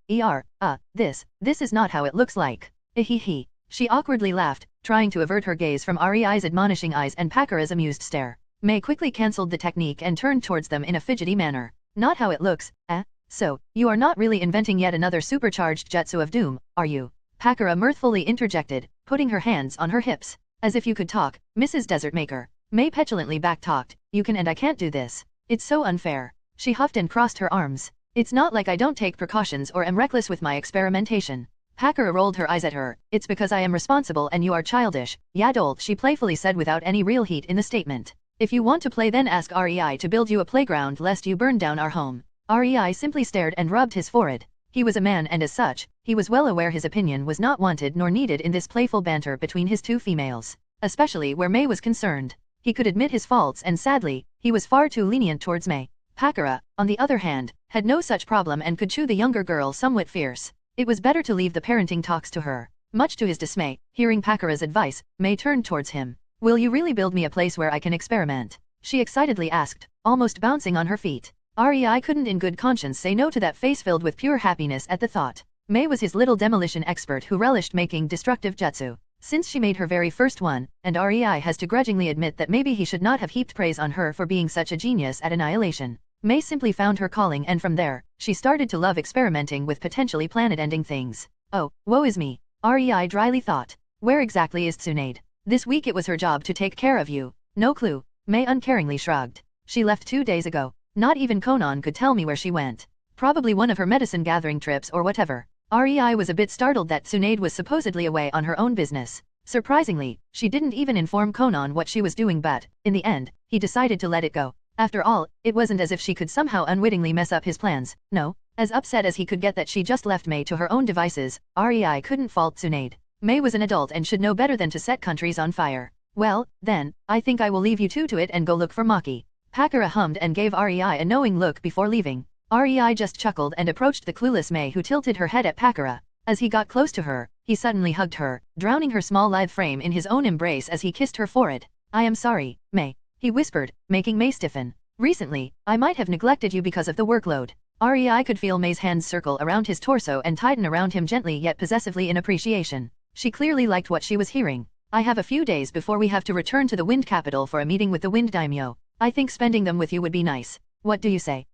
This is not how it looks like. Ehehe. She awkwardly laughed, trying to avert her gaze from Rei's admonishing eyes and Pakura's amused stare. May quickly cancelled the technique and turned towards them in a fidgety manner. Not how it looks, eh? So, you are not really inventing yet another supercharged jutsu of doom, are you? Pakura mirthfully interjected, putting her hands on her hips. As if you could talk, Mrs. Desert Maker. May petulantly back-talked, you can and I can't do this. It's so unfair. She huffed and crossed her arms. It's not like I don't take precautions or am reckless with my experimentation. Pakura rolled her eyes at her. It's because I am responsible and you are childish. Yadolt, she playfully said without any real heat in the statement. If you want to play then ask Rei to build you a playground lest you burn down our home. Rei simply stared and rubbed his forehead. He was a man and as such, he was well aware his opinion was not wanted nor needed in this playful banter between his two females. Especially where May was concerned. He could admit his faults and sadly, he was far too lenient towards May. Pakura, on the other hand, had no such problem and could chew the younger girl somewhat fierce. It was better to leave the parenting talks to her. Much to his dismay, hearing Pakura's advice, May turned towards him. Will you really build me a place where I can experiment? She excitedly asked, almost bouncing on her feet. Rei couldn't in good conscience say no to that face filled with pure happiness at the thought. May was his little demolition expert who relished making destructive jutsu. Since she made her very first one, and Rei has to grudgingly admit that maybe he should not have heaped praise on her for being such a genius at annihilation. May simply found her calling and from there, she started to love experimenting with potentially planet-ending things. Oh, woe is me. Rei dryly thought. Where exactly is Tsunade? This week it was her job to take care of you. No clue. May uncaringly shrugged. She left 2 days ago. Not even Konan could tell me where she went. Probably one of her medicine gathering trips or whatever. Rei was a bit startled that Tsunade was supposedly away on her own business. Surprisingly, she didn't even inform Konan what she was doing but, in the end, he decided to let it go. After all, it wasn't as if she could somehow unwittingly mess up his plans, no. As upset as he could get that she just left May to her own devices, Rei couldn't fault Tsunade. May was an adult and should know better than to set countries on fire. Well, then, I think I will leave you two to it and go look for Maki. Pakura hummed and gave Rei a knowing look before leaving. Rei just chuckled and approached the clueless May who tilted her head at Pakura. As he got close to her, he suddenly hugged her, drowning her small lithe frame in his own embrace as he kissed her forehead. I am sorry, Mei, he whispered, making Mei stiffen. Recently, I might have neglected you because of the workload. Rei could feel Mei's hands circle around his torso and tighten around him gently yet possessively in appreciation. She clearly liked what she was hearing. I have a few days before we have to return to the Wind Capital for a meeting with the Wind Daimyo. I think spending them with you would be nice. What do you say?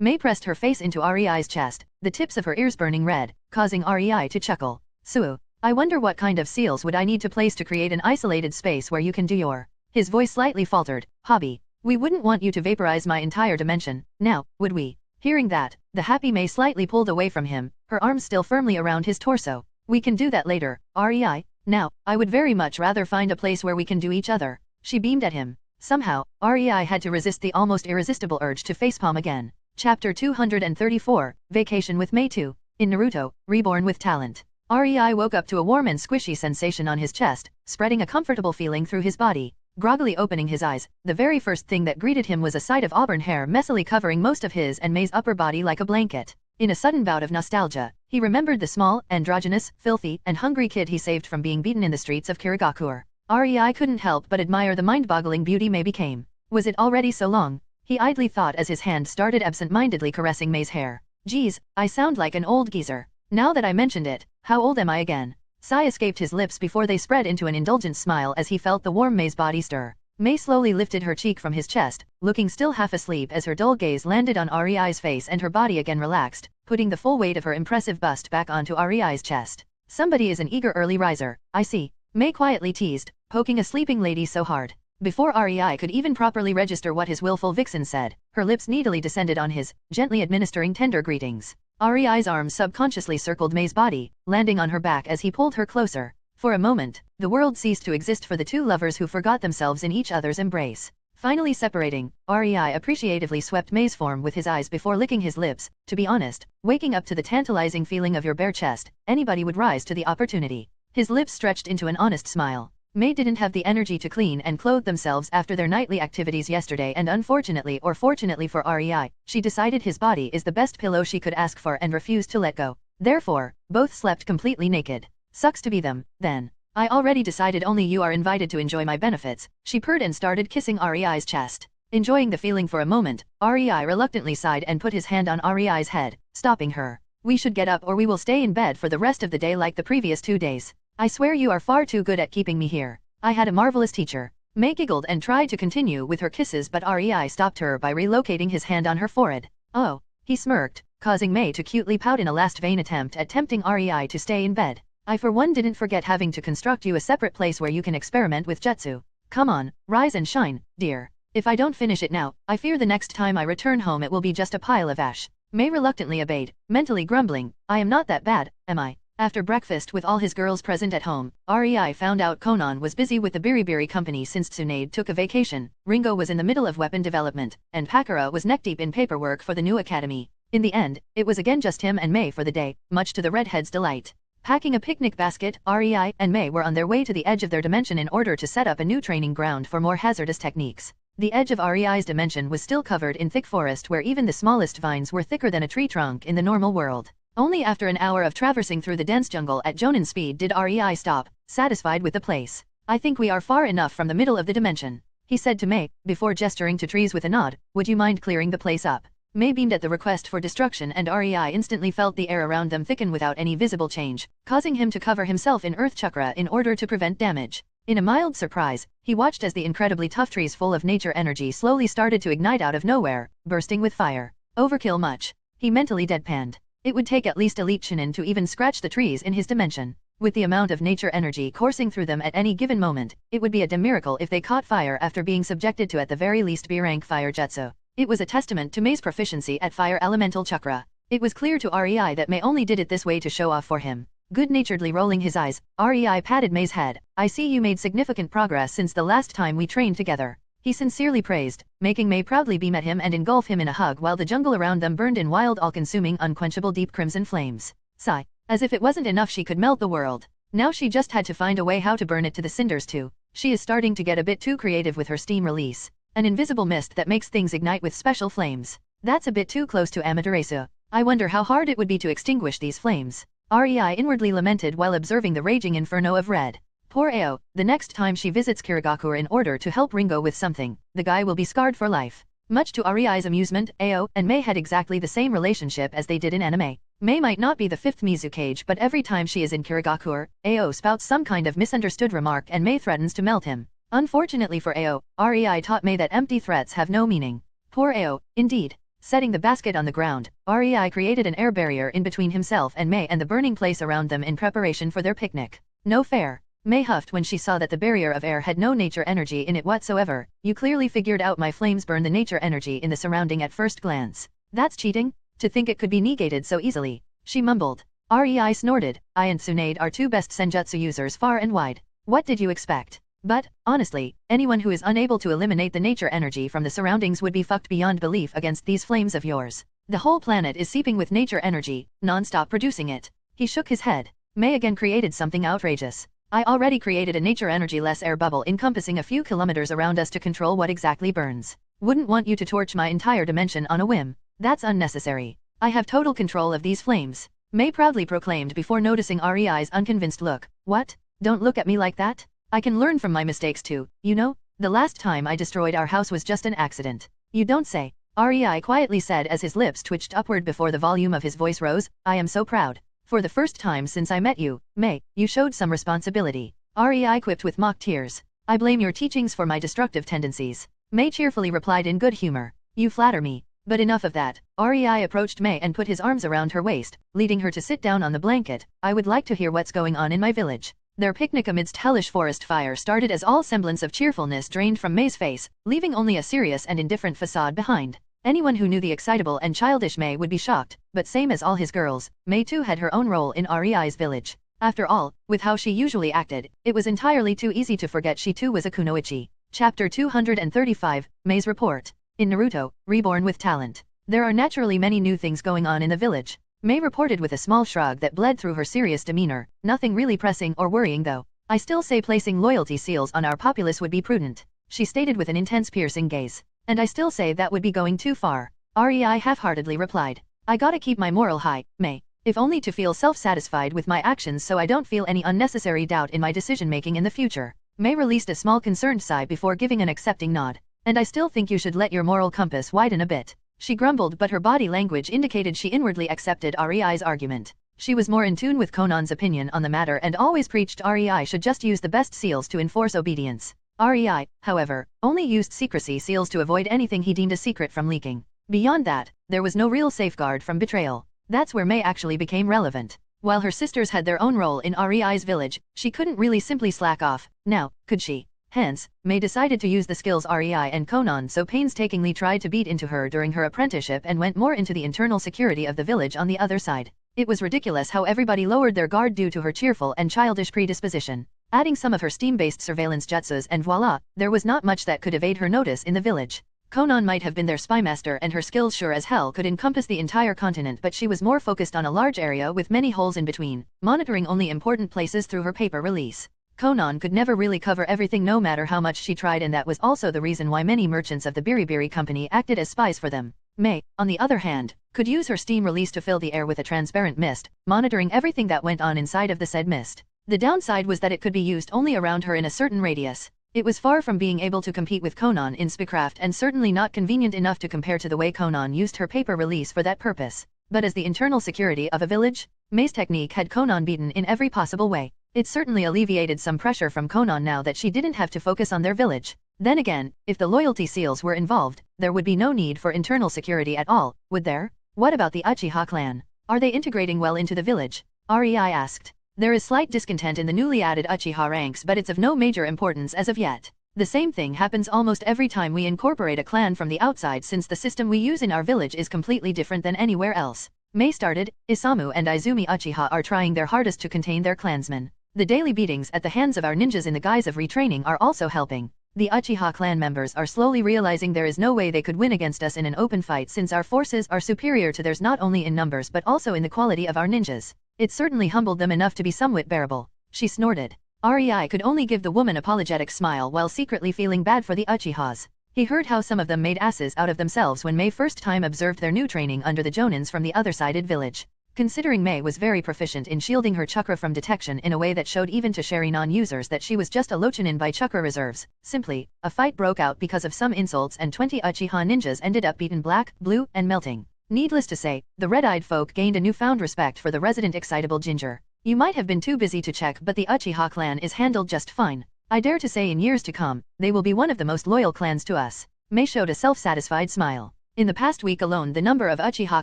Mei pressed her face into Rei's chest, the tips of her ears burning red, causing Rei to chuckle. Suo, I wonder what kind of seals would I need to place to create an isolated space where you can do your... His voice slightly faltered. Hobby. We wouldn't want you to vaporize my entire dimension, now, would we? Hearing that, the happy Mei slightly pulled away from him, her arms still firmly around his torso. We can do that later, Rei. Now, I would very much rather find a place where we can do each other. She beamed at him. Somehow, Rei had to resist the almost irresistible urge to facepalm again. Chapter 234, Vacation with Mei 2. In Naruto, Reborn with Talent. Rei woke up to a warm and squishy sensation on his chest, spreading a comfortable feeling through his body. Groggily opening his eyes, the very first thing that greeted him was a sight of auburn hair messily covering most of his and Mei's upper body like a blanket. In a sudden bout of nostalgia, he remembered the small, androgynous, filthy, and hungry kid he saved from being beaten in the streets of Kirigakure. Rei couldn't help but admire the mind-boggling beauty Mei became. Was it already so long? He idly thought as his hand started absent-mindedly caressing Mei's hair. Geez, I sound like an old geezer. Now that I mentioned it, how old am I again? Sigh escaped his lips before they spread into an indulgent smile as he felt the warm Mei's body stir. Mei slowly lifted her cheek from his chest, looking still half asleep as her dull gaze landed on Rei's face and her body again relaxed, putting the full weight of her impressive bust back onto Rei's chest. Somebody is an eager early riser, I see. Mei quietly teased, poking a sleeping lady so hard. Before Rei could even properly register what his willful vixen said, her lips needily descended on his, gently administering tender greetings. Rei's arms subconsciously circled Mei's body, landing on her back as he pulled her closer. For a moment, the world ceased to exist for the two lovers who forgot themselves in each other's embrace. Finally separating, Rei appreciatively swept Mei's form with his eyes before licking his lips. To be honest, waking up to the tantalizing feeling of your bare chest, anybody would rise to the opportunity. His lips stretched into an honest smile. Mei didn't have the energy to clean and clothe themselves after their nightly activities yesterday, and unfortunately or fortunately for Rei, she decided his body is the best pillow she could ask for and refused to let go. Therefore, both slept completely naked. Sucks to be them, then. I already decided only you are invited to enjoy my benefits, she purred and started kissing Rei's chest. Enjoying the feeling for a moment, Rei reluctantly sighed and put his hand on Rei's head, stopping her. We should get up or we will stay in bed for the rest of the day like the previous 2 days. I swear you are far too good at keeping me here. I had a marvelous teacher. Mei giggled and tried to continue with her kisses, but Rei stopped her by relocating his hand on her forehead. Oh, he smirked, causing Mei to cutely pout in a last vain attempt at tempting Rei to stay in bed. I for one didn't forget having to construct you a separate place where you can experiment with jutsu. Come on, rise and shine, dear. If I don't finish it now, I fear the next time I return home it will be just a pile of ash. Mei reluctantly obeyed, mentally grumbling, I am not that bad, am I? After breakfast with all his girls present at home, Rei found out Konan was busy with the Biribiri company since Tsunade took a vacation, Ringo was in the middle of weapon development, and Pakura was neck-deep in paperwork for the new academy. In the end, it was again just him and Mei for the day, much to the redhead's delight. Packing a picnic basket, Rei and Mei were on their way to the edge of their dimension in order to set up a new training ground for more hazardous techniques. The edge of Rei's dimension was still covered in thick forest where even the smallest vines were thicker than a tree trunk in the normal world. Only after an hour of traversing through the dense jungle at Jonin speed did Rei stop, satisfied with the place. I think we are far enough from the middle of the dimension, he said to Mei, before gesturing to trees with a nod. Would you mind clearing the place up? Mei beamed at the request for destruction and Rei instantly felt the air around them thicken without any visible change, causing him to cover himself in earth chakra in order to prevent damage. In a mild surprise, he watched as the incredibly tough trees full of nature energy slowly started to ignite out of nowhere, bursting with fire. Overkill much? He mentally deadpanned. It would take at least elite Chunin to even scratch the trees in his dimension. With the amount of nature energy coursing through them at any given moment, it would be a damn miracle if they caught fire after being subjected to at the very least B-rank fire jutsu. It was a testament to Mei's proficiency at fire elemental chakra. It was clear to Rei that Mei only did it this way to show off for him. Good-naturedly rolling his eyes, Rei patted Mei's head. I see you made significant progress since the last time we trained together. He sincerely praised, making Mei proudly beam at him and engulf him in a hug while the jungle around them burned in wild, all-consuming, unquenchable deep crimson flames. Sigh. As if it wasn't enough she could melt the world. Now she just had to find a way how to burn it to the cinders too. She is starting to get a bit too creative with her steam release. An invisible mist that makes things ignite with special flames. That's a bit too close to Amaterasu. I wonder how hard it would be to extinguish these flames. Rei inwardly lamented while observing the raging inferno of red. Poor Ao, the next time she visits Kirigakure in order to help Ringo with something, the guy will be scarred for life. Much to Rei's amusement, Ao and Mei had exactly the same relationship as they did in anime. Mei might not be the fifth Mizukage, but every time she is in Kirigakure, Ao spouts some kind of misunderstood remark and Mei threatens to melt him. Unfortunately for Ao, Rei taught Mei that empty threats have no meaning. Poor Ao, indeed. Setting the basket on the ground, Rei created an air barrier in between himself and Mei and the burning place around them in preparation for their picnic. No fair. Mei huffed when she saw that the barrier of air had no nature energy in it whatsoever. You clearly figured out my flames burn the nature energy in the surrounding at first glance. That's cheating? To think it could be negated so easily. She mumbled. Rei snorted. I and Tsunade are two best senjutsu users far and wide. What did you expect? But, honestly, anyone who is unable to eliminate the nature energy from the surroundings would be fucked beyond belief against these flames of yours. The whole planet is seeping with nature energy, non-stop producing it. He shook his head. Mei again created something outrageous. I already created a nature energy-less air bubble encompassing a few kilometers around us to control what exactly burns. Wouldn't want you to torch my entire dimension on a whim. That's unnecessary. I have total control of these flames. Mei proudly proclaimed before noticing Rei's unconvinced look. What? Don't look at me like that? I can learn from my mistakes too, you know? The last time I destroyed our house was just an accident. You don't say. Rei quietly said as his lips twitched upward before the volume of his voice rose. I am so proud. For the first time since I met you, Mei, you showed some responsibility. Rei quipped with mock tears. I blame your teachings for my destructive tendencies. Mei cheerfully replied in good humor. You flatter me. But enough of that. Rei approached Mei and put his arms around her waist, leading her to sit down on the blanket. I would like to hear what's going on in my village. Their picnic amidst hellish forest fire started as all semblance of cheerfulness drained from Mei's face, leaving only a serious and indifferent facade behind. Anyone who knew the excitable and childish Mei would be shocked, but same as all his girls, Mei too had her own role in Rei's village. After all, with how she usually acted, it was entirely too easy to forget she too was a kunoichi. Chapter 235, Mei's Report. In Naruto, Reborn with Talent. There are naturally many new things going on in the village. Mei reported with a small shrug that bled through her serious demeanor. Nothing really pressing or worrying though. I still say placing loyalty seals on our populace would be prudent, she stated with an intense piercing gaze. And I still say that would be going too far. Rei half-heartedly replied. I gotta keep my moral high, Mei. If only to feel self-satisfied with my actions so I don't feel any unnecessary doubt in my decision-making in the future. Mei released a small concerned sigh before giving an accepting nod. And I still think you should let your moral compass widen a bit. She grumbled but her body language indicated she inwardly accepted Rei's argument. She was more in tune with Conan's opinion on the matter and always preached Rei should just use the best seals to enforce obedience. Rei, however, only used secrecy seals to avoid anything he deemed a secret from leaking. Beyond that, there was no real safeguard from betrayal. That's where Mei actually became relevant. While her sisters had their own role in Rei's village, she couldn't really simply slack off, now, could she? Hence, Mei decided to use the skills Rei and Conan so painstakingly tried to beat into her during her apprenticeship and went more into the internal security of the village on the other side. It was ridiculous how everybody lowered their guard due to her cheerful and childish predisposition. Adding some of her steam-based surveillance jutsus and voila, there was not much that could evade her notice in the village. Conan might have been their spymaster and her skills sure as hell could encompass the entire continent, but she was more focused on a large area with many holes in between, monitoring only important places through her paper release. Conan could never really cover everything no matter how much she tried, and that was also the reason why many merchants of the Biribiri company acted as spies for them. Mei, on the other hand, could use her steam release to fill the air with a transparent mist, monitoring everything that went on inside of the said mist. The downside was that it could be used only around her in a certain radius. It was far from being able to compete with Conan in spycraft and certainly not convenient enough to compare to the way Conan used her paper release for that purpose. But as the internal security of a village, Mei's technique had Conan beaten in every possible way. It certainly alleviated some pressure from Conan now that she didn't have to focus on their village. Then again, if the loyalty seals were involved, there would be no need for internal security at all, would there? What about the Uchiha clan? Are they integrating well into the village? Rei asked. There is slight discontent in the newly added Uchiha ranks, but it's of no major importance as of yet. The same thing happens almost every time we incorporate a clan from the outside, since the system we use in our village is completely different than anywhere else. Mei started. Isamu and Izumi Uchiha are trying their hardest to contain their clansmen. The daily beatings at the hands of our ninjas in the guise of retraining are also helping. The Uchiha clan members are slowly realizing there is no way they could win against us in an open fight, since our forces are superior to theirs not only in numbers but also in the quality of our ninjas. It certainly humbled them enough to be somewhat bearable. She snorted. Rei could only give the woman apologetic smile while secretly feeling bad for the Uchihas. He heard how some of them made asses out of themselves when Mei first time observed their new training under the Jonins from the other-sided village. considering Mei was very proficient in shielding her chakra from detection in a way that showed even to Sherry non-users that she was just a Lochanin by chakra reserves. Simply, a fight broke out because of some insults and 20 Uchiha ninjas ended up beaten black, blue, and melting. Needless to say, the red-eyed folk gained a newfound respect for the resident excitable ginger. You might have been too busy to check, but the Uchiha clan is handled just fine. I dare to say in years to come, they will be one of the most loyal clans to us. Mei showed a self-satisfied smile. In the past week alone, the number of Uchiha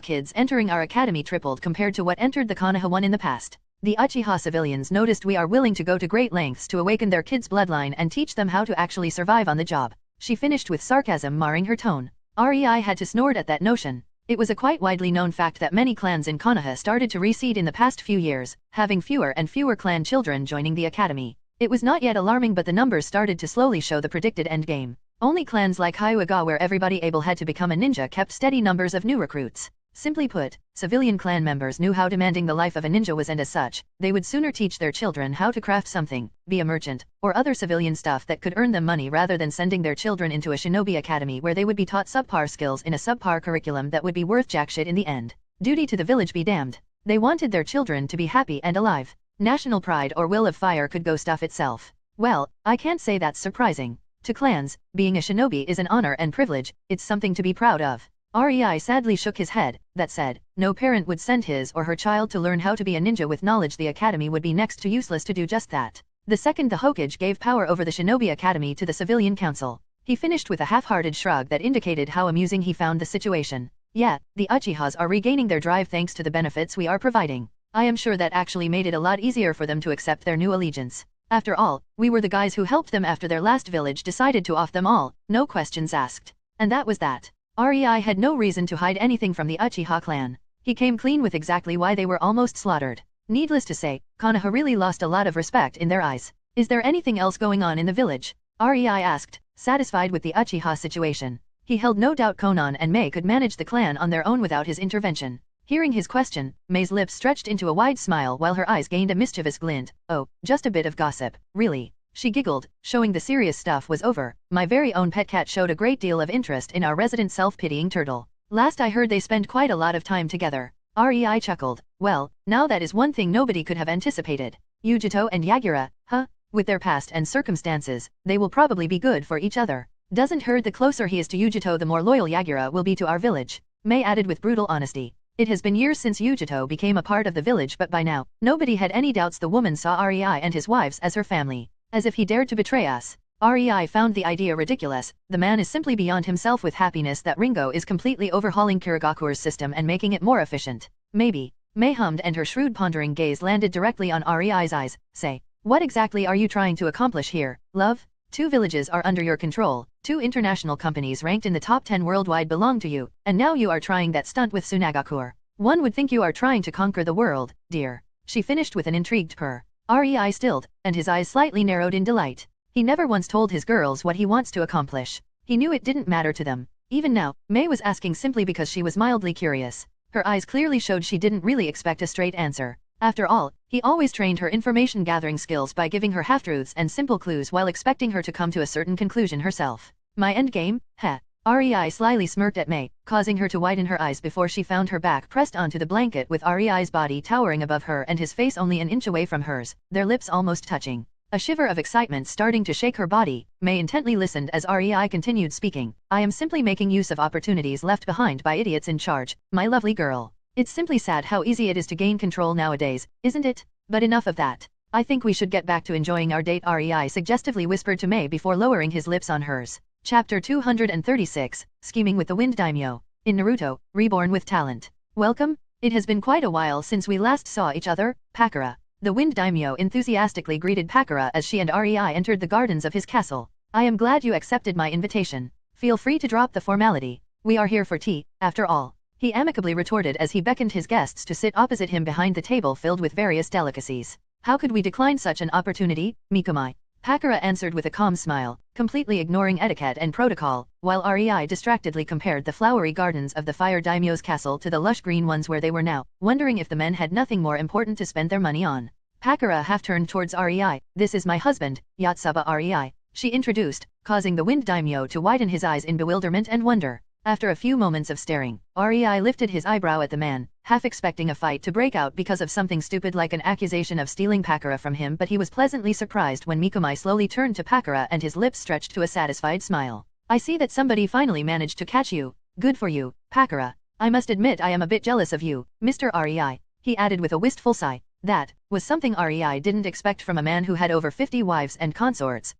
kids entering our academy tripled compared to what entered the Konoha one in the past. The Uchiha civilians noticed we are willing to go to great lengths to awaken their kids' bloodline and teach them how to actually survive on the job. She finished with sarcasm marring her tone. Rei had to snort at that notion. It was a quite widely known fact that many clans in Konoha started to recede in the past few years, having fewer and fewer clan children joining the academy. It was not yet alarming, but the numbers started to slowly show the predicted endgame. Only clans like Hyuga, where everybody able had to become a ninja, kept steady numbers of new recruits. Simply put, civilian clan members knew how demanding the life of a ninja was, and as such, they would sooner teach their children how to craft something, be a merchant, or other civilian stuff that could earn them money rather than sending their children into a shinobi academy where they would be taught subpar skills in a subpar curriculum that would be worth jackshit in the end. Duty to the village be damned. They wanted their children to be happy and alive. National pride or will of fire could go stuff itself. Well, I can't say that's surprising. To clans, being a shinobi is an honor and privilege, it's something to be proud of. Rei sadly shook his head. That said, no parent would send his or her child to learn how to be a ninja with knowledge the academy would be next to useless to do just that. The second the Hokage gave power over the shinobi academy to the civilian council. He finished with a half-hearted shrug that indicated how amusing he found the situation. Yeah, the Uchihas are regaining their drive thanks to the benefits we are providing. I am sure that actually made it a lot easier for them to accept their new allegiance. After all, we were the guys who helped them after their last village decided to off them all, no questions asked. And that was that. Rei had no reason to hide anything from the Uchiha clan. He came clean with exactly why they were almost slaughtered. Needless to say, Konoha really lost a lot of respect in their eyes. Is there anything else going on in the village? Rei asked, satisfied with the Uchiha situation. He held no doubt Konan and Mei could manage the clan on their own without his intervention. Hearing his question, Mei's lips stretched into a wide smile while her eyes gained a mischievous glint. Oh, just a bit of gossip, really. She giggled, showing the serious stuff was over. My very own pet cat showed a great deal of interest in our resident self-pitying turtle. Last I heard they spend quite a lot of time together. Rei chuckled. Well, now that is one thing nobody could have anticipated. Yujito and Yagura, huh? With their past and circumstances, they will probably be good for each other. Doesn't hurt the closer he is to Yujito the more loyal Yagura will be to our village. Mei added with brutal honesty. It has been years since Yujito became a part of the village, but by now, nobody had any doubts the woman saw Rei and his wives as her family. As if he dared to betray us. Rei found the idea ridiculous. The man is simply beyond himself with happiness that Ringo is completely overhauling Kirigakure's system and making it more efficient. Maybe. Mei hummed and her shrewd pondering gaze landed directly on Rei's eyes. Say, what exactly are you trying to accomplish here, love? 2 villages are under your control, 2 international companies ranked in the top 10 worldwide belong to you, and now you are trying that stunt with Tsunagakure. One would think you are trying to conquer the world, dear. She finished with an intrigued purr. Rei stilled, and his eyes slightly narrowed in delight. He never once told his girls what he wants to accomplish. He knew it didn't matter to them. Even now, Mei was asking simply because she was mildly curious. Her eyes clearly showed she didn't really expect a straight answer. After all, he always trained her information-gathering skills by giving her half-truths and simple clues while expecting her to come to a certain conclusion herself. My endgame? Heh. Rei slyly smirked at Mei, causing her to widen her eyes before she found her back pressed onto the blanket with Rei's body towering above her and his face only an inch away from hers, their lips almost touching. A shiver of excitement starting to shake her body, Mei intently listened as Rei continued speaking. I am simply making use of opportunities left behind by idiots in charge, my lovely girl. It's simply sad how easy it is to gain control nowadays, isn't it? But enough of that. I think we should get back to enjoying our date, Rei suggestively whispered to Mei before lowering his lips on hers. Chapter 236, Scheming with the Wind Daimyo. In Naruto, Reborn with Talent. Welcome? It has been quite a while since we last saw each other, Pakura. The Wind Daimyo enthusiastically greeted Pakura as she and Rei entered the gardens of his castle. I am glad you accepted my invitation. Feel free to drop the formality. We are here for tea, after all. He amicably retorted as he beckoned his guests to sit opposite him behind the table filled with various delicacies. How could we decline such an opportunity, Mikumai? Pakura answered with a calm smile, completely ignoring etiquette and protocol, while Rei distractedly compared the flowery gardens of the Fire Daimyo's castle to the lush green ones where they were now, wondering if the men had nothing more important to spend their money on. Pakura half-turned towards Rei. This is my husband, Yatsaba Rei, she introduced, causing the Wind Daimyo to widen his eyes in bewilderment and wonder. After a few moments of staring, Rei lifted his eyebrow at the man, half expecting a fight to break out because of something stupid like an accusation of stealing Pakura from him, but he was pleasantly surprised when Mikumai slowly turned to Pakura and his lips stretched to a satisfied smile. I see that somebody finally managed to catch you. Good for you, Pakura. I must admit I am a bit jealous of you, Mr. Rei, he added with a wistful sigh. That was something Rei didn't expect from a man who had over 50 wives and consorts.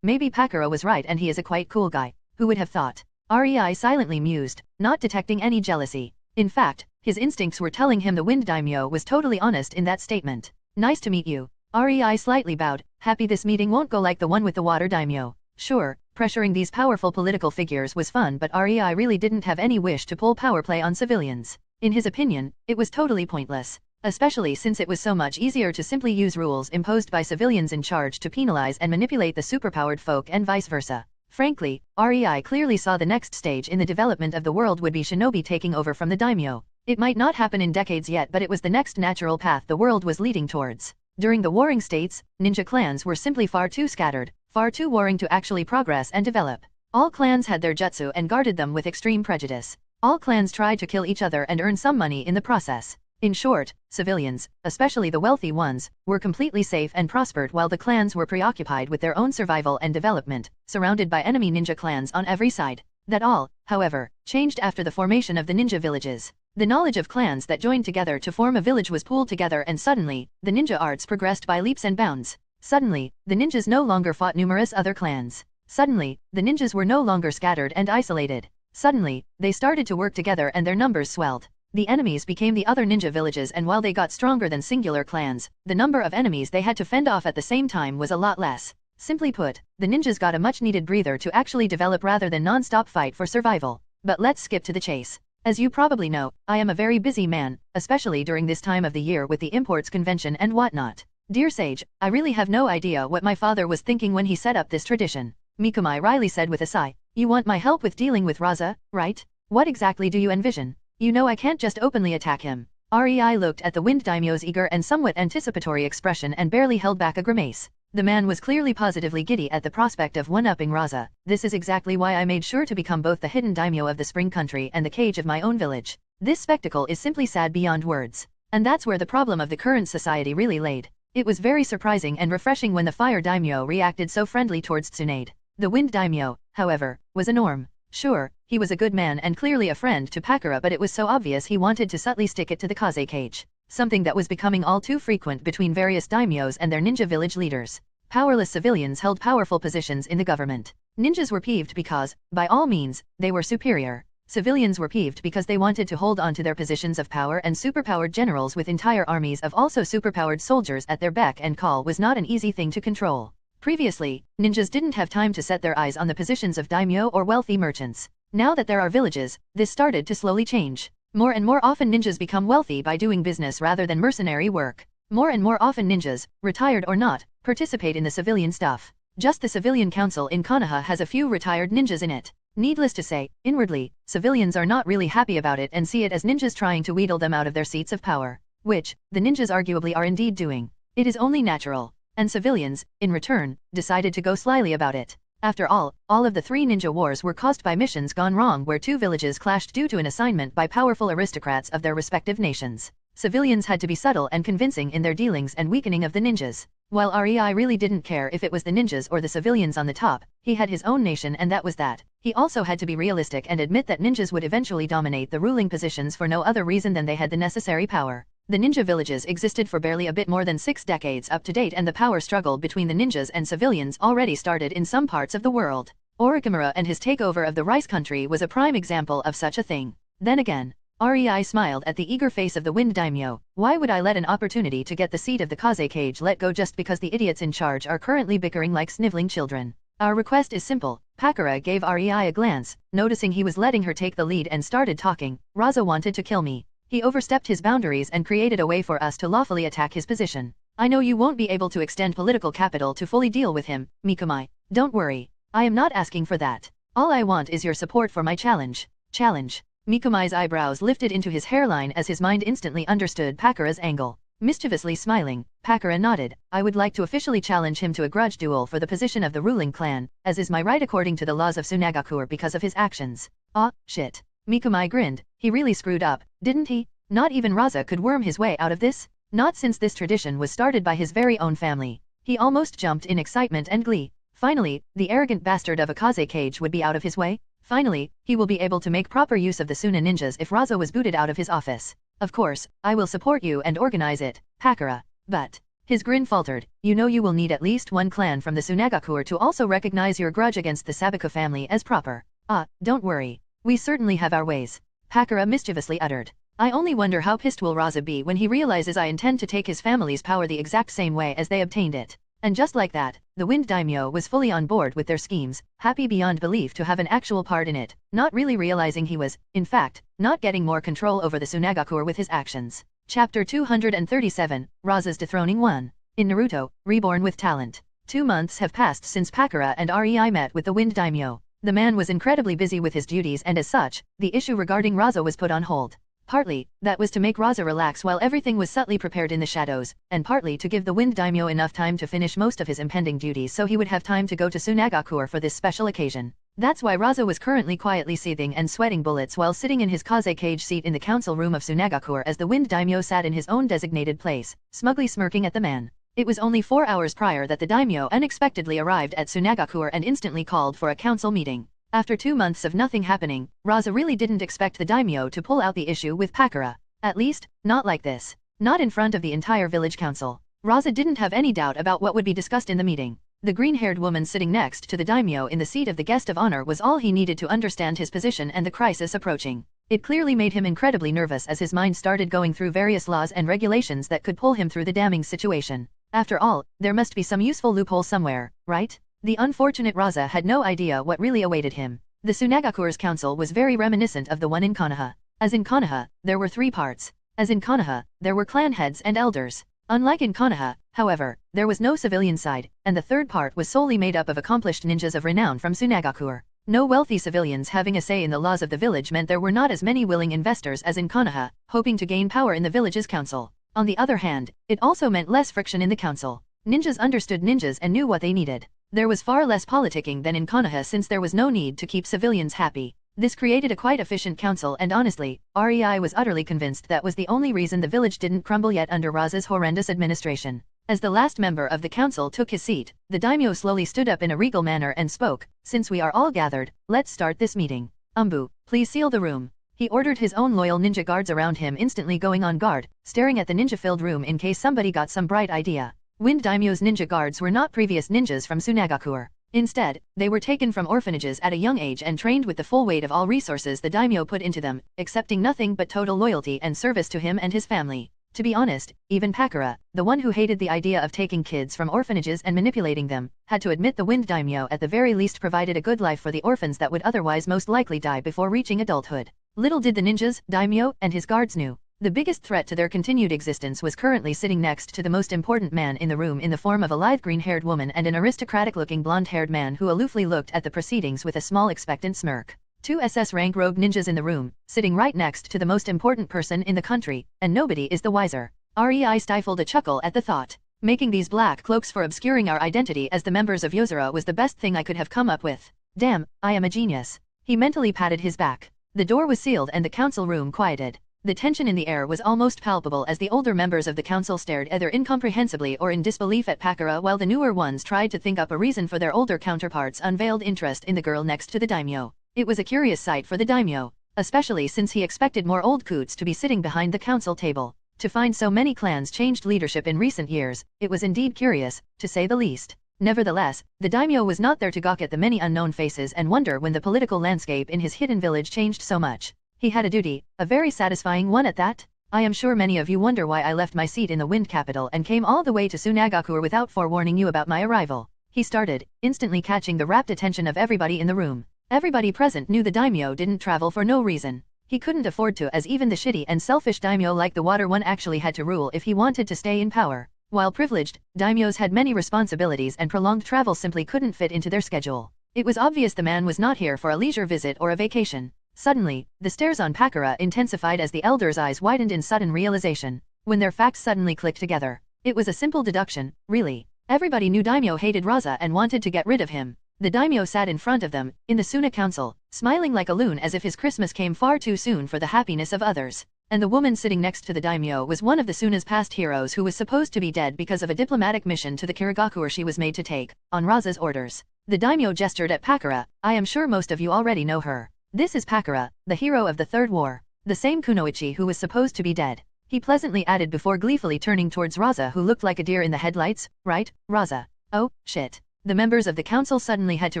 Maybe Pakura was right and he is a quite cool guy. Who would have thought? Rei silently mused, not detecting any jealousy. In fact, his instincts were telling him the Wind Daimyo was totally honest in that statement. Nice to meet you. Rei slightly bowed, happy this meeting won't go like the one with the Water Daimyo. Sure, pressuring these powerful political figures was fun, but Rei really didn't have any wish to pull power play on civilians. In his opinion, it was totally pointless. Especially since it was so much easier to simply use rules imposed by civilians in charge to penalize and manipulate the superpowered folk and vice versa. Frankly, Rei clearly saw the next stage in the development of the world would be shinobi taking over from the daimyo. It might not happen in decades yet, but it was the next natural path the world was leading towards. During the warring states, ninja clans were simply far too scattered, far too warring to actually progress and develop. All clans had their jutsu and guarded them with extreme prejudice. All clans tried to kill each other and earn some money in the process. In short, civilians, especially the wealthy ones, were completely safe and prospered while the clans were preoccupied with their own survival and development, surrounded by enemy ninja clans on every side. That all, however, changed after the formation of the ninja villages. The knowledge of clans that joined together to form a village was pooled together, and suddenly, the ninja arts progressed by leaps and bounds. Suddenly, the ninjas no longer fought numerous other clans. Suddenly, the ninjas were no longer scattered and isolated. Suddenly, they started to work together and their numbers swelled. The enemies became the other ninja villages, and while they got stronger than singular clans, the number of enemies they had to fend off at the same time was a lot less. Simply put, the ninjas got a much-needed breather to actually develop rather than non-stop fight for survival. But let's skip to the chase. As you probably know, I am a very busy man, especially during this time of the year with the imports convention and whatnot. Dear Sage, I really have no idea what my father was thinking when he set up this tradition. Mikumai Riley said with a sigh. You want my help with dealing with Raza, right? What exactly do you envision? You know I can't just openly attack him. Rei looked at the Wind Daimyo's eager and somewhat anticipatory expression and barely held back a grimace. The man was clearly positively giddy at the prospect of one-upping Raza. This is exactly why I made sure to become both the hidden daimyo of the Spring Country and the cage of my own village. This spectacle is simply sad beyond words. And that's where the problem of the current society really laid. It was very surprising and refreshing when the Fire Daimyo reacted so friendly towards Tsunade. The Wind Daimyo, however, was a norm. Sure, he was a good man and clearly a friend to Pakura, but it was so obvious he wanted to subtly stick it to the Kaze cage. Something that was becoming all too frequent between various daimyos and their ninja village leaders. Powerless civilians held powerful positions in the government. Ninjas were peeved because, by all means, they were superior. Civilians were peeved because they wanted to hold on to their positions of power, and superpowered generals with entire armies of also superpowered soldiers at their beck and call was not an easy thing to control. Previously, ninjas didn't have time to set their eyes on the positions of daimyo or wealthy merchants. Now that there are villages, this started to slowly change. More and more often ninjas become wealthy by doing business rather than mercenary work. More and more often ninjas, retired or not, participate in the civilian stuff. Just the civilian council in Konoha has a few retired ninjas in it. Needless to say, inwardly, civilians are not really happy about it and see it as ninjas trying to wheedle them out of their seats of power. Which, the ninjas arguably are indeed doing. It is only natural. And civilians, in return, decided to go slyly about it. After all of the 3 ninja wars were caused by missions gone wrong where 2 villages clashed due to an assignment by powerful aristocrats of their respective nations. Civilians had to be subtle and convincing in their dealings and weakening of the ninjas. While Rei really didn't care if it was the ninjas or the civilians on the top, he had his own nation and that was that. He also had to be realistic and admit that ninjas would eventually dominate the ruling positions for no other reason than they had the necessary power. The ninja villages existed for barely a bit more than 6 decades up to date, and the power struggle between the ninjas and civilians already started in some parts of the world. Orochimaru and his takeover of the Rice Country was a prime example of such a thing. Then again, Rei smiled at the eager face of the Wind Daimyo. Why would I let an opportunity to get the seat of the Kaze cage let go just because the idiots in charge are currently bickering like sniveling children? Our request is simple. Pakura gave Rei a glance, noticing he was letting her take the lead, and started talking. Raza wanted to kill me. He overstepped his boundaries and created a way for us to lawfully attack his position. I know you won't be able to extend political capital to fully deal with him, Mikumai. Don't worry. I am not asking for that. All I want is your support for my challenge. Challenge. Mikumai's eyebrows lifted into his hairline as his mind instantly understood Pakura's angle. Mischievously smiling, Pakura nodded. I would like to officially challenge him to a grudge duel for the position of the ruling clan, as is my right according to the laws of Tsunagakur because of his actions. Ah, shit. Mikumai grinned. He really screwed up, didn't he? Not even Raza could worm his way out of this? Not since this tradition was started by his very own family. He almost jumped in excitement and glee. Finally, the arrogant bastard of a Kaze cage would be out of his way? Finally, he will be able to make proper use of the Suna ninjas if Raza was booted out of his office. Of course, I will support you and organize it, Pakura. But... His grin faltered. You know you will need at least one clan from the Sunagakur to also recognize your grudge against the Sabaku family as proper. Ah, don't worry. We certainly have our ways. Pakura mischievously uttered. I only wonder how pissed will Raza be when he realizes I intend to take his family's power the exact same way as they obtained it. And just like that, the Wind Daimyo was fully on board with their schemes, happy beyond belief to have an actual part in it, not really realizing he was, in fact, not getting more control over the Sunagakur with his actions. Chapter 237, Raza's Dethroning 1. In Naruto, Reborn with Talent. 2 months have passed since Pakura and Rei met with the Wind Daimyo. The man was incredibly busy with his duties and as such, the issue regarding Raza was put on hold. Partly, that was to make Raza relax while everything was subtly prepared in the shadows, and partly to give the Wind Daimyo enough time to finish most of his impending duties so he would have time to go to Sunagakur for this special occasion. That's why Raza was currently quietly seething and sweating bullets while sitting in his Kaze cage seat in the council room of Sunagakur as the Wind Daimyo sat in his own designated place, smugly smirking at the man. It was only 4 hours prior that the Daimyo unexpectedly arrived at Sunagakur and instantly called for a council meeting. After 2 months of nothing happening, Raza really didn't expect the Daimyo to pull out the issue with Pakura. At least, not like this. Not in front of the entire village council. Raza didn't have any doubt about what would be discussed in the meeting. The green-haired woman sitting next to the Daimyo in the seat of the guest of honor was all he needed to understand his position and the crisis approaching. It clearly made him incredibly nervous as his mind started going through various laws and regulations that could pull him through the damning situation. After all, there must be some useful loophole somewhere, right? The unfortunate Raza had no idea what really awaited him. The Sunagakur's council was very reminiscent of the one in Konoha. As in Konoha, there were 3 parts. As in Konoha, there were clan heads and elders. Unlike in Konoha, however, there was no civilian side, and the 3rd part was solely made up of accomplished ninjas of renown from Sunagakur. No wealthy civilians having a say in the laws of the village meant there were not as many willing investors as in Konoha, hoping to gain power in the village's council. On the other hand, it also meant less friction in the council. Ninjas understood ninjas and knew what they needed. There was far less politicking than in Konoha since there was no need to keep civilians happy. This created a quite efficient council and honestly, Rei was utterly convinced that was the only reason the village didn't crumble yet under Raza's horrendous administration. As the last member of the council took his seat, the daimyo slowly stood up in a regal manner and spoke, "Since we are all gathered, let's start this meeting. Umbu, please seal the room." He ordered his own loyal ninja guards around him instantly going on guard, staring at the ninja-filled room in case somebody got some bright idea. Wind Daimyo's ninja guards were not previous ninjas from Sunagakur. Instead, they were taken from orphanages at a young age and trained with the full weight of all resources the daimyo put into them, accepting nothing but total loyalty and service to him and his family. To be honest, even Pakura, the one who hated the idea of taking kids from orphanages and manipulating them, had to admit the Wind Daimyo at the very least provided a good life for the orphans that would otherwise most likely die before reaching adulthood. Little did the ninjas, daimyo, and his guards knew. The biggest threat to their continued existence was currently sitting next to the most important man in the room in the form of a lithe green-haired woman and an aristocratic-looking blonde-haired man who aloofly looked at the proceedings with a small expectant smirk. 2 SS rank rogue ninjas in the room, sitting right next to the most important person in the country, and nobody is the wiser. Rei stifled a chuckle at the thought. Making these black cloaks for obscuring our identity as the members of Yozora was the best thing I could have come up with. Damn, I am a genius. He mentally patted his back. The door was sealed and the council room quieted. The tension in the air was almost palpable as the older members of the council stared either incomprehensibly or in disbelief at Pakura while the newer ones tried to think up a reason for their older counterparts' unveiled interest in the girl next to the daimyo. It was a curious sight for the daimyo, especially since he expected more old coots to be sitting behind the council table. To find so many clans changed leadership in recent years, it was indeed curious, to say the least. Nevertheless, the daimyo was not there to gawk at the many unknown faces and wonder when the political landscape in his hidden village changed so much. He had a duty, a very satisfying one at that. I am sure many of you wonder why I left my seat in the Wind Capital and came all the way to Sunagakur without forewarning you about my arrival. He started, instantly catching the rapt attention of everybody in the room. Everybody present knew the daimyo didn't travel for no reason. He couldn't afford to, as even the shitty and selfish daimyo like the water one actually had to rule if he wanted to stay in power. While privileged, daimyos had many responsibilities and prolonged travel simply couldn't fit into their schedule. It was obvious the man was not here for a leisure visit or a vacation. Suddenly, the stares on Pakura intensified as the elder's eyes widened in sudden realization. When their facts suddenly clicked together. It was a simple deduction, really. Everybody knew daimyo hated Raza and wanted to get rid of him. The daimyo sat in front of them, in the Suna council, smiling like a loon as if his Christmas came far too soon for the happiness of others. And the woman sitting next to the daimyo was one of the Suna's past heroes who was supposed to be dead because of a diplomatic mission to the Kirigakure she was made to take, on Raza's orders. The daimyo gestured at Pakura. I am sure most of you already know her. This is Pakura, the hero of the Third War. The same kunoichi who was supposed to be dead. He pleasantly added before gleefully turning towards Raza who looked like a deer in the headlights, right, Raza? Oh, shit. The members of the council suddenly had to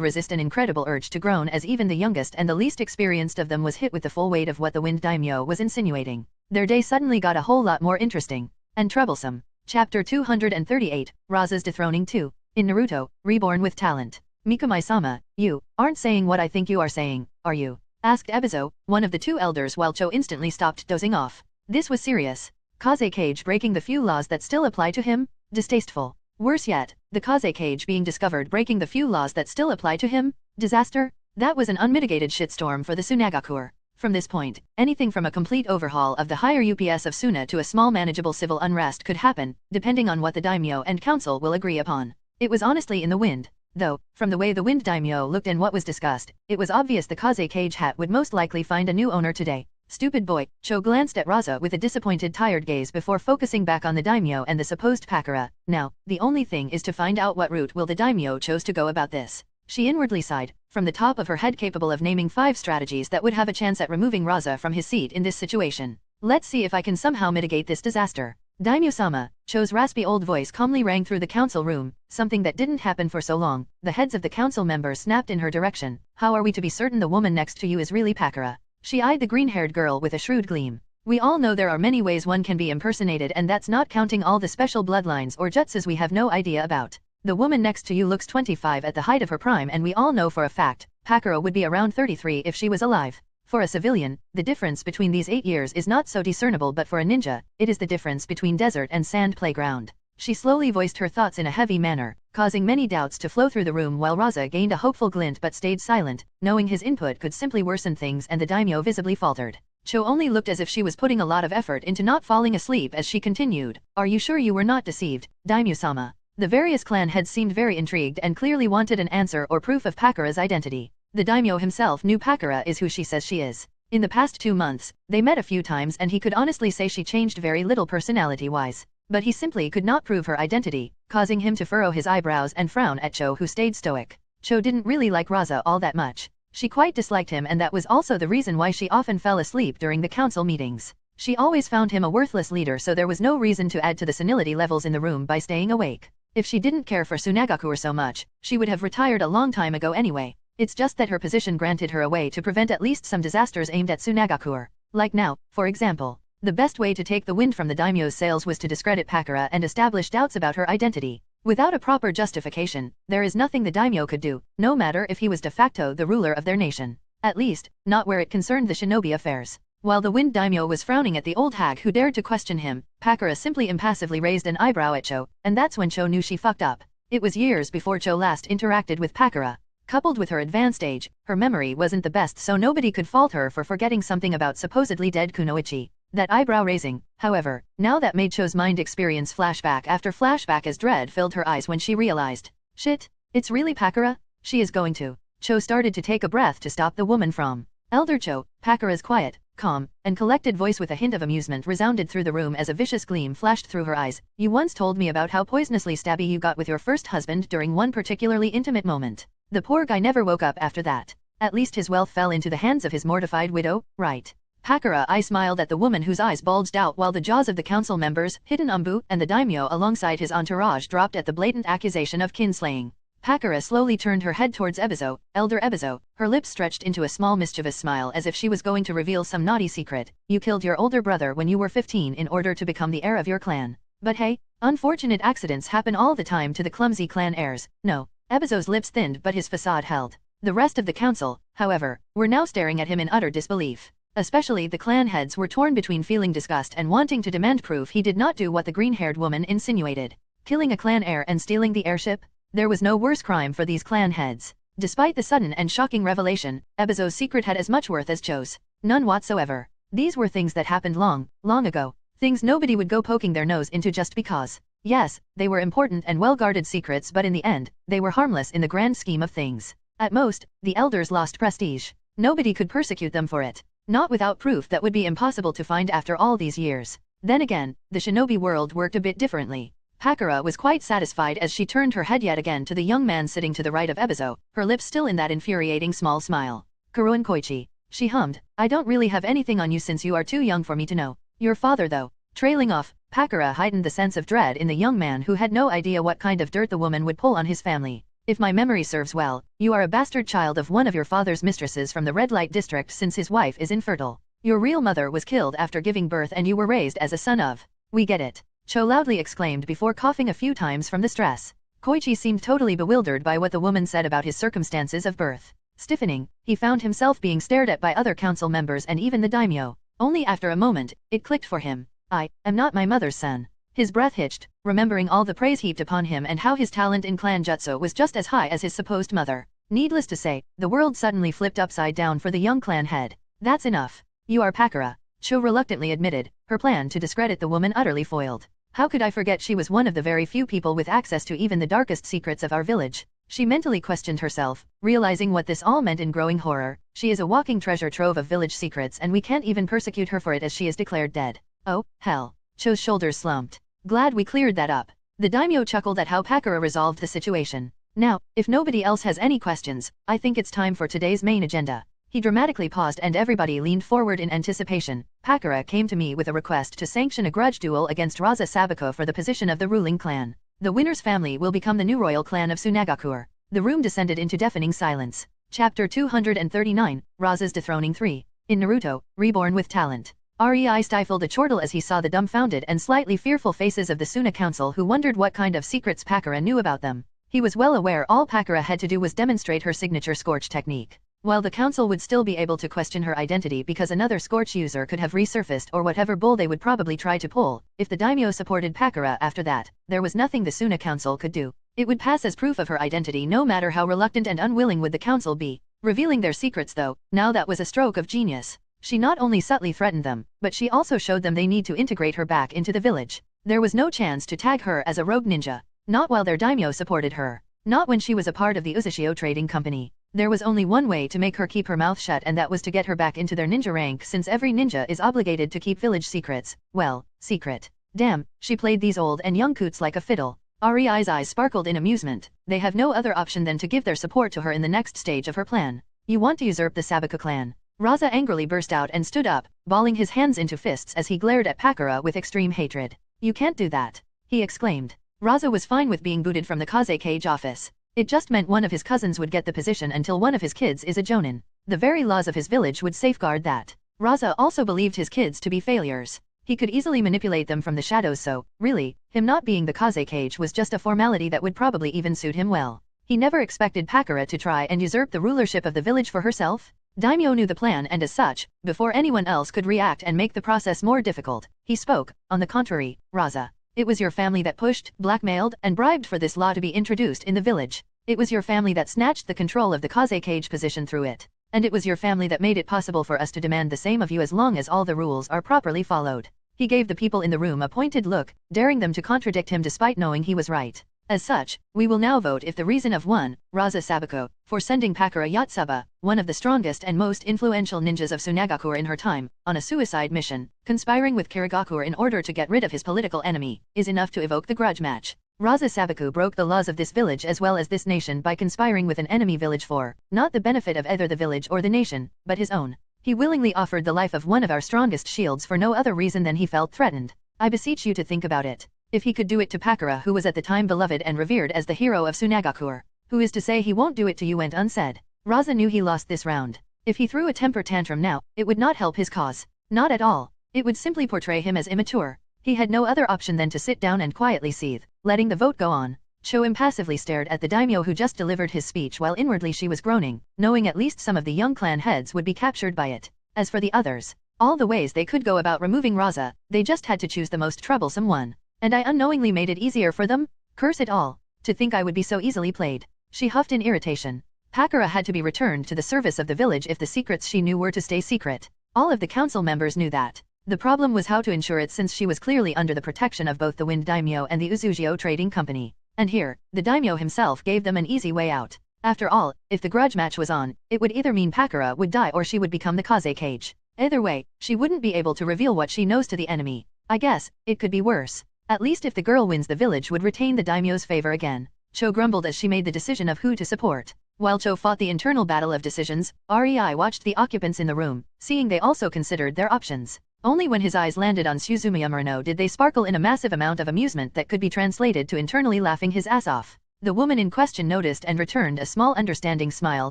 resist an incredible urge to groan as even the youngest and the least experienced of them was hit with the full weight of what the wind daimyo was insinuating. Their day suddenly got a whole lot more interesting. And troublesome. Chapter 238, Raza's Dethroning 2. In Naruto, Reborn with Talent. Mikamai-sama, you aren't saying what I think you are saying, are you? Asked Ebizo, one of the two elders while Cho instantly stopped dozing off. This was serious. Kaze Cage breaking the few laws that still apply to him? Distasteful. Worse yet, the Kaze Cage being discovered breaking the few laws that still apply to him? Disaster? That was an unmitigated shitstorm for the Sunagakure. From this point, anything from a complete overhaul of the higher UPS of Suna to a small manageable civil unrest could happen, depending on what the daimyo and council will agree upon. It was honestly in the wind. Though, from the way the wind daimyo looked and what was discussed, it was obvious the Kaze Cage hat would most likely find a new owner today. Stupid boy, Cho glanced at Raza with a disappointed tired gaze before focusing back on the daimyo and the supposed Pakura. Now, the only thing is to find out what route will the daimyo chose to go about this. She inwardly sighed, from the top of her head capable of naming 5 strategies that would have a chance at removing Raza from his seat in this situation. Let's see if I can somehow mitigate this disaster. Daimyo-sama, Cho's raspy old voice calmly rang through the council room, something that didn't happen for so long. The heads of the council members snapped in her direction. How are we to be certain the woman next to you is really Pakura? She eyed the green-haired girl with a shrewd gleam. We all know there are many ways one can be impersonated and that's not counting all the special bloodlines or jutsus we have no idea about. The woman next to you looks 25 at the height of her prime and we all know for a fact, Pakura would be around 33 if she was alive. For a civilian, the difference between these 8 years is not so discernible but for a ninja, it is the difference between desert and sand playground. She slowly voiced her thoughts in a heavy manner, causing many doubts to flow through the room while Raza gained a hopeful glint but stayed silent, knowing his input could simply worsen things and the daimyo visibly faltered. Cho only looked as if she was putting a lot of effort into not falling asleep as she continued. Are you sure you were not deceived, daimyo-sama? The various clan heads seemed very intrigued and clearly wanted an answer or proof of Pakura's identity. The daimyo himself knew Pakura is who she says she is. In the past 2 months, they met a few times and he could honestly say she changed very little personality-wise. But he simply could not prove her identity, causing him to furrow his eyebrows and frown at Cho who stayed stoic. Cho didn't really like Raza all that much. She quite disliked him and that was also the reason why she often fell asleep during the council meetings. She always found him a worthless leader so there was no reason to add to the senility levels in the room by staying awake. If she didn't care for Sunagakure so much, she would have retired a long time ago anyway. It's just that her position granted her a way to prevent at least some disasters aimed at Sunagakure. Like now, for example. The best way to take the wind from the daimyo's sails was to discredit Pakura and establish doubts about her identity. Without a proper justification, there is nothing the daimyo could do, no matter if he was de facto the ruler of their nation. At least, not where it concerned the shinobi affairs. While the wind daimyo was frowning at the old hag who dared to question him, Pakura simply impassively raised an eyebrow at Cho, and that's when Cho knew she fucked up. It was years before Cho last interacted with Pakura. Coupled with her advanced age, her memory wasn't the best so nobody could fault her for forgetting something about supposedly dead kunoichi. That eyebrow raising, however, now that made Cho's mind experience flashback after flashback as dread filled her eyes when she realized. Shit, it's really Pakura? She is going to. Cho started to take a breath to stop the woman from. Elder Cho, Pakura's quiet, calm, and collected voice with a hint of amusement resounded through the room as a vicious gleam flashed through her eyes. You once told me about how poisonously stabby you got with your first husband during one particularly intimate moment. The poor guy never woke up after that. At least his wealth fell into the hands of his mortified widow, right? Pakura I smiled at the woman whose eyes bulged out while the jaws of the council members, Hidden Umbu, and the daimyo alongside his entourage dropped at the blatant accusation of kinslaying. Pakura slowly turned her head towards Ebizo, Elder Ebizo, her lips stretched into a small mischievous smile as if she was going to reveal some naughty secret. You killed your older brother when you were 15 in order to become the heir of your clan. But hey, unfortunate accidents happen all the time to the clumsy clan heirs. No. Ebizo's lips thinned but his facade held. The rest of the council, however, were now staring at him in utter disbelief. Especially the clan heads were torn between feeling disgust and wanting to demand proof he did not do what the green-haired woman insinuated. Killing a clan heir and stealing the heirship? There was no worse crime for these clan heads. Despite the sudden and shocking revelation, Ebizo's secret had as much worth as Cho's. None whatsoever. These were things that happened long, long ago. Things nobody would go poking their nose into just because. Yes, they were important and well-guarded secrets but in the end, they were harmless in the grand scheme of things. At most, the elders lost prestige. Nobody could persecute them for it. Not without proof that would be impossible to find after all these years. Then again, the shinobi world worked a bit differently. Pakura was quite satisfied as she turned her head yet again to the young man sitting to the right of Ebizo, her lips still in that infuriating small smile. Kuruin Koichi. She hummed, I don't really have anything on you since you are too young for me to know. Your father though. Trailing off, Pakura heightened the sense of dread in the young man who had no idea what kind of dirt the woman would pull on his family. If my memory serves well, you are a bastard child of one of your father's mistresses from the red light district since his wife is infertile. Your real mother was killed after giving birth and you were raised as a son of. We get it. Cho loudly exclaimed before coughing a few times from the stress. Koichi seemed totally bewildered by what the woman said about his circumstances of birth. Stiffening, he found himself being stared at by other council members and even the daimyo. Only after a moment, it clicked for him. I am not my mother's son. His breath hitched, remembering all the praise heaped upon him and how his talent in clan jutsu was just as high as his supposed mother. Needless to say, the world suddenly flipped upside down for the young clan head. That's enough. You are Pakura, Cho reluctantly admitted, her plan to discredit the woman utterly foiled. How could I forget she was one of the very few people with access to even the darkest secrets of our village? She mentally questioned herself, realizing what this all meant in growing horror. She is a walking treasure trove of village secrets and we can't even persecute her for it as she is declared dead. Oh, hell. Cho's shoulders slumped. Glad we cleared that up. The daimyo chuckled at how Pakura resolved the situation. Now, if nobody else has any questions, I think it's time for today's main agenda. He dramatically paused and everybody leaned forward in anticipation. Pakura came to me with a request to sanction a grudge duel against Raza Sabako for the position of the ruling clan. The winner's family will become the new royal clan of Tsunagakur. The room descended into deafening silence. Chapter 239, Raza's Dethroning 3. In Naruto, Reborn with Talent. Rei stifled a chortle as he saw the dumbfounded and slightly fearful faces of the Suna Council who wondered what kind of secrets Pakura knew about them. He was well aware all Pakura had to do was demonstrate her signature Scorch technique. While the council would still be able to question her identity because another Scorch user could have resurfaced or whatever bull they would probably try to pull, if the daimyo supported Pakura after that, there was nothing the Suna Council could do. It would pass as proof of her identity no matter how reluctant and unwilling would the council be. Revealing their secrets though, now that was a stroke of genius. She not only subtly threatened them, but she also showed them they need to integrate her back into the village. There was no chance to tag her as a rogue ninja. Not while their daimyo supported her. Not when she was a part of the Uzushio trading company. There was only one way to make her keep her mouth shut and that was to get her back into their ninja rank since every ninja is obligated to keep village secrets. Well, secret. Damn, she played these old and young coots like a fiddle. Rei's eyes sparkled in amusement. They have no other option than to give their support to her in the next stage of her plan. You want to usurp the Sabako clan. Raza angrily burst out and stood up, balling his hands into fists as he glared at Pakura with extreme hatred. You can't do that, he exclaimed. Raza was fine with being booted from the Kaze cage office. It just meant one of his cousins would get the position until one of his kids is a jonin. The very laws of his village would safeguard that. Raza also believed his kids to be failures. He could easily manipulate them from the shadows so, really, him not being the Kaze cage was just a formality that would probably even suit him well. He never expected Pakura to try and usurp the rulership of the village for herself. Daimyo knew the plan and as such, before anyone else could react and make the process more difficult, he spoke. On the contrary, Raza. It was your family that pushed, blackmailed, and bribed for this law to be introduced in the village. It was your family that snatched the control of the Kaze cage position through it. And it was your family that made it possible for us to demand the same of you as long as all the rules are properly followed. He gave the people in the room a pointed look, daring them to contradict him despite knowing he was right. As such, we will now vote if the reason of 1, Raza Sabako, for sending Pakura Yatsuba, one of the strongest and most influential ninjas of Tsunagakur in her time, on a suicide mission, conspiring with Kirigakur in order to get rid of his political enemy, is enough to evoke the grudge match. Raza Sabaku broke the laws of this village as well as this nation by conspiring with an enemy village for, not the benefit of either the village or the nation, but his own. He willingly offered the life of one of our strongest shields for no other reason than he felt threatened. I beseech you to think about it. If he could do it to Pakura who was at the time beloved and revered as the hero of Tsunagakur, who is to say he won't do it to you went unsaid. Raza knew he lost this round. If he threw a temper tantrum now, it would not help his cause. Not at all. It would simply portray him as immature. He had no other option than to sit down and quietly seethe, letting the vote go on. Cho impassively stared at the daimyo who just delivered his speech while inwardly she was groaning, knowing at least some of the young clan heads would be captured by it. As for the others, all the ways they could go about removing Raza, they just had to choose the most troublesome one. And I unknowingly made it easier for them? Curse it all. To think I would be so easily played. She huffed in irritation. Pakura had to be returned to the service of the village if the secrets she knew were to stay secret. All of the council members knew that. The problem was how to ensure it since she was clearly under the protection of both the Wind Daimyo and the Uzushio Trading Company. And here, the daimyo himself gave them an easy way out. After all, if the grudge match was on, it would either mean Pakura would die or she would become the Kaze cage. Either way, she wouldn't be able to reveal what she knows to the enemy. I guess, it could be worse. At least if the girl wins, the village would retain the daimyo's favor again. Cho grumbled as she made the decision of who to support. While Cho fought the internal battle of decisions, Rei watched the occupants in the room, seeing they also considered their options. Only when his eyes landed on Suzumiya Murano did they sparkle in a massive amount of amusement that could be translated to internally laughing his ass off. The woman in question noticed and returned a small understanding smile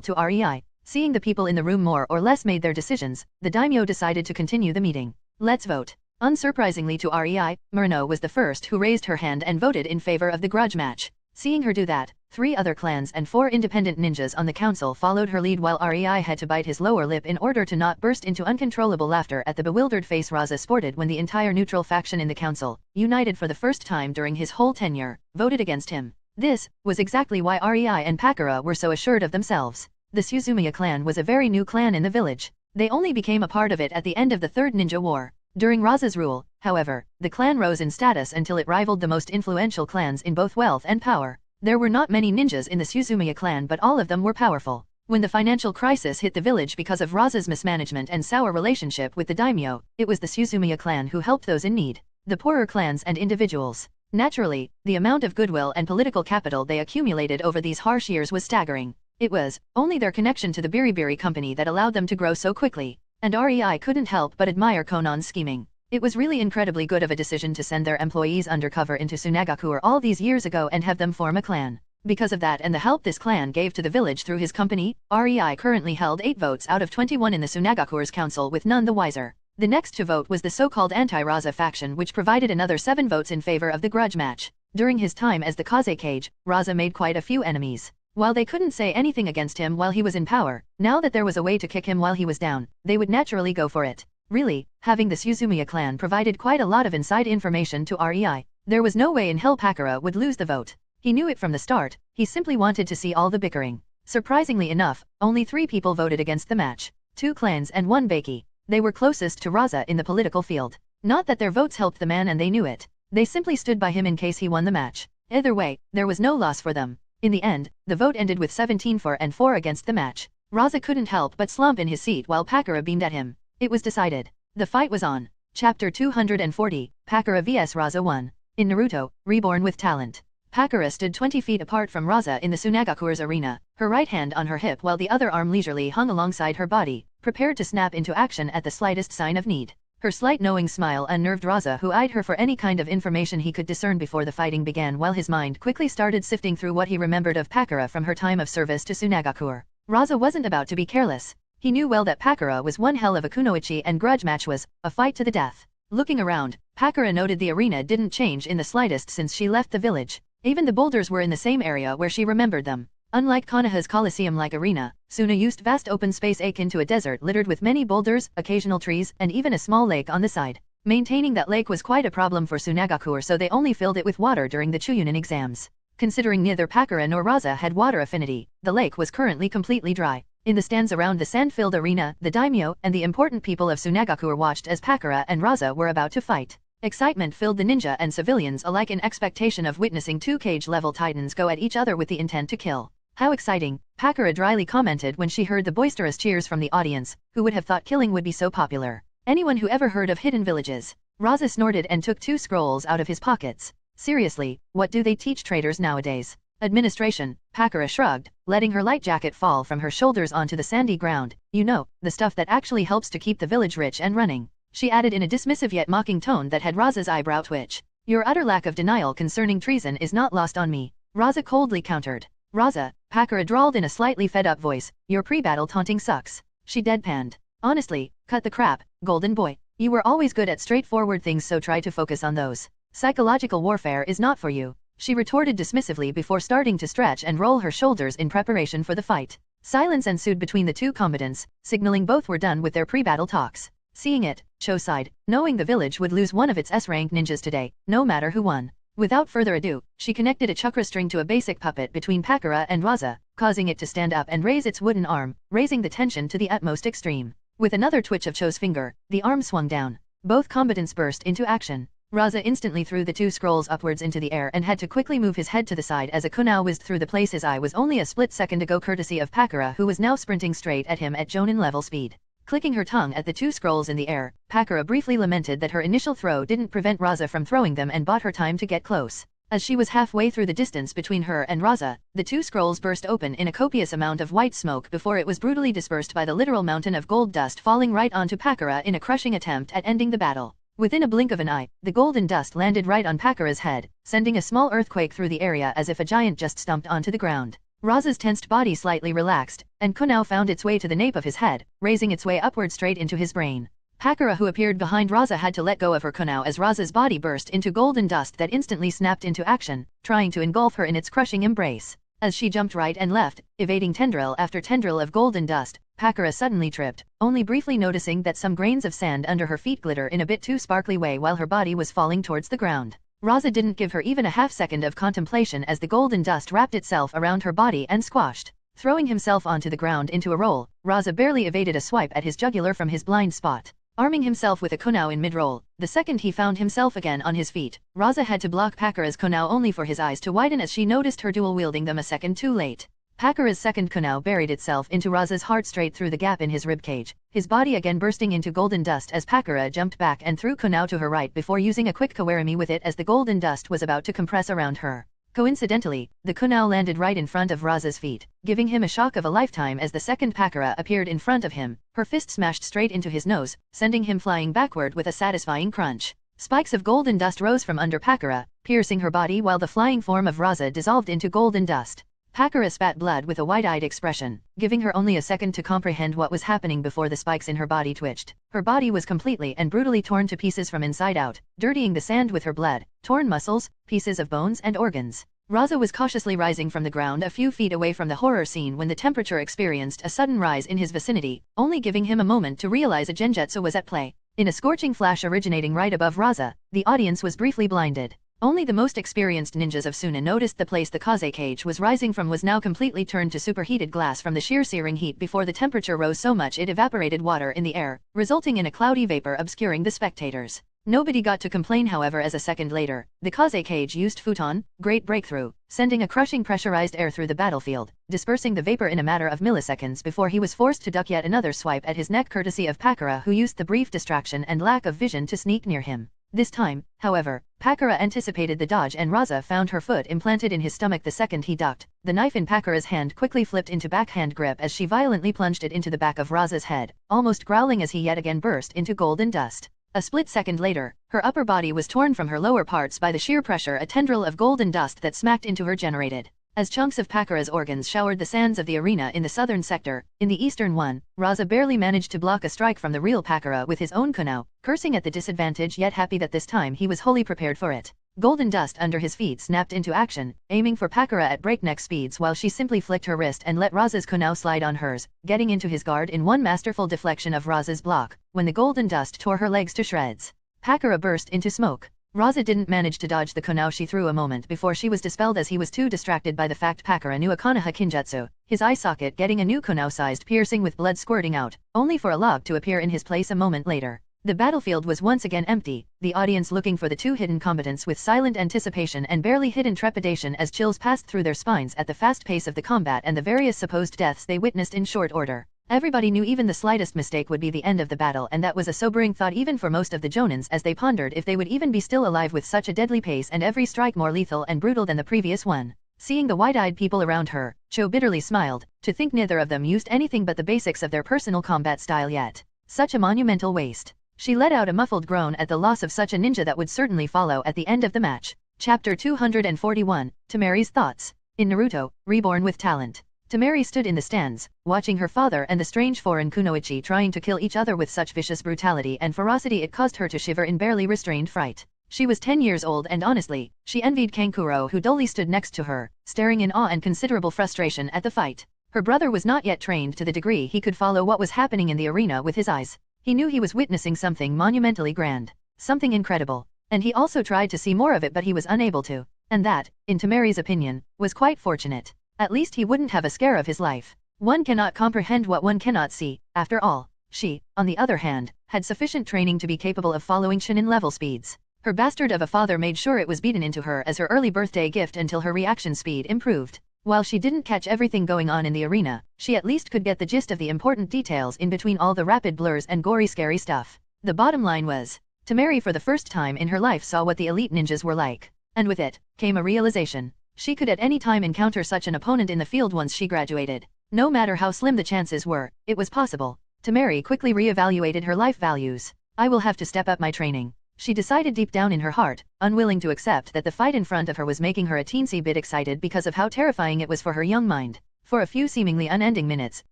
to Rei. Seeing the people in the room more or less made their decisions, the daimyo decided to continue the meeting. Let's vote. Unsurprisingly to Rei, Murano was the first who raised her hand and voted in favor of the grudge match. Seeing her do that, 3 other clans and 4 independent ninjas on the council followed her lead while Rei had to bite his lower lip in order to not burst into uncontrollable laughter at the bewildered face Raza sported when the entire neutral faction in the council, united for the first time during his whole tenure, voted against him. This was exactly why Rei and Pakura were so assured of themselves. The Suzumiya clan was a very new clan in the village. They only became a part of it at the end of the Third Ninja War. During Raza's rule, however, the clan rose in status until it rivaled the most influential clans in both wealth and power. There were not many ninjas in the Suzumiya clan, but all of them were powerful. When the financial crisis hit the village because of Raza's mismanagement and sour relationship with the daimyo, it was the Suzumiya clan who helped those in need, the poorer clans and individuals. Naturally, the amount of goodwill and political capital they accumulated over these harsh years was staggering. It was only their connection to the Biribiri company that allowed them to grow so quickly. And Rei couldn't help but admire Konan's scheming. It was really incredibly good of a decision to send their employees undercover into Sunagakure all these years ago and have them form a clan. Because of that and the help this clan gave to the village through his company, Rei currently held 8 votes out of 21 in the Sunagakure's council, with none the wiser. The next to vote was the so-called anti-Raza faction, which provided another 7 votes in favor of the grudge match. During his time as the Kaze Cage, Raza made quite a few enemies. While they couldn't say anything against him while he was in power, now that there was a way to kick him while he was down, they would naturally go for it. Really, having the Suzumiya clan provided quite a lot of inside information to Rei. There was no way in hell Pakura would lose the vote. He knew it from the start, he simply wanted to see all the bickering. Surprisingly enough, only 3 people voted against the match. 2 clans and 1 Baki. They were closest to Raza in the political field. Not that their votes helped the man and they knew it. They simply stood by him in case he won the match. Either way, there was no loss for them. In the end, the vote ended with 17 for and 4 against the match. Raza couldn't help but slump in his seat while Pakura beamed at him. It was decided. The fight was on. Chapter 240, Pakura vs Raza 1. In Naruto, Reborn with Talent. Pakura stood 20 feet apart from Raza in the Sunagakure's arena, her right hand on her hip while the other arm leisurely hung alongside her body, prepared to snap into action at the slightest sign of need. Her slight knowing smile unnerved Raza, who eyed her for any kind of information he could discern before the fighting began, while his mind quickly started sifting through what he remembered of Pakura from her time of service to Sunagakure. Raza wasn't about to be careless. He knew well that Pakura was one hell of a kunoichi and grudge match was a fight to the death. Looking around, Pakura noted the arena didn't change in the slightest since she left the village. Even the boulders were in the same area where she remembered them. Unlike Konoha's Colosseum-like arena, Suna used vast open space akin to a desert littered with many boulders, occasional trees, and even a small lake on the side. Maintaining that lake was quite a problem for Sunagakure, so they only filled it with water during the Chuyunin exams. Considering neither Pakura nor Raza had water affinity, the lake was currently completely dry. In the stands around the sand-filled arena, the daimyo and the important people of Sunagakure watched as Pakura and Raza were about to fight. Excitement filled the ninja and civilians alike in expectation of witnessing 2 cage-level titans go at each other with the intent to kill. How exciting, Pakura dryly commented when she heard the boisterous cheers from the audience. Who would have thought killing would be so popular? Anyone who ever heard of hidden villages? Raza snorted and took 2 scrolls out of his pockets. Seriously, what do they teach traders nowadays? Administration, Pakura shrugged, letting her light jacket fall from her shoulders onto the sandy ground. You know, the stuff that actually helps to keep the village rich and running. She added in a dismissive yet mocking tone that had Raza's eyebrow twitch. Your utter lack of denial concerning treason is not lost on me. Raza coldly countered. Raza, Pakura drawled in a slightly fed-up voice, your pre-battle taunting sucks. She deadpanned. Honestly, cut the crap, golden boy. You were always good at straightforward things, so try to focus on those. Psychological warfare is not for you. She retorted dismissively before starting to stretch and roll her shoulders in preparation for the fight. Silence ensued between the 2 combatants, signaling both were done with their pre-battle talks. Seeing it, Cho sighed, knowing the village would lose one of its S-rank ninjas today, no matter who won. Without further ado, she connected a chakra string to a basic puppet between Pakura and Raza, causing it to stand up and raise its wooden arm, raising the tension to the utmost extreme. With another twitch of Cho's finger, the arm swung down. Both combatants burst into action. Raza instantly threw the 2 scrolls upwards into the air and had to quickly move his head to the side as a kunai whizzed through the place. His eye was only a split second ago, courtesy of Pakura, who was now sprinting straight at him at Jonin level speed. Clicking her tongue at the two scrolls in the air, Pakura briefly lamented that her initial throw didn't prevent Raza from throwing them and bought her time to get close. As she was halfway through the distance between her and Raza, the two scrolls burst open in a copious amount of white smoke before it was brutally dispersed by the literal mountain of gold dust falling right onto Pakura in a crushing attempt at ending the battle. Within a blink of an eye, the golden dust landed right on Pakura's head, sending a small earthquake through the area as if a giant just stomped onto the ground. Raza's tensed body slightly relaxed, and Kunao found its way to the nape of his head, raising its way upward straight into his brain. Pakura, who appeared behind Raza, had to let go of her Kunao as Raza's body burst into golden dust that instantly snapped into action, trying to engulf her in its crushing embrace. As she jumped right and left, evading tendril after tendril of golden dust, Pakura suddenly tripped, only briefly noticing that some grains of sand under her feet glitter in a bit too sparkly way while her body was falling towards the ground. Raza didn't give her even a half-second of contemplation as the golden dust wrapped itself around her body and squashed. Throwing himself onto the ground into a roll, Raza barely evaded a swipe at his jugular from his blind spot. Arming himself with a kunao in mid-roll, the second he found himself again on his feet, Raza had to block Pakura's kunao only for his eyes to widen as she noticed her dual-wielding them a second too late. Pakura's second kunao buried itself into Raza's heart straight through the gap in his ribcage, his body again bursting into golden dust as Pakura jumped back and threw kunao to her right before using a quick kawarimi with it as the golden dust was about to compress around her. Coincidentally, the kunao landed right in front of Raza's feet, giving him a shock of a lifetime as the second Pakura appeared in front of him, her fist smashed straight into his nose, sending him flying backward with a satisfying crunch. Spikes of golden dust rose from under Pakura, piercing her body while the flying form of Raza dissolved into golden dust. Pakura spat blood with a wide-eyed expression, giving her only a second to comprehend what was happening before the spikes in her body twitched. Her body was completely and brutally torn to pieces from inside out, dirtying the sand with her blood, torn muscles, pieces of bones and organs. Raza was cautiously rising from the ground a few feet away from the horror scene when the temperature experienced a sudden rise in his vicinity, only giving him a moment to realize a genjutsu was at play. In a scorching flash originating right above Raza, the audience was briefly blinded. Only the most experienced ninjas of Suna noticed the place the kaze cage was rising from was now completely turned to superheated glass from the sheer searing heat before the temperature rose so much it evaporated water in the air, resulting in a cloudy vapor obscuring the spectators. Nobody got to complain, however, as a second later, the kaze cage used futon, great breakthrough, sending a crushing pressurized air through the battlefield, dispersing the vapor in a matter of milliseconds before he was forced to duck yet another swipe at his neck courtesy of Pakura, who used the brief distraction and lack of vision to sneak near him. This time, however, Pakura anticipated the dodge and Raza found her foot implanted in his stomach the second he ducked. The knife in Pakura's hand quickly flipped into backhand grip as she violently plunged it into the back of Raza's head, almost growling as he yet again burst into golden dust. A split second later, her upper body was torn from her lower parts by the sheer pressure a tendril of golden dust that smacked into her generated. As chunks of Pakura's organs showered the sands of the arena in the southern sector, in the eastern one, Raza barely managed to block a strike from the real Pakura with his own kunao, cursing at the disadvantage yet happy that this time he was wholly prepared for it. Golden dust under his feet snapped into action, aiming for Pakura at breakneck speeds while she simply flicked her wrist and let Raza's kunao slide on hers, getting into his guard in one masterful deflection of Raza's block, when the golden dust tore her legs to shreds. Pakura burst into smoke. Raza didn't manage to dodge the kunao she threw a moment before she was dispelled as he was too distracted by the fact Pakura knew a Konoha Kinjutsu, his eye socket getting a new kunao-sized piercing with blood squirting out, only for a log to appear in his place a moment later. The battlefield was once again empty, the audience looking for the two hidden combatants with silent anticipation and barely hidden trepidation as chills passed through their spines at the fast pace of the combat and the various supposed deaths they witnessed in short order. Everybody knew even the slightest mistake would be the end of the battle, and that was a sobering thought even for most of the jonins as they pondered if they would even be still alive with such a deadly pace and every strike more lethal and brutal than the previous one. Seeing the wide-eyed people around her, Cho bitterly smiled, to think neither of them used anything but the basics of their personal combat style yet. Such a monumental waste. She let out a muffled groan at the loss of such a ninja that would certainly follow at the end of the match. Chapter 241, Tamari's Thoughts. In Naruto, Reborn with Talent. Tamari stood in the stands, watching her father and the strange foreign kunoichi trying to kill each other with such vicious brutality and ferocity it caused her to shiver in barely restrained fright. She was 10 years old and honestly, she envied Kankuro who dully stood next to her, staring in awe and considerable frustration at the fight. Her brother was not yet trained to the degree he could follow what was happening in the arena with his eyes. He knew he was witnessing something monumentally grand, something incredible, and he also tried to see more of it but he was unable to, and that, in Tamari's opinion, was quite fortunate. At least he wouldn't have a scare of his life. One cannot comprehend what one cannot see, after all. She, on the other hand, had sufficient training to be capable of following Shinin level speeds. Her bastard of a father made sure it was beaten into her as her early birthday gift until her reaction speed improved. While she didn't catch everything going on in the arena, she at least could get the gist of the important details in between all the rapid blurs and gory scary stuff. The bottom line was, Temari for the first time in her life saw what the elite ninjas were like. And with it, came a realization. She could at any time encounter such an opponent in the field once she graduated. No matter how slim the chances were, it was possible. Temari quickly re-evaluated her life values. I will have to step up my training. She decided deep down in her heart, unwilling to accept that the fight in front of her was making her a teensy bit excited because of how terrifying it was for her young mind. For a few seemingly unending minutes,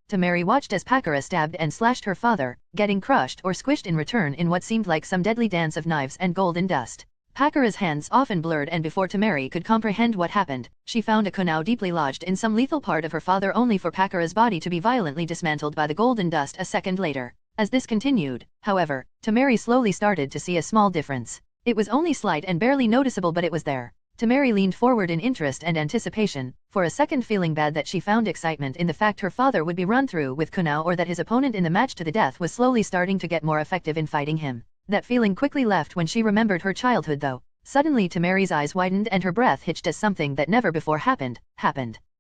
Temari watched as Pakura stabbed and slashed her father, getting crushed or squished in return in what seemed like some deadly dance of knives and golden dust. Pakura's hands often blurred, and before Temari could comprehend what happened, she found a kunai deeply lodged in some lethal part of her father, only for Pakura's body to be violently dismantled by the golden dust a second later. As this continued, however, Temari slowly started to see a small difference. It was only slight and barely noticeable, but it was there. Temari leaned forward in interest and anticipation, for a second feeling bad that she found excitement in the fact her father would be run through with kunai, or that his opponent in the match to the death was slowly starting to get more effective in fighting him. That feeling quickly left when she remembered her childhood though. Suddenly Temari's eyes widened and her breath hitched as something that never before happened.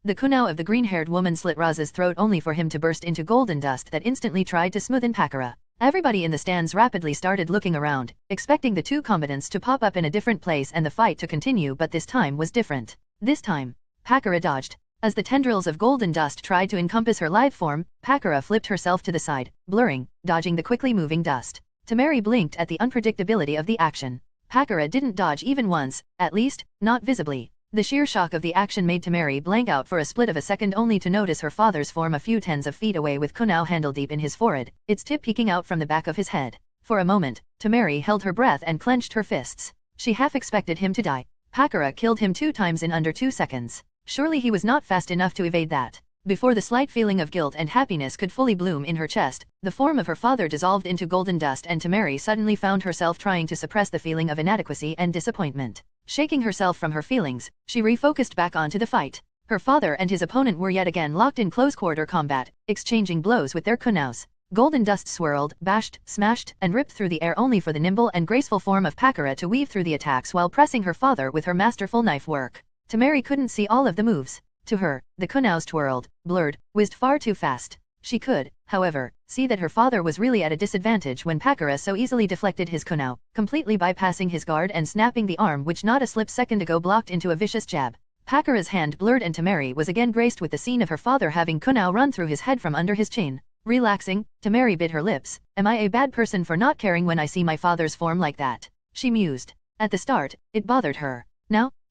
The kunai of the green-haired woman slit Raza's throat only for him to burst into golden dust that instantly tried to smoothen Pakura. Everybody in the stands rapidly started looking around, expecting the two combatants to pop up in a different place and the fight to continue, but this time was different. This time, Pakura dodged. As the tendrils of golden dust tried to encompass her live form, Pakura flipped herself to the side, blurring, dodging the quickly moving dust. Temari blinked at the unpredictability of the action. Pakura didn't dodge even once, at least, not visibly. The sheer shock of the action made Temari blank out for a split of a second, only to notice her father's form a few tens of feet away with kunai handle deep in his forehead, its tip peeking out from the back of his head. For a moment, Temari held her breath and clenched her fists. She half expected him to die. Pakura killed him 2 times in under 2 seconds. Surely he was not fast enough to evade that. Before the slight feeling of guilt and happiness could fully bloom in her chest, the form of her father dissolved into golden dust, and Temari suddenly found herself trying to suppress the feeling of inadequacy and disappointment. Shaking herself from her feelings, she refocused back onto the fight. Her father and his opponent were yet again locked in close-quarter combat, exchanging blows with their kunais. Golden dust swirled, bashed, smashed, and ripped through the air, only for the nimble and graceful form of Pakura to weave through the attacks while pressing her father with her masterful knife work. Temari couldn't see all of the moves. To her, the kunais twirled, blurred, whizzed far too fast. She could, however, see that her father was really at a disadvantage when Pakura so easily deflected his kunai, completely bypassing his guard and snapping the arm which not a slip second ago blocked into a vicious jab. Pakura's hand blurred, and Temari was again graced with the scene of her father having kunai run through his head from under his chin. Relaxing, Temari bit her lips. Am I a bad person for not caring when I see my father's form like that? She mused. At the start, it bothered her.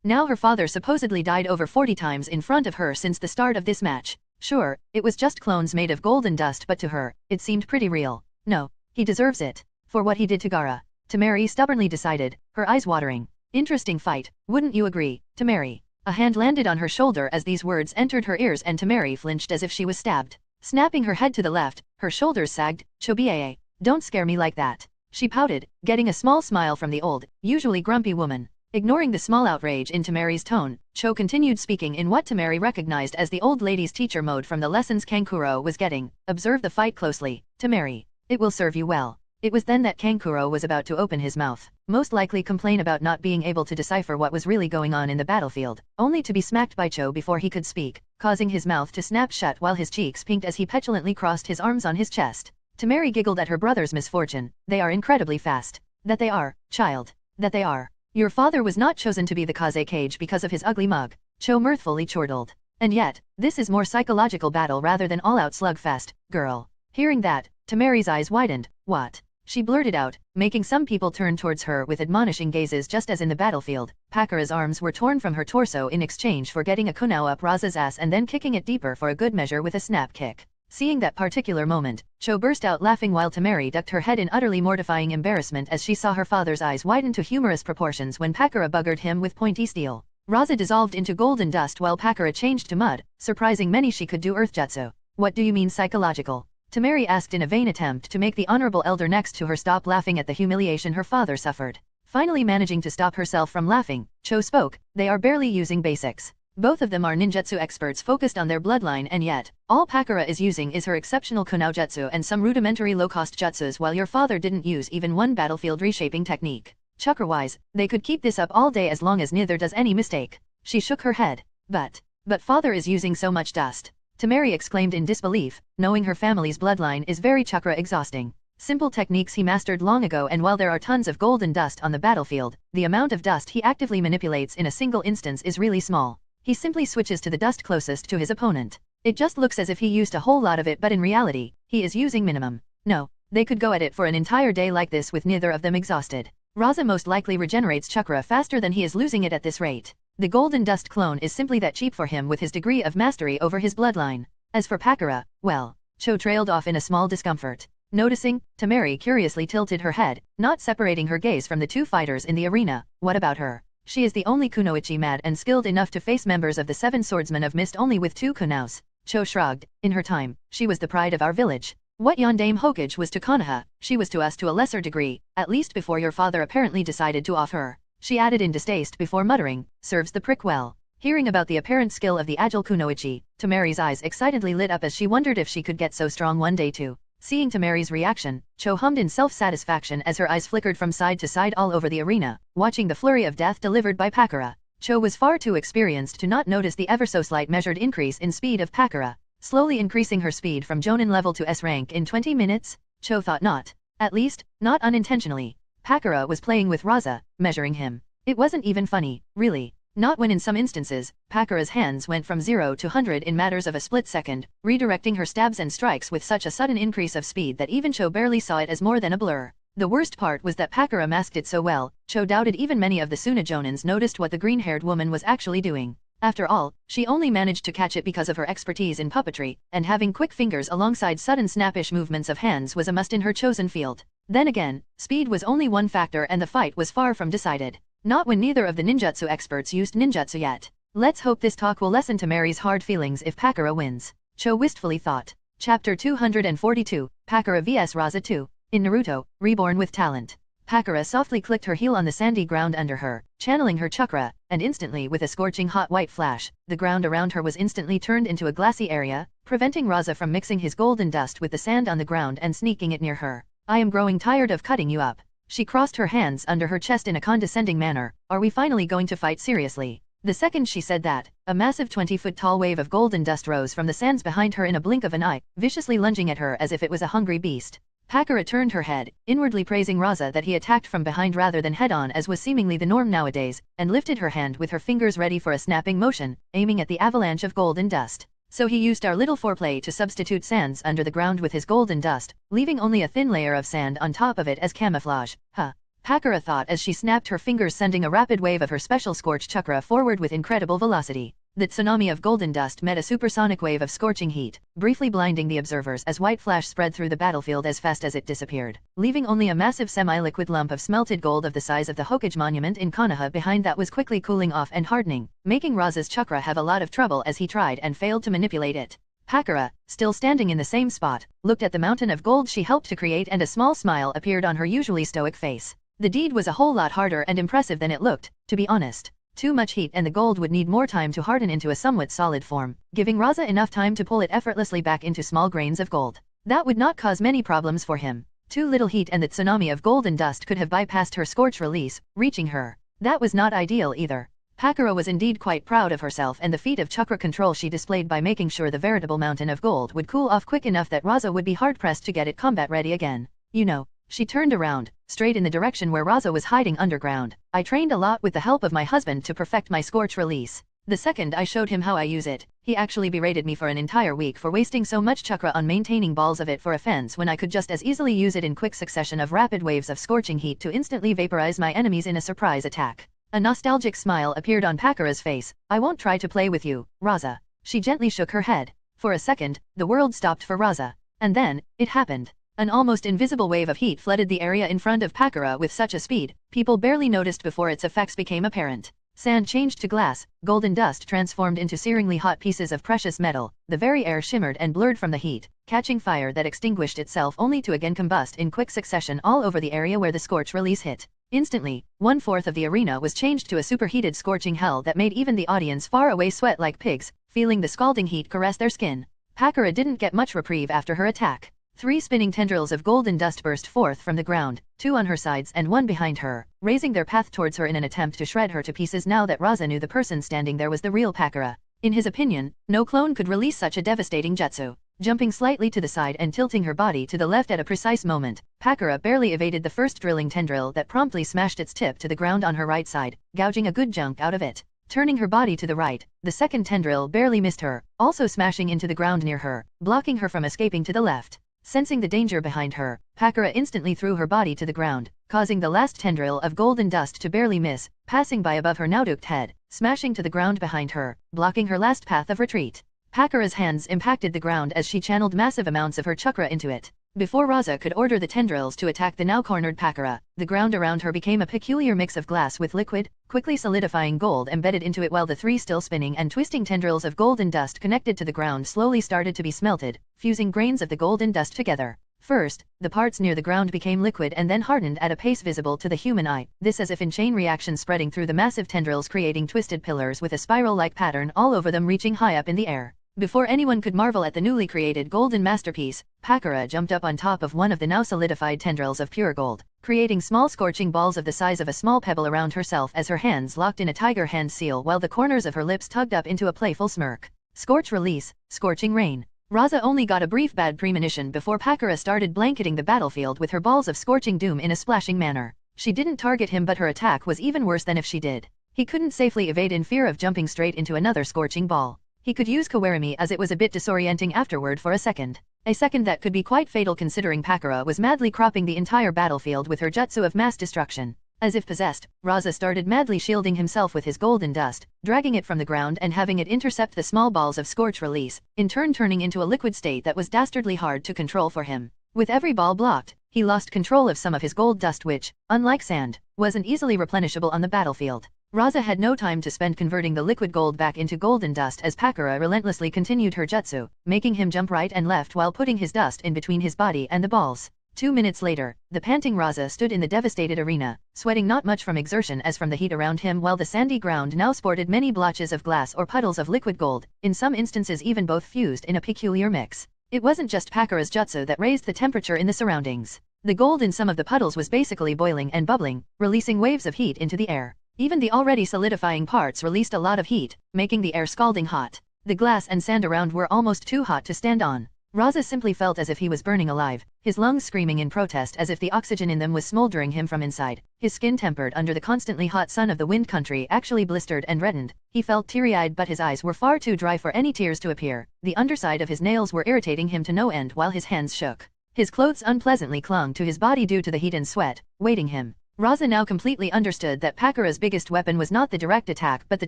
Now her father supposedly died over 40 times in front of her since the start of this match. Sure, it was just clones made of golden dust, but to her, it seemed pretty real. No, he deserves it. For what he did to Gaara. Temari stubbornly decided, her eyes watering. Interesting fight, wouldn't you agree, Temari? A hand landed on her shoulder as these words entered her ears, and Temari flinched as if she was stabbed. Snapping her head to the left, her shoulders sagged. Chobiae, don't scare me like that. She pouted, getting a small smile from the old, usually grumpy woman. Ignoring the small outrage in Temari's tone, Cho continued speaking in what Temari recognized as the old lady's teacher mode from the lessons Kankuro was getting. Observe the fight closely, Temari. It will serve you well. It was then that Kankuro was about to open his mouth, most likely complain about not being able to decipher what was really going on in the battlefield, only to be smacked by Cho before he could speak, causing his mouth to snap shut while his cheeks pinked as he petulantly crossed his arms on his chest. Temari giggled at her brother's misfortune. They are incredibly fast. That they are, child. That they are. Your father was not chosen to be the Kaze cage because of his ugly mug, Cho mirthfully chortled. And yet, this is more psychological battle rather than all-out slugfest, girl. Hearing that, Temari's eyes widened. What? She blurted out, making some people turn towards her with admonishing gazes. Just as in the battlefield, Pakura's arms were torn from her torso in exchange for getting a kunai up Raza's ass and then kicking it deeper for a good measure with a snap kick. Seeing that particular moment, Cho burst out laughing while Temari ducked her head in utterly mortifying embarrassment as she saw her father's eyes widen to humorous proportions when Pakura buggered him with pointy steel. Raza dissolved into golden dust while Pakura changed to mud, surprising many she could do earth jutsu. What do you mean psychological? Temari asked in a vain attempt to make the honorable elder next to her stop laughing at the humiliation her father suffered. Finally managing to stop herself from laughing, Cho spoke. They are barely using basics. Both of them are ninjutsu experts focused on their bloodline, and yet, all Pakura is using is her exceptional kunai jutsu and some rudimentary low-cost jutsus, while your father didn't use even one battlefield reshaping technique. Chakra-wise, they could keep this up all day as long as neither does any mistake. She shook her head. But But father is using so much dust. Tamari exclaimed in disbelief, knowing her family's bloodline is very chakra exhausting. Simple techniques he mastered long ago, and while there are tons of golden dust on the battlefield, the amount of dust he actively manipulates in a single instance is really small. He simply switches to the dust closest to his opponent. It just looks as if he used a whole lot of it, but in reality, he is using minimum. No, they could go at it for an entire day like this with neither of them exhausted. Raza most likely regenerates chakra faster than he is losing it at this rate. The golden dust clone is simply that cheap for him with his degree of mastery over his bloodline. As for Pakara, well, Cho trailed off in a small discomfort. Noticing, Tamari curiously tilted her head, not separating her gaze from the two fighters in the arena. What about her? She is the only kunoichi mad and skilled enough to face members of the 7 Swordsmen of Mist only with 2 kunaus. Cho shrugged. In her time, she was the pride of our village. What Yondaime Hokage was to Konoha, she was to us to a lesser degree, at least before your father apparently decided to off her. She added in distaste before muttering, serves the prick well. Hearing about the apparent skill of the agile kunoichi, Tamari's eyes excitedly lit up as she wondered if she could get so strong one day too. Seeing Tamari's reaction, Cho hummed in self-satisfaction as her eyes flickered from side to side all over the arena, watching the flurry of death delivered by Pakara. Cho was far too experienced to not notice the ever-so-slight measured increase in speed of Pakara, slowly increasing her speed from Jonin level to S rank in 20 minutes. Cho thought not. At least, not unintentionally. Pakara was playing with Raza, measuring him. It wasn't even funny, really. Not when in some instances, Pakara's hands went from 0 to 100 in matters of a split second, redirecting her stabs and strikes with such a sudden increase of speed that even Cho barely saw it as more than a blur. The worst part was that Pakara masked it so well, Cho doubted even many of the Suna Jonins noticed what the green-haired woman was actually doing. After all, she only managed to catch it because of her expertise in puppetry, and having quick fingers alongside sudden snappish movements of hands was a must in her chosen field. Then again, speed was only one factor and the fight was far from decided. Not when neither of the ninjutsu experts used ninjutsu yet. Let's hope this talk will lessen Tamari's hard feelings if Pakara wins. Cho wistfully thought. Chapter 242, Pakara vs Raza 2. In Naruto, Reborn with Talent. Pakara softly clicked her heel on the sandy ground under her, channeling her chakra, and instantly with a scorching hot white flash, the ground around her was instantly turned into a glassy area, preventing Raza from mixing his golden dust with the sand on the ground and sneaking it near her. I am growing tired of cutting you up. She crossed her hands under her chest in a condescending manner. Are we finally going to fight seriously? The second she said that, a massive 20-foot-tall wave of golden dust rose from the sands behind her in a blink of an eye, viciously lunging at her as if it was a hungry beast. Pakara turned her head, inwardly praising Raza that he attacked from behind rather than head-on as was seemingly the norm nowadays, and lifted her hand with her fingers ready for a snapping motion, aiming at the avalanche of golden dust. So he used our little foreplay to substitute sands under the ground with his golden dust, leaving only a thin layer of sand on top of it as camouflage. Huh. Pakara thought as she snapped her fingers, sending a rapid wave of her special scorch chakra forward with incredible velocity. The tsunami of golden dust met a supersonic wave of scorching heat, briefly blinding the observers as white flash spread through the battlefield as fast as it disappeared, leaving only a massive semi-liquid lump of smelted gold of the size of the Hokage monument in Konoha behind that was quickly cooling off and hardening, making Raza's chakra have a lot of trouble as he tried and failed to manipulate it. Pakara, still standing in the same spot, looked at the mountain of gold she helped to create, and a small smile appeared on her usually stoic face. The deed was a whole lot harder and impressive than it looked, to be honest. Too much heat and the gold would need more time to harden into a somewhat solid form, giving Raza enough time to pull it effortlessly back into small grains of gold. That would not cause many problems for him. Too little heat and the tsunami of golden dust could have bypassed her scorch release, reaching her. That was not ideal either. Pakara was indeed quite proud of herself and the feat of chakra control she displayed by making sure the veritable mountain of gold would cool off quick enough that Raza would be hard-pressed to get it combat ready again. You know. She turned around, straight in the direction where Raza was hiding underground. I trained a lot with the help of my husband to perfect my scorch release. The second I showed him how I use it, he actually berated me for an entire week for wasting so much chakra on maintaining balls of it for offense when I could just as easily use it in quick succession of rapid waves of scorching heat to instantly vaporize my enemies in a surprise attack. A nostalgic smile appeared on Pakara's face. I won't try to play with you, Raza. She gently shook her head. For a second, the world stopped for Raza. And then, it happened. An almost invisible wave of heat flooded the area in front of Pakara with such a speed, people barely noticed before its effects became apparent. Sand changed to glass, golden dust transformed into searingly hot pieces of precious metal, the very air shimmered and blurred from the heat, catching fire that extinguished itself only to again combust in quick succession all over the area where the scorch release hit. Instantly, 1/4 of the arena was changed to a superheated scorching hell that made even the audience far away sweat like pigs, feeling the scalding heat caress their skin. Pakara didn't get much reprieve after her attack. 3 spinning tendrils of golden dust burst forth from the ground, 2 on her sides and 1 behind her, raising their path towards her in an attempt to shred her to pieces now that Raza knew the person standing there was the real Pakara. In his opinion, no clone could release such a devastating jutsu. Jumping slightly to the side and tilting her body to the left at a precise moment, Pakura barely evaded the first drilling tendril that promptly smashed its tip to the ground on her right side, gouging a good chunk out of it. Turning her body to the right, the second tendril barely missed her, also smashing into the ground near her, blocking her from escaping to the left. Sensing the danger behind her, Pakura instantly threw her body to the ground, causing the last tendril of golden dust to barely miss, passing by above her now-duked head, smashing to the ground behind her, blocking her last path of retreat. Pakura's hands impacted the ground as she channeled massive amounts of her chakra into it. Before Raza could order the tendrils to attack the now-cornered Pakura, the ground around her became a peculiar mix of glass with liquid, quickly solidifying gold embedded into it while the three still spinning and twisting tendrils of golden dust connected to the ground slowly started to be smelted, fusing grains of the golden dust together. First, the parts near the ground became liquid and then hardened at a pace visible to the human eye, this as if in chain reaction spreading through the massive tendrils creating twisted pillars with a spiral-like pattern all over them reaching high up in the air. Before anyone could marvel at the newly created golden masterpiece, Pakura jumped up on top of one of the now solidified tendrils of pure gold, creating small scorching balls of the size of a small pebble around herself as her hands locked in a tiger hand seal while the corners of her lips tugged up into a playful smirk. Scorch release, scorching rain. Raza only got a brief bad premonition before Pakura started blanketing the battlefield with her balls of scorching doom in a splashing manner. She didn't target him but her attack was even worse than if she did. He couldn't safely evade in fear of jumping straight into another scorching ball. He could use Kawarimi as it was a bit disorienting afterward for a second. A second that could be quite fatal considering Pakura was madly cropping the entire battlefield with her jutsu of mass destruction. As if possessed, Raza started madly shielding himself with his golden dust, dragging it from the ground and having it intercept the small balls of scorch release, in turn turning into a liquid state that was dastardly hard to control for him. With every ball blocked, he lost control of some of his gold dust which, unlike sand, wasn't easily replenishable on the battlefield. Raza had no time to spend converting the liquid gold back into golden dust as Pakura relentlessly continued her jutsu, making him jump right and left while putting his dust in between his body and the balls. 2 minutes later, the panting Raza stood in the devastated arena, sweating not much from exertion as from the heat around him while the sandy ground now sported many blotches of glass or puddles of liquid gold, in some instances even both fused in a peculiar mix. It wasn't just Pakura's jutsu that raised the temperature in the surroundings. The gold in some of the puddles was basically boiling and bubbling, releasing waves of heat into the air. Even the already solidifying parts released a lot of heat, making the air scalding hot. The glass and sand around were almost too hot to stand on. Raza simply felt as if he was burning alive, his lungs screaming in protest as if the oxygen in them was smoldering him from inside. His skin tempered under the constantly hot sun of the wind country actually blistered and reddened. He felt teary-eyed but his eyes were far too dry for any tears to appear. The underside of his nails were irritating him to no end while his hands shook. His clothes unpleasantly clung to his body due to the heat and sweat, weighting him. Raza now completely understood that Pakura's biggest weapon was not the direct attack but the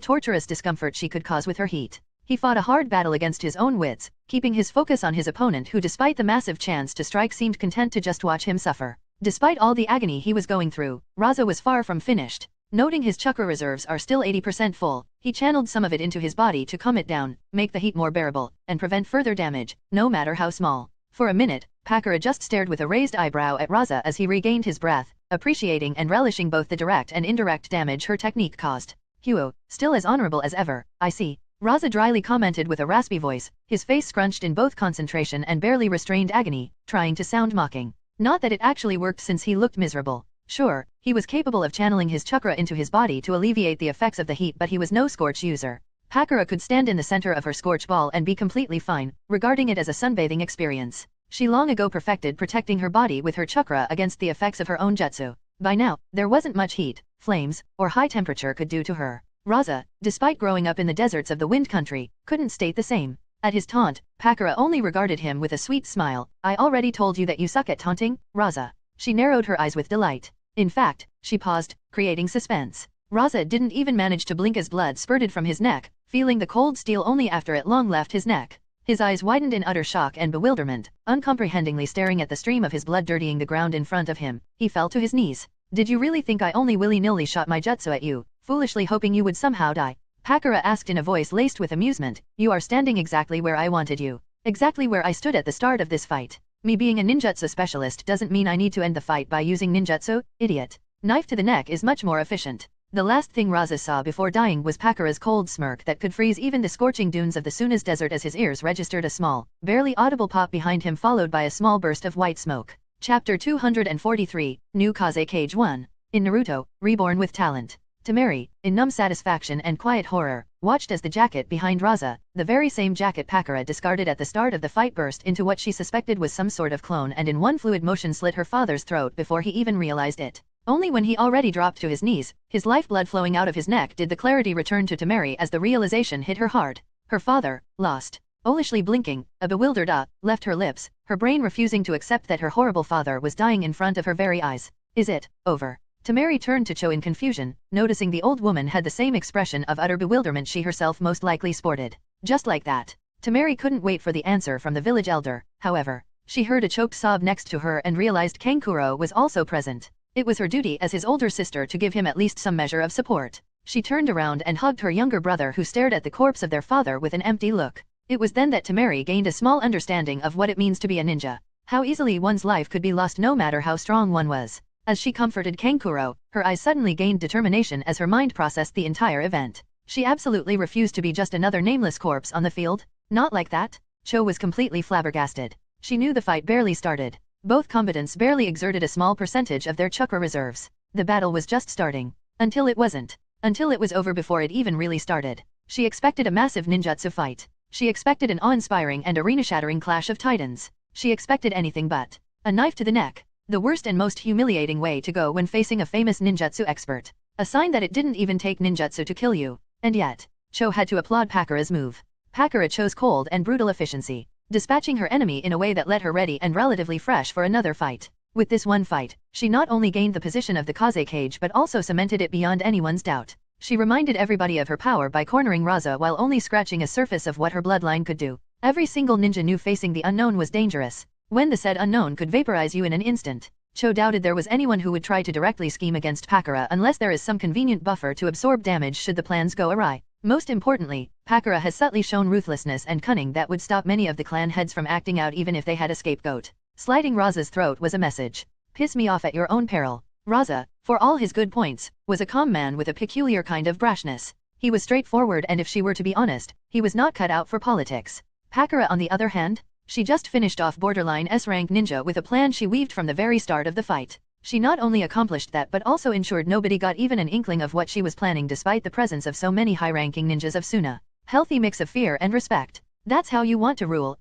torturous discomfort she could cause with her heat. He fought a hard battle against his own wits, keeping his focus on his opponent who despite the massive chance to strike seemed content to just watch him suffer. Despite all the agony he was going through, Raza was far from finished. Noting his chakra reserves are still 80% full, he channeled some of it into his body to calm it down, make the heat more bearable, and prevent further damage, no matter how small. For a minute, Pakura just stared with a raised eyebrow at Raza as he regained his breath, appreciating and relishing both the direct and indirect damage her technique caused. Huo, still as honorable as ever, I see. Raza dryly commented with a raspy voice, his face scrunched in both concentration and barely restrained agony, trying to sound mocking. Not that it actually worked since he looked miserable. Sure, he was capable of channeling his chakra into his body to alleviate the effects of the heat but he was no scorch user. Pakura could stand in the center of her scorch ball and be completely fine, regarding it as a sunbathing experience. She long ago perfected protecting her body with her chakra against the effects of her own jutsu. By now, there wasn't much heat, flames, or high temperature could do to her. Raza, despite growing up in the deserts of the wind country, couldn't state the same. At his taunt, Pakura only regarded him with a sweet smile. I already told you that you suck at taunting, Raza. She narrowed her eyes with delight. In fact, she paused, creating suspense. Raza didn't even manage to blink as blood spurted from his neck, feeling the cold steel only after it long left his neck. His eyes widened in utter shock and bewilderment, uncomprehendingly staring at the stream of his blood dirtying the ground in front of him. He fell to his knees. Did you really think I only willy-nilly shot my jutsu at you, foolishly hoping you would somehow die? Pakura asked in a voice laced with amusement. You are standing exactly where I wanted you. Exactly where I stood at the start of this fight. Me being a ninjutsu specialist doesn't mean I need to end the fight by using ninjutsu, idiot. Knife to the neck is much more efficient. The last thing Raza saw before dying was Pakura's cold smirk that could freeze even the scorching dunes of the Sunas desert as his ears registered a small, barely audible pop behind him followed by a small burst of white smoke. Chapter 243, New Kaze Cage 1. In Naruto, Reborn with Talent. Tamari, in numb satisfaction and quiet horror, watched as the jacket behind Raza, the very same jacket Pakara discarded at the start of the fight, burst into what she suspected was some sort of clone and in one fluid motion slit her father's throat before he even realized it. Only when he already dropped to his knees, his lifeblood flowing out of his neck, did the clarity return to Tamari as the realization hit her hard. Her father, lost. Owlishly blinking, a bewildered left her lips, her brain refusing to accept that her horrible father was dying in front of her very eyes. Is it over? Tamari turned to Cho in confusion, noticing the old woman had the same expression of utter bewilderment she herself most likely sported. Just like that. Tamari couldn't wait for the answer from the village elder, however. She heard a choked sob next to her and realized Kankuro was also present. It was her duty as his older sister to give him at least some measure of support. She turned around and hugged her younger brother, who stared at the corpse of their father with an empty look. It was then that Tamari gained a small understanding of what it means to be a ninja. How easily one's life could be lost no matter how strong one was. As she comforted Kankuro, her eyes suddenly gained determination as her mind processed the entire event. She absolutely refused to be just another nameless corpse on the field. Not like that. Cho was completely flabbergasted. She knew the fight barely started. Both combatants barely exerted a small percentage of their chakra reserves. The battle was just starting. Until it wasn't. Until it was over before it even really started. She expected a massive ninjutsu fight. She expected an awe-inspiring and arena-shattering clash of titans. She expected anything but a knife to the neck. The worst and most humiliating way to go when facing a famous ninjutsu expert. A sign that it didn't even take ninjutsu to kill you. And yet, Cho had to applaud Pakara's move. Pakara chose cold and brutal efficiency, dispatching her enemy in a way that led her ready and relatively fresh for another fight. With this one fight, she not only gained the position of the Kaze cage but also cemented it beyond anyone's doubt. She reminded everybody of her power by cornering Raza while only scratching a surface of what her bloodline could do. Every single ninja knew facing the unknown was dangerous. When the said unknown could vaporize you in an instant, Cho doubted there was anyone who would try to directly scheme against Pakara unless there is some convenient buffer to absorb damage should the plans go awry. Most importantly, Pakara has subtly shown ruthlessness and cunning that would stop many of the clan heads from acting out even if they had a scapegoat. Sliding Raza's throat was a message. Piss me off at your own peril. Raza, for all his good points, was a calm man with a peculiar kind of brashness. He was straightforward, and if she were to be honest, he was not cut out for politics. Pakara, on the other hand, she just finished off borderline S-rank ninja with a plan she weaved from the very start of the fight. She not only accomplished that but also ensured nobody got even an inkling of what she was planning despite the presence of so many high-ranking ninjas of Suna. Healthy mix of fear and respect. That's how you want to rule,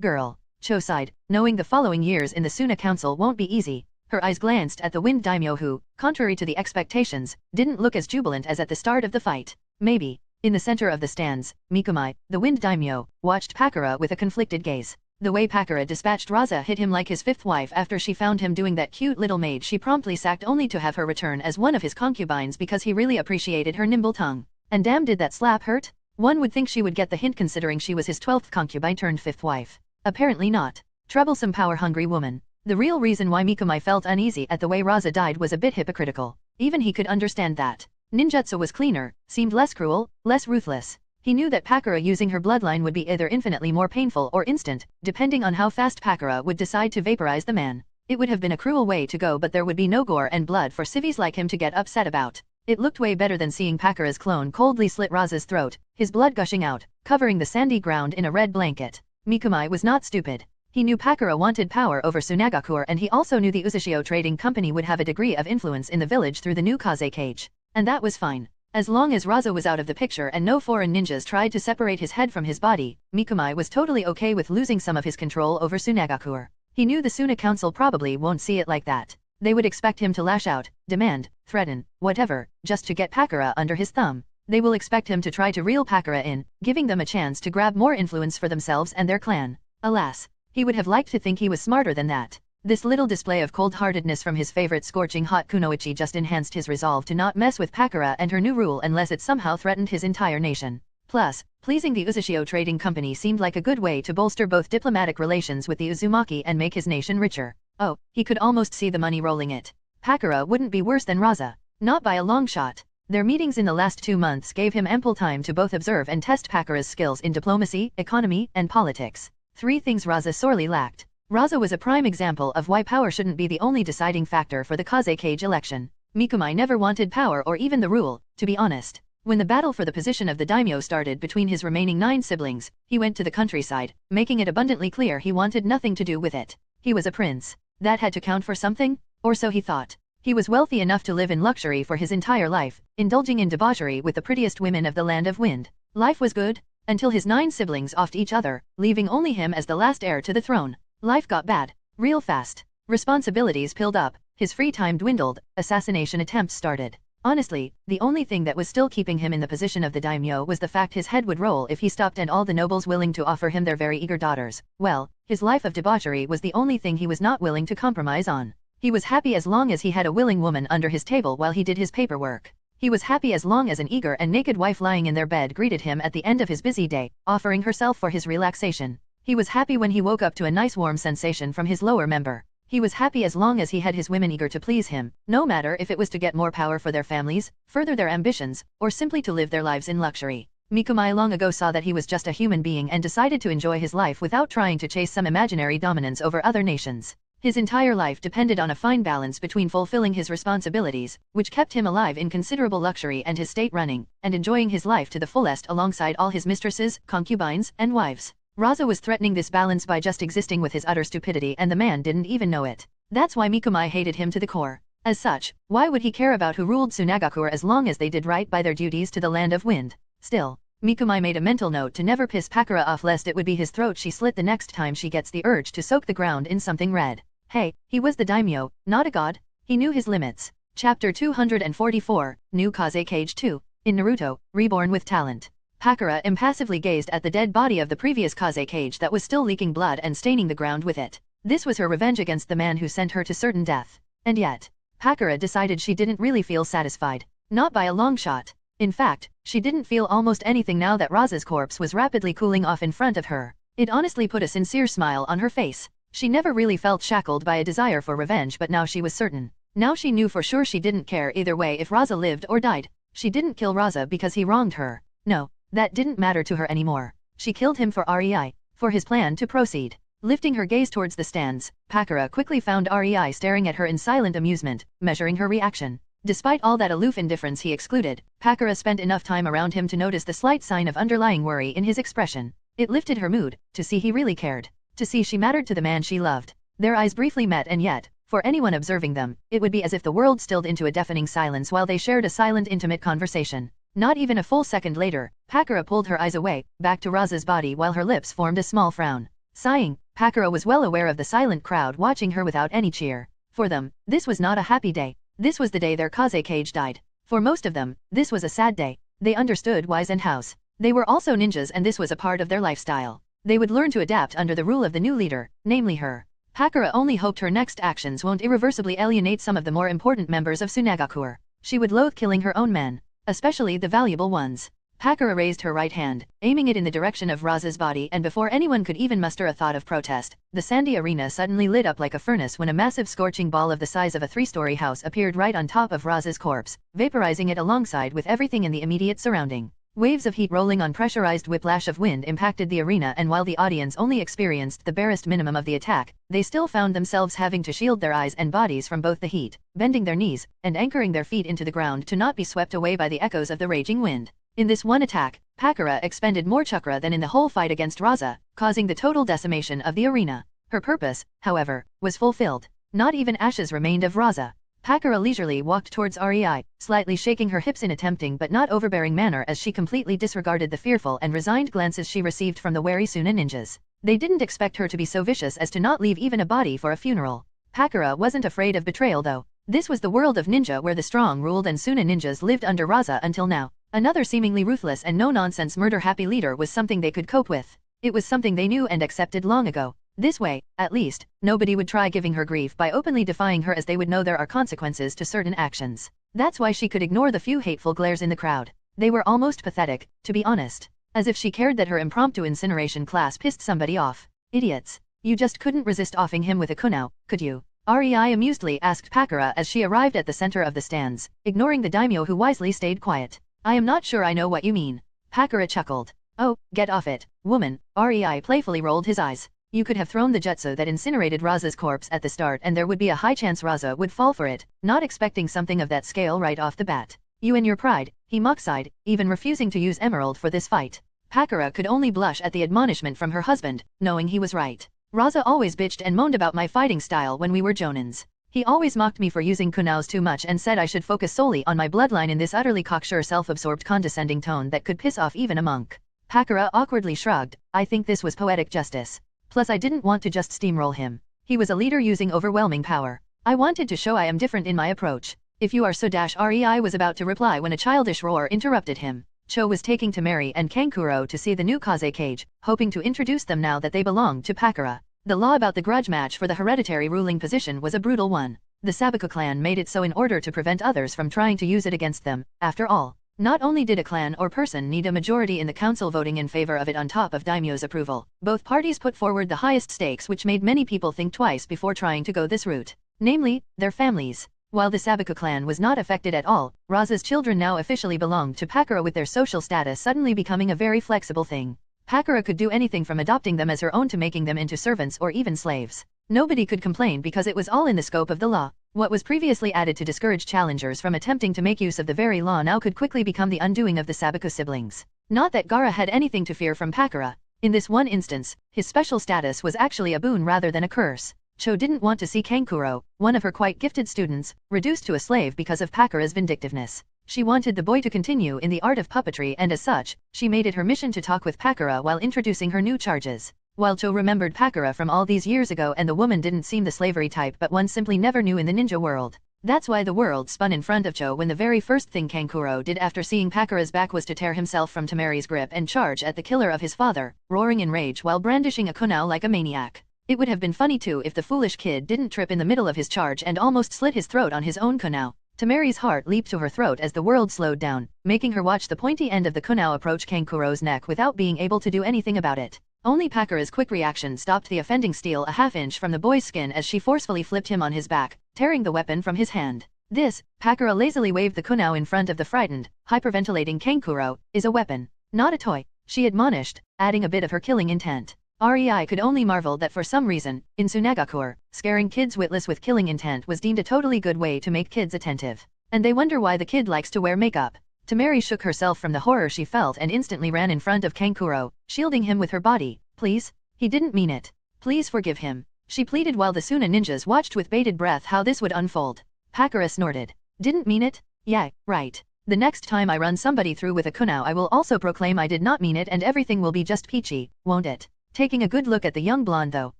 girl. Cho sighed, knowing the following years in the Suna Council won't be easy. Her eyes glanced at the Wind Daimyo who, contrary to the expectations, didn't look as jubilant as at the start of the fight. Maybe. In the center of the stands, Mikumai, the Wind Daimyo, watched Pakara with a conflicted gaze. The way Pakara dispatched Raza hit him like his fifth wife after she found him doing that cute little maid she promptly sacked only to have her return as one of his concubines because he really appreciated her nimble tongue. And damn, did that slap hurt? One would think she would get the hint considering she was his 12th concubine turned fifth wife. Apparently not. Troublesome power-hungry woman. The real reason why Mikumai felt uneasy at the way Raza died was a bit hypocritical. Even he could understand that. Ninjutsu was cleaner, seemed less cruel, less ruthless. He knew that Pakara using her bloodline would be either infinitely more painful or instant, depending on how fast Pakara would decide to vaporize the man. It would have been a cruel way to go, but there would be no gore and blood for civvies like him to get upset about. It looked way better than seeing Pakara's clone coldly slit Raza's throat, his blood gushing out, covering the sandy ground in a red blanket. Mikumai was not stupid. He knew Pakara wanted power over Sunagakur, and he also knew the Uzushio Trading Company would have a degree of influence in the village through the new Kaze cage. And that was fine. As long as Raza was out of the picture and no foreign ninjas tried to separate his head from his body, Mikumai was totally okay with losing some of his control over Sunagakur. He knew the Suna Council probably won't see it like that. They would expect him to lash out, demand, threaten, whatever, just to get Pakara under his thumb. They will expect him to try to reel Pakara in, giving them a chance to grab more influence for themselves and their clan. Alas. He would have liked to think he was smarter than that. This little display of cold-heartedness from his favorite scorching hot kunoichi just enhanced his resolve to not mess with Pakara and her new rule unless it somehow threatened his entire nation. Plus, pleasing the Uzushio Trading Company seemed like a good way to bolster both diplomatic relations with the Uzumaki and make his nation richer. Oh, he could almost see the money rolling it. Pakara wouldn't be worse than Raza. Not by a long shot. Their meetings in the last 2 months gave him ample time to both observe and test Pakara's skills in diplomacy, economy, and politics. 3 things Raza sorely lacked. Raza was a prime example of why power shouldn't be the only deciding factor for the Kaze cage election. Mikumai never wanted power or even the rule, to be honest. When the battle for the position of the daimyo started between his remaining 9 siblings, he went to the countryside, making it abundantly clear he wanted nothing to do with it. He was a prince. That had to count for something? Or so he thought. He was wealthy enough to live in luxury for his entire life, indulging in debauchery with the prettiest women of the land of wind. Life was good, until his 9 siblings offed each other, leaving only him as the last heir to the throne. Life got bad, real fast. Responsibilities piled up, his free time dwindled, assassination attempts started. Honestly, the only thing that was still keeping him in the position of the daimyo was the fact his head would roll if he stopped, and all the nobles willing to offer him their very eager daughters. Well, his life of debauchery was the only thing he was not willing to compromise on. He was happy as long as he had a willing woman under his table while he did his paperwork. He was happy as long as an eager and naked wife lying in their bed greeted him at the end of his busy day, offering herself for his relaxation. He was happy when he woke up to a nice warm sensation from his lower member. He was happy as long as he had his women eager to please him, no matter if it was to get more power for their families, further their ambitions, or simply to live their lives in luxury. Mikumai long ago saw that he was just a human being and decided to enjoy his life without trying to chase some imaginary dominance over other nations. His entire life depended on a fine balance between fulfilling his responsibilities, which kept him alive in considerable luxury and his state running, and enjoying his life to the fullest alongside all his mistresses, concubines, and wives. Raza was threatening this balance by just existing with his utter stupidity, and the man didn't even know it. That's why Mikumai hated him to the core. As such, why would he care about who ruled Tsunagakure as long as they did right by their duties to the land of wind? Still, Mikumai made a mental note to never piss Pakura off, lest it would be his throat she slit the next time she gets the urge to soak the ground in something red. Hey, he was the daimyo, not a god. He knew his limits. Chapter 244, New Kaze Cage 2. In Naruto, Reborn with Talent. Pakura impassively gazed at the dead body of the previous Kaze cage that was still leaking blood and staining the ground with it. This was her revenge against the man who sent her to certain death. And yet, Pakura decided she didn't really feel satisfied. Not by a long shot. In fact, she didn't feel almost anything now that Raza's corpse was rapidly cooling off in front of her. It honestly put a sincere smile on her face. She never really felt shackled by a desire for revenge, but now she was certain. Now she knew for sure she didn't care either way if Raza lived or died. She didn't kill Raza because he wronged her. No. That didn't matter to her anymore. She killed him for REI, for his plan to proceed. Lifting her gaze towards the stands, Pakura quickly found REI staring at her in silent amusement, measuring her reaction. Despite all that aloof indifference he excluded, Pakura spent enough time around him to notice the slight sign of underlying worry in his expression. It lifted her mood, to see he really cared. To see she mattered to the man she loved. Their eyes briefly met, and yet, for anyone observing them, it would be as if the world stilled into a deafening silence while they shared a silent, intimate conversation. Not even a full second later, Pakura pulled her eyes away, back to Raza's body while her lips formed a small frown. Sighing, Pakura was well aware of the silent crowd watching her without any cheer. For them, this was not a happy day. This was the day their Kaze cage died. For most of them, this was a sad day. They understood whys and hows. They were also ninjas, and this was a part of their lifestyle. They would learn to adapt under the rule of the new leader, namely her. Pakura only hoped her next actions won't irreversibly alienate some of the more important members of Tsunagakure. She would loathe killing her own men, especially the valuable ones. Pakura raised her right hand, aiming it in the direction of Raza's body, and before anyone could even muster a thought of protest, the sandy arena suddenly lit up like a furnace when a massive scorching ball of the size of a 3-story house appeared right on top of Raza's corpse, vaporizing it alongside with everything in the immediate surrounding. Waves of heat rolling on pressurized whiplash of wind impacted the arena, and while the audience only experienced the barest minimum of the attack, they still found themselves having to shield their eyes and bodies from both the heat, bending their knees, and anchoring their feet into the ground to not be swept away by the echoes of the raging wind. In this one attack, Pakura expended more chakra than in the whole fight against Raza, causing the total decimation of the arena. Her purpose, however, was fulfilled. Not even ashes remained of Raza. Pakura leisurely walked towards REI, slightly shaking her hips in a tempting but not overbearing manner as she completely disregarded the fearful and resigned glances she received from the wary Suna ninjas. They didn't expect her to be so vicious as to not leave even a body for a funeral. Pakura wasn't afraid of betrayal though. This was the world of ninja where the strong ruled and Suna ninjas lived under Raza until now. Another seemingly ruthless and no-nonsense murder-happy leader was something they could cope with. It was something they knew and accepted long ago. This way, at least, nobody would try giving her grief by openly defying her, as they would know there are consequences to certain actions. That's why she could ignore the few hateful glares in the crowd. They were almost pathetic, to be honest. As if she cared that her impromptu incineration class pissed somebody off. Idiots. You just couldn't resist offing him with a kunao, could you? REI amusedly asked Pakura as she arrived at the center of the stands, ignoring the daimyo who wisely stayed quiet. I am not sure I know what you mean. Pakura chuckled. Oh, get off it, woman. REI playfully rolled his eyes. You could have thrown the jutsu that incinerated Raza's corpse at the start and there would be a high chance Raza would fall for it, not expecting something of that scale right off the bat. You and your pride, he mock-sighed, even refusing to use Emerald for this fight. Pakura could only blush at the admonishment from her husband, knowing he was right. Raza always bitched and moaned about my fighting style when we were jonins. He always mocked me for using kunows too much and said I should focus solely on my bloodline in this utterly cocksure self-absorbed condescending tone that could piss off even a monk. Pakura awkwardly shrugged. I think this was poetic justice. Plus I didn't want to just steamroll him. He was a leader using overwhelming power. I wanted to show I am different in my approach. If you are so Rei was about to reply when a childish roar interrupted him. Cho was taking Temari and Kankuro to see the new Kaze cage, hoping to introduce them now that they belonged to Pakura. The law about the grudge match for the hereditary ruling position was a brutal one. The Sabaku clan made it so in order to prevent others from trying to use it against them. After all, not only did a clan or person need a majority in the council voting in favor of it on top of daimyo's approval, both parties put forward the highest stakes which made many people think twice before trying to go this route. Namely, their families. While the Sabaku clan was not affected at all, Raza's children now officially belonged to Pakura with their social status suddenly becoming a very flexible thing. Pakura could do anything from adopting them as her own to making them into servants or even slaves. Nobody could complain because it was all in the scope of the law. What was previously added to discourage challengers from attempting to make use of the very law now could quickly become the undoing of the Sabaku siblings. Not that Gaara had anything to fear from Pakura. In this one instance, his special status was actually a boon rather than a curse. Cho didn't want to see Kankuro, one of her quite gifted students, reduced to a slave because of Pakura's vindictiveness. She wanted the boy to continue in the art of puppetry and as such, she made it her mission to talk with Pakura while introducing her new charges. While Cho remembered Pakura from all these years ago and the woman didn't seem the slavery type but one simply never knew in the ninja world. That's why the world spun in front of Cho when the very first thing Kankuro did after seeing Pakura's back was to tear himself from Temari's grip and charge at the killer of his father, roaring in rage while brandishing a kunao like a maniac. It would have been funny too if the foolish kid didn't trip in the middle of his charge and almost slit his throat on his own kunao. Temari's heart leaped to her throat as the world slowed down, making her watch the pointy end of the kunao approach Kankuro's neck without being able to do anything about it. Only Pakura's quick reaction stopped the offending steel a half-inch from the boy's skin as she forcefully flipped him on his back, tearing the weapon from his hand. This, Pakura lazily waved the kunao in front of the frightened, hyperventilating Kankuro, is a weapon, not a toy, she admonished, adding a bit of her killing intent. Rei could only marvel that for some reason, in Tsunagakur, scaring kids witless with killing intent was deemed a totally good way to make kids attentive. And they wonder why the kid likes to wear makeup. Temari shook herself from the horror she felt and instantly ran in front of Kankuro, shielding him with her body. Please? He didn't mean it. Please forgive him. She pleaded while the Suna ninjas watched with bated breath how this would unfold. Pakura snorted. Didn't mean it? Yeah, right. The next time I run somebody through with a kunao I will also proclaim I did not mean it and everything will be just peachy, won't it? Taking a good look at the young blonde though,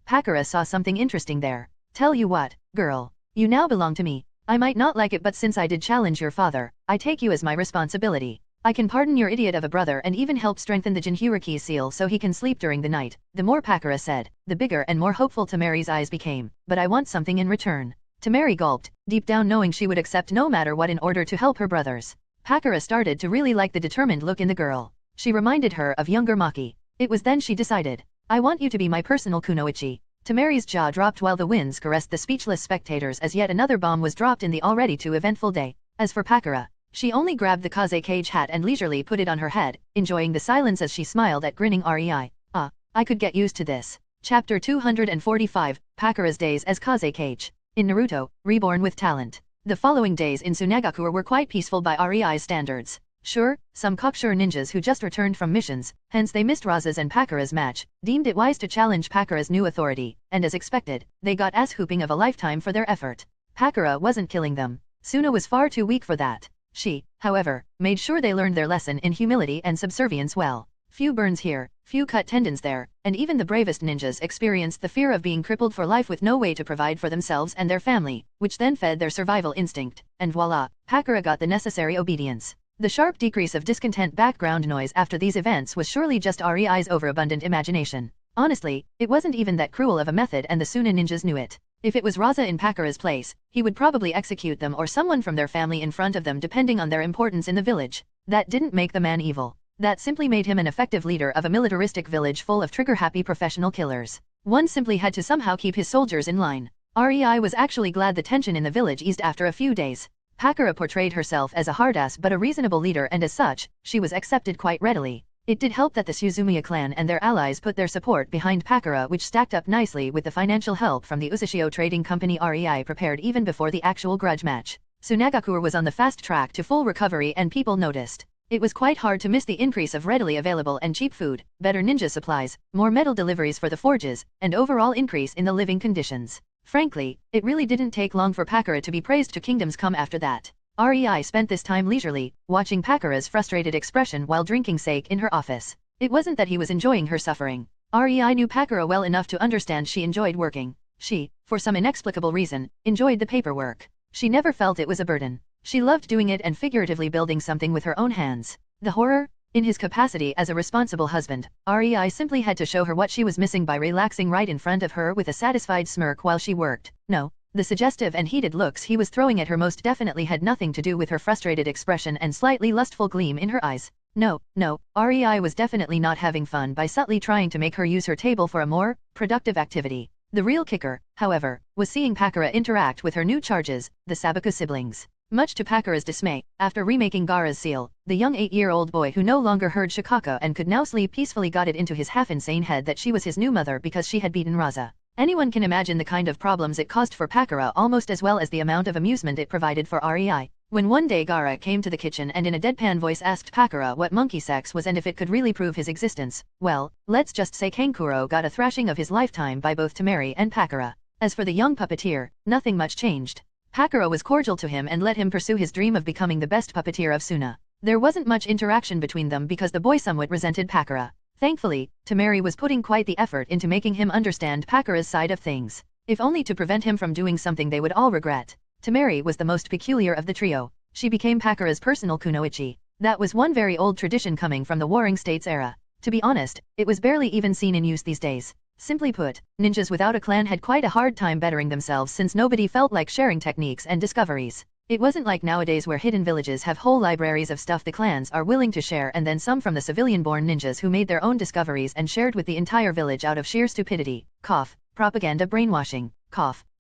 Pakura saw something interesting there. Tell you what, girl. You now belong to me. I might not like it but since I did challenge your father, I take you as my responsibility. I can pardon your idiot of a brother and even help strengthen the Jinhyuriki seal so he can sleep during the night. The more Pakura said, the bigger and more hopeful Temari's eyes became. But I want something in return. Temari gulped, deep down knowing she would accept no matter what in order to help her brothers. Pakura started to really like the determined look in the girl. She reminded her of younger Maki. It was then she decided. I want you to be my personal kunoichi. Temari's jaw dropped while the winds caressed the speechless spectators as yet another bomb was dropped in the already too eventful day. As for Pakura, she only grabbed the Kaze cage hat and leisurely put it on her head, enjoying the silence as she smiled at grinning Rei. I could get used to this. Chapter 245, Pakura's Days as Kaze Cage. In Naruto, Reborn with Talent. The following days in Tsunagakur were quite peaceful by Rei's standards. Sure, some cocksure ninjas who just returned from missions, hence they missed Raza's and Pakura's match, deemed it wise to challenge Pakura's new authority, and as expected, they got ass-whooping of a lifetime for their effort. Pakura wasn't killing them. Suna was far too weak for that. She, however, made sure they learned their lesson in humility and subservience well. Few burns here, few cut tendons there, and even the bravest ninjas experienced the fear of being crippled for life with no way to provide for themselves and their family, which then fed their survival instinct, and voila, Pakura got the necessary obedience. The sharp decrease of discontent background noise after these events was surely just Rei's overabundant imagination. Honestly, it wasn't even that cruel of a method and the Suna ninjas knew it. If it was Raza in Pakura's place, he would probably execute them or someone from their family in front of them depending on their importance in the village. That didn't make the man evil. That simply made him an effective leader of a militaristic village full of trigger-happy professional killers. One simply had to somehow keep his soldiers in line. Rei was actually glad the tension in the village eased after a few days. Pakura portrayed herself as a hardass but a reasonable leader and as such, she was accepted quite readily. It did help that the Suzumiya clan and their allies put their support behind Pakura which stacked up nicely with the financial help from the Usushio trading company Rei prepared even before the actual grudge match. Tsunagakur was on the fast track to full recovery and people noticed. It was quite hard to miss the increase of readily available and cheap food, better ninja supplies, more metal deliveries for the forges, and overall increase in the living conditions. Frankly, it really didn't take long for Pakara to be praised to Kingdom's Come after that. Rei spent this time leisurely, watching Pakara's frustrated expression while drinking sake in her office. It wasn't that he was enjoying her suffering. Rei knew Pakara well enough to understand she enjoyed working. She, for some inexplicable reason, enjoyed the paperwork. She never felt it was a burden. She loved doing it and figuratively building something with her own hands. The horror? In his capacity as a responsible husband, Rei simply had to show her what she was missing by relaxing right in front of her with a satisfied smirk while she worked. No, the suggestive and heated looks he was throwing at her most definitely had nothing to do with her frustrated expression and slightly lustful gleam in her eyes. No, Rei was definitely not having fun by subtly trying to make her use her table for a more productive activity. The real kicker, however, was seeing Pakara interact with her new charges, the Sabaku siblings. Much to Pakara's dismay, after remaking Gaara's seal, the young 8-year-old boy who no longer heard Shikaka and could now sleep peacefully got it into his half-insane head that she was his new mother because she had beaten Raza. Anyone can imagine the kind of problems it caused for Pakara almost as well as the amount of amusement it provided for Rei. When one day Gaara came to the kitchen and in a deadpan voice asked Pakara what monkey sex was and if it could really prove his existence, well, let's just say Kankuro got a thrashing of his lifetime by both Temeri and Pakara. As for the young puppeteer, nothing much changed. Pakara was cordial to him and let him pursue his dream of becoming the best puppeteer of Suna. There wasn't much interaction between them because the boy somewhat resented Pakara. Thankfully, Temeri was putting quite the effort into making him understand Pakara's side of things, if only to prevent him from doing something they would all regret. Temeri was the most peculiar of the trio. She became Pakara's personal kunoichi. That was one very old tradition coming from the Warring States era. To be honest, it was barely even seen in use these days. Simply put, ninjas without a clan had quite a hard time bettering themselves since nobody felt like sharing techniques and discoveries. It wasn't like nowadays where hidden villages have whole libraries of stuff the clans are willing to share and then some from the civilian-born ninjas who made their own discoveries and shared with the entire village out of sheer stupidity, propaganda brainwashing,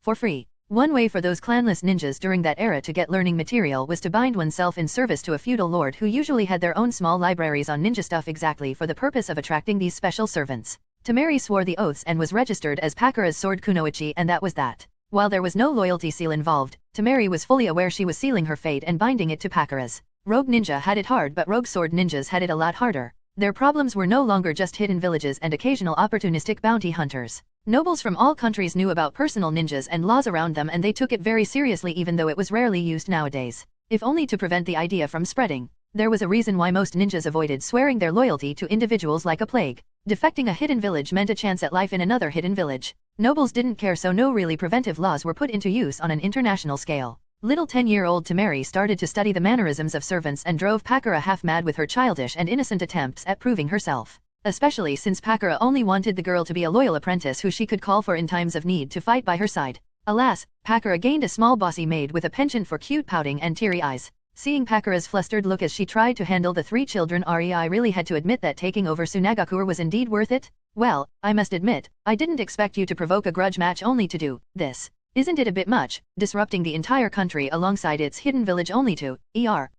for free. One way for those clanless ninjas during that era to get learning material was to bind oneself in service to a feudal lord who usually had their own small libraries on ninja stuff exactly for the purpose of attracting these special servants. Temeri swore the oaths and was registered as Pakara's sword kunoichi and that was that. While there was no loyalty seal involved, Temeri was fully aware she was sealing her fate and binding it to Pakara's. Rogue ninja had it hard but rogue sword ninjas had it a lot harder. Their problems were no longer just hidden villages and occasional opportunistic bounty hunters. Nobles from all countries knew about personal ninjas and laws around them and they took it very seriously even though it was rarely used nowadays. If only to prevent the idea from spreading. There was a reason why most ninjas avoided swearing their loyalty to individuals like a plague. Defecting a hidden village meant a chance at life in another hidden village. Nobles didn't care so no really preventive laws were put into use on an international scale. Little 10-year-old Temeri started to study the mannerisms of servants and drove Pakara half mad with her childish and innocent attempts at proving herself. Especially since Pakara only wanted the girl to be a loyal apprentice who she could call for in times of need to fight by her side. Alas, Pakara gained a small bossy maid with a penchant for cute pouting and teary eyes. Seeing Pakara's flustered look as she tried to handle the 3 children, Rei really had to admit that taking over Sunagakur was indeed worth it. Well, I must admit, I didn't expect you to provoke a grudge match only to do this. Isn't it a bit much, disrupting the entire country alongside its hidden village only to,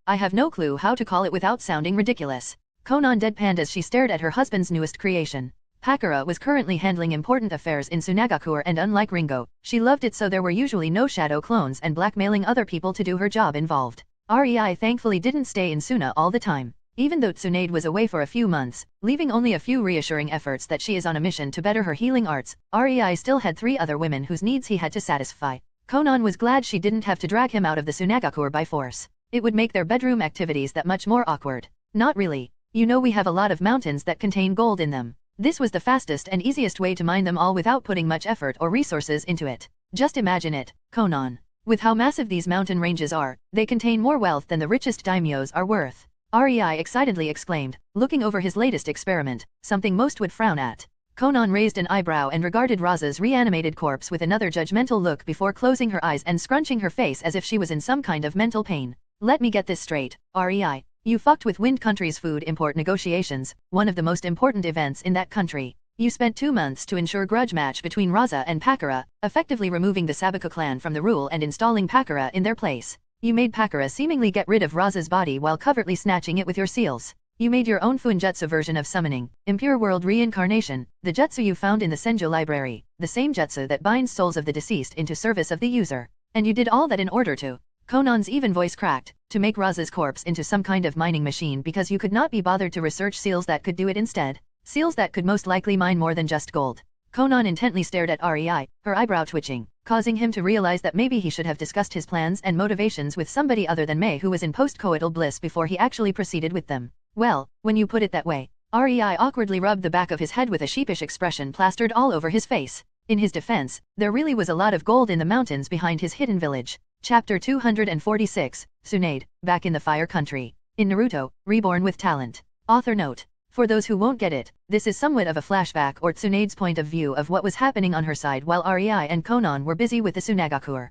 I have no clue how to call it without sounding ridiculous. Konan deadpanned as she stared at her husband's newest creation. Pakara was currently handling important affairs in Sunagakur and unlike Ringo, she loved it so there were usually no shadow clones and blackmailing other people to do her job involved. Rei thankfully didn't stay in Suna all the time. Even though Tsunade was away for a few months, leaving only a few reassuring efforts that she is on a mission to better her healing arts, Rei still had 3 other women whose needs he had to satisfy. Konan was glad she didn't have to drag him out of the Sunagakur by force. It would make their bedroom activities that much more awkward. Not really. You know we have a lot of mountains that contain gold in them. This was the fastest and easiest way to mine them all without putting much effort or resources into it. Just imagine it, Konan. With how massive these mountain ranges are, they contain more wealth than the richest daimyos are worth. Rei excitedly exclaimed, looking over his latest experiment, something most would frown at. Konan raised an eyebrow and regarded Raza's reanimated corpse with another judgmental look before closing her eyes and scrunching her face as if she was in some kind of mental pain. Let me get this straight, Rei. You fucked with Wind Country's food import negotiations, one of the most important events in that country. You spent 2 months to ensure grudge match between Raza and Pakara, effectively removing the Sabaku clan from the rule and installing Pakara in their place. You made Pakara seemingly get rid of Raza's body while covertly snatching it with your seals. You made your own Fuinjutsu version of summoning, Impure World Reincarnation, the jutsu you found in the Senju library, the same jutsu that binds souls of the deceased into service of the user. And you did all that in order to, Konan's even voice cracked, to make Raza's corpse into some kind of mining machine because you could not be bothered to research seals that could do it instead. Seals that could most likely mine more than just gold. Konan intently stared at Rei, her eyebrow twitching. causing him to realize that maybe he should have discussed his plans and motivations with somebody other than Mei, who was in post-coital bliss, before he actually proceeded with them. Well, when you put it that way. Rei awkwardly rubbed the back of his head with a sheepish expression plastered all over his face. In his defense, there really was a lot of gold in the mountains behind his hidden village. Chapter 246, Tsunade, back in the Fire Country. In Naruto, Reborn with Talent. Author note. For those who won't get it, this is somewhat of a flashback or Tsunade's point of view of what was happening on her side while Rei and Konan were busy with the Tsunagakur.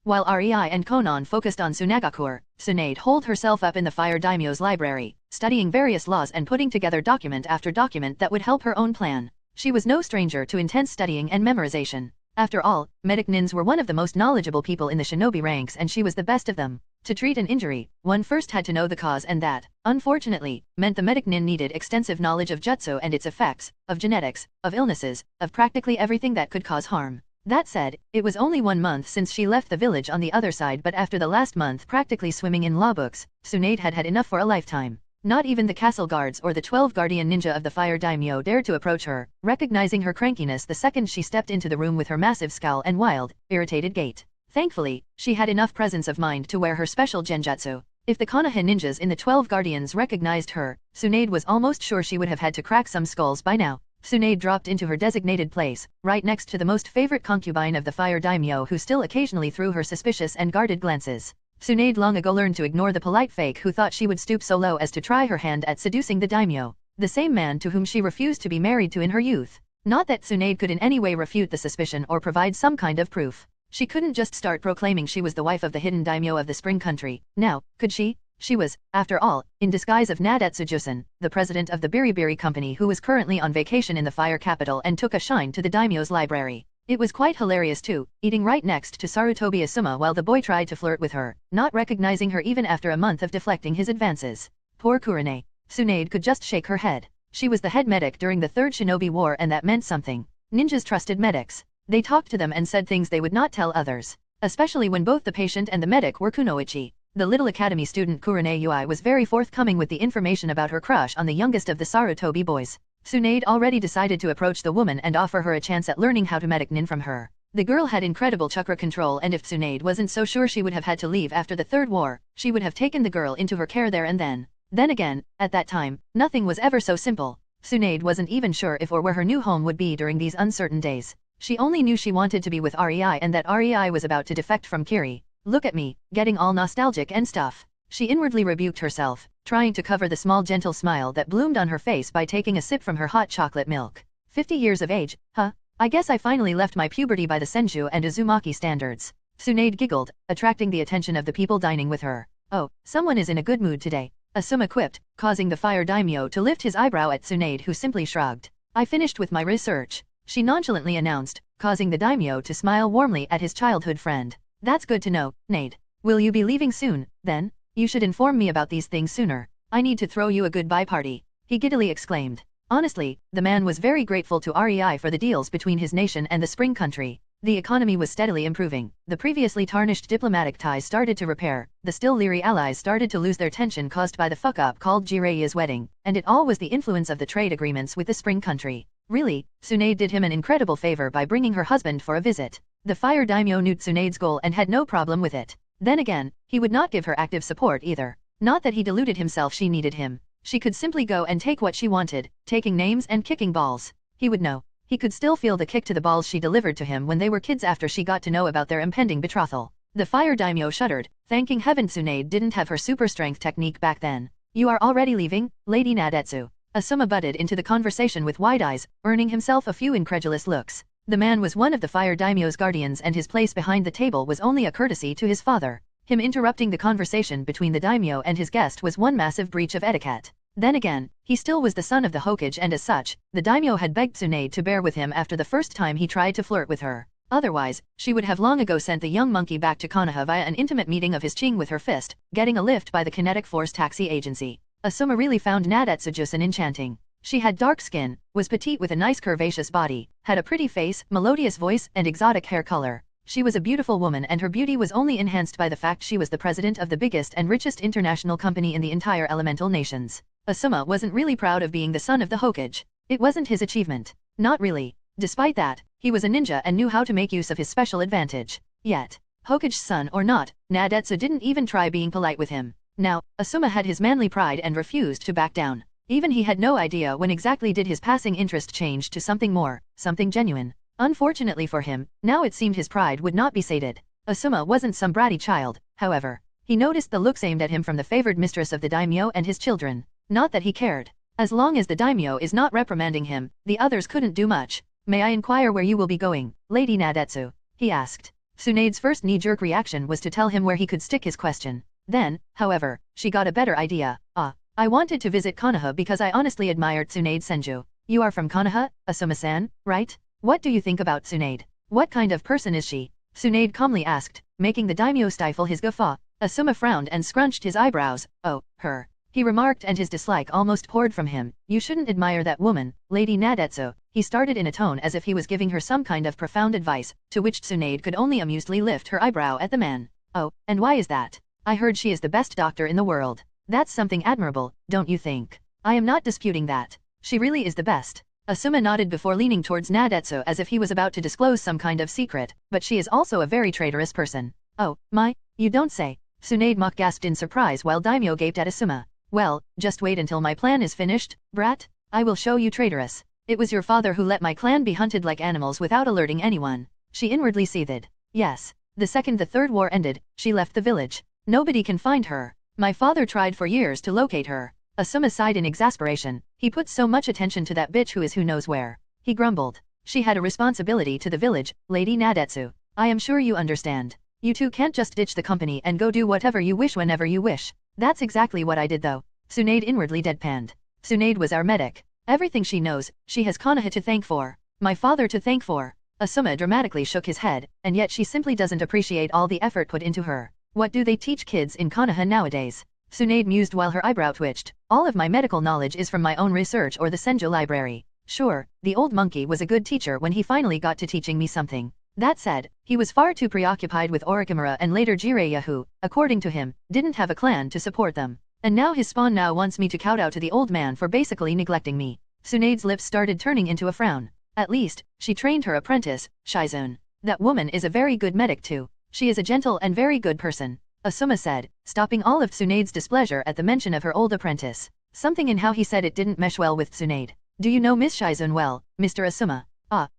While Rei and Konan focused on Tsunagakur, Tsunade holed herself up in the Fire Daimyo's library, studying various laws and putting together document after document that would help her own plan. She was no stranger to intense studying and memorization. After all, medic nins were one of the most knowledgeable people in the shinobi ranks, and she was the best of them. To treat an injury, one first had to know the cause, and that, unfortunately, meant the medic nin needed extensive knowledge of jutsu and its effects, of genetics, of illnesses, of practically everything that could cause harm. That said, it was only 1 month since she left the village on the other side, but after the last month practically swimming in law books, Tsunade had had enough for a lifetime. Not even the castle guards or the 12 guardian ninja of the Fire Daimyo dared to approach her, recognizing her crankiness the second she stepped into the room with her massive scowl and wild, irritated gait. Thankfully, she had enough presence of mind to wear her special genjutsu. If the Konoha ninjas in the 12 guardians recognized her, Tsunade was almost sure she would have had to crack some skulls by now. Tsunade dropped into her designated place, right next to the most favorite concubine of the Fire Daimyo, who still occasionally threw her suspicious and guarded glances. Tsunade long ago learned to ignore the polite fake who thought she would stoop so low as to try her hand at seducing the daimyo, the same man to whom she refused to be married to in her youth. Not that Tsunade could in any way refute the suspicion or provide some kind of proof. She couldn't just start proclaiming she was the wife of the hidden daimyo of the Spring Country, now, could she? She was, after all, in disguise of Nadatsujusen, the president of the Biribiri Company, who was currently on vacation in the Fire Capital and took a shine to the daimyo's library. It was quite hilarious too, eating right next to Sarutobi Asuma while the boy tried to flirt with her, not recognizing her even after a month of deflecting his advances. Poor Kurane. Tsunade could just shake her head. She was the head medic during the Third Shinobi War, and that meant something. Ninjas trusted medics. They talked to them and said things they would not tell others. Especially when both the patient and the medic were kunoichi. The little academy student Kurane Ui was very forthcoming with the information about her crush on the youngest of the Sarutobi boys. Tsunade already decided to approach the woman and offer her a chance at learning how to medic nin from her. The girl had incredible chakra control, and if Tsunade wasn't so sure she would have had to leave after the Third War, she would have taken the girl into her care there and then. Then again, at that time, nothing was ever so simple. Tsunade wasn't even sure if or where her new home would be during these uncertain days. She only knew she wanted to be with Rei and that Rei was about to defect from Kiri. Look at me, getting all nostalgic and stuff. She inwardly rebuked herself, trying to cover the small gentle smile that bloomed on her face by taking a sip from her hot chocolate milk. 50 years of age, huh? I guess I finally left my puberty by the Senju and Uzumaki standards. Tsunade giggled, attracting the attention of the people dining with her. Oh, someone is in a good mood today, Asuma quipped, causing the Fire Daimyo to lift his eyebrow at Tsunade, who simply shrugged. I finished with my research, she nonchalantly announced, causing the daimyo to smile warmly at his childhood friend. That's good to know, Nade. Will you be leaving soon, then? You should inform me about these things sooner. I need to throw you a goodbye party, he giddily exclaimed. Honestly, the man was very grateful to Rei for the deals between his nation and the Spring Country. The economy was steadily improving, the previously tarnished diplomatic ties started to repair, the still leery allies started to lose their tension caused by the fuck-up called Jiraiya's wedding, and it all was the influence of the trade agreements with the Spring Country. Really, Tsunade did him an incredible favor by bringing her husband for a visit. The Fire Daimyo knew Tsunade's goal and had no problem with it. Then again, he would not give her active support either. Not that he deluded himself she needed him. She could simply go and take what she wanted, taking names and kicking balls. He would know. He could still feel the kick to the balls she delivered to him when they were kids after she got to know about their impending betrothal. The Fire Daimyo shuddered, thanking heaven Tsunade didn't have her super strength technique back then. You are already leaving, Lady Nadetsu? Asuma butted into the conversation with wide eyes, earning himself a few incredulous looks. The man was one of the Fire Daimyo's guardians, and his place behind the table was only a courtesy to his father. Him interrupting the conversation between the daimyo and his guest was one massive breach of etiquette. Then again, he still was the son of the Hokage, and as such, the daimyo had begged Tsunade to bear with him after the first time he tried to flirt with her. Otherwise, she would have long ago sent the young monkey back to Konoha via an intimate meeting of his ching with her fist, getting a lift by the kinetic force taxi agency. Asuma really found Nadatsujusen enchanting. She had dark skin, was petite with a nice curvaceous body, had a pretty face, melodious voice, and exotic hair color. She was a beautiful woman, and her beauty was only enhanced by the fact she was the president of the biggest and richest international company in the entire elemental nations. Asuma wasn't really proud of being the son of the Hokage. It wasn't his achievement. Not really. Despite that, he was a ninja and knew how to make use of his special advantage. Yet, Hokage's son or not, Nadetsu didn't even try being polite with him. Now, Asuma had his manly pride and refused to back down. Even he had no idea when exactly did his passing interest change to something more, something genuine. Unfortunately for him, now it seemed his pride would not be sated. Asuma wasn't some bratty child, however. He noticed the looks aimed at him from the favored mistress of the daimyo and his children. Not that he cared. As long as the daimyo is not reprimanding him, the others couldn't do much. May I inquire where you will be going, Lady Nadetsu? He asked. Tsunade's first knee-jerk reaction was to tell him where he could stick his question. Then, however, she got a better idea. I wanted to visit Konoha because I honestly admired Tsunade Senju. You are from Konoha, Asuma-san, right? What do you think about Tsunade? What kind of person is she? Tsunade calmly asked, making the daimyo stifle his guffaw. Asuma frowned and scrunched his eyebrows. Oh, her. He remarked, and his dislike almost poured from him. You shouldn't admire that woman, Lady Nadetsu. He started in a tone as if he was giving her some kind of profound advice, to which Tsunade could only amusedly lift her eyebrow at the man. Oh, and why is that? I heard she is the best doctor in the world. That's something admirable, don't you think? I am not disputing that. She really is the best. Asuma nodded before leaning towards Nadetsu as if he was about to disclose some kind of secret, but she is also a very traitorous person. Oh, my, you don't say. Tsunade mock gasped in surprise while Daimyo gaped at Asuma. Well, just wait until my plan is finished, brat. I will show you traitorous. It was your father who let my clan be hunted like animals without alerting anyone. She inwardly seethed. Yes. The second the third war ended, she left the village. Nobody can find her. My father tried for years to locate her. Asuma sighed in exasperation. He put so much attention to that bitch who is who knows where. He grumbled. She had a responsibility to the village, Lady Nadetsu. I am sure you understand. You two can't just ditch the company and go do whatever you wish whenever you wish. That's exactly what I did though. Tsunade inwardly deadpanned. Tsunade was our medic. Everything she knows, she has Konoha to thank for. My father to thank for. Asuma dramatically shook his head, and yet she simply doesn't appreciate all the effort put into her. What do they teach kids in Konoha nowadays? Tsunade mused while her eyebrow twitched. All of my medical knowledge is from my own research or the Senju library. Sure, the old monkey was a good teacher when he finally got to teaching me something. That said, he was far too preoccupied with Orochimaru and later Jiraiya who, according to him, didn't have a clan to support them. And now his spawn now wants me to kowtow to the old man for basically neglecting me. Tsunade's lips started turning into a frown. At least, she trained her apprentice, Shizune. That woman is a very good medic too. She is a gentle and very good person. Asuma said, stopping all of Tsunade's displeasure at the mention of her old apprentice. Something in how he said it didn't mesh well with Tsunade. Do you know Miss Shizune well, Mr. Asuma?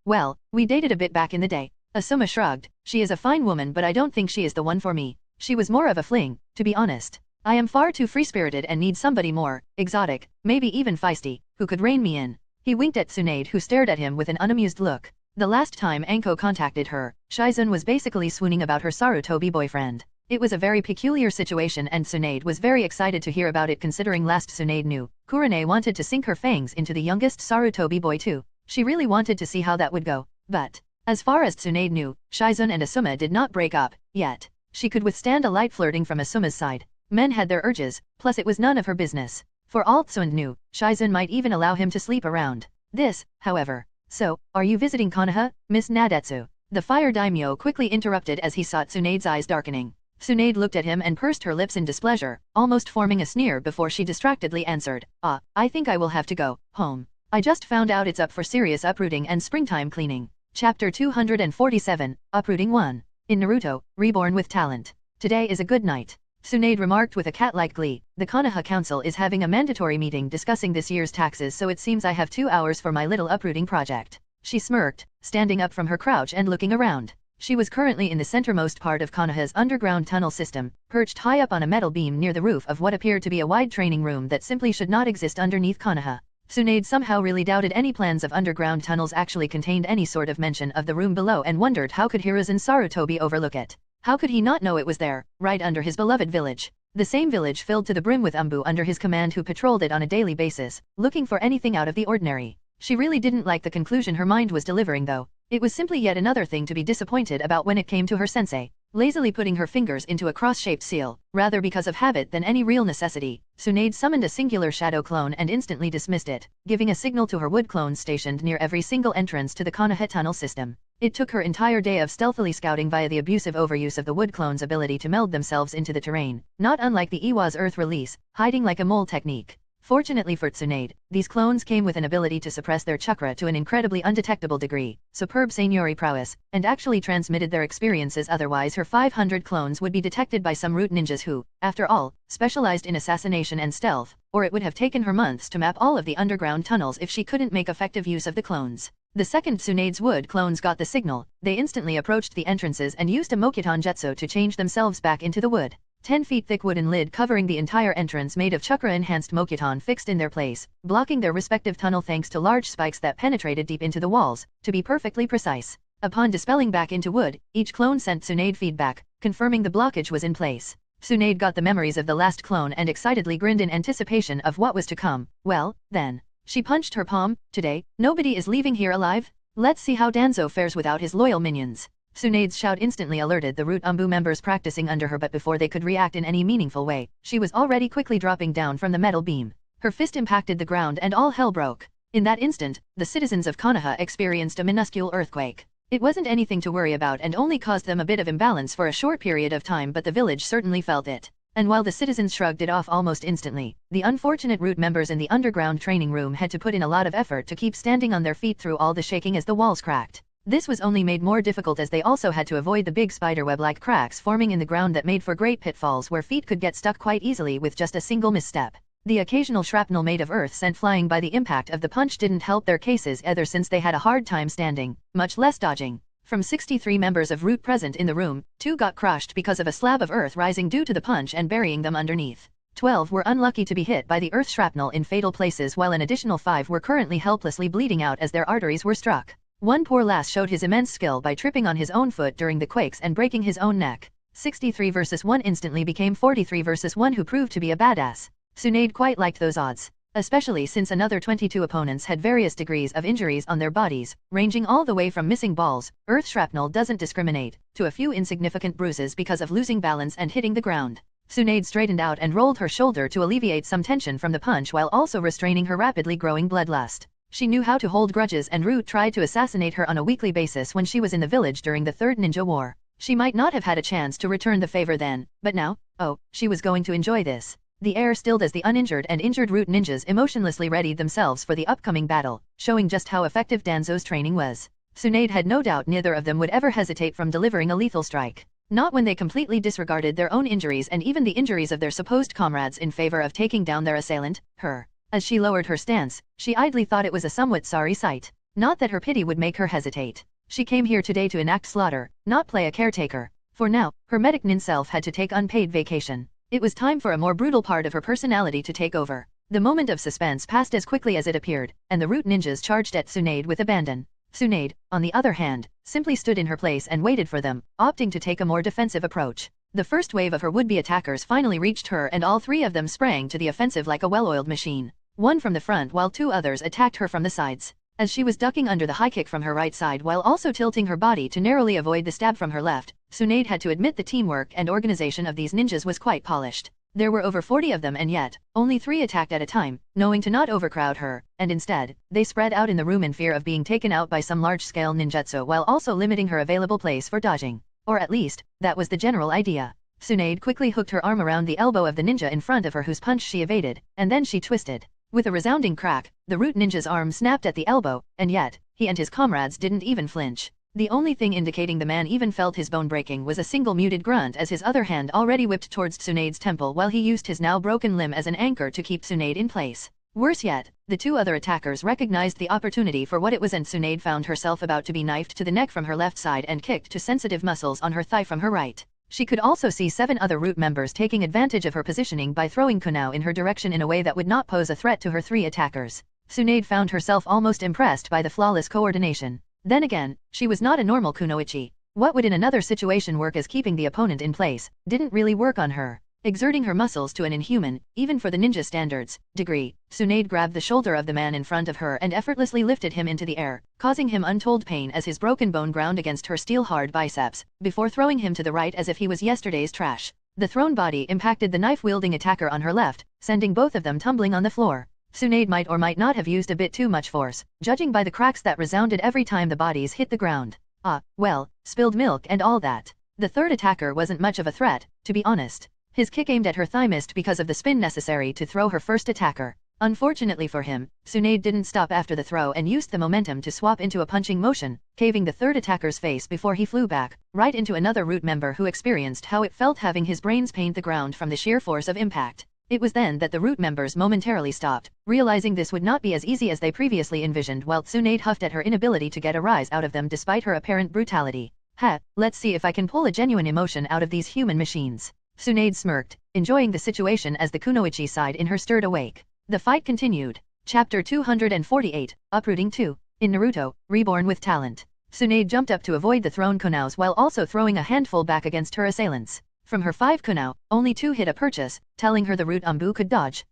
Well, we dated a bit back in the day. Asuma shrugged. She is a fine woman but I don't think she is the one for me. She was more of a fling, to be honest. I am far too free-spirited and need somebody more, exotic, maybe even feisty, who could rein me in. He winked at Tsunade who stared at him with an unamused look. The last time Anko contacted her, Shizune was basically swooning about her Sarutobi boyfriend. It was a very peculiar situation and Tsunade was very excited to hear about it considering last Tsunade knew, Kurane wanted to sink her fangs into the youngest Sarutobi boy too. She really wanted to see how that would go. But, as far as Tsunade knew, Shizune and Asuma did not break up, yet. She could withstand a light flirting from Asuma's side. Men had their urges, plus it was none of her business. For all Tsunade knew, Shizune might even allow him to sleep around. This, however. So, are you visiting Konoha, Miss Nadetsu? The fire daimyo quickly interrupted as he saw Tsunade's eyes darkening. Tsunade looked at him and pursed her lips in displeasure, almost forming a sneer before she distractedly answered, I think I will have to go home. I just found out it's up for serious uprooting and springtime cleaning. Chapter 247, Uprooting 1. In Naruto, Reborn with Talent. Today is a good night. Tsunade remarked with a cat-like glee. The Konoha Council is having a mandatory meeting discussing this year's taxes so it seems I have 2 hours for my little uprooting project. She smirked, standing up from her crouch and looking around. She was currently in the centermost part of Konoha's underground tunnel system, perched high up on a metal beam near the roof of what appeared to be a wide training room that simply should not exist underneath Konoha. Tsunade somehow really doubted any plans of underground tunnels actually contained any sort of mention of the room below and wondered how could Hiruzen Sarutobi overlook it. How could he not know it was there, right under his beloved village? The same village filled to the brim with Umbu under his command who patrolled it on a daily basis, looking for anything out of the ordinary. She really didn't like the conclusion her mind was delivering though. It was simply yet another thing to be disappointed about when it came to her sensei. Lazily putting her fingers into a cross-shaped seal, rather because of habit than any real necessity, Tsunade summoned a singular shadow clone and instantly dismissed it, giving a signal to her wood clones stationed near every single entrance to the Konoha tunnel system. It took her entire day of stealthily scouting via the abusive overuse of the wood clone's ability to meld themselves into the terrain, not unlike the Iwa's Earth release, hiding like a mole technique. Fortunately for Tsunade, these clones came with an ability to suppress their chakra to an incredibly undetectable degree, superb seigneuri prowess, and actually transmitted their experiences. Otherwise her 500 clones would be detected by some root ninjas who, after all, specialized in assassination and stealth, or it would have taken her months to map all of the underground tunnels if she couldn't make effective use of the clones. The second Tsunade's wood clones got the signal, they instantly approached the entrances and used a Mokiton Jutsu to change themselves back into the wood. 10 feet thick wooden lid covering the entire entrance made of chakra-enhanced Mokiton fixed in their place, blocking their respective tunnel thanks to large spikes that penetrated deep into the walls, to be perfectly precise. Upon dispelling back into wood, each clone sent Tsunade feedback, confirming the blockage was in place. Tsunade got the memories of the last clone and excitedly grinned in anticipation of what was to come. Well, then. She punched her palm. Today, nobody is leaving here alive? Let's see how Danzo fares without his loyal minions. Tsunade's shout instantly alerted the Root Umbu members practicing under her, but before they could react in any meaningful way, she was already quickly dropping down from the metal beam. Her fist impacted the ground and all hell broke. In that instant, the citizens of Konoha experienced a minuscule earthquake. It wasn't anything to worry about and only caused them a bit of imbalance for a short period of time, but the village certainly felt it. And while the citizens shrugged it off almost instantly, the unfortunate Root members in the underground training room had to put in a lot of effort to keep standing on their feet through all the shaking as the walls cracked. This was only made more difficult as they also had to avoid the big spiderweb-like cracks forming in the ground that made for great pitfalls where feet could get stuck quite easily with just a single misstep. The occasional shrapnel made of earth sent flying by the impact of the punch didn't help their cases either, since they had a hard time standing, much less dodging. From 63 members of Root present in the room, 2 got crushed because of a slab of earth rising due to the punch and burying them underneath. 12 were unlucky to be hit by the earth shrapnel in fatal places, while an additional 5 were currently helplessly bleeding out as their arteries were struck. One poor lass showed his immense skill by tripping on his own foot during the quakes and breaking his own neck. 63 versus 1 instantly became 43 versus 1, who proved to be a badass. Tsunade quite liked those odds, especially since another 22 opponents had various degrees of injuries on their bodies, ranging all the way from missing balls, earth shrapnel doesn't discriminate, to a few insignificant bruises because of losing balance and hitting the ground. Tsunade straightened out and rolled her shoulder to alleviate some tension from the punch while also restraining her rapidly growing bloodlust. She knew how to hold grudges, and Root tried to assassinate her on a weekly basis when she was in the village during the Third Ninja War. She might not have had a chance to return the favor then, but now, oh, she was going to enjoy this. The air stilled as the uninjured and injured Root ninjas emotionlessly readied themselves for the upcoming battle, showing just how effective Danzo's training was. Tsunade had no doubt neither of them would ever hesitate from delivering a lethal strike. Not when they completely disregarded their own injuries and even the injuries of their supposed comrades in favor of taking down their assailant, her. As she lowered her stance, she idly thought it was a somewhat sorry sight. Not that her pity would make her hesitate. She came here today to enact slaughter, not play a caretaker. For now, her medic nin self had to take unpaid vacation. It was time for a more brutal part of her personality to take over. The moment of suspense passed as quickly as it appeared, and the Root ninjas charged at Tsunade with abandon. Tsunade, on the other hand, simply stood in her place and waited for them, opting to take a more defensive approach. The first wave of her would-be attackers finally reached her, and all 3 of them sprang to the offensive like a well-oiled machine. One from the front while 2 others attacked her from the sides. As she was ducking under the high kick from her right side while also tilting her body to narrowly avoid the stab from her left, Tsunade had to admit the teamwork and organization of these ninjas was quite polished. There were over 40 of them, and yet, only 3 attacked at a time, knowing to not overcrowd her, and instead, they spread out in the room in fear of being taken out by some large-scale ninjutsu while also limiting her available place for dodging. Or at least, that was the general idea. Tsunade quickly hooked her arm around the elbow of the ninja in front of her whose punch she evaded, and then she twisted. With a resounding crack, the Root ninja's arm snapped at the elbow, and yet, he and his comrades didn't even flinch. The only thing indicating the man even felt his bone breaking was a single muted grunt as his other hand already whipped towards Tsunade's temple while he used his now broken limb as an anchor to keep Tsunade in place. Worse yet, the 2 other attackers recognized the opportunity for what it was, and Tsunade found herself about to be knifed to the neck from her left side and kicked to sensitive muscles on her thigh from her right. She could also see 7 other Root members taking advantage of her positioning by throwing kunao in her direction in a way that would not pose a threat to her 3 attackers. Tsunade found herself almost impressed by the flawless coordination. Then again, she was not a normal kunoichi. What would in another situation work as keeping the opponent in place, didn't really work on her. Exerting her muscles to an inhuman, even for the ninja standards, degree, Tsunade grabbed the shoulder of the man in front of her and effortlessly lifted him into the air, causing him untold pain as his broken bone ground against her steel-hard biceps, before throwing him to the right as if he was yesterday's trash. The thrown body impacted the knife-wielding attacker on her left, sending both of them tumbling on the floor. Tsunade might or might not have used a bit too much force, judging by the cracks that resounded every time the bodies hit the ground. Ah, well, spilled milk and all that. The third attacker wasn't much of a threat, to be honest. His kick aimed at her thigh missed because of the spin necessary to throw her first attacker. Unfortunately for him, Tsunade didn't stop after the throw and used the momentum to swap into a punching motion, caving the third attacker's face before he flew back, right into another Root member who experienced how it felt having his brains paint the ground from the sheer force of impact. It was then that the Root members momentarily stopped, realizing this would not be as easy as they previously envisioned, while Tsunade huffed at her inability to get a rise out of them despite her apparent brutality. Ha, let's see if I can pull a genuine emotion out of these human machines. Tsunade smirked, enjoying the situation as the Kunoichi side in her stirred awake. The fight continued. Chapter 248, Uprooting 2. In Naruto, Reborn with Talent. Tsunade jumped up to avoid the thrown kunaus while also throwing a handful back against her assailants. From her 5 kunau, only 2 hit a purchase, telling her the Root Umbu could dodge.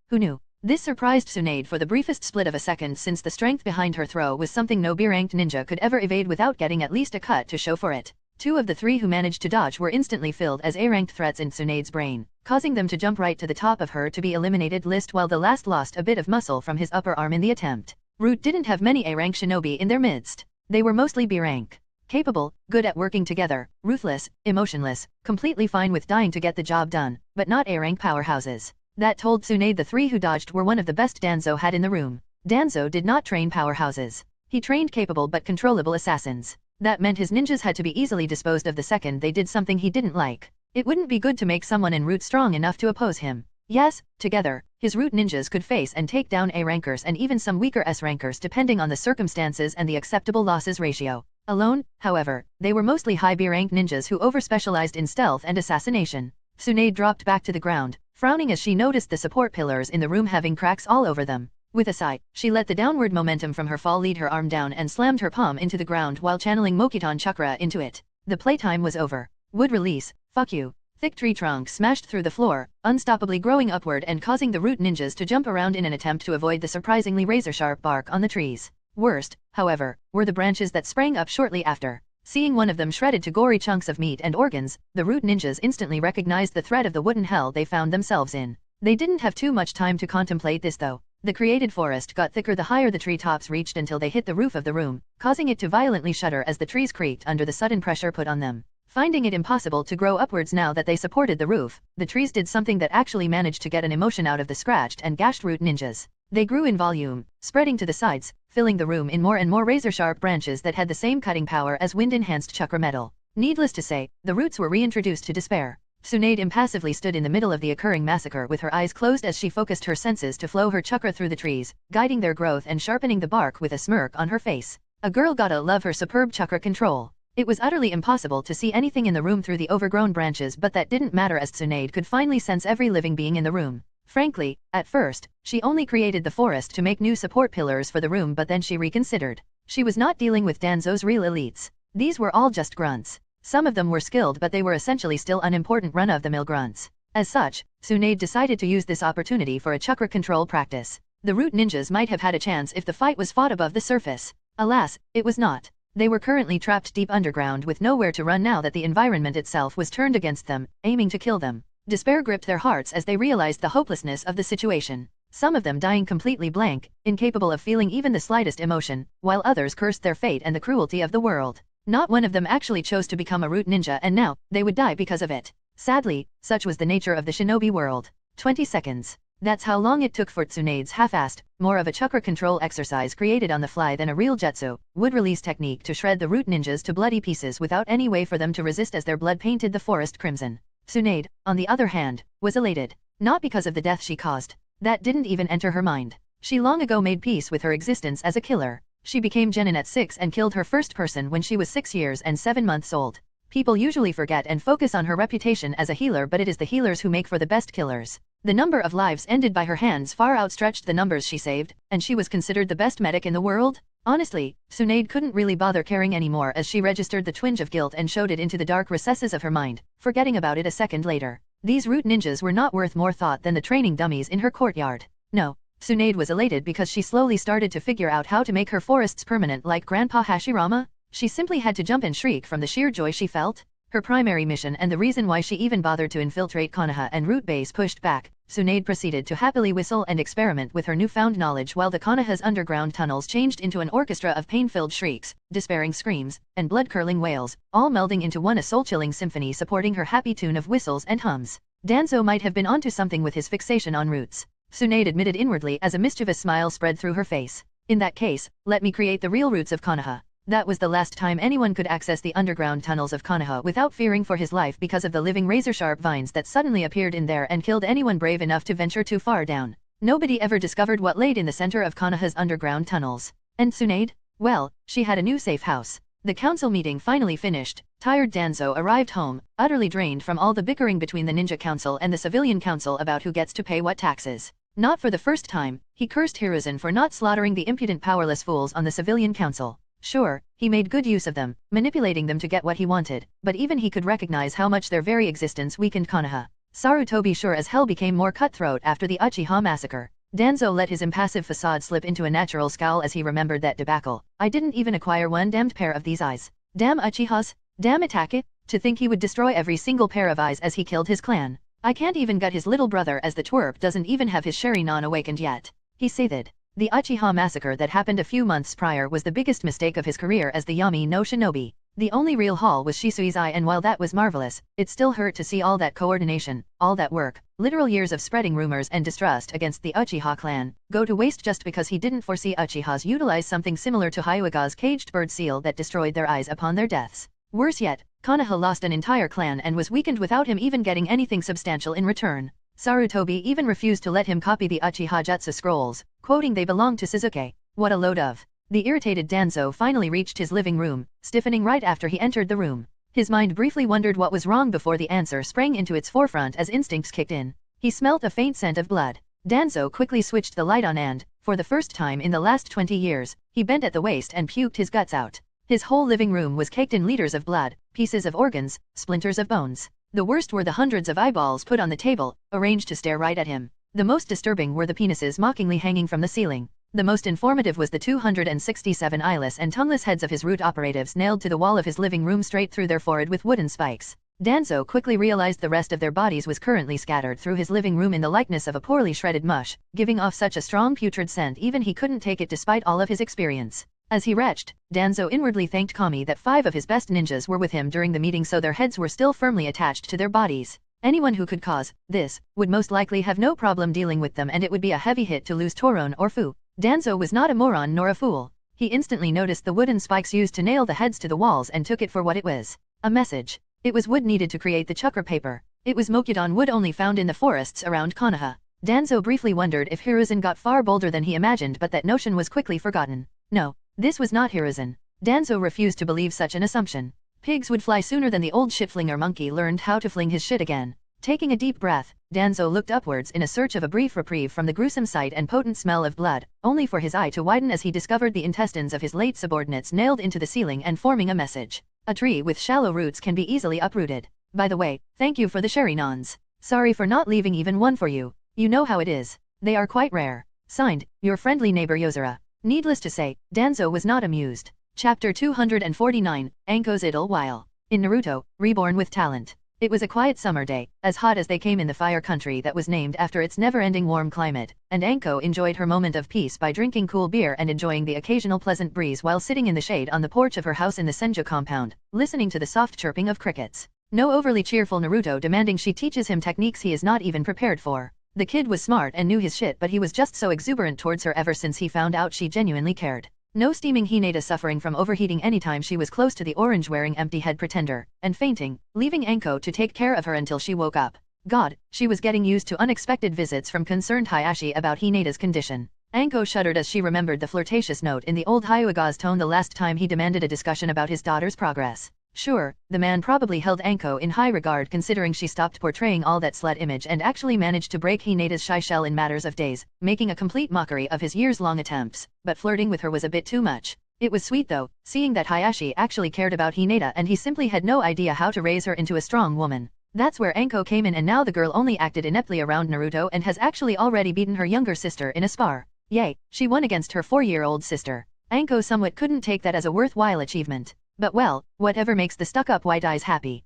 Who knew? This surprised Tsunade for the briefest split of a second, since the strength behind her throw was something no B-ranked ninja could ever evade without getting at least a cut to show for it. 2 of the 3 who managed to dodge were instantly filled as A-ranked threats in Tsunade's brain, causing them to jump right to the top of her to be eliminated list, while the last lost a bit of muscle from his upper arm in the attempt. Root didn't have many A-rank shinobi in their midst. They were mostly B-rank. Capable, good at working together, ruthless, emotionless, completely fine with dying to get the job done, but not A-rank powerhouses. That told Tsunade the 3 who dodged were one of the best Danzo had in the room. Danzo did not train powerhouses. He trained capable but controllable assassins. That meant his ninjas had to be easily disposed of the second they did something he didn't like. It wouldn't be good to make someone in Root strong enough to oppose him. Yes, together, his Root ninjas could face and take down A-rankers and even some weaker S-rankers depending on the circumstances and the acceptable losses ratio. Alone, however, they were mostly high B-rank ninjas who overspecialized in stealth and assassination. Tsunade dropped back to the ground, frowning as she noticed the support pillars in the room having cracks all over them. With a sigh, she let the downward momentum from her fall lead her arm down and slammed her palm into the ground while channeling Mokiton chakra into it. The playtime was over. Wood release, fuck you. Thick tree trunk smashed through the floor, unstoppably growing upward and causing the Root ninjas to jump around in an attempt to avoid the surprisingly razor-sharp bark on the trees. Worst, however, were the branches that sprang up shortly after. Seeing one of them shredded to gory chunks of meat and organs, the Root ninjas instantly recognized the threat of the wooden hell they found themselves in. They didn't have too much time to contemplate this though. The created forest got thicker the higher the tree tops reached until they hit the roof of the room, causing it to violently shudder as the trees creaked under the sudden pressure put on them. Finding it impossible to grow upwards now that they supported the roof, the trees did something that actually managed to get an emotion out of the scratched and gashed Root ninjas. They grew in volume, spreading to the sides, filling the room in more and more razor-sharp branches that had the same cutting power as wind-enhanced chakra metal. Needless to say, the Roots were reintroduced to despair. Tsunade impassively stood in the middle of the occurring massacre with her eyes closed as she focused her senses to flow her chakra through the trees, guiding their growth and sharpening the bark with a smirk on her face. A girl gotta love her superb chakra control. It was utterly impossible to see anything in the room through the overgrown branches, but that didn't matter as Tsunade could finally sense every living being in the room. Frankly, at first, she only created the forest to make new support pillars for the room, but then she reconsidered. She was not dealing with Danzo's real elites. These were all just grunts. Some of them were skilled, but they were essentially still unimportant run-of-the-mill grunts. As such, Tsunade decided to use this opportunity for a chakra control practice. The Root ninjas might have had a chance if the fight was fought above the surface. Alas, it was not. They were currently trapped deep underground with nowhere to run now that the environment itself was turned against them, aiming to kill them. Despair gripped their hearts as they realized the hopelessness of the situation. Some of them dying completely blank, incapable of feeling even the slightest emotion, while others cursed their fate and the cruelty of the world. Not one of them actually chose to become a Root ninja, and now, they would die because of it. Sadly, such was the nature of the shinobi world. 20 seconds. That's how long it took for Tsunade's half-assed, more of a chakra control exercise created on the fly than a real jutsu, wood release technique to shred the Root ninjas to bloody pieces without any way for them to resist as their blood painted the forest crimson. Tsunade, on the other hand, was elated. Not because of the death she caused. That didn't even enter her mind. She long ago made peace with her existence as a killer. She became genin at 6 and killed her first person when she was 6 years and 7 months old. People usually forget and focus on her reputation as a healer, but it is the healers who make for the best killers. The number of lives ended by her hands far outstretched the numbers she saved, and she was considered the best medic in the world? Honestly, Tsunade couldn't really bother caring anymore as she registered the twinge of guilt and showed it into the dark recesses of her mind, forgetting about it a second later. These Root ninjas were not worth more thought than the training dummies in her courtyard. No. Tsunade was elated because she slowly started to figure out how to make her forests permanent like Grandpa Hashirama. She simply had to jump and shriek from the sheer joy she felt. Her primary mission and the reason why she even bothered to infiltrate Konoha and Root Base pushed back, Tsunade proceeded to happily whistle and experiment with her newfound knowledge while the Konoha's underground tunnels changed into an orchestra of pain-filled shrieks, despairing screams, and blood-curdling wails, all melding into one a soul-chilling symphony supporting her happy tune of whistles and hums. Danzo might have been onto something with his fixation on roots. Tsunade admitted inwardly as a mischievous smile spread through her face. In that case, let me create the real roots of Konoha. That was the last time anyone could access the underground tunnels of Konoha without fearing for his life because of the living razor-sharp vines that suddenly appeared in there and killed anyone brave enough to venture too far down. Nobody ever discovered what laid in the center of Konoha's underground tunnels. And Tsunade? Well, she had a new safe house. The council meeting finally finished. Tired Danzo arrived home, utterly drained from all the bickering between the Ninja Council and the Civilian Council about who gets to pay what taxes. Not for the first time, he cursed Hiruzen for not slaughtering the impudent powerless fools on the Civilian Council. Sure, he made good use of them, manipulating them to get what he wanted, but even he could recognize how much their very existence weakened Konoha. Sarutobi sure as hell became more cutthroat after the Uchiha massacre. Danzo let his impassive facade slip into a natural scowl as he remembered that debacle. I didn't even acquire one damned pair of these eyes. Damn Uchihas, damn Itake, to think he would destroy every single pair of eyes as he killed his clan. I can't even gut his little brother as the twerp doesn't even have his Sharingan awakened yet. He seethed. The Uchiha massacre that happened a few months prior was the biggest mistake of his career as the Yami no Shinobi. The only real haul was Shisui's eye, and while that was marvelous, it still hurt to see all that coordination, all that work, literal years of spreading rumors and distrust against the Uchiha clan, go to waste just because he didn't foresee Uchihas utilize something similar to Hyuga's caged bird seal that destroyed their eyes upon their deaths. Worse yet, Konoha lost an entire clan and was weakened without him even getting anything substantial in return. Sarutobi even refused to let him copy the Uchiha Jutsu scrolls, quoting they belonged to Suzuki. What a load of. The irritated Danzo finally reached his living room, stiffening right after he entered the room. His mind briefly wondered what was wrong before the answer sprang into its forefront as instincts kicked in. He smelt a faint scent of blood. Danzo quickly switched the light on and, for the first time in the last 20 years, he bent at the waist and puked his guts out. His whole living room was caked in liters of blood, pieces of organs, splinters of bones. The worst were the hundreds of eyeballs put on the table, arranged to stare right at him. The most disturbing were the penises mockingly hanging from the ceiling. The most informative was the 267 eyeless and tongueless heads of his root operatives nailed to the wall of his living room straight through their forehead with wooden spikes. Danzo quickly realized the rest of their bodies was currently scattered through his living room in the likeness of a poorly shredded mush, giving off such a strong putrid scent even he couldn't take it despite all of his experience. As he retched, Danzo inwardly thanked Kami that 5 of his best ninjas were with him during the meeting, so their heads were still firmly attached to their bodies. Anyone who could cause this would most likely have no problem dealing with them, and it would be a heavy hit to lose Toron or Fu. Danzo was not a moron nor a fool. He instantly noticed the wooden spikes used to nail the heads to the walls and took it for what it was. A message. It was wood needed to create the chakra paper. It was Mokyudon wood only found in the forests around Konoha. Danzo briefly wondered if Hiruzen got far bolder than he imagined, but that notion was quickly forgotten. No, this was not Hiruzen. Danzo refused to believe such an assumption. Pigs would fly sooner than the old shitflinger monkey learned how to fling his shit again. Taking a deep breath, Danzo looked upwards in a search of a brief reprieve from the gruesome sight and potent smell of blood, only for his eye to widen as he discovered the intestines of his late subordinates nailed into the ceiling and forming a message. A tree with shallow roots can be easily uprooted. By the way, thank you for the Sharinans. Sorry for not leaving even one for you. You know how it is. They are quite rare. Signed, your friendly neighbor Yozora. Needless to say, Danzo was not amused. Chapter 249, Anko's Idle While. In Naruto, Reborn with Talent. It was a quiet summer day, as hot as they came in the fire country that was named after its never-ending warm climate, and Anko enjoyed her moment of peace by drinking cool beer and enjoying the occasional pleasant breeze while sitting in the shade on the porch of her house in the Senju compound, listening to the soft chirping of crickets. No overly cheerful Naruto demanding she teaches him techniques he is not even prepared for. The kid was smart and knew his shit, but he was just so exuberant towards her ever since he found out she genuinely cared. No steaming Hinata suffering from overheating anytime she was close to the orange-wearing empty-head pretender, and fainting, leaving Anko to take care of her until she woke up. God, she was getting used to unexpected visits from concerned Hayashi about Hinata's condition. Anko shuddered as she remembered the flirtatious note in the old Hyuga's tone the last time he demanded a discussion about his daughter's progress. Sure, the man probably held Anko in high regard considering she stopped portraying all that slut image and actually managed to break Hinata's shy shell in matters of days, making a complete mockery of his years-long attempts, but flirting with her was a bit too much. It was sweet though, seeing that Hayashi actually cared about Hinata and he simply had no idea how to raise her into a strong woman. That's where Anko came in, and now the girl only acted ineptly around Naruto and has actually already beaten her younger sister in a spar. Yay, she won against her 4-year-old sister. Anko somewhat couldn't take that as a worthwhile achievement. But well, whatever makes the stuck-up white eyes happy.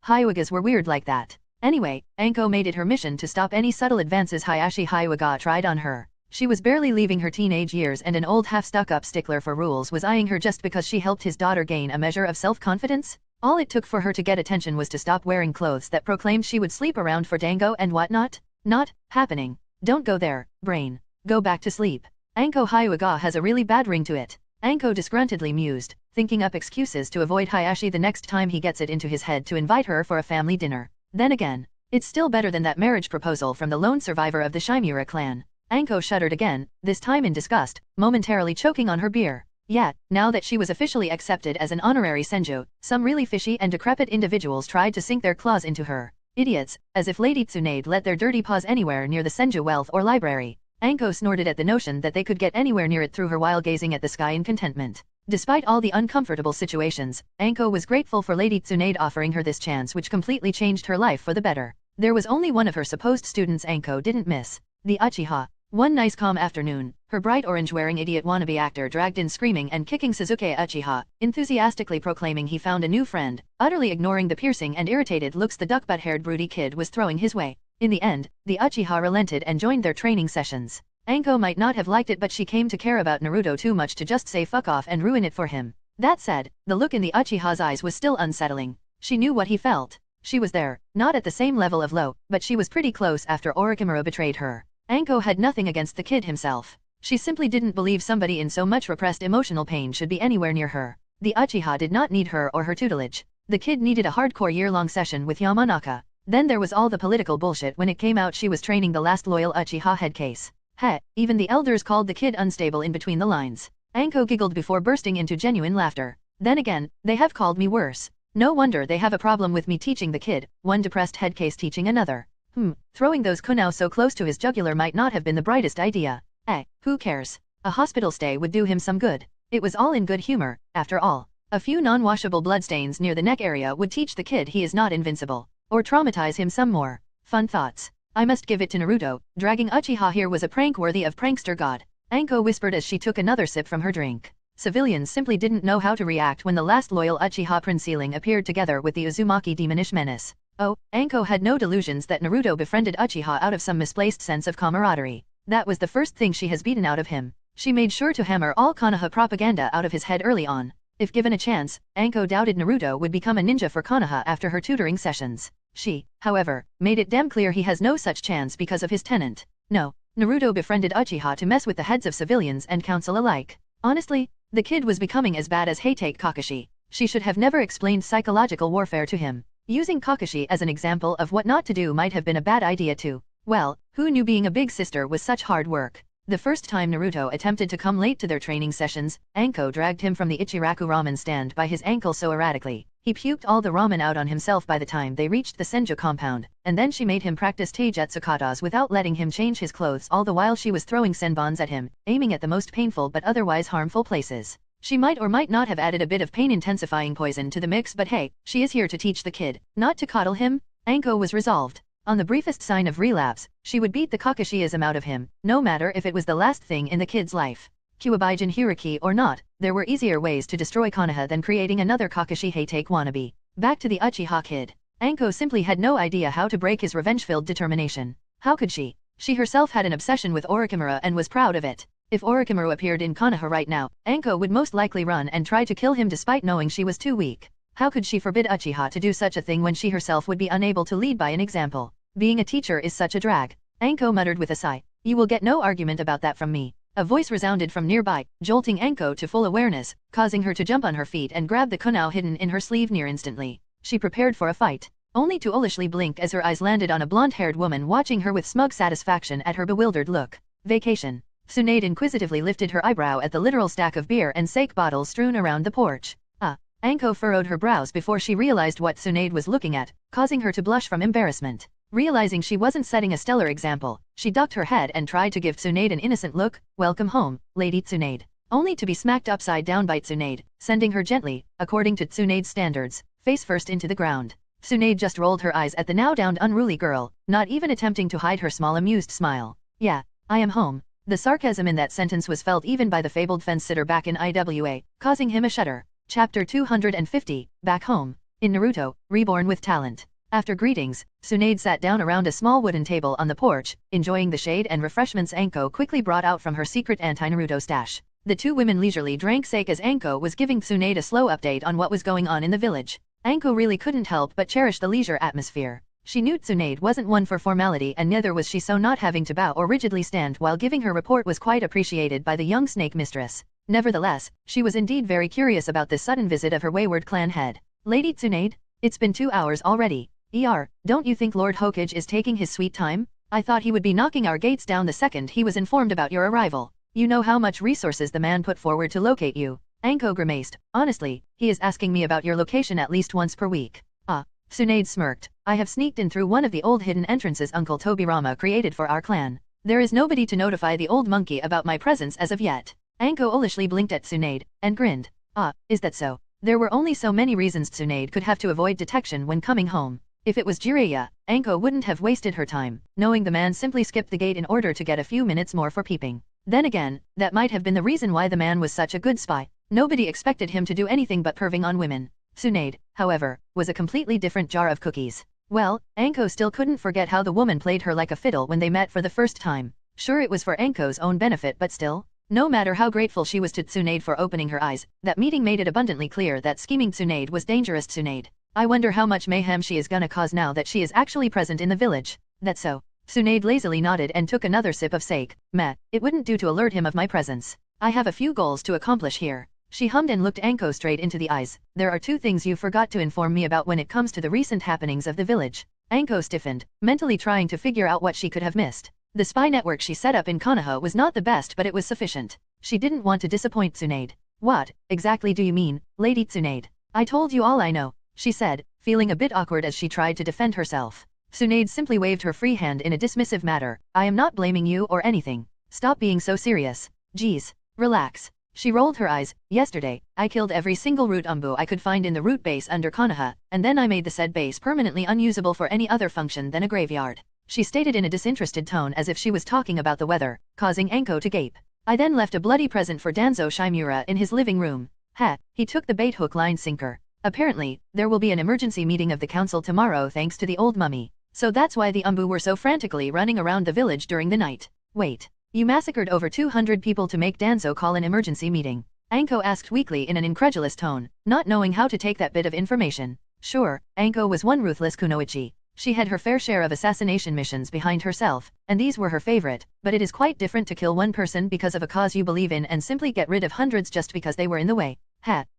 Hyugas were weird like that. Anyway, Anko made it her mission to stop any subtle advances Hayashi Hyuga tried on her. She was barely leaving her teenage years, and an old half-stuck-up stickler for rules was eyeing her just because she helped his daughter gain a measure of self-confidence? All it took for her to get attention was to stop wearing clothes that proclaimed she would sleep around for Dango and whatnot. Not happening. Don't go there, brain. Go back to sleep. Anko Hyuga has a really bad ring to it. Anko disgruntledly mused, thinking up excuses to avoid Hayashi the next time he gets it into his head to invite her for a family dinner. Then again, it's still better than that marriage proposal from the lone survivor of the Shimura clan. Anko shuddered again, this time in disgust, momentarily choking on her beer. Yet, now that she was officially accepted as an honorary senju, some really fishy and decrepit individuals tried to sink their claws into her. Idiots, as if Lady Tsunade let their dirty paws anywhere near the senju wealth or library. Anko snorted at the notion that they could get anywhere near it through her while gazing at the sky in contentment. Despite all the uncomfortable situations, Anko was grateful for Lady Tsunade offering her this chance, which completely changed her life for the better. There was only one of her supposed students Anko didn't miss, the Uchiha. One nice calm afternoon, her bright orange-wearing idiot wannabe actor dragged in screaming and kicking Suzuki Uchiha, enthusiastically proclaiming he found a new friend, utterly ignoring the piercing and irritated looks the duck-butt-haired broody kid was throwing his way. In the end, the Uchiha relented and joined their training sessions. Anko might not have liked it, but she came to care about Naruto too much to just say fuck off and ruin it for him. That said, the look in the Uchiha's eyes was still unsettling. She knew what he felt. She was there, not at the same level of low, but she was pretty close after Orochimaru betrayed her. Anko had nothing against the kid himself. She simply didn't believe somebody in so much repressed emotional pain should be anywhere near her. The Uchiha did not need her or her tutelage. The kid needed a hardcore year-long session with Yamanaka. Then there was all the political bullshit when it came out she was training the last loyal Uchiha head case. Heh, even the elders called the kid unstable in between the lines. Anko giggled before bursting into genuine laughter. Then again, they have called me worse. No wonder they have a problem with me teaching the kid, one depressed head case teaching another. Throwing those kunao so close to his jugular might not have been the brightest idea. Who cares? A hospital stay would do him some good. It was all in good humor, after all. A few non-washable bloodstains near the neck area would teach the kid he is not invincible. Or traumatize him some more. Fun thoughts. I must give it to Naruto, dragging Uchiha here was a prank worthy of prankster god. Anko whispered as she took another sip from her drink. Civilians simply didn't know how to react when the last loyal Uchiha princeling appeared together with the Uzumaki demonish menace. Oh, Anko had no delusions that Naruto befriended Uchiha out of some misplaced sense of camaraderie. That was the first thing she has beaten out of him. She made sure to hammer all Konoha propaganda out of his head early on. If given a chance, Anko doubted Naruto would become a ninja for Konoha after her tutoring sessions. She, however, made it damn clear he has no such chance because of his tenant. No, Naruto befriended Uchiha to mess with the heads of civilians and council alike. Honestly, the kid was becoming as bad as Heitake Kakashi. She should have never explained psychological warfare to him. Using Kakashi as an example of what not to do might have been a bad idea too. Well, who knew being a big sister was such hard work? The first time Naruto attempted to come late to their training sessions, Anko dragged him from the Ichiraku ramen stand by his ankle so erratically, he puked all the ramen out on himself by the time they reached the Senju compound, and then she made him practice taijutsu katas without letting him change his clothes, all the while she was throwing senbons at him, aiming at the most painful but otherwise harmful places. She might or might not have added a bit of pain-intensifying poison to the mix, but hey, she is here to teach the kid, not to coddle him. Anko was resolved. On the briefest sign of relapse, she would beat the Kakashiism out of him, no matter if it was the last thing in the kid's life. Kyuabijin Hiraki or not, there were easier ways to destroy Konoha than creating another Kakashi Heitake wannabe. Back to the Uchiha kid. Anko simply had no idea how to break his revenge-filled determination. How could she? She herself had an obsession with Orochimaru and was proud of it. If Orochimaru appeared in Konoha right now, Anko would most likely run and try to kill him despite knowing she was too weak. How could she forbid Uchiha to do such a thing when she herself would be unable to lead by an example? Being a teacher is such a drag. Anko muttered with a sigh. You will get no argument about that from me. A voice resounded from nearby, jolting Anko to full awareness, causing her to jump on her feet and grab the kunao hidden in her sleeve near instantly. She prepared for a fight, only to owlishly blink as her eyes landed on a blonde-haired woman watching her with smug satisfaction at her bewildered look. Vacation. Tsunade inquisitively lifted her eyebrow at the literal stack of beer and sake bottles strewn around the porch. Anko furrowed her brows before she realized what Tsunade was looking at, causing her to blush from embarrassment. Realizing she wasn't setting a stellar example, she ducked her head and tried to give Tsunade an innocent look. Welcome home, Lady Tsunade. Only to be smacked upside down by Tsunade, sending her gently, according to Tsunade's standards, face first into the ground. Tsunade just rolled her eyes at the now downed unruly girl, not even attempting to hide her small amused smile. Yeah, I am home. The sarcasm in that sentence was felt even by the fabled fence-sitter back in IWA, causing him a shudder. Chapter 250, Back Home. In Naruto, Reborn with Talent. After greetings, Tsunade sat down around a small wooden table on the porch, enjoying the shade and refreshments Anko quickly brought out from her secret anti-Naruto stash. The two women leisurely drank sake as Anko was giving Tsunade a slow update on what was going on in the village. Anko really couldn't help but cherish the leisure atmosphere. She knew Tsunade wasn't one for formality and neither was she, so not having to bow or rigidly stand while giving her report was quite appreciated by the young snake mistress. Nevertheless, she was indeed very curious about this sudden visit of her wayward clan head. Lady Tsunade? It's been 2 hours already. Don't you think Lord Hokage is taking his sweet time? I thought he would be knocking our gates down the second he was informed about your arrival. You know how much resources the man put forward to locate you. Anko grimaced. Honestly, he is asking me about your location at least once per week. Tsunade smirked. I have sneaked in through one of the old hidden entrances Uncle Tobirama created for our clan. There is nobody to notify the old monkey about my presence as of yet. Anko owlishly blinked at Tsunade, and grinned. Is that so? There were only so many reasons Tsunade could have to avoid detection when coming home. If it was Jiraiya, Anko wouldn't have wasted her time, knowing the man simply skipped the gate in order to get a few minutes more for peeping. Then again, that might have been the reason why the man was such a good spy. Nobody expected him to do anything but perving on women. Tsunade, however, was a completely different jar of cookies. Well, Anko still couldn't forget how the woman played her like a fiddle when they met for the first time. Sure, it was for Anko's own benefit, but still. No matter how grateful she was to Tsunade for opening her eyes, that meeting made it abundantly clear that scheming Tsunade was dangerous. Tsunade. I wonder how much mayhem she is gonna cause now that she is actually present in the village. That's so. Tsunade lazily nodded and took another sip of sake. Meh, it wouldn't do to alert him of my presence. I have a few goals to accomplish here. She hummed and looked Anko straight into the eyes. There are 2 things you forgot to inform me about when it comes to the recent happenings of the village. Anko stiffened, mentally trying to figure out what she could have missed. The spy network she set up in Konoha was not the best, but it was sufficient. She didn't want to disappoint Tsunade. What exactly do you mean, Lady Tsunade? I told you all I know, she said, feeling a bit awkward as she tried to defend herself. Tsunade simply waved her free hand in a dismissive manner. I am not blaming you or anything. Stop being so serious. Geez, relax. She rolled her eyes. Yesterday, I killed every single root umbu I could find in the root base under Konoha, and then I made the said base permanently unusable for any other function than a graveyard. She stated in a disinterested tone as if she was talking about the weather, causing Anko to gape. I then left a bloody present for Danzo Shimura in his living room. He took the bait hook line sinker. Apparently, there will be an emergency meeting of the council tomorrow thanks to the old mummy. So that's why the umbu were so frantically running around the village during the night. Wait. You massacred over 200 people to make Danzo call an emergency meeting? Anko asked weakly in an incredulous tone, not knowing how to take that bit of information. Sure, Anko was one ruthless kunoichi. She had her fair share of assassination missions behind herself, and these were her favorite, but it is quite different to kill one person because of a cause you believe in and simply get rid of hundreds just because they were in the way.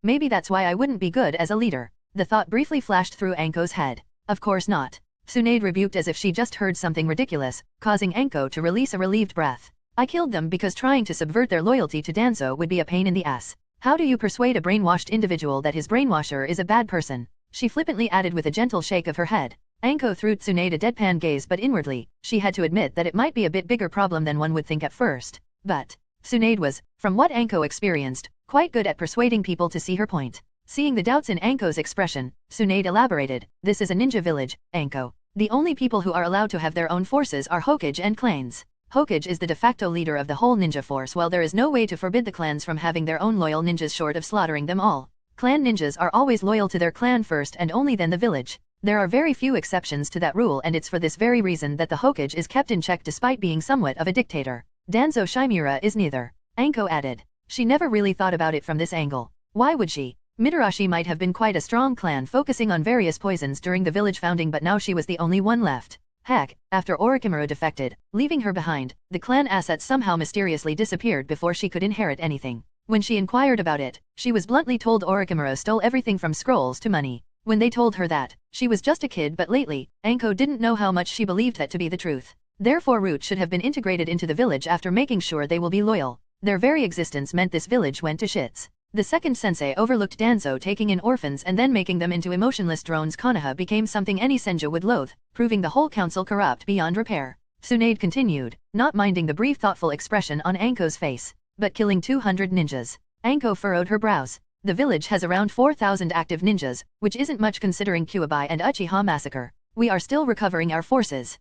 Maybe that's why I wouldn't be good as a leader. The thought briefly flashed through Anko's head. Of course not. Tsunade rebuked as if she just heard something ridiculous, causing Anko to release a relieved breath. I killed them because trying to subvert their loyalty to Danzo would be a pain in the ass. How do you persuade a brainwashed individual that his brainwasher is a bad person? She flippantly added with a gentle shake of her head. Anko threw Tsunade a deadpan gaze, but inwardly, she had to admit that it might be a bit bigger problem than one would think at first. But Tsunade was, from what Anko experienced, quite good at persuading people to see her point. Seeing the doubts in Anko's expression, Tsunade elaborated, this is a ninja village, Anko. The only people who are allowed to have their own forces are Hokage and clans. Hokage is the de facto leader of the whole ninja force, while there is no way to forbid the clans from having their own loyal ninjas short of slaughtering them all. Clan ninjas are always loyal to their clan first and only then the village. There are very few exceptions to that rule, and it's for this very reason that the Hokage is kept in check despite being somewhat of a dictator. Danzo Shimura is neither. Anko added. She never really thought about it from this angle. Why would she? Mitarashi might have been quite a strong clan focusing on various poisons during the village founding, but now she was the only one left. Heck, after Orochimaru defected, leaving her behind, the clan assets somehow mysteriously disappeared before she could inherit anything. When she inquired about it, she was bluntly told Orochimaru stole everything from scrolls to money. When they told her that, she was just a kid, but lately, Anko didn't know how much she believed that to be the truth. Therefore Root should have been integrated into the village after making sure they will be loyal. Their very existence meant this village went to shits. The second sensei overlooked Danzo taking in orphans and then making them into emotionless drones. Konoha became something any senju would loathe, proving the whole council corrupt beyond repair. Tsunade continued, not minding the brief thoughtful expression on Anko's face. But killing 200 ninjas. Anko furrowed her brows. The village has around 4,000 active ninjas, which isn't much considering Kyuubi and Uchiha massacre. We are still recovering our forces.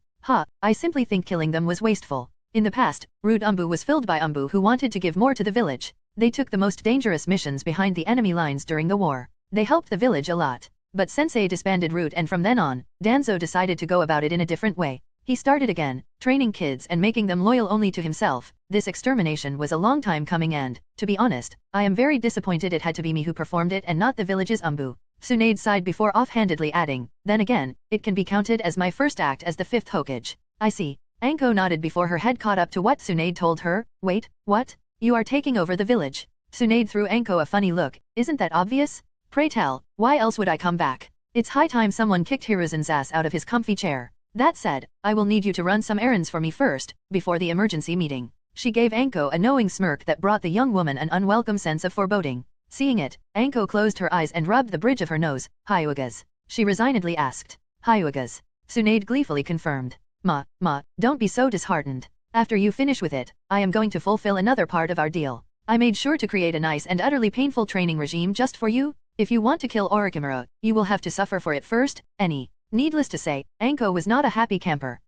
I simply think killing them was wasteful. In the past, Rude Umbu was filled by Umbu who wanted to give more to the village. They took the most dangerous missions behind the enemy lines during the war. They helped the village a lot. But Sensei disbanded Root, and from then on, Danzo decided to go about it in a different way. He started again, training kids and making them loyal only to himself. This extermination was a long time coming and, to be honest, I am very disappointed it had to be me who performed it and not the village's Umbu. Tsunade sighed before offhandedly adding, then again, it can be counted as my first act as the 5th Hokage. I see. Anko nodded before her head caught up to what Tsunade told her. Wait, what? You are taking over the village. Tsunade threw Anko a funny look. Isn't that obvious? Pray tell, why else would I come back? It's high time someone kicked Hiruzen's ass out of his comfy chair. That said, I will need you to run some errands for me first, before the emergency meeting. She gave Anko a knowing smirk that brought the young woman an unwelcome sense of foreboding. Seeing it, Anko closed her eyes and rubbed the bridge of her nose. Hyugas. She resignedly asked. Hyugas. Tsunade gleefully confirmed. Ma, don't be so disheartened. After you finish with it, I am going to fulfill another part of our deal. I made sure to create a nice and utterly painful training regime just for you. If you want to kill Orochimaru, you will have to suffer for it first. Needless to say, Anko was not a happy camper.